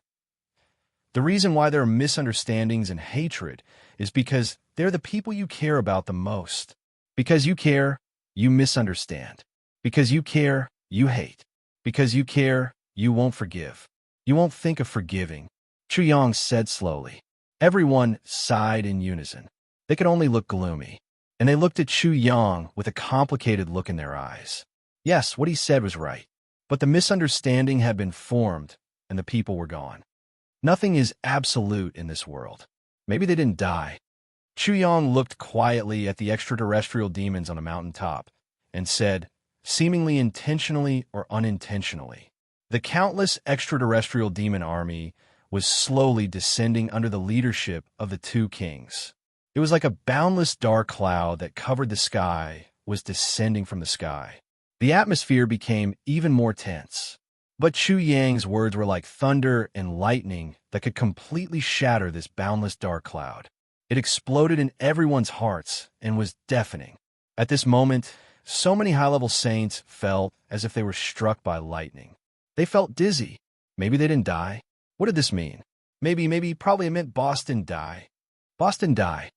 the reason why there are misunderstandings and hatred is because they're the people you care about the most. Because you care, you misunderstand. Because you care, you hate. Because you care, you won't forgive. You won't think of forgiving. Chu Yang said slowly. Everyone sighed in unison. They could only look gloomy. And they looked at Chu Yang with a complicated look in their eyes. Yes, what he said was right. But the misunderstanding had been formed, and the people were gone. Nothing is absolute in this world. Maybe they didn't die. Chu Yang looked quietly at the extraterrestrial demons on a mountaintop and said, seemingly intentionally or unintentionally, the countless extraterrestrial demon army was slowly descending under the leadership of the two kings. It was like a boundless dark cloud that covered the sky was descending from the sky. The atmosphere became even more tense. But Chu Yang's words were like thunder and lightning that could completely shatter this boundless dark cloud. It exploded in everyone's hearts and was deafening. At this moment, so many high-level saints felt as if they were struck by lightning. They felt dizzy. Maybe they didn't die. What did this mean? Probably it meant Boston die. Boston die.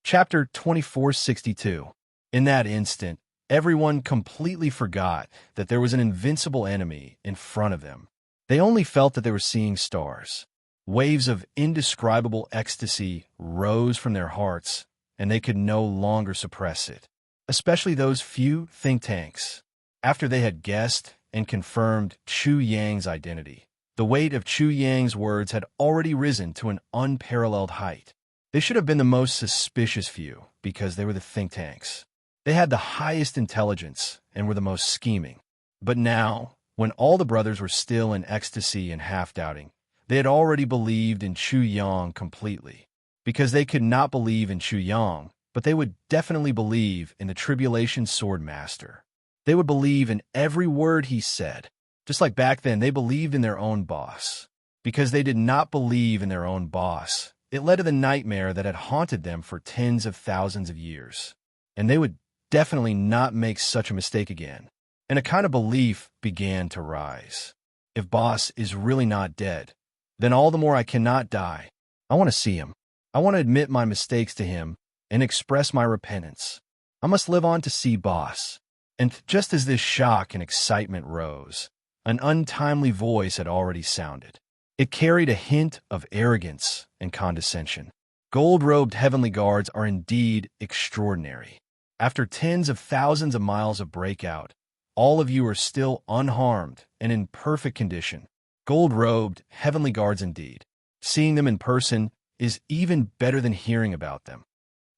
Chapter 2462. In that instant, everyone completely forgot that there was an invincible enemy in front of them. They only felt that they were seeing stars. Waves of indescribable ecstasy rose from their hearts, and they could no longer suppress it, especially those few think tanks. After they had guessed and confirmed Chu Yang's identity, the weight of Chu Yang's words had already risen to an unparalleled height. They should have been the most suspicious few because they were the think tanks. They had the highest intelligence and were the most scheming. But now, when all the brothers were still in ecstasy and half-doubting, they had already believed in Chu Yang completely. Because they could not believe in Chu Yang, but they would definitely believe in the Tribulation Sword Master. They would believe in every word he said. Just like back then, they believed in their own boss. Because they did not believe in their own boss, it led to the nightmare that had haunted them for tens of thousands of years. And they would definitely not make such a mistake again. And a kind of belief began to rise. If boss is really not dead, then all the more I cannot die. I want to see him. I want to admit my mistakes to him and express my repentance. I must live on to see boss. And just as this shock and excitement rose, an untimely voice had already sounded. It carried a hint of arrogance and condescension. Gold-robed heavenly guards are indeed extraordinary. After tens of thousands of miles of breakout, all of you are still unharmed and in perfect condition. Gold-robed heavenly guards indeed. Seeing them in person is even better than hearing about them.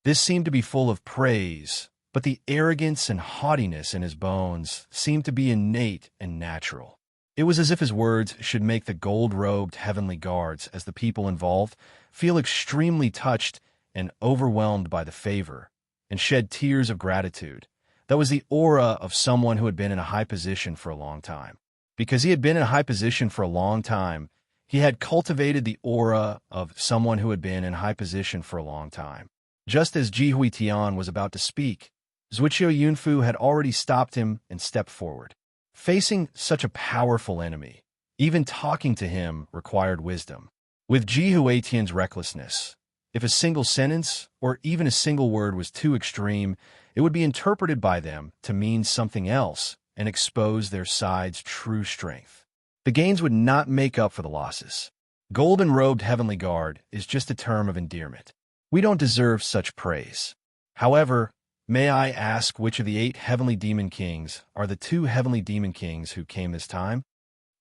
This seemed to be full of praise, but the arrogance and haughtiness in his bones seemed to be innate and natural. It was as if his words should make the gold-robed heavenly guards, as the people involved, feel extremely touched and overwhelmed by the favor, and shed tears of gratitude. That was the aura of someone who had been in a high position for a long time. Because he had been in a high position for a long time, he had cultivated the aura of someone who had been in a high position for a long time. Just as Ji Huitian was about to speak, Zuiqiu Yunfu had already stopped him and stepped forward. Facing such a powerful enemy, even talking to him required wisdom. With Ji Huitian's recklessness, if a single sentence or even a single word was too extreme, it would be interpreted by them to mean something else and expose their side's true strength. The gains would not make up for the losses. Golden-robed heavenly guard is just a term of endearment. We don't deserve such praise. However, may I ask which of the 8 heavenly demon kings are the 2 heavenly demon kings who came this time?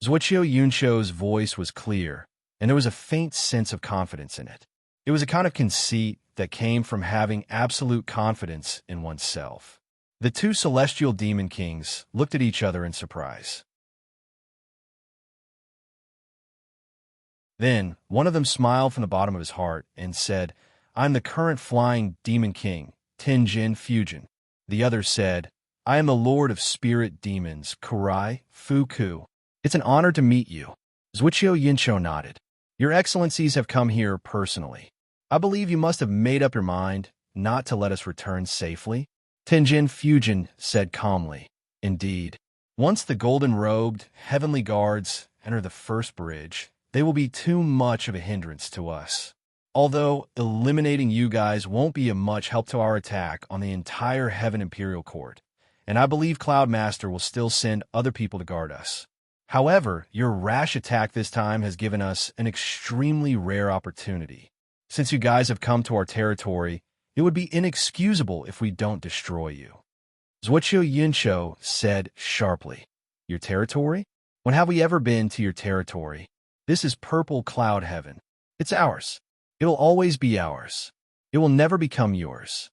Zuiqiu Yunshou's voice was clear, and there was a faint sense of confidence in it. It was a kind of conceit that came from having absolute confidence in oneself. The 2 celestial demon kings looked at each other in surprise. Then, one of them smiled from the bottom of his heart and said, "I'm the current flying demon king, Tenjin Fujin." The other said, "I am the lord of spirit demons, Kurai Fuku. It's an honor to meet you." Zuiqiu Yinshou nodded. "Your excellencies have come here personally. I believe you must have made up your mind not to let us return safely." Tenjin Fujin said calmly, "Indeed. Once the golden-robed heavenly guards enter the first bridge, they will be too much of a hindrance to us. Although eliminating you guys won't be of much help to our attack on the entire Heaven Imperial Court, and I believe Cloudmaster will still send other people to guard us. However, your rash attack this time has given us an extremely rare opportunity. Since you guys have come to our territory, it would be inexcusable if we don't destroy you." Zuiqiu Yinshou said sharply, "Your territory? When have we ever been to your territory? This is purple cloud heaven. It's ours. It'll always be ours. It will never become yours.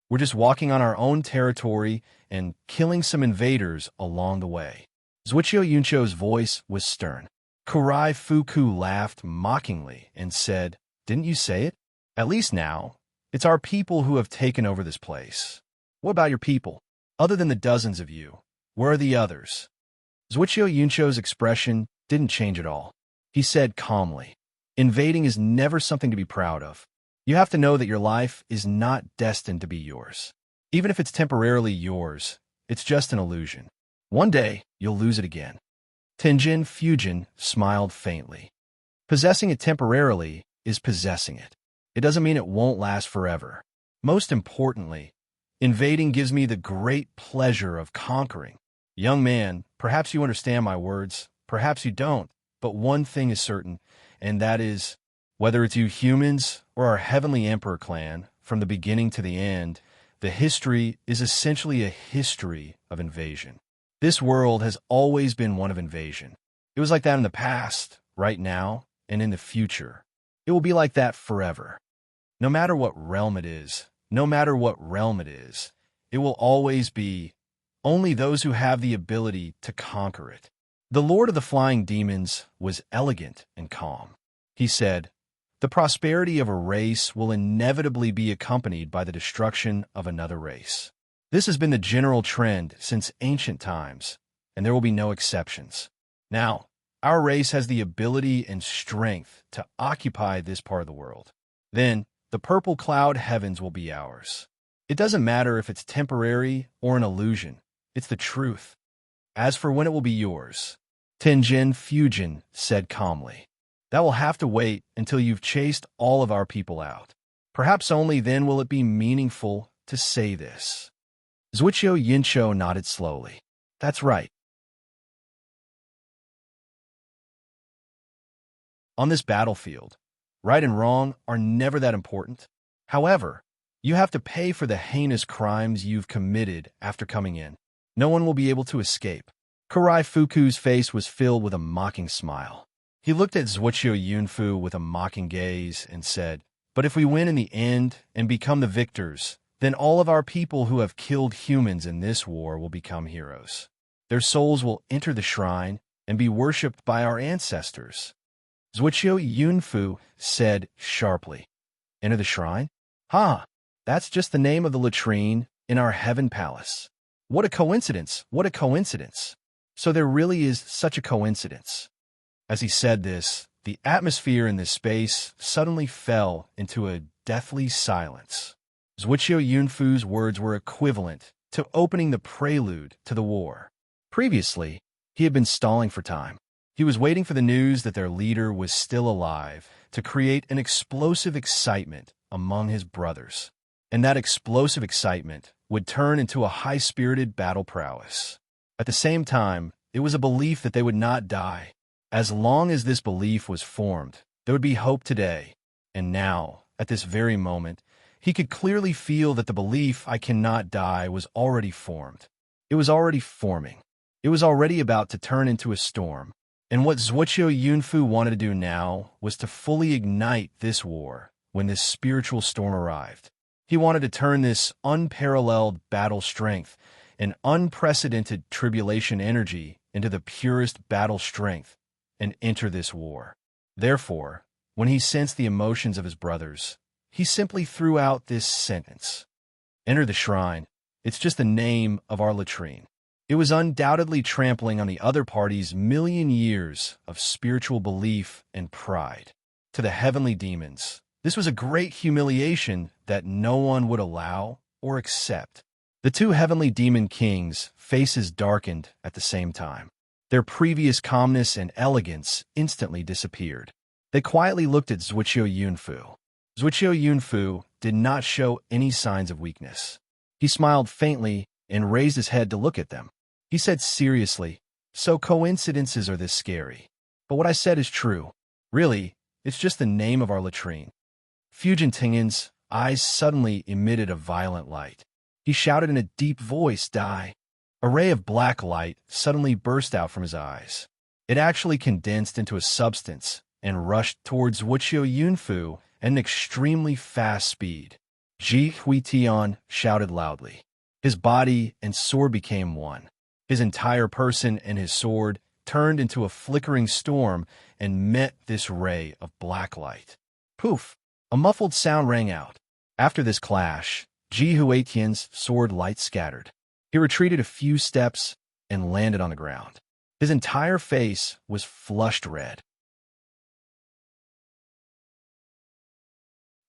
We're just walking on our own territory and killing some invaders along the way." Zuiqiu Yunshou's voice was stern. Kurai Fuku laughed mockingly and said, "Didn't you say it? At least now, it's our people who have taken over this place. What about your people? Other than the dozens of you, where are the others?" Zuiqiu Yunshou's expression didn't change at all. He said calmly, "Invading is never something to be proud of. You have to know that your life is not destined to be yours. Even if it's temporarily yours, it's just an illusion. One day, you'll lose it again." Tenjin Fujin smiled faintly. Possessing it temporarily is possessing it. It doesn't mean it won't last forever. Most importantly, invading gives me the great pleasure of conquering. Young man, perhaps you understand my words, perhaps you don't, but one thing is certain. and that is, whether it's you humans or our Heavenly Emperor clan, from the beginning to the end, the history is essentially a history of invasion. This world has always been one of invasion. It was like that in the past, right now, and in the future. It will be like that forever. No matter what realm it is, no matter what realm it is, it will always be only those who have the ability to conquer it. The Lord of the Flying Demons was elegant and calm. He said, "The prosperity of a race will inevitably be accompanied by the destruction of another race. This has been the general trend since ancient times, and there will be no exceptions. Now, our race has the ability and strength to occupy this part of the world. Then, the purple cloud heavens will be ours. It doesn't matter if it's temporary or an illusion. It's the truth. As for when it will be yours," Tenjin Fujin said calmly, "that will have to wait until you've chased all of our people out. Perhaps only then will it be meaningful to say this." Zuichio Yinsho nodded slowly. "That's right. On this battlefield, right and wrong are never that important. However, you have to pay for the heinous crimes you've committed after coming in. No one will be able to escape." Kurai Fuku's face was filled with a mocking smile. He looked at Zuichio Yunfu with a mocking gaze and said, "But if we win in the end and become the victors, then all of our people who have killed humans in this war will become heroes. Their souls will enter the shrine and be worshipped by our ancestors." Zuichio Yunfu said sharply, "Enter the shrine? Ha! That's just the name of the latrine in our heaven palace. What a coincidence! What a coincidence! So there really is such a coincidence." As he said this, the atmosphere in this space suddenly fell into a deathly silence. Zuichio Yunfu's words were equivalent to opening the prelude to the war. Previously, he had been stalling for time. He was waiting for the news that their leader was still alive to create an explosive excitement among his brothers. And that explosive excitement would turn into a high-spirited battle prowess. At the same time, it was a belief that they would not die. As long as this belief was formed, there would be hope today. And now, at this very moment, he could clearly feel that the belief "I cannot die" was already formed. It was already forming. It was already about to turn into a storm. And what Zuichio Yunfu wanted to do now was to fully ignite this war when this spiritual storm arrived. He wanted to turn this unparalleled battle strength and unprecedented tribulation energy into the purest battle strength and enter this war. Therefore, when he sensed the emotions of his brothers, he simply threw out this sentence: "Enter the shrine. It's just the name of our latrine." It was undoubtedly trampling on the other party's million years of spiritual belief and pride. To the heavenly demons, this was a great humiliation that no one would allow or accept. The two heavenly demon kings' faces darkened at the same time. Their previous calmness and elegance instantly disappeared. They quietly looked at Zuichio Yunfu. Zuichio Yunfu did not show any signs of weakness. He smiled faintly and raised his head to look at them. He said seriously, "So coincidences are this scary. But what I said is true. Really, it's just the name of our latrine." Fujin Tingin's eyes suddenly emitted a violent light. He shouted in a deep voice, "Die!" A ray of black light suddenly burst out from his eyes. It actually condensed into a substance and rushed towards Zuichio Yunfu at an extremely fast speed. Ji Huitian shouted loudly. His body and sword became one. His entire person and his sword turned into a flickering storm and met this ray of black light. Poof! A muffled sound rang out. After this clash, Ji Huitian's sword light scattered. He retreated a few steps and landed on the ground. His entire face was flushed red.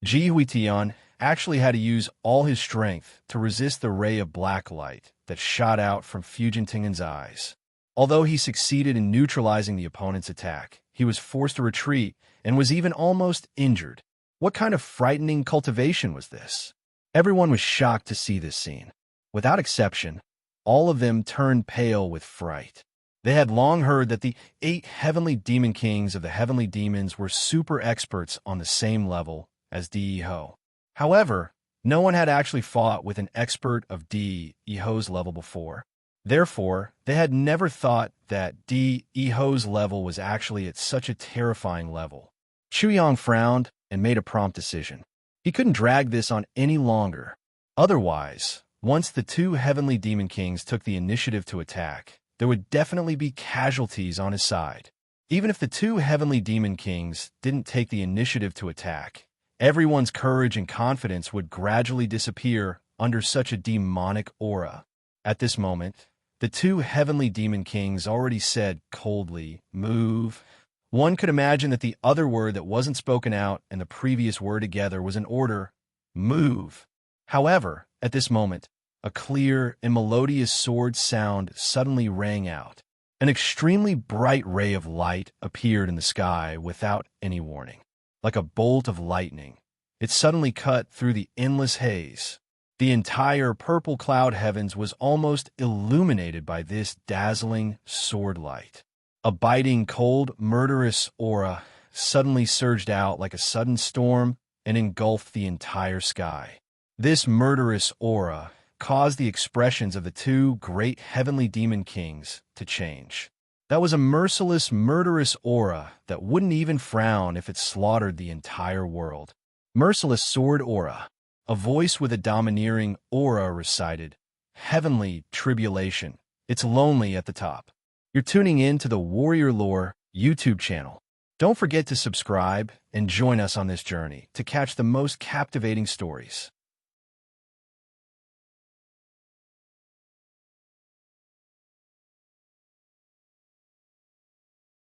Ji Huitian actually had to use all his strength to resist the ray of black light that shot out from Fujin Tingin's eyes. Although he succeeded in neutralizing the opponent's attack, he was forced to retreat and was even almost injured. What kind of frightening cultivation was this? Everyone was shocked to see this scene. Without exception, all of them turned pale with fright. They had long heard that the 8 heavenly demon kings of the heavenly demons were super experts on the same level as Di-Ho. However, no one had actually fought with an expert of Di-Ho's level before. Therefore, they had never thought that Di-Ho's level was actually at such a terrifying level. Chuyang frowned and made a prompt decision. He couldn't drag this on any longer. Otherwise, once the 2 heavenly demon kings took the initiative to attack, there would definitely be casualties on his side. Even if the 2 heavenly demon kings didn't take the initiative to attack, everyone's courage and confidence would gradually disappear under such a demonic aura. At this moment, the 2 heavenly demon kings already said coldly, "Move." One could imagine that the other word that wasn't spoken out and the previous word together was an order, "Move." However, at this moment, a clear and melodious sword sound suddenly rang out. An extremely bright ray of light appeared in the sky without any warning. Like a bolt of lightning, it suddenly cut through the endless haze. The entire purple cloud heavens was almost illuminated by this dazzling sword light. A biting, cold, murderous aura suddenly surged out like a sudden storm and engulfed the entire sky. This murderous aura caused the expressions of the 2 great heavenly demon kings to change. That was a merciless, murderous aura that wouldn't even frown if it slaughtered the entire world. Merciless sword aura. A voice with a domineering aura recited, "Heavenly tribulation. It's lonely at the top." You're tuning in to the Warrior Lore YouTube channel. Don't forget to subscribe and join us on this journey to catch the most captivating stories.